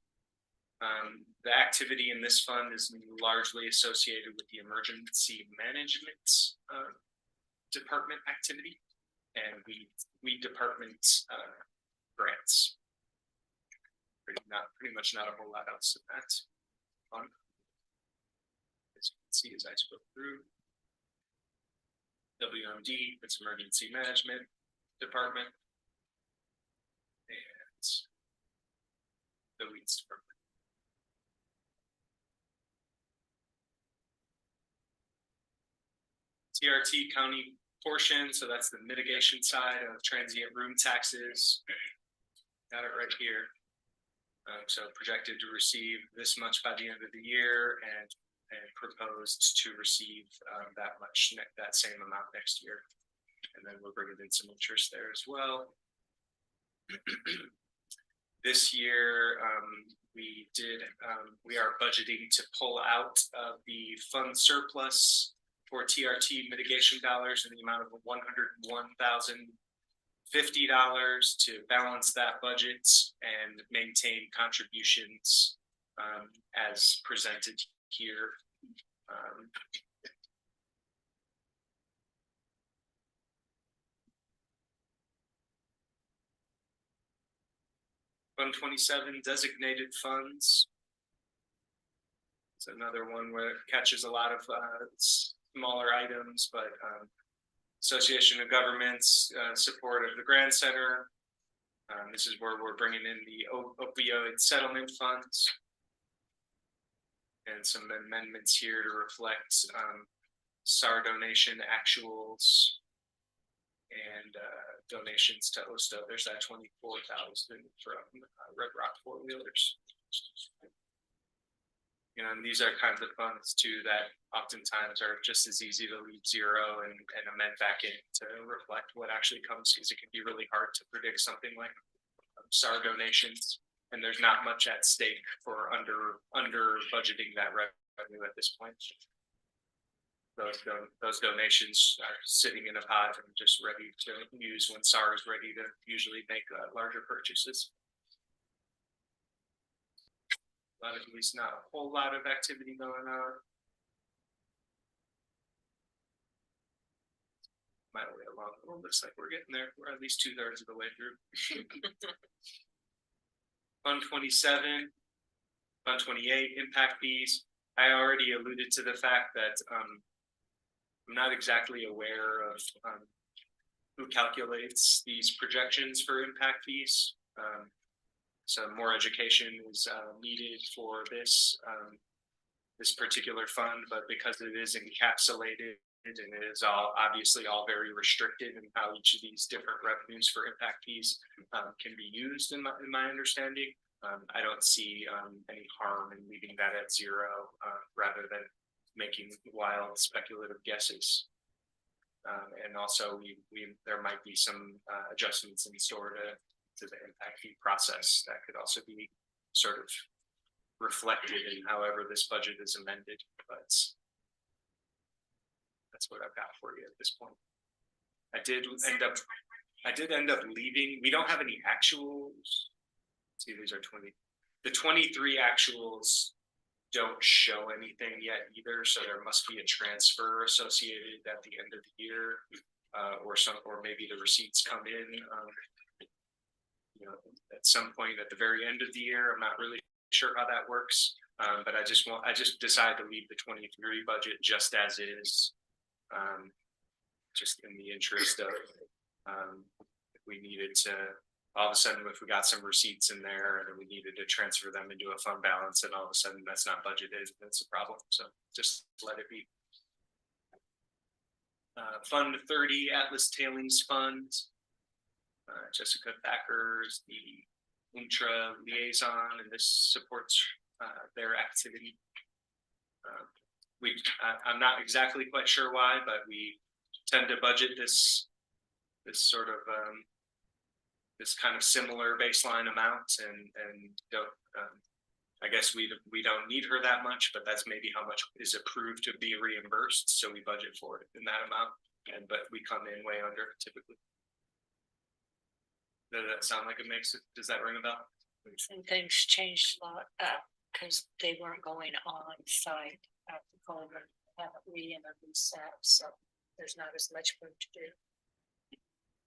The activity in this fund is largely associated with the emergency management department activity, and we department grants. Pretty much not a whole lot else in that fund. As you can see as I spoke through. WMD, it's emergency management department, and the weeds department. TRT county portion, so that's the mitigation side of transient room taxes. Got it right here. So projected to receive this much by the end of the year, and proposed to receive that same amount next year. And then we're bringing in some interest there as well. This year, we are budgeting to pull out of the fund surplus for TRT mitigation dollars in the amount of $101,050 to balance that budget and maintain contributions as presented here. Fund 27 designated funds. It's another one where it catches a lot of smaller items, but Association of Governments support of the Grand Center. This is where we're bringing in the opioid settlement funds. And some amendments here to reflect SAR donation actuals and donations to OSTA. There's that 24,000 from Red Rock 4-wheelers. You know, and these are kinds of funds too that oftentimes are just as easy to leave zero and amend back in to reflect what actually comes, because it can be really hard to predict something like SAR donations. And there's not much at stake for under budgeting that revenue at this point. Those donations are sitting in a pot and just ready to use when SAR is ready to usually make larger purchases. At least not a whole lot of activity going on. My way along. Well, looks like we're getting there. We're at least 2/3 of the way through. Fund 27, Fund 28, impact fees. I already alluded to the fact that I'm not exactly aware of who calculates these projections for impact fees. Some more education is needed for this this particular fund, but because it is encapsulated and it is all obviously all very restricted in how each of these different revenues for impact fees can be used in my understanding. I don't see any harm in leaving that at zero rather than making wild speculative guesses. And also there might be some adjustments in store to the impact fee process that could also be sort of reflected in however this budget is amended, but that's what I've got for you at this point. I did end up leaving. We don't have any actuals. Let's see, these are 20. The 23 actuals don't show anything yet either, so there must be a transfer associated at the end of the year, or maybe the receipts come in, you know, at some point at the very end of the year. I'm not really sure how that works, but I just decided to leave the 23 budget just as is, just in the interest of if we needed to. All of a sudden, if we got some receipts in there and we needed to transfer them into a fund balance, and all of a sudden that's not budgeted, that's a problem. So just let it be. Fund 30, Atlas Tailings Fund. Jessica Thacker's the intra liaison, and this supports their activity. I'm not exactly quite sure why, but we tend to budget this sort of this kind of similar baseline amount, and don't I guess we don't need her that much, but that's maybe how much is approved to be reimbursed, so we budget for it in that amount, but we come in way under typically. Does that sound like it makes it? Does that ring a bell? And things changed a lot because they weren't going on site after COVID, haven't re-introduced that, so there's not as much work to do.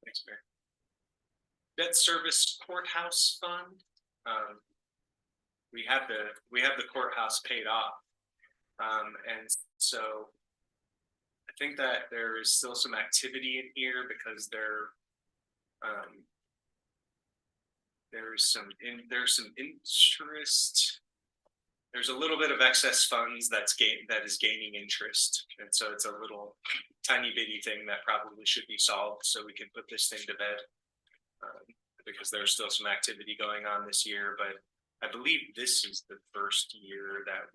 Thanks, Mary. Debt Service Courthouse Fund. We have the courthouse paid off, and so I think that there is still some activity in here because there's some interest. There's a little bit of excess funds that is gaining interest, and so it's a little tiny bitty thing that probably should be solved so we can put this thing to bed, because there's still some activity going on this year. But I believe this is the first year that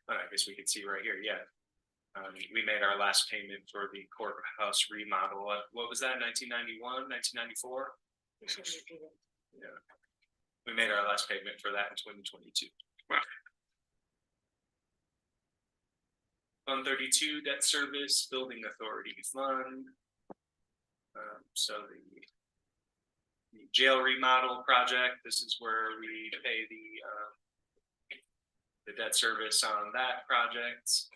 I guess we can see right here. Yeah, we made our last payment for the courthouse remodel. What was that? 1991, 1994. Yeah, we made our last payment for that in 2022. Wow. Fund 32, Debt Service Building Authority Fund. So the jail remodel project. This is where we pay the debt service on that project.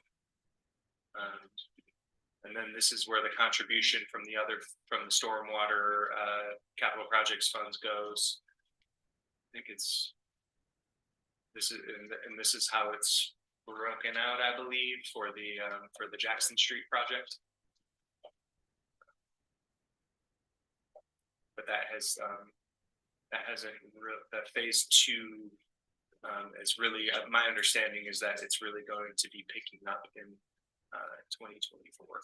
And then this is where the contribution from the stormwater capital projects funds goes. I think this is how it's broken out, I believe, for the Jackson Street project. But that phase 2 is really, my understanding is that it's really going to be picking up in 2024.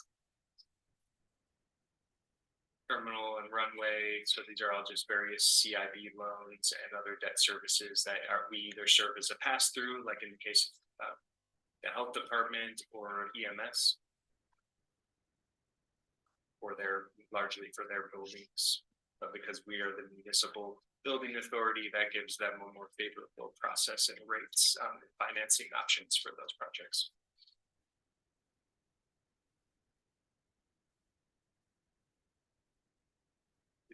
Terminal and runway. So these are all just various CIB loans and other debt services that we either serve as a pass through, like in the case of the health department or EMS, or largely for their buildings. But because we are the municipal building authority, that gives them a more favorable process and rates financing options for those projects.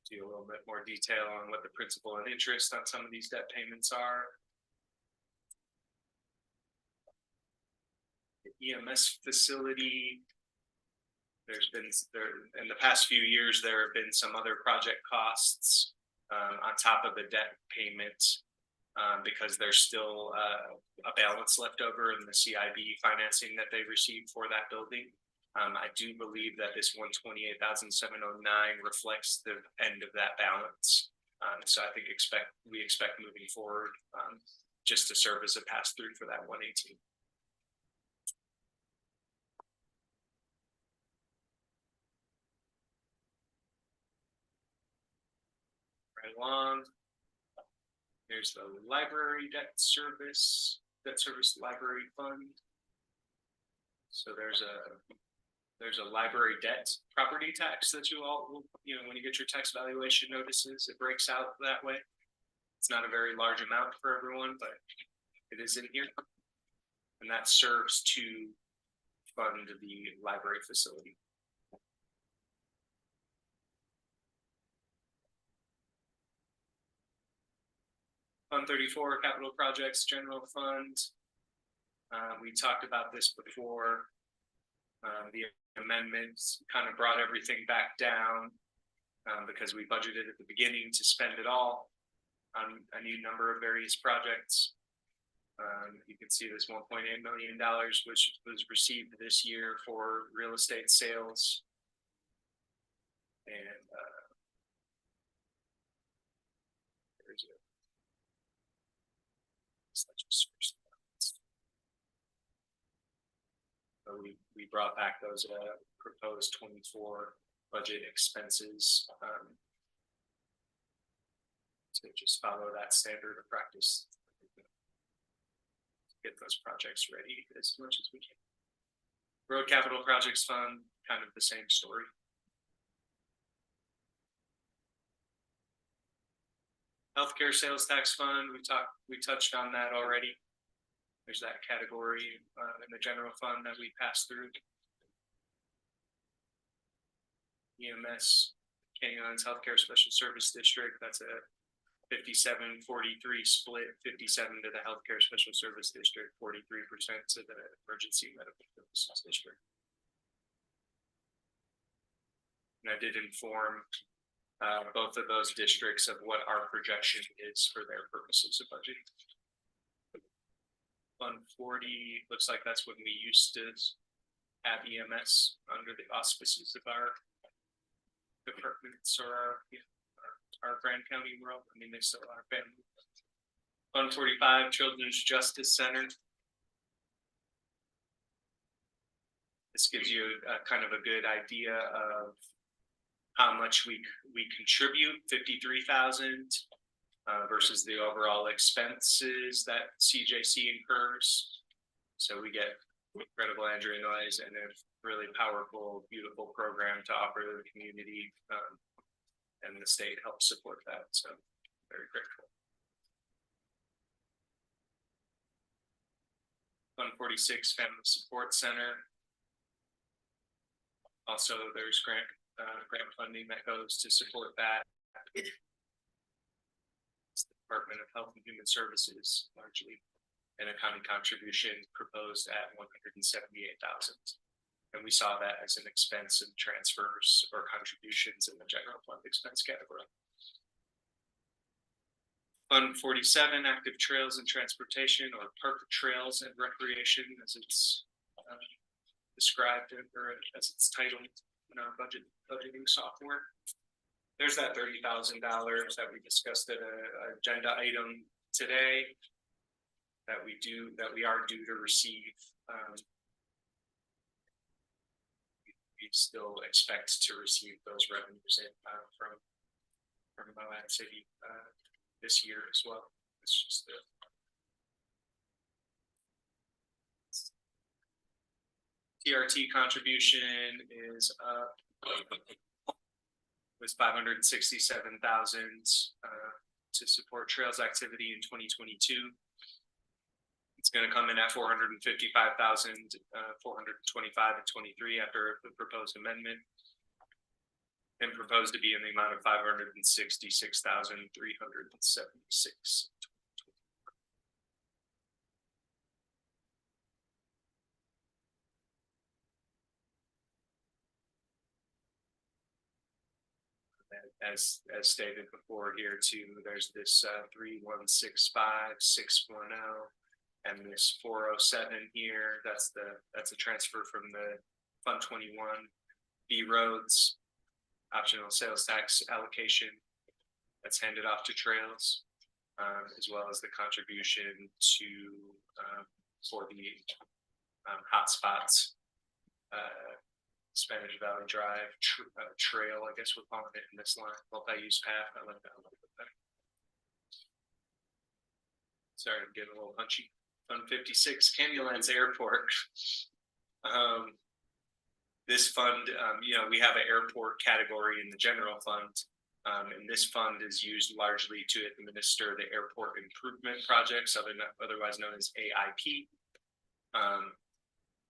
Do a little bit more detail on what the principal and interest on some of these debt payments are. The EMS facility. In the past few years, there have been some other project costs on top of the debt payment because there's still a balance left over in the CIB financing that they received for that building. I do believe that this $128,709 reflects the end of that balance. So I think we expect moving forward, just to serve as a pass through for that 118. Right along. There's the library debt service library fund. So there's a library debt property tax that you all will, when you get your tax valuation notices, it breaks out that way. It's not a very large amount for everyone, but it is in here. And that serves to fund the library facility. Fund 34, capital projects, general fund. We talked about this before. The amendments kind of brought everything back down because we budgeted at the beginning to spend it all on a new number of various projects. You can see this $1.8 million, which was received this year for real estate sales. And there's a we brought back those proposed 24 budget expenses to just follow that standard of practice. Get those projects ready as much as we can. Road capital projects fund, kind of the same story. Healthcare sales tax fund, we touched on that already. There's that category in the general fund that we pass through. EMS, Canyons Healthcare Special Service District, that's a 57-43 split, 57 to the Healthcare Special Service District, 43% to the Emergency Medical Services District. And I did inform both of those districts of what our projection is for their purposes of budgeting. Fund 40 looks like that's when we used to have EMS under the auspices of our departments or our Grand County world. I mean, they still are family. Fund 45 Children's Justice Center. This gives you a kind of a good idea of how much we contribute, 53,000. Versus the overall expenses that CJC incurs. So we get incredible Andrea noise and a really powerful, beautiful program to offer to the community. And the state helps support that. So very grateful. Fund 46 Family Support Center. Also, there's grant funding that goes to support that. Department of Health and Human Services largely, and a county contribution proposed at 178,000. And we saw that as an expense in transfers or contributions in the general fund expense category. Fund 47 Active Trails and Transportation, or Park Trails and Recreation as it's described or as it's titled in our budgeting software. There's that $30,000 that we discussed at an agenda item today that we are due to receive. We still expect to receive those revenues in from Moab City this year as well. It's just the TRT contribution is up. Was 567,000 to support trails activity in 2022. It's going to come in at 455,000, 425 and 23 after the proposed amendment, and proposed to be in the amount of 566,376. As stated before here too, there's this 3165 610 and this 407 here. That's a transfer from the Fund 21 B roads optional sales tax allocation that's handed off to trails, as well as the contribution to, for the hotspots, Spanish Valley Drive trail, I guess we're calling it in this line, multi-use path. I like that a little bit better. Sorry, I'm getting a little punchy. Fund 56, Candylands Airport. This fund, we have an airport category in the general fund. And this fund is used largely to administer the airport improvement projects, otherwise known as AIP.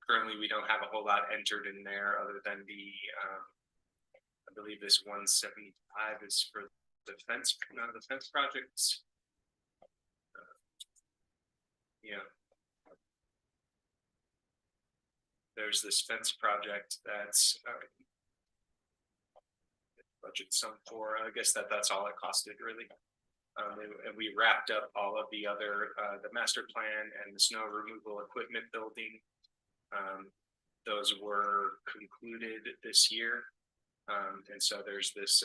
Currently, we don't have a whole lot entered in there other than the, I believe this 175 is for the fence projects. There's this fence project that's budget sum for. I guess that's all it costed really. And we wrapped up all of the other, the master plan and the snow removal equipment building. Those were concluded this year. And so there's this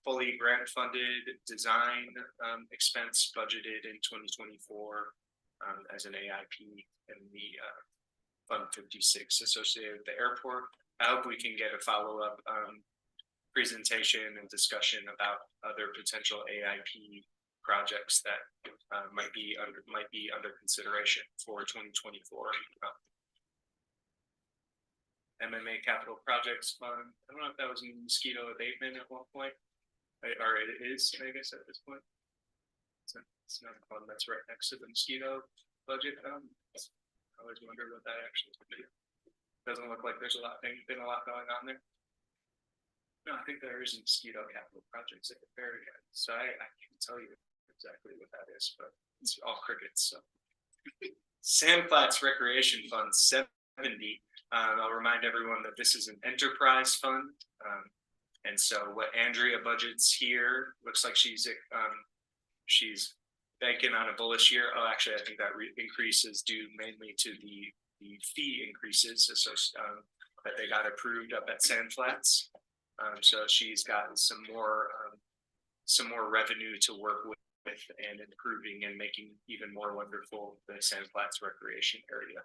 fully grant funded design expense budgeted in 2024 as an AIP in the Fund 56 associated with the airport. I hope we can get a follow-up presentation and discussion about other potential AIP projects that might be under consideration for 2024. MMA Capital Projects Fund. I don't know if that was in mosquito abatement at one point, or it is, I guess, at this point. It's not a fund that's right next to the mosquito budget. I always wonder what that actually would be. Doesn't look like there's been a lot going on there. No, I think there is mosquito capital projects at the very end. So I can't tell you exactly what that is, but it's all crickets. So Sandflats Recreation Fund 70. I'll remind everyone that this is an enterprise fund. And so what Andrea budgets here looks like she's banking on a bullish year. Oh, actually, I think that increase is due mainly to the fee increases that they got approved up at Sandflats. So she's gotten some more revenue to work with and improving and making even more wonderful the Sandflats recreation area.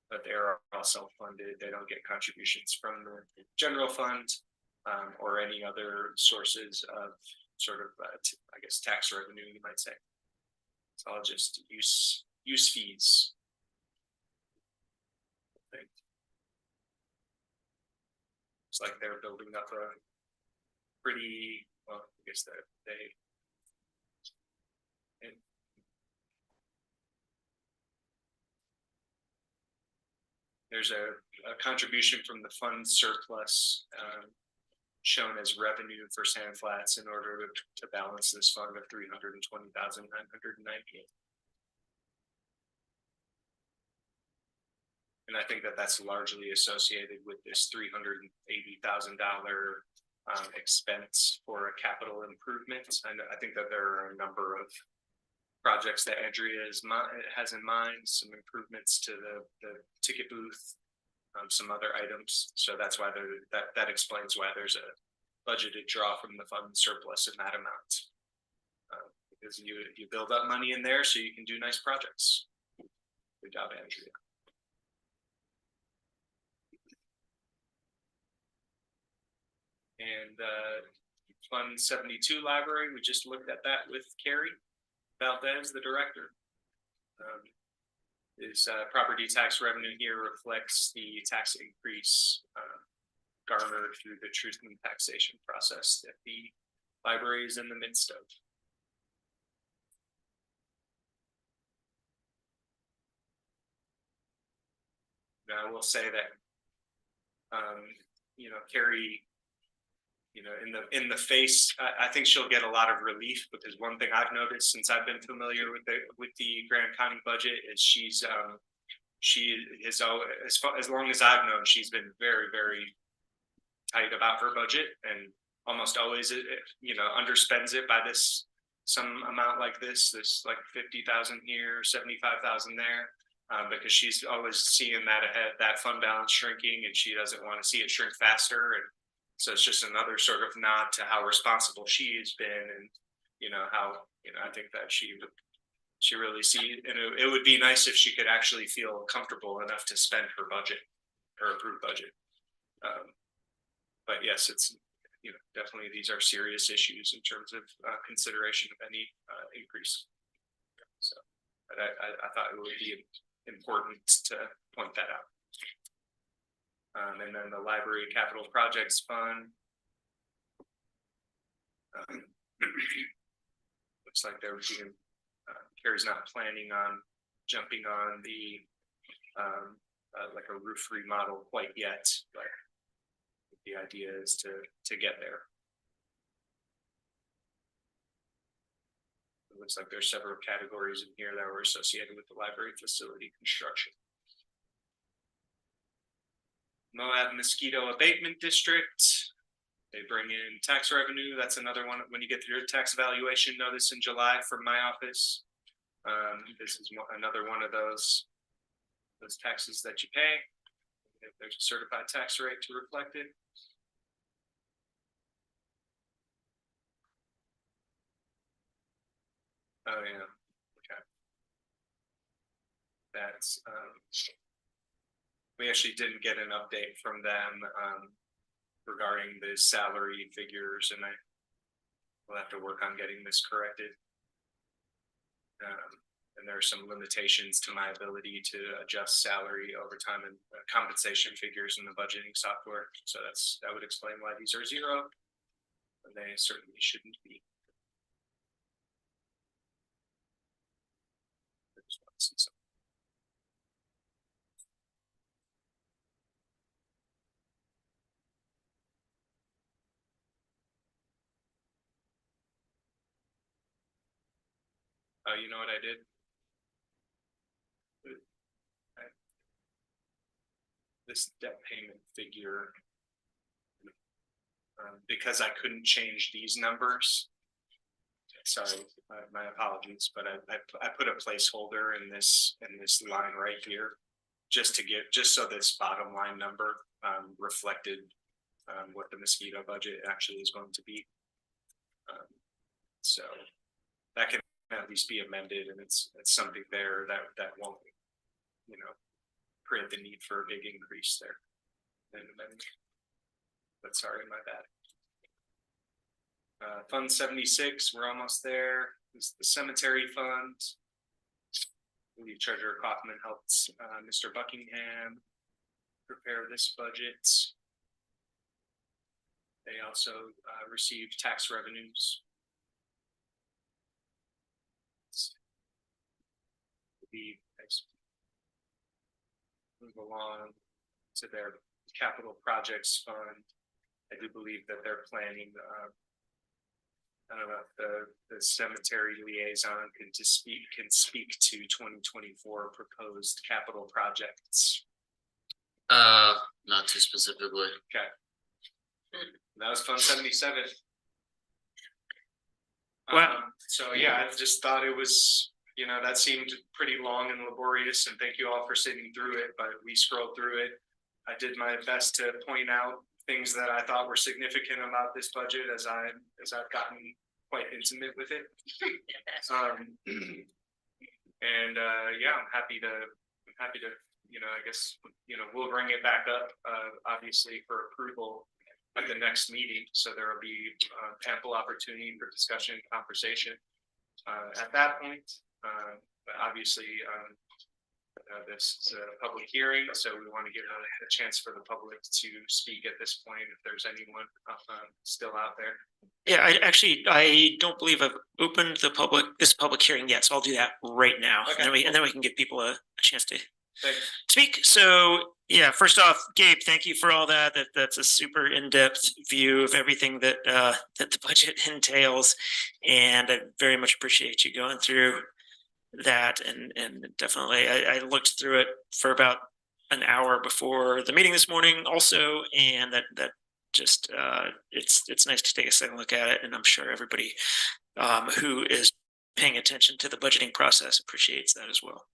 But they are all self-funded. They don't get contributions from the general fund or any other sources of sort of, I guess, tax revenue, you might say. It's all just use fees. It's like they're building up a pretty, well, I guess there's a contribution from the fund surplus shown as revenue for Sandflats in order to balance this fund of $320,998. And I think that's largely associated with this $380,000 expense for a capital improvement. And I think that there are a number of projects that Andrea has in mind, some improvements to the ticket booth, some other items. So that's why that explains why there's a budgeted draw from the fund surplus in that amount. Because you build up money in there so you can do nice projects. Good job, Andrea. And Fund 72 library, we just looked at that with Carrie Valdez, the director. This property tax revenue here reflects the tax increase garnered through the truth in taxation process that the library is in the midst of. Now, I will say that, Carrie, in the face, I think she'll get a lot of relief, because one thing I've noticed since I've been familiar with the Grand County budget is she is as long as I've known, she's been very, very tight about her budget, and almost always underspends it by some amount like this like 50,000 here, 75,000 there. Because she's always seeing that fund balance shrinking, and she doesn't want to see it shrink faster. And So it's just another sort of nod to how responsible she has been, and how I think that she really and it would be nice if she could actually feel comfortable enough to spend her budget, her approved budget. But yes, it's definitely these are serious issues in terms of consideration of any increase. So, but I thought it would be important to point that out. And then the library capital projects fund. Looks like they're being, Carrie's not planning on jumping on the like a roof remodel quite yet, but the idea is to get there. It looks like there's several categories in here that were associated with the library facility construction. Moab Mosquito Abatement District. They bring in tax revenue. That's another one when you get through your tax evaluation notice in July from my office. This is another one of those taxes that you pay. If there's a certified tax rate to reflect it. Oh yeah, okay. That's we actually didn't get an update from them regarding the salary figures, and we'll have to work on getting this corrected. And there are some limitations to my ability to adjust salary over time and compensation figures in the budgeting software. So that would explain why these are zero, and they certainly shouldn't be. Oh, you know what I did? This debt payment figure, because I couldn't change these numbers. Sorry, my apologies, but I put a placeholder in this line right here, just so this bottom line number reflected what the mosquito budget actually is going to be. So that can at least be amended, and it's something there that won't create the need for a big increase there. But sorry, my bad. Fund 76, we're almost there. This is the cemetery fund. I believe Treasurer Kaufman helped Mr. Buckingham prepare this budget. They also received tax revenues. Move along to their capital projects fund. I do believe that they're planning I don't know if the cemetery liaison can speak to 2024 proposed capital projects. Not too specifically. Okay. That was Fund 77. Wow. So yeah, I just thought it was, that seemed pretty long and laborious, and thank you all for sitting through it, but we scrolled through it. I did my best to point out things that I thought were significant about this budget as I've gotten quite intimate with it. Yeah, I'm happy to, I guess, we'll bring it back up, obviously for approval at the next meeting. So there will be ample opportunity for discussion, conversation at that point. But obviously, this is a public hearing, so we want to give a chance for the public to speak at this point if there's anyone still out there. Yeah, I don't believe I've opened this public hearing yet, so I'll do that right now. Okay. And then we can give people a chance to Thanks. speak. So yeah, first off, Gabe, thank you for all that. That's a super in-depth view of everything that the budget entails, and I very much appreciate you going through that. And definitely, I looked through it for about an hour before the meeting this morning, also, and that just it's nice to take a second look at it, and I'm sure everybody who is paying attention to the budgeting process appreciates that as well.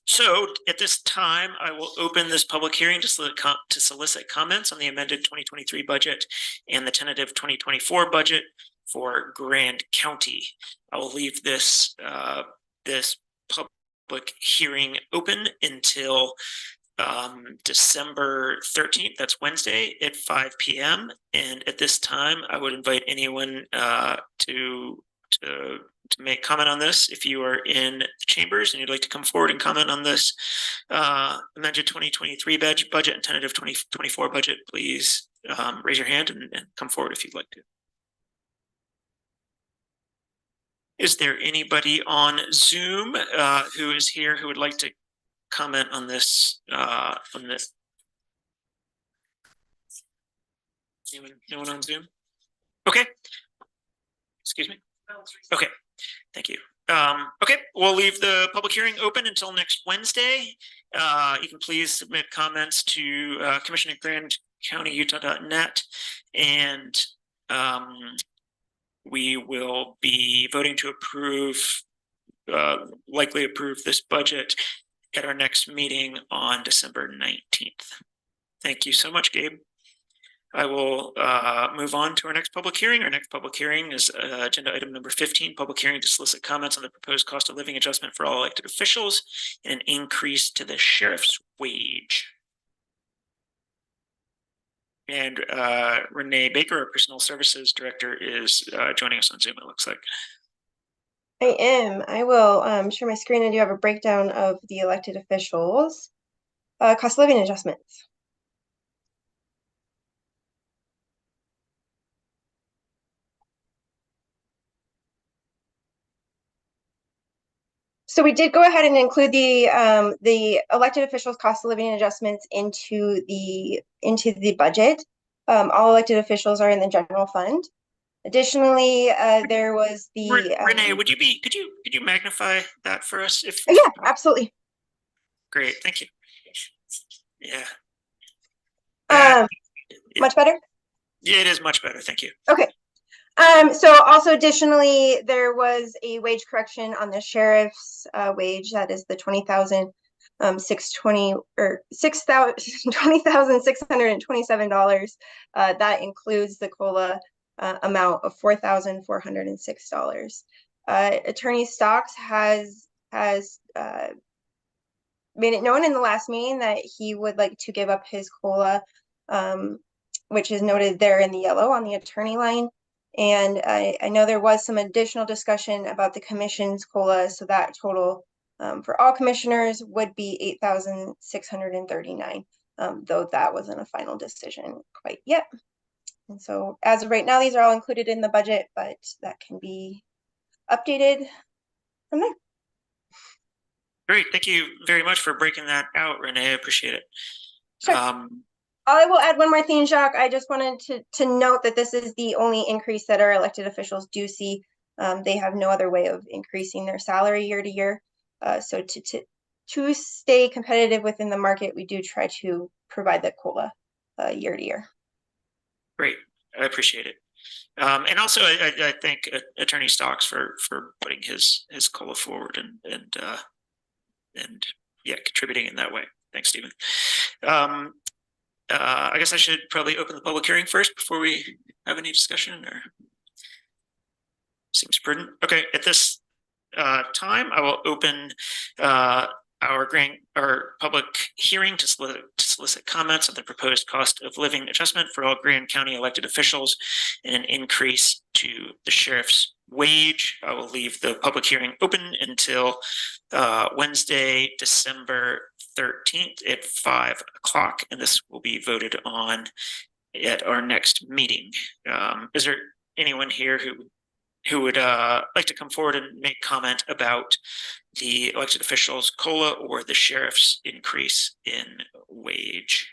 So at this time, I will open this public hearing to solicit comments on the amended 2023 budget and the tentative 2024 budget for Grand County. I will leave this this public hearing open until December 13th. That's Wednesday at 5 p.m. And at this time, I would invite anyone to make comment on this. If you are in the chambers and you'd like to come forward and comment on this amended 2023 budget and tentative 2024 budget, please raise your hand and come forward if you'd like to. Is there anybody on Zoom who is here who would like to comment on this? No one on Zoom? Okay. Excuse me. Okay. Thank you. Okay, we'll leave the public hearing open until next Wednesday. You can please submit comments to commission@grandcountyutah.net, and we will be voting to likely approve this budget at our next meeting on December 19th. Thank you so much, Gabe. I will move on to our next public hearing. Our next public hearing is agenda item number 15, public hearing to solicit comments on the proposed cost of living adjustment for all elected officials and an increase to the sheriff's wage. And Renee Baker, our Personnel Services Director, is joining us on Zoom, it looks like. I am. I will share my screen. I do have a breakdown of the elected officials' cost of living adjustments. So we did go ahead and include the elected officials' cost of living adjustments into the budget. All elected officials are in the general fund. Additionally, there was the Renee, could you magnify that for us? Yeah, absolutely. Great, thank you. Yeah. Much better? Yeah, it is much better. Thank you. Okay. So also additionally, there was a wage correction on the sheriff's wage. That is the $20,627. That includes the COLA amount of $4,406. Attorney Stocks has made it known in the last meeting that he would like to give up his COLA, which is noted there in the yellow on the attorney line. And I know there was some additional discussion about the commission's COLA, so that total for all commissioners would be $8,639, though that wasn't a final decision quite yet. And so as of right now, these are all included in the budget, but that can be updated from there. Great, thank you very much for breaking that out, Renee. I appreciate it. Sure. I will add one more thing, Jacques. I just wanted to note that this is the only increase that our elected officials do see. They have no other way of increasing their salary year to year. So to stay competitive within the market, we do try to provide the COLA year to year. Great, I appreciate it. And also, I thank Attorney Stocks for putting his COLA forward and yeah, contributing in that way. Thanks, Stephen. I guess I should probably open the public hearing first before we have any discussion, or seems prudent. Okay, at this time, I will open our public hearing to solicit comments on the proposed cost of living adjustment for all Grand County elected officials and an increase to the sheriff's wage. I will leave the public hearing open until Wednesday, December 13th at 5 o'clock, and this will be voted on at our next meeting. Is there anyone here who would like to come forward and make comment about the elected officials' COLA or the sheriff's increase in wage?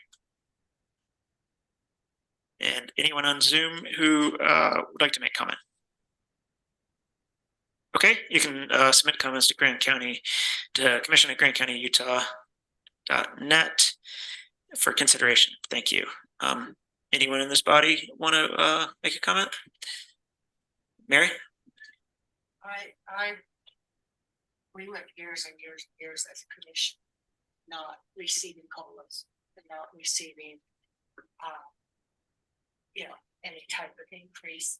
And anyone on Zoom who would like to make comment? Okay, you can submit comments to commission@grandcountyutah.net for consideration. Thank you. Anyone in this body want to make a comment? Mary? we went years and years and years as a commission, not receiving COLAs and not receiving, any type of increase.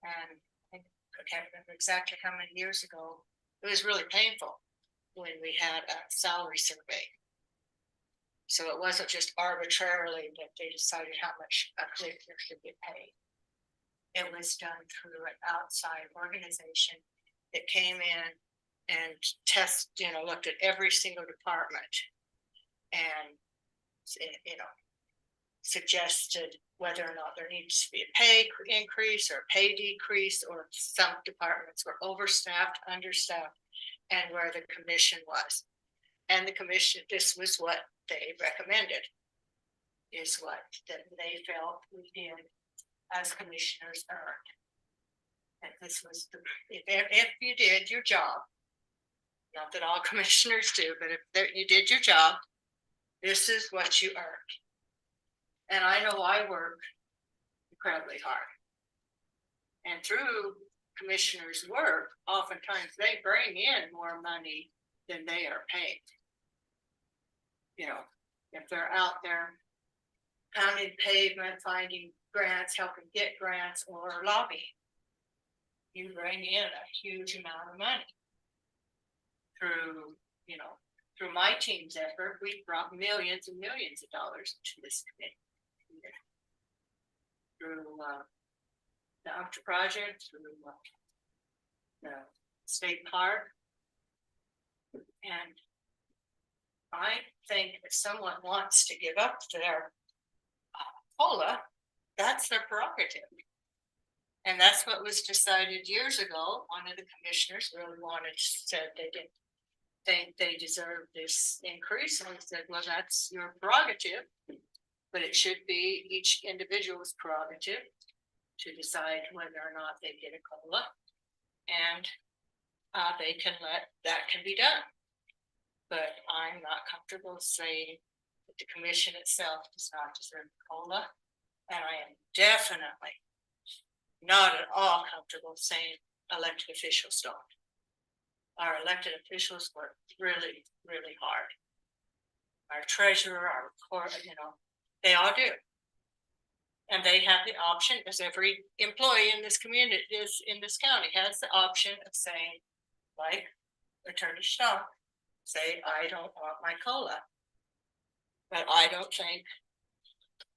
And I can't remember exactly how many years ago, it was really painful when we had a salary survey. So it wasn't just arbitrarily that they decided how much a commissioner should get paid. It was done through an outside organization that came in and looked at every single department and, suggested whether or not there needs to be a pay increase or a pay decrease, or some departments were overstaffed, understaffed, and where the commission was. And the commission, this was what they recommended, is what that they felt we did as commissioners earned. And this was if you did your job, not that all commissioners do, but if you did your job, this is what you earned. And I know I work incredibly hard. And through commissioners' work, oftentimes they bring in more money than they are paid. If they're out there pounding pavement, finding grants, helping get grants, or lobbying, you bring in a huge amount of money. Through my team's effort, we brought millions and millions of dollars to this committee. Through the Octa project, through the state park. And I think if someone wants to give up their COLA, that's their prerogative. And that's what was decided years ago. One of the commissioners really said they didn't think they deserved this increase. And we said, well, that's your prerogative, but it should be each individual's prerogative to decide whether or not they get a COLA, and that can be done. But I'm not comfortable saying that the commission itself does not deserve a COLA, and I am definitely not at all comfortable saying elected officials don't. Our elected officials work really, really hard. Our treasurer, our court, they all do. And they have the option, as every employee in this community in this county has the option of saying, like Attorney Stock, say, I don't want my COLA. But I don't think,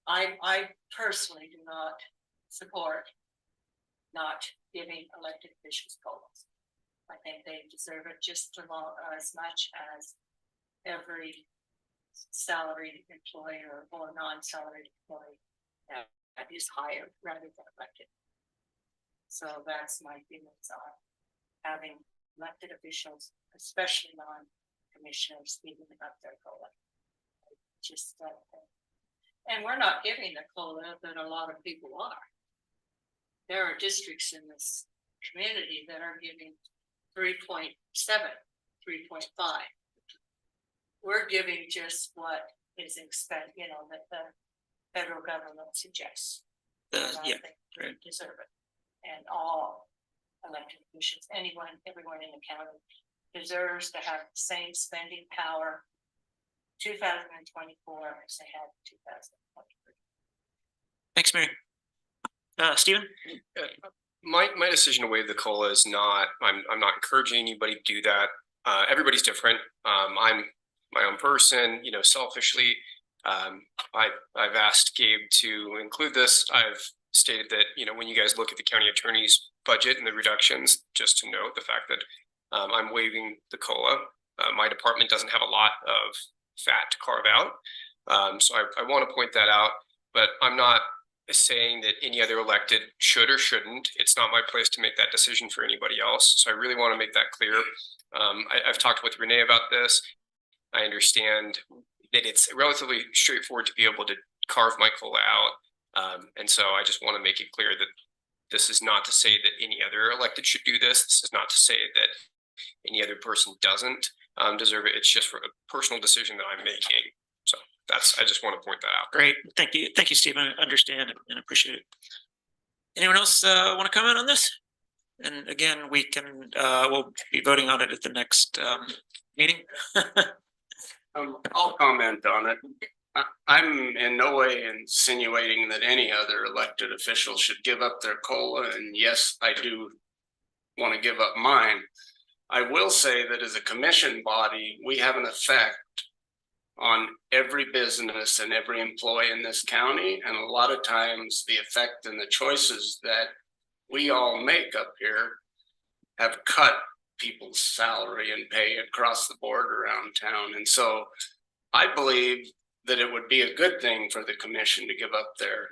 I personally do not support not giving elected officials COLAs. I think they deserve it just as much as every salaried employee or non-salaried employee that is hired rather than elected. So that's my feelings on having elected officials, especially non-commissioners, giving up their COLA. Just and we're not giving the COLA that a lot of people are. There are districts in this community that are giving 3.7, 3.5. We're giving just what is expected, that the federal government suggests. Right. Deserve it. And all elected officials, everyone in the county deserves to have the same spending power 2024 as they had in 2023. Thanks, Mary. Stephen? My decision to waive the COLA is not, I'm not encouraging anybody to do that. Everybody's different. I'm my own person, selfishly. I've asked Gabe to include this. I've stated that, when you guys look at the county attorney's budget and the reductions, just to note the fact that I'm waiving the COLA. My department doesn't have a lot of fat to carve out. So I want to point that out, but I'm not saying that any other elected should or shouldn't. It's not my place to make that decision for anybody else. So I really want to make that clear. I've talked with Renee about this. I understand that it's relatively straightforward to be able to carve my COLA out. And so I just want to make it clear that this is not to say that any other elected should do this. This is not to say that any other person doesn't deserve it. It's just for a personal decision that I'm making. So I just want to point that out. Great. Thank you. Thank you, Stephen. I understand and appreciate it. Anyone else want to comment on this? And again, we can, we'll be voting on it at the next meeting. I'll comment on it. I'm in no way insinuating that any other elected official should give up their COLA, and yes, I do want to give up mine. I will say that as a commission body, we have an effect on every business and every employee in this county, and a lot of times the effect and the choices that we all make up here have cut people's salary and pay across the board around town. And so I believe that it would be a good thing for the commission to give up their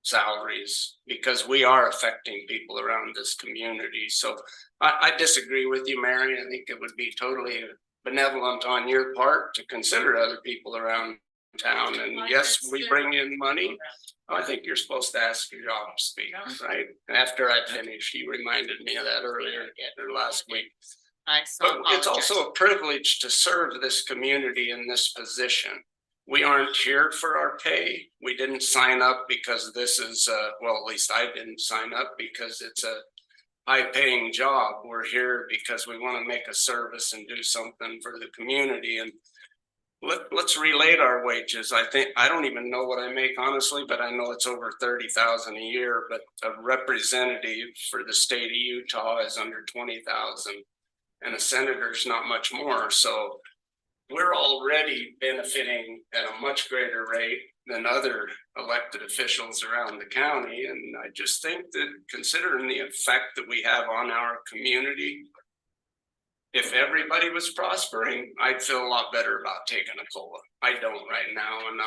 salaries because we are affecting people around this community. So I disagree with you, Mary. I think it would be totally benevolent on your part to consider other people around town. And yes, we bring in money. I think you're supposed to ask your job to speak, right? After I finished, you reminded me of that earlier or last week. But it's also a privilege to serve this community in this position. We aren't here for our pay. We didn't sign up because this is, well, at least I didn't sign up because it's a high-paying job. We're here because we want to make a service and do something for the community. And let's relate our wages. I don't even know what I make honestly, but I know it's over $30,000 a year. But a representative for the state of Utah is under $20,000, and a senator's not much more. So we're already benefiting at a much greater rate than other elected officials around the county. And I just think that considering the effect that we have on our community, if everybody was prospering, I'd feel a lot better about taking a COLA. I don't right now. And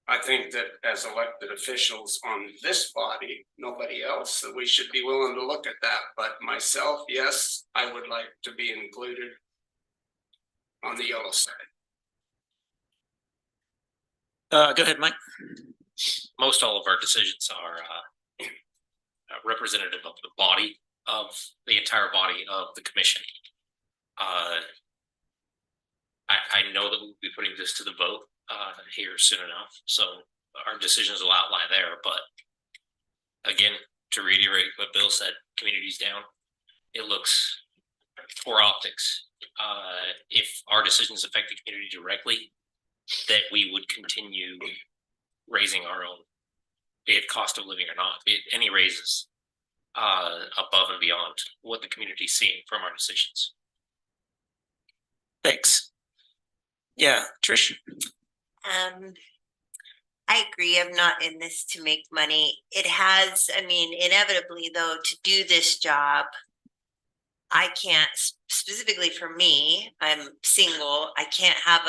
I think that as elected officials on this body, nobody else, that we should be willing to look at that. But myself, yes, I would like to be included on the yellow side. Go ahead, Mike. Most all of our decisions are representative of the body of the entire body of the commission. I know that we'll be putting this to the vote here soon enough, so our decisions will outline there. But again, to reiterate what Bill said, community's down. It looks poor optics. If our decisions affect the community directly, that we would continue raising our own, be it cost of living or not, be it any raises above and beyond what the community is seeing from our decisions. Thanks. Yeah, Trish. I agree. I'm not in this to make money. It has, I mean, inevitably though, to do this job, I can't, specifically for me, I'm single, I can't have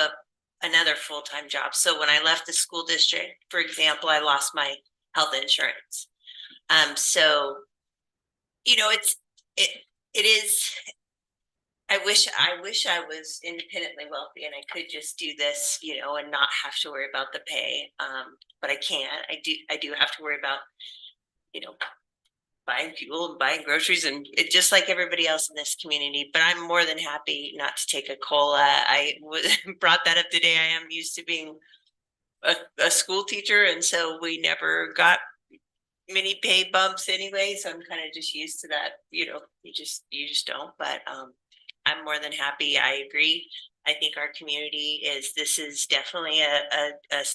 another full-time job. So when I left the school district, for example, I lost my health insurance. So, you know, it is, I wish I was independently wealthy and I could just do this, you know, and not have to worry about the pay. But I can't. I do have to worry about, you know, buying fuel and buying groceries and just like everybody else in this community. But I'm more than happy not to take a COLA. I brought that up today. I am used to being a school teacher, and so we never got many pay bumps anyway. So I'm kind of just used to that. You know, you just don't. But I'm more than happy. I agree. I think our community this is definitely a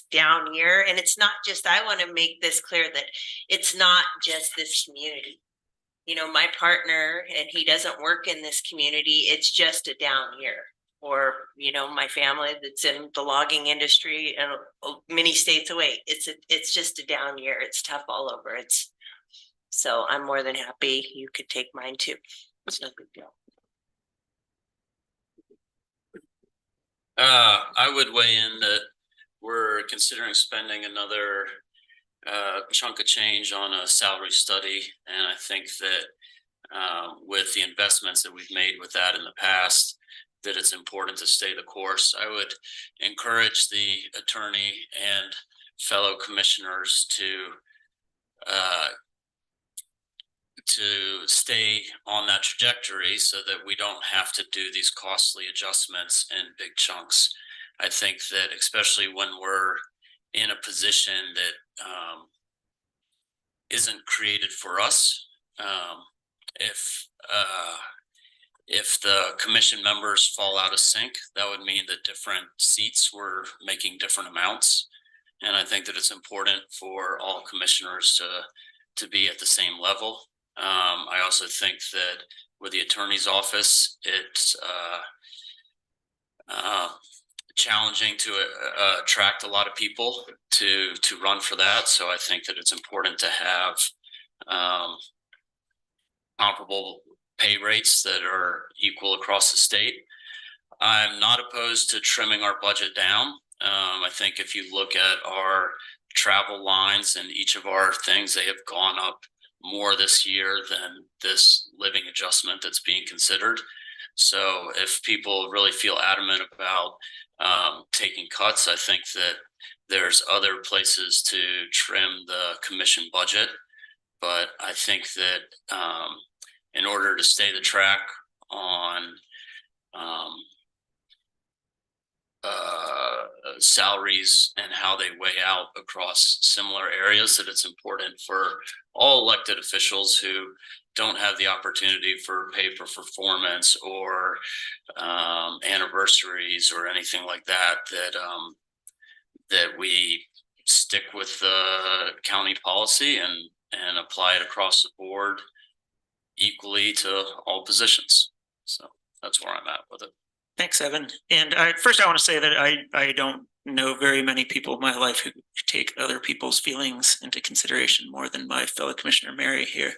down year. And it's not just, I want to make this clear that it's not just this community. You know, my partner, and he doesn't work in this community, it's just a down year. Or, you know, my family that's in the logging industry and many states away, it's just a down year. It's tough all over. So I'm more than happy. You could take mine too. It's no big deal. I would weigh in that we're considering spending another chunk of change on a salary study. And I think that with the investments that we've made with that in the past, that it's important to stay the course. I would encourage the attorney and fellow commissioners to stay on that trajectory so that we don't have to do these costly adjustments in big chunks. I think that especially when we're in a position that isn't created for us. If the commission members fall out of sync, that would mean that different seats were making different amounts. And I think that it's important for all commissioners to be at the same level. I also think that with the attorney's office, it's challenging to attract a lot of people to run for that. So I think that it's important to have comparable pay rates that are equal across the state. I'm not opposed to trimming our budget down. I think if you look at our travel lines and each of our things, they have gone up more this year than this living adjustment that's being considered. So if people really feel adamant about taking cuts, I think that there's other places to trim the commission budget. But I think that in order to stay the track on salaries and how they weigh out across similar areas, that it's important for all elected officials who don't have the opportunity for pay for performance or anniversaries or anything like that, that we stick with the county policy and apply it across the board equally to all positions. So that's where I'm at with it. Thanks, Evan. And first I want to say that I don't know very many people in my life who take other people's feelings into consideration more than my fellow Commissioner Mary here.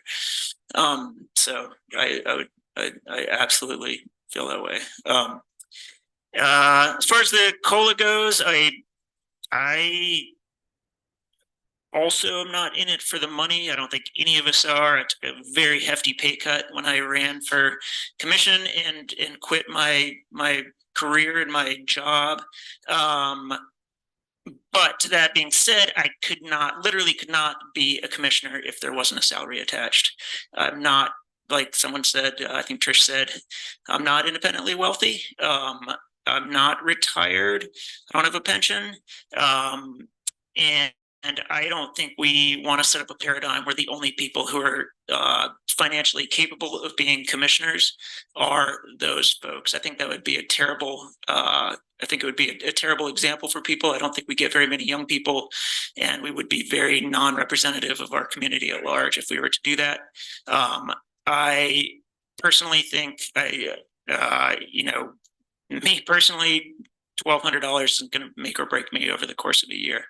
So I absolutely feel that way. As far as the COLA goes, I also am not in it for the money. I don't think any of us are. I took a very hefty pay cut when I ran for commission and quit my career and my job. But that being said, I literally could not be a commissioner if there wasn't a salary attached. I'm not, like someone said, I think Trish said, I'm not independently wealthy. I'm not retired. I don't have a pension. And I don't think we want to set up a paradigm where the only people who are financially capable of being commissioners are those folks. I think that would be a terrible, a terrible example for people. I don't think we get very many young people, and we would be very non-representative of our community at large if we were to do that. I personally think me personally, $1,200 isn't going to make or break me over the course of a year.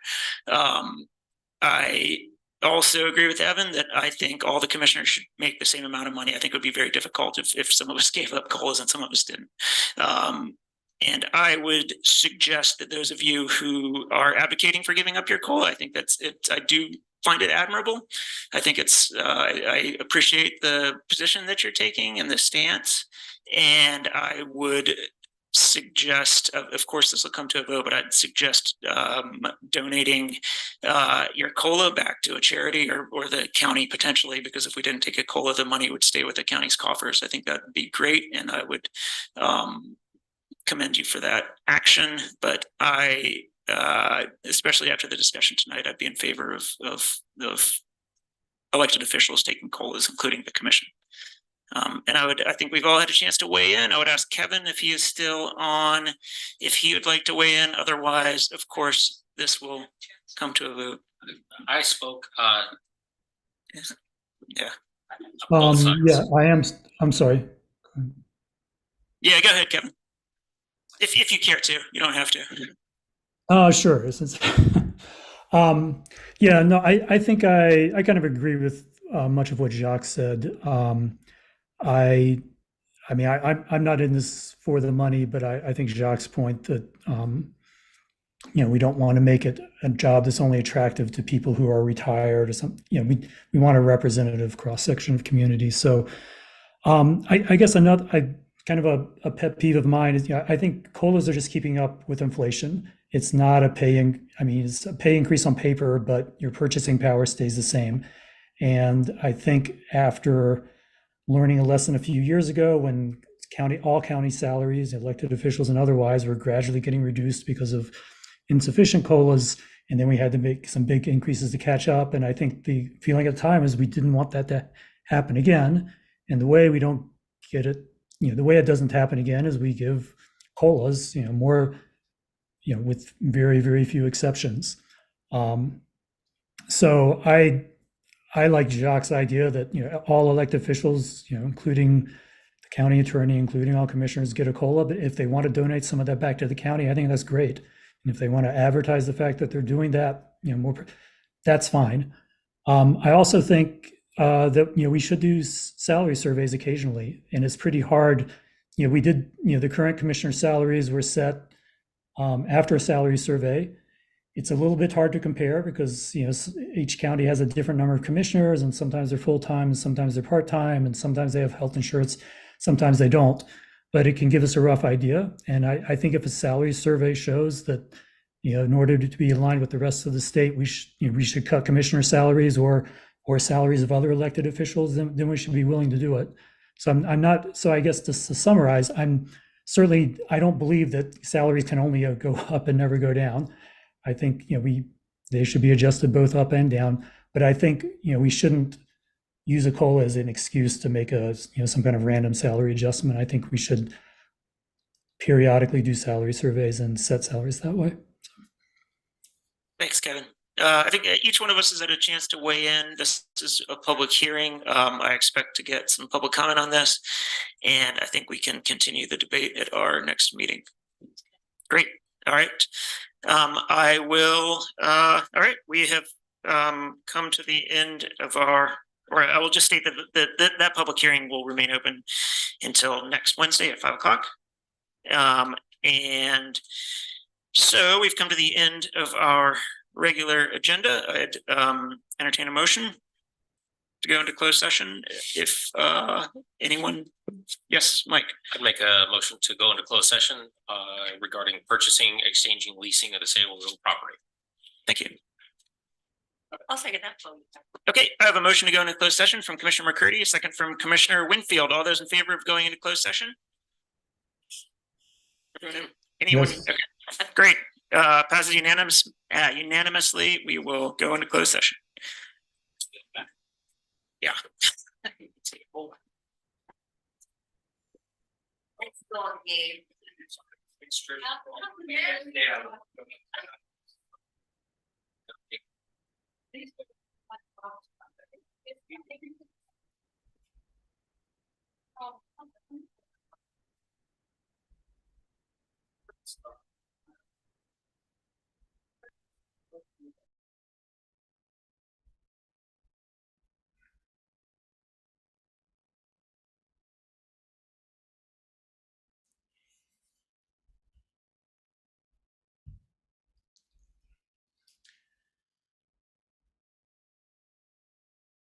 I also agree with Evan that I think all the commissioners should make the same amount of money. I think it would be very difficult if some of us gave up COLAs and some of us didn't. And I would suggest that those of you who are advocating for giving up your COLA, I think that's it. I do find it admirable. I think I appreciate the position that you're taking and the stance. And I would suggest, of course this will come to a vote, but I'd suggest donating your COLA back to a charity or the county potentially, because if we didn't take a COLA, the money would stay with the county's coffers. I think that would be great, and I would commend you for that action. But I, especially after the discussion tonight, I'd be in favor of elected officials taking COLAs, including the commission. And I think we've all had a chance to weigh in. I would ask Kevin if he is still on, if he would like to weigh in. Otherwise, of course, this will come to a vote. I spoke, yeah. Yeah, I am. I'm sorry. Yeah, go ahead, Kevin. If you care to, you don't have to. Sure. Yeah, no, I think I kind of agree with much of what Jacques said. I mean, I'm not in this for the money, but I think Jacques' point that, we don't want to make it a job that's only attractive to people who are retired or something. We want a representative cross-section of communities. So I guess kind of a pet peeve of mine is, I think COLAs are just keeping up with inflation. It's not it's a pay increase on paper, but your purchasing power stays the same. And I think after learning a lesson a few years ago when all county salaries, elected officials and otherwise, were gradually getting reduced because of insufficient COLAs, And then we had to make some big increases to catch up. And I think the feeling at the time is we didn't want that to happen again. And the way we don't get it, the way it doesn't happen again is we give COLAs, more, with very, very few exceptions. So I like Jacques' idea that, all elected officials, including the county attorney, including all commissioners, get a COLA. But if they want to donate some of that back to the county, I think that's great. And if they want to advertise the fact that they're doing that, more, that's fine. I also think that, we should do salary surveys occasionally, and it's pretty hard. We did, the current commissioner salaries were set after a salary survey. It's a little bit hard to compare because, each county has a different number of commissioners, and sometimes they're full-time and sometimes they're part-time, and sometimes they have health insurance, sometimes they don't. But it can give us a rough idea. And I think if a salary survey shows that, in order to be aligned with the rest of the state, we should cut commissioner salaries or salaries of other elected officials, then we should be willing to do it. So I'm not, so I guess to summarize, I don't believe that salaries can only go up and never go down. I think, they should be adjusted both up and down, but I think, we shouldn't use a COLA as an excuse to make some kind of random salary adjustment. I think we should periodically do salary surveys and set salaries that way. Thanks, Kevin. I think each one of us has had a chance to weigh in. This is a public hearing. I expect to get some public comment on this, and I think we can continue the debate at our next meeting. Great. All right. I will, all right, we have come to the end of I will just state that public hearing will remain open until next Wednesday at 5 o'clock. And so we've come to the end of our regular agenda. I'd entertain a motion to go into closed session if anyone. Yes, Mike. I'd make a motion to go into closed session regarding purchasing, exchanging, leasing of the sale of real property. Thank you. I'll second that. Okay, I have a motion to go into closed session from Commissioner McCurdy, a second from Commissioner Winfield. All those in favor of going into closed session? Anyone? Yes. Okay, great. Passes unanimously. We will go into closed session. Yeah. Let's go on, Gabe.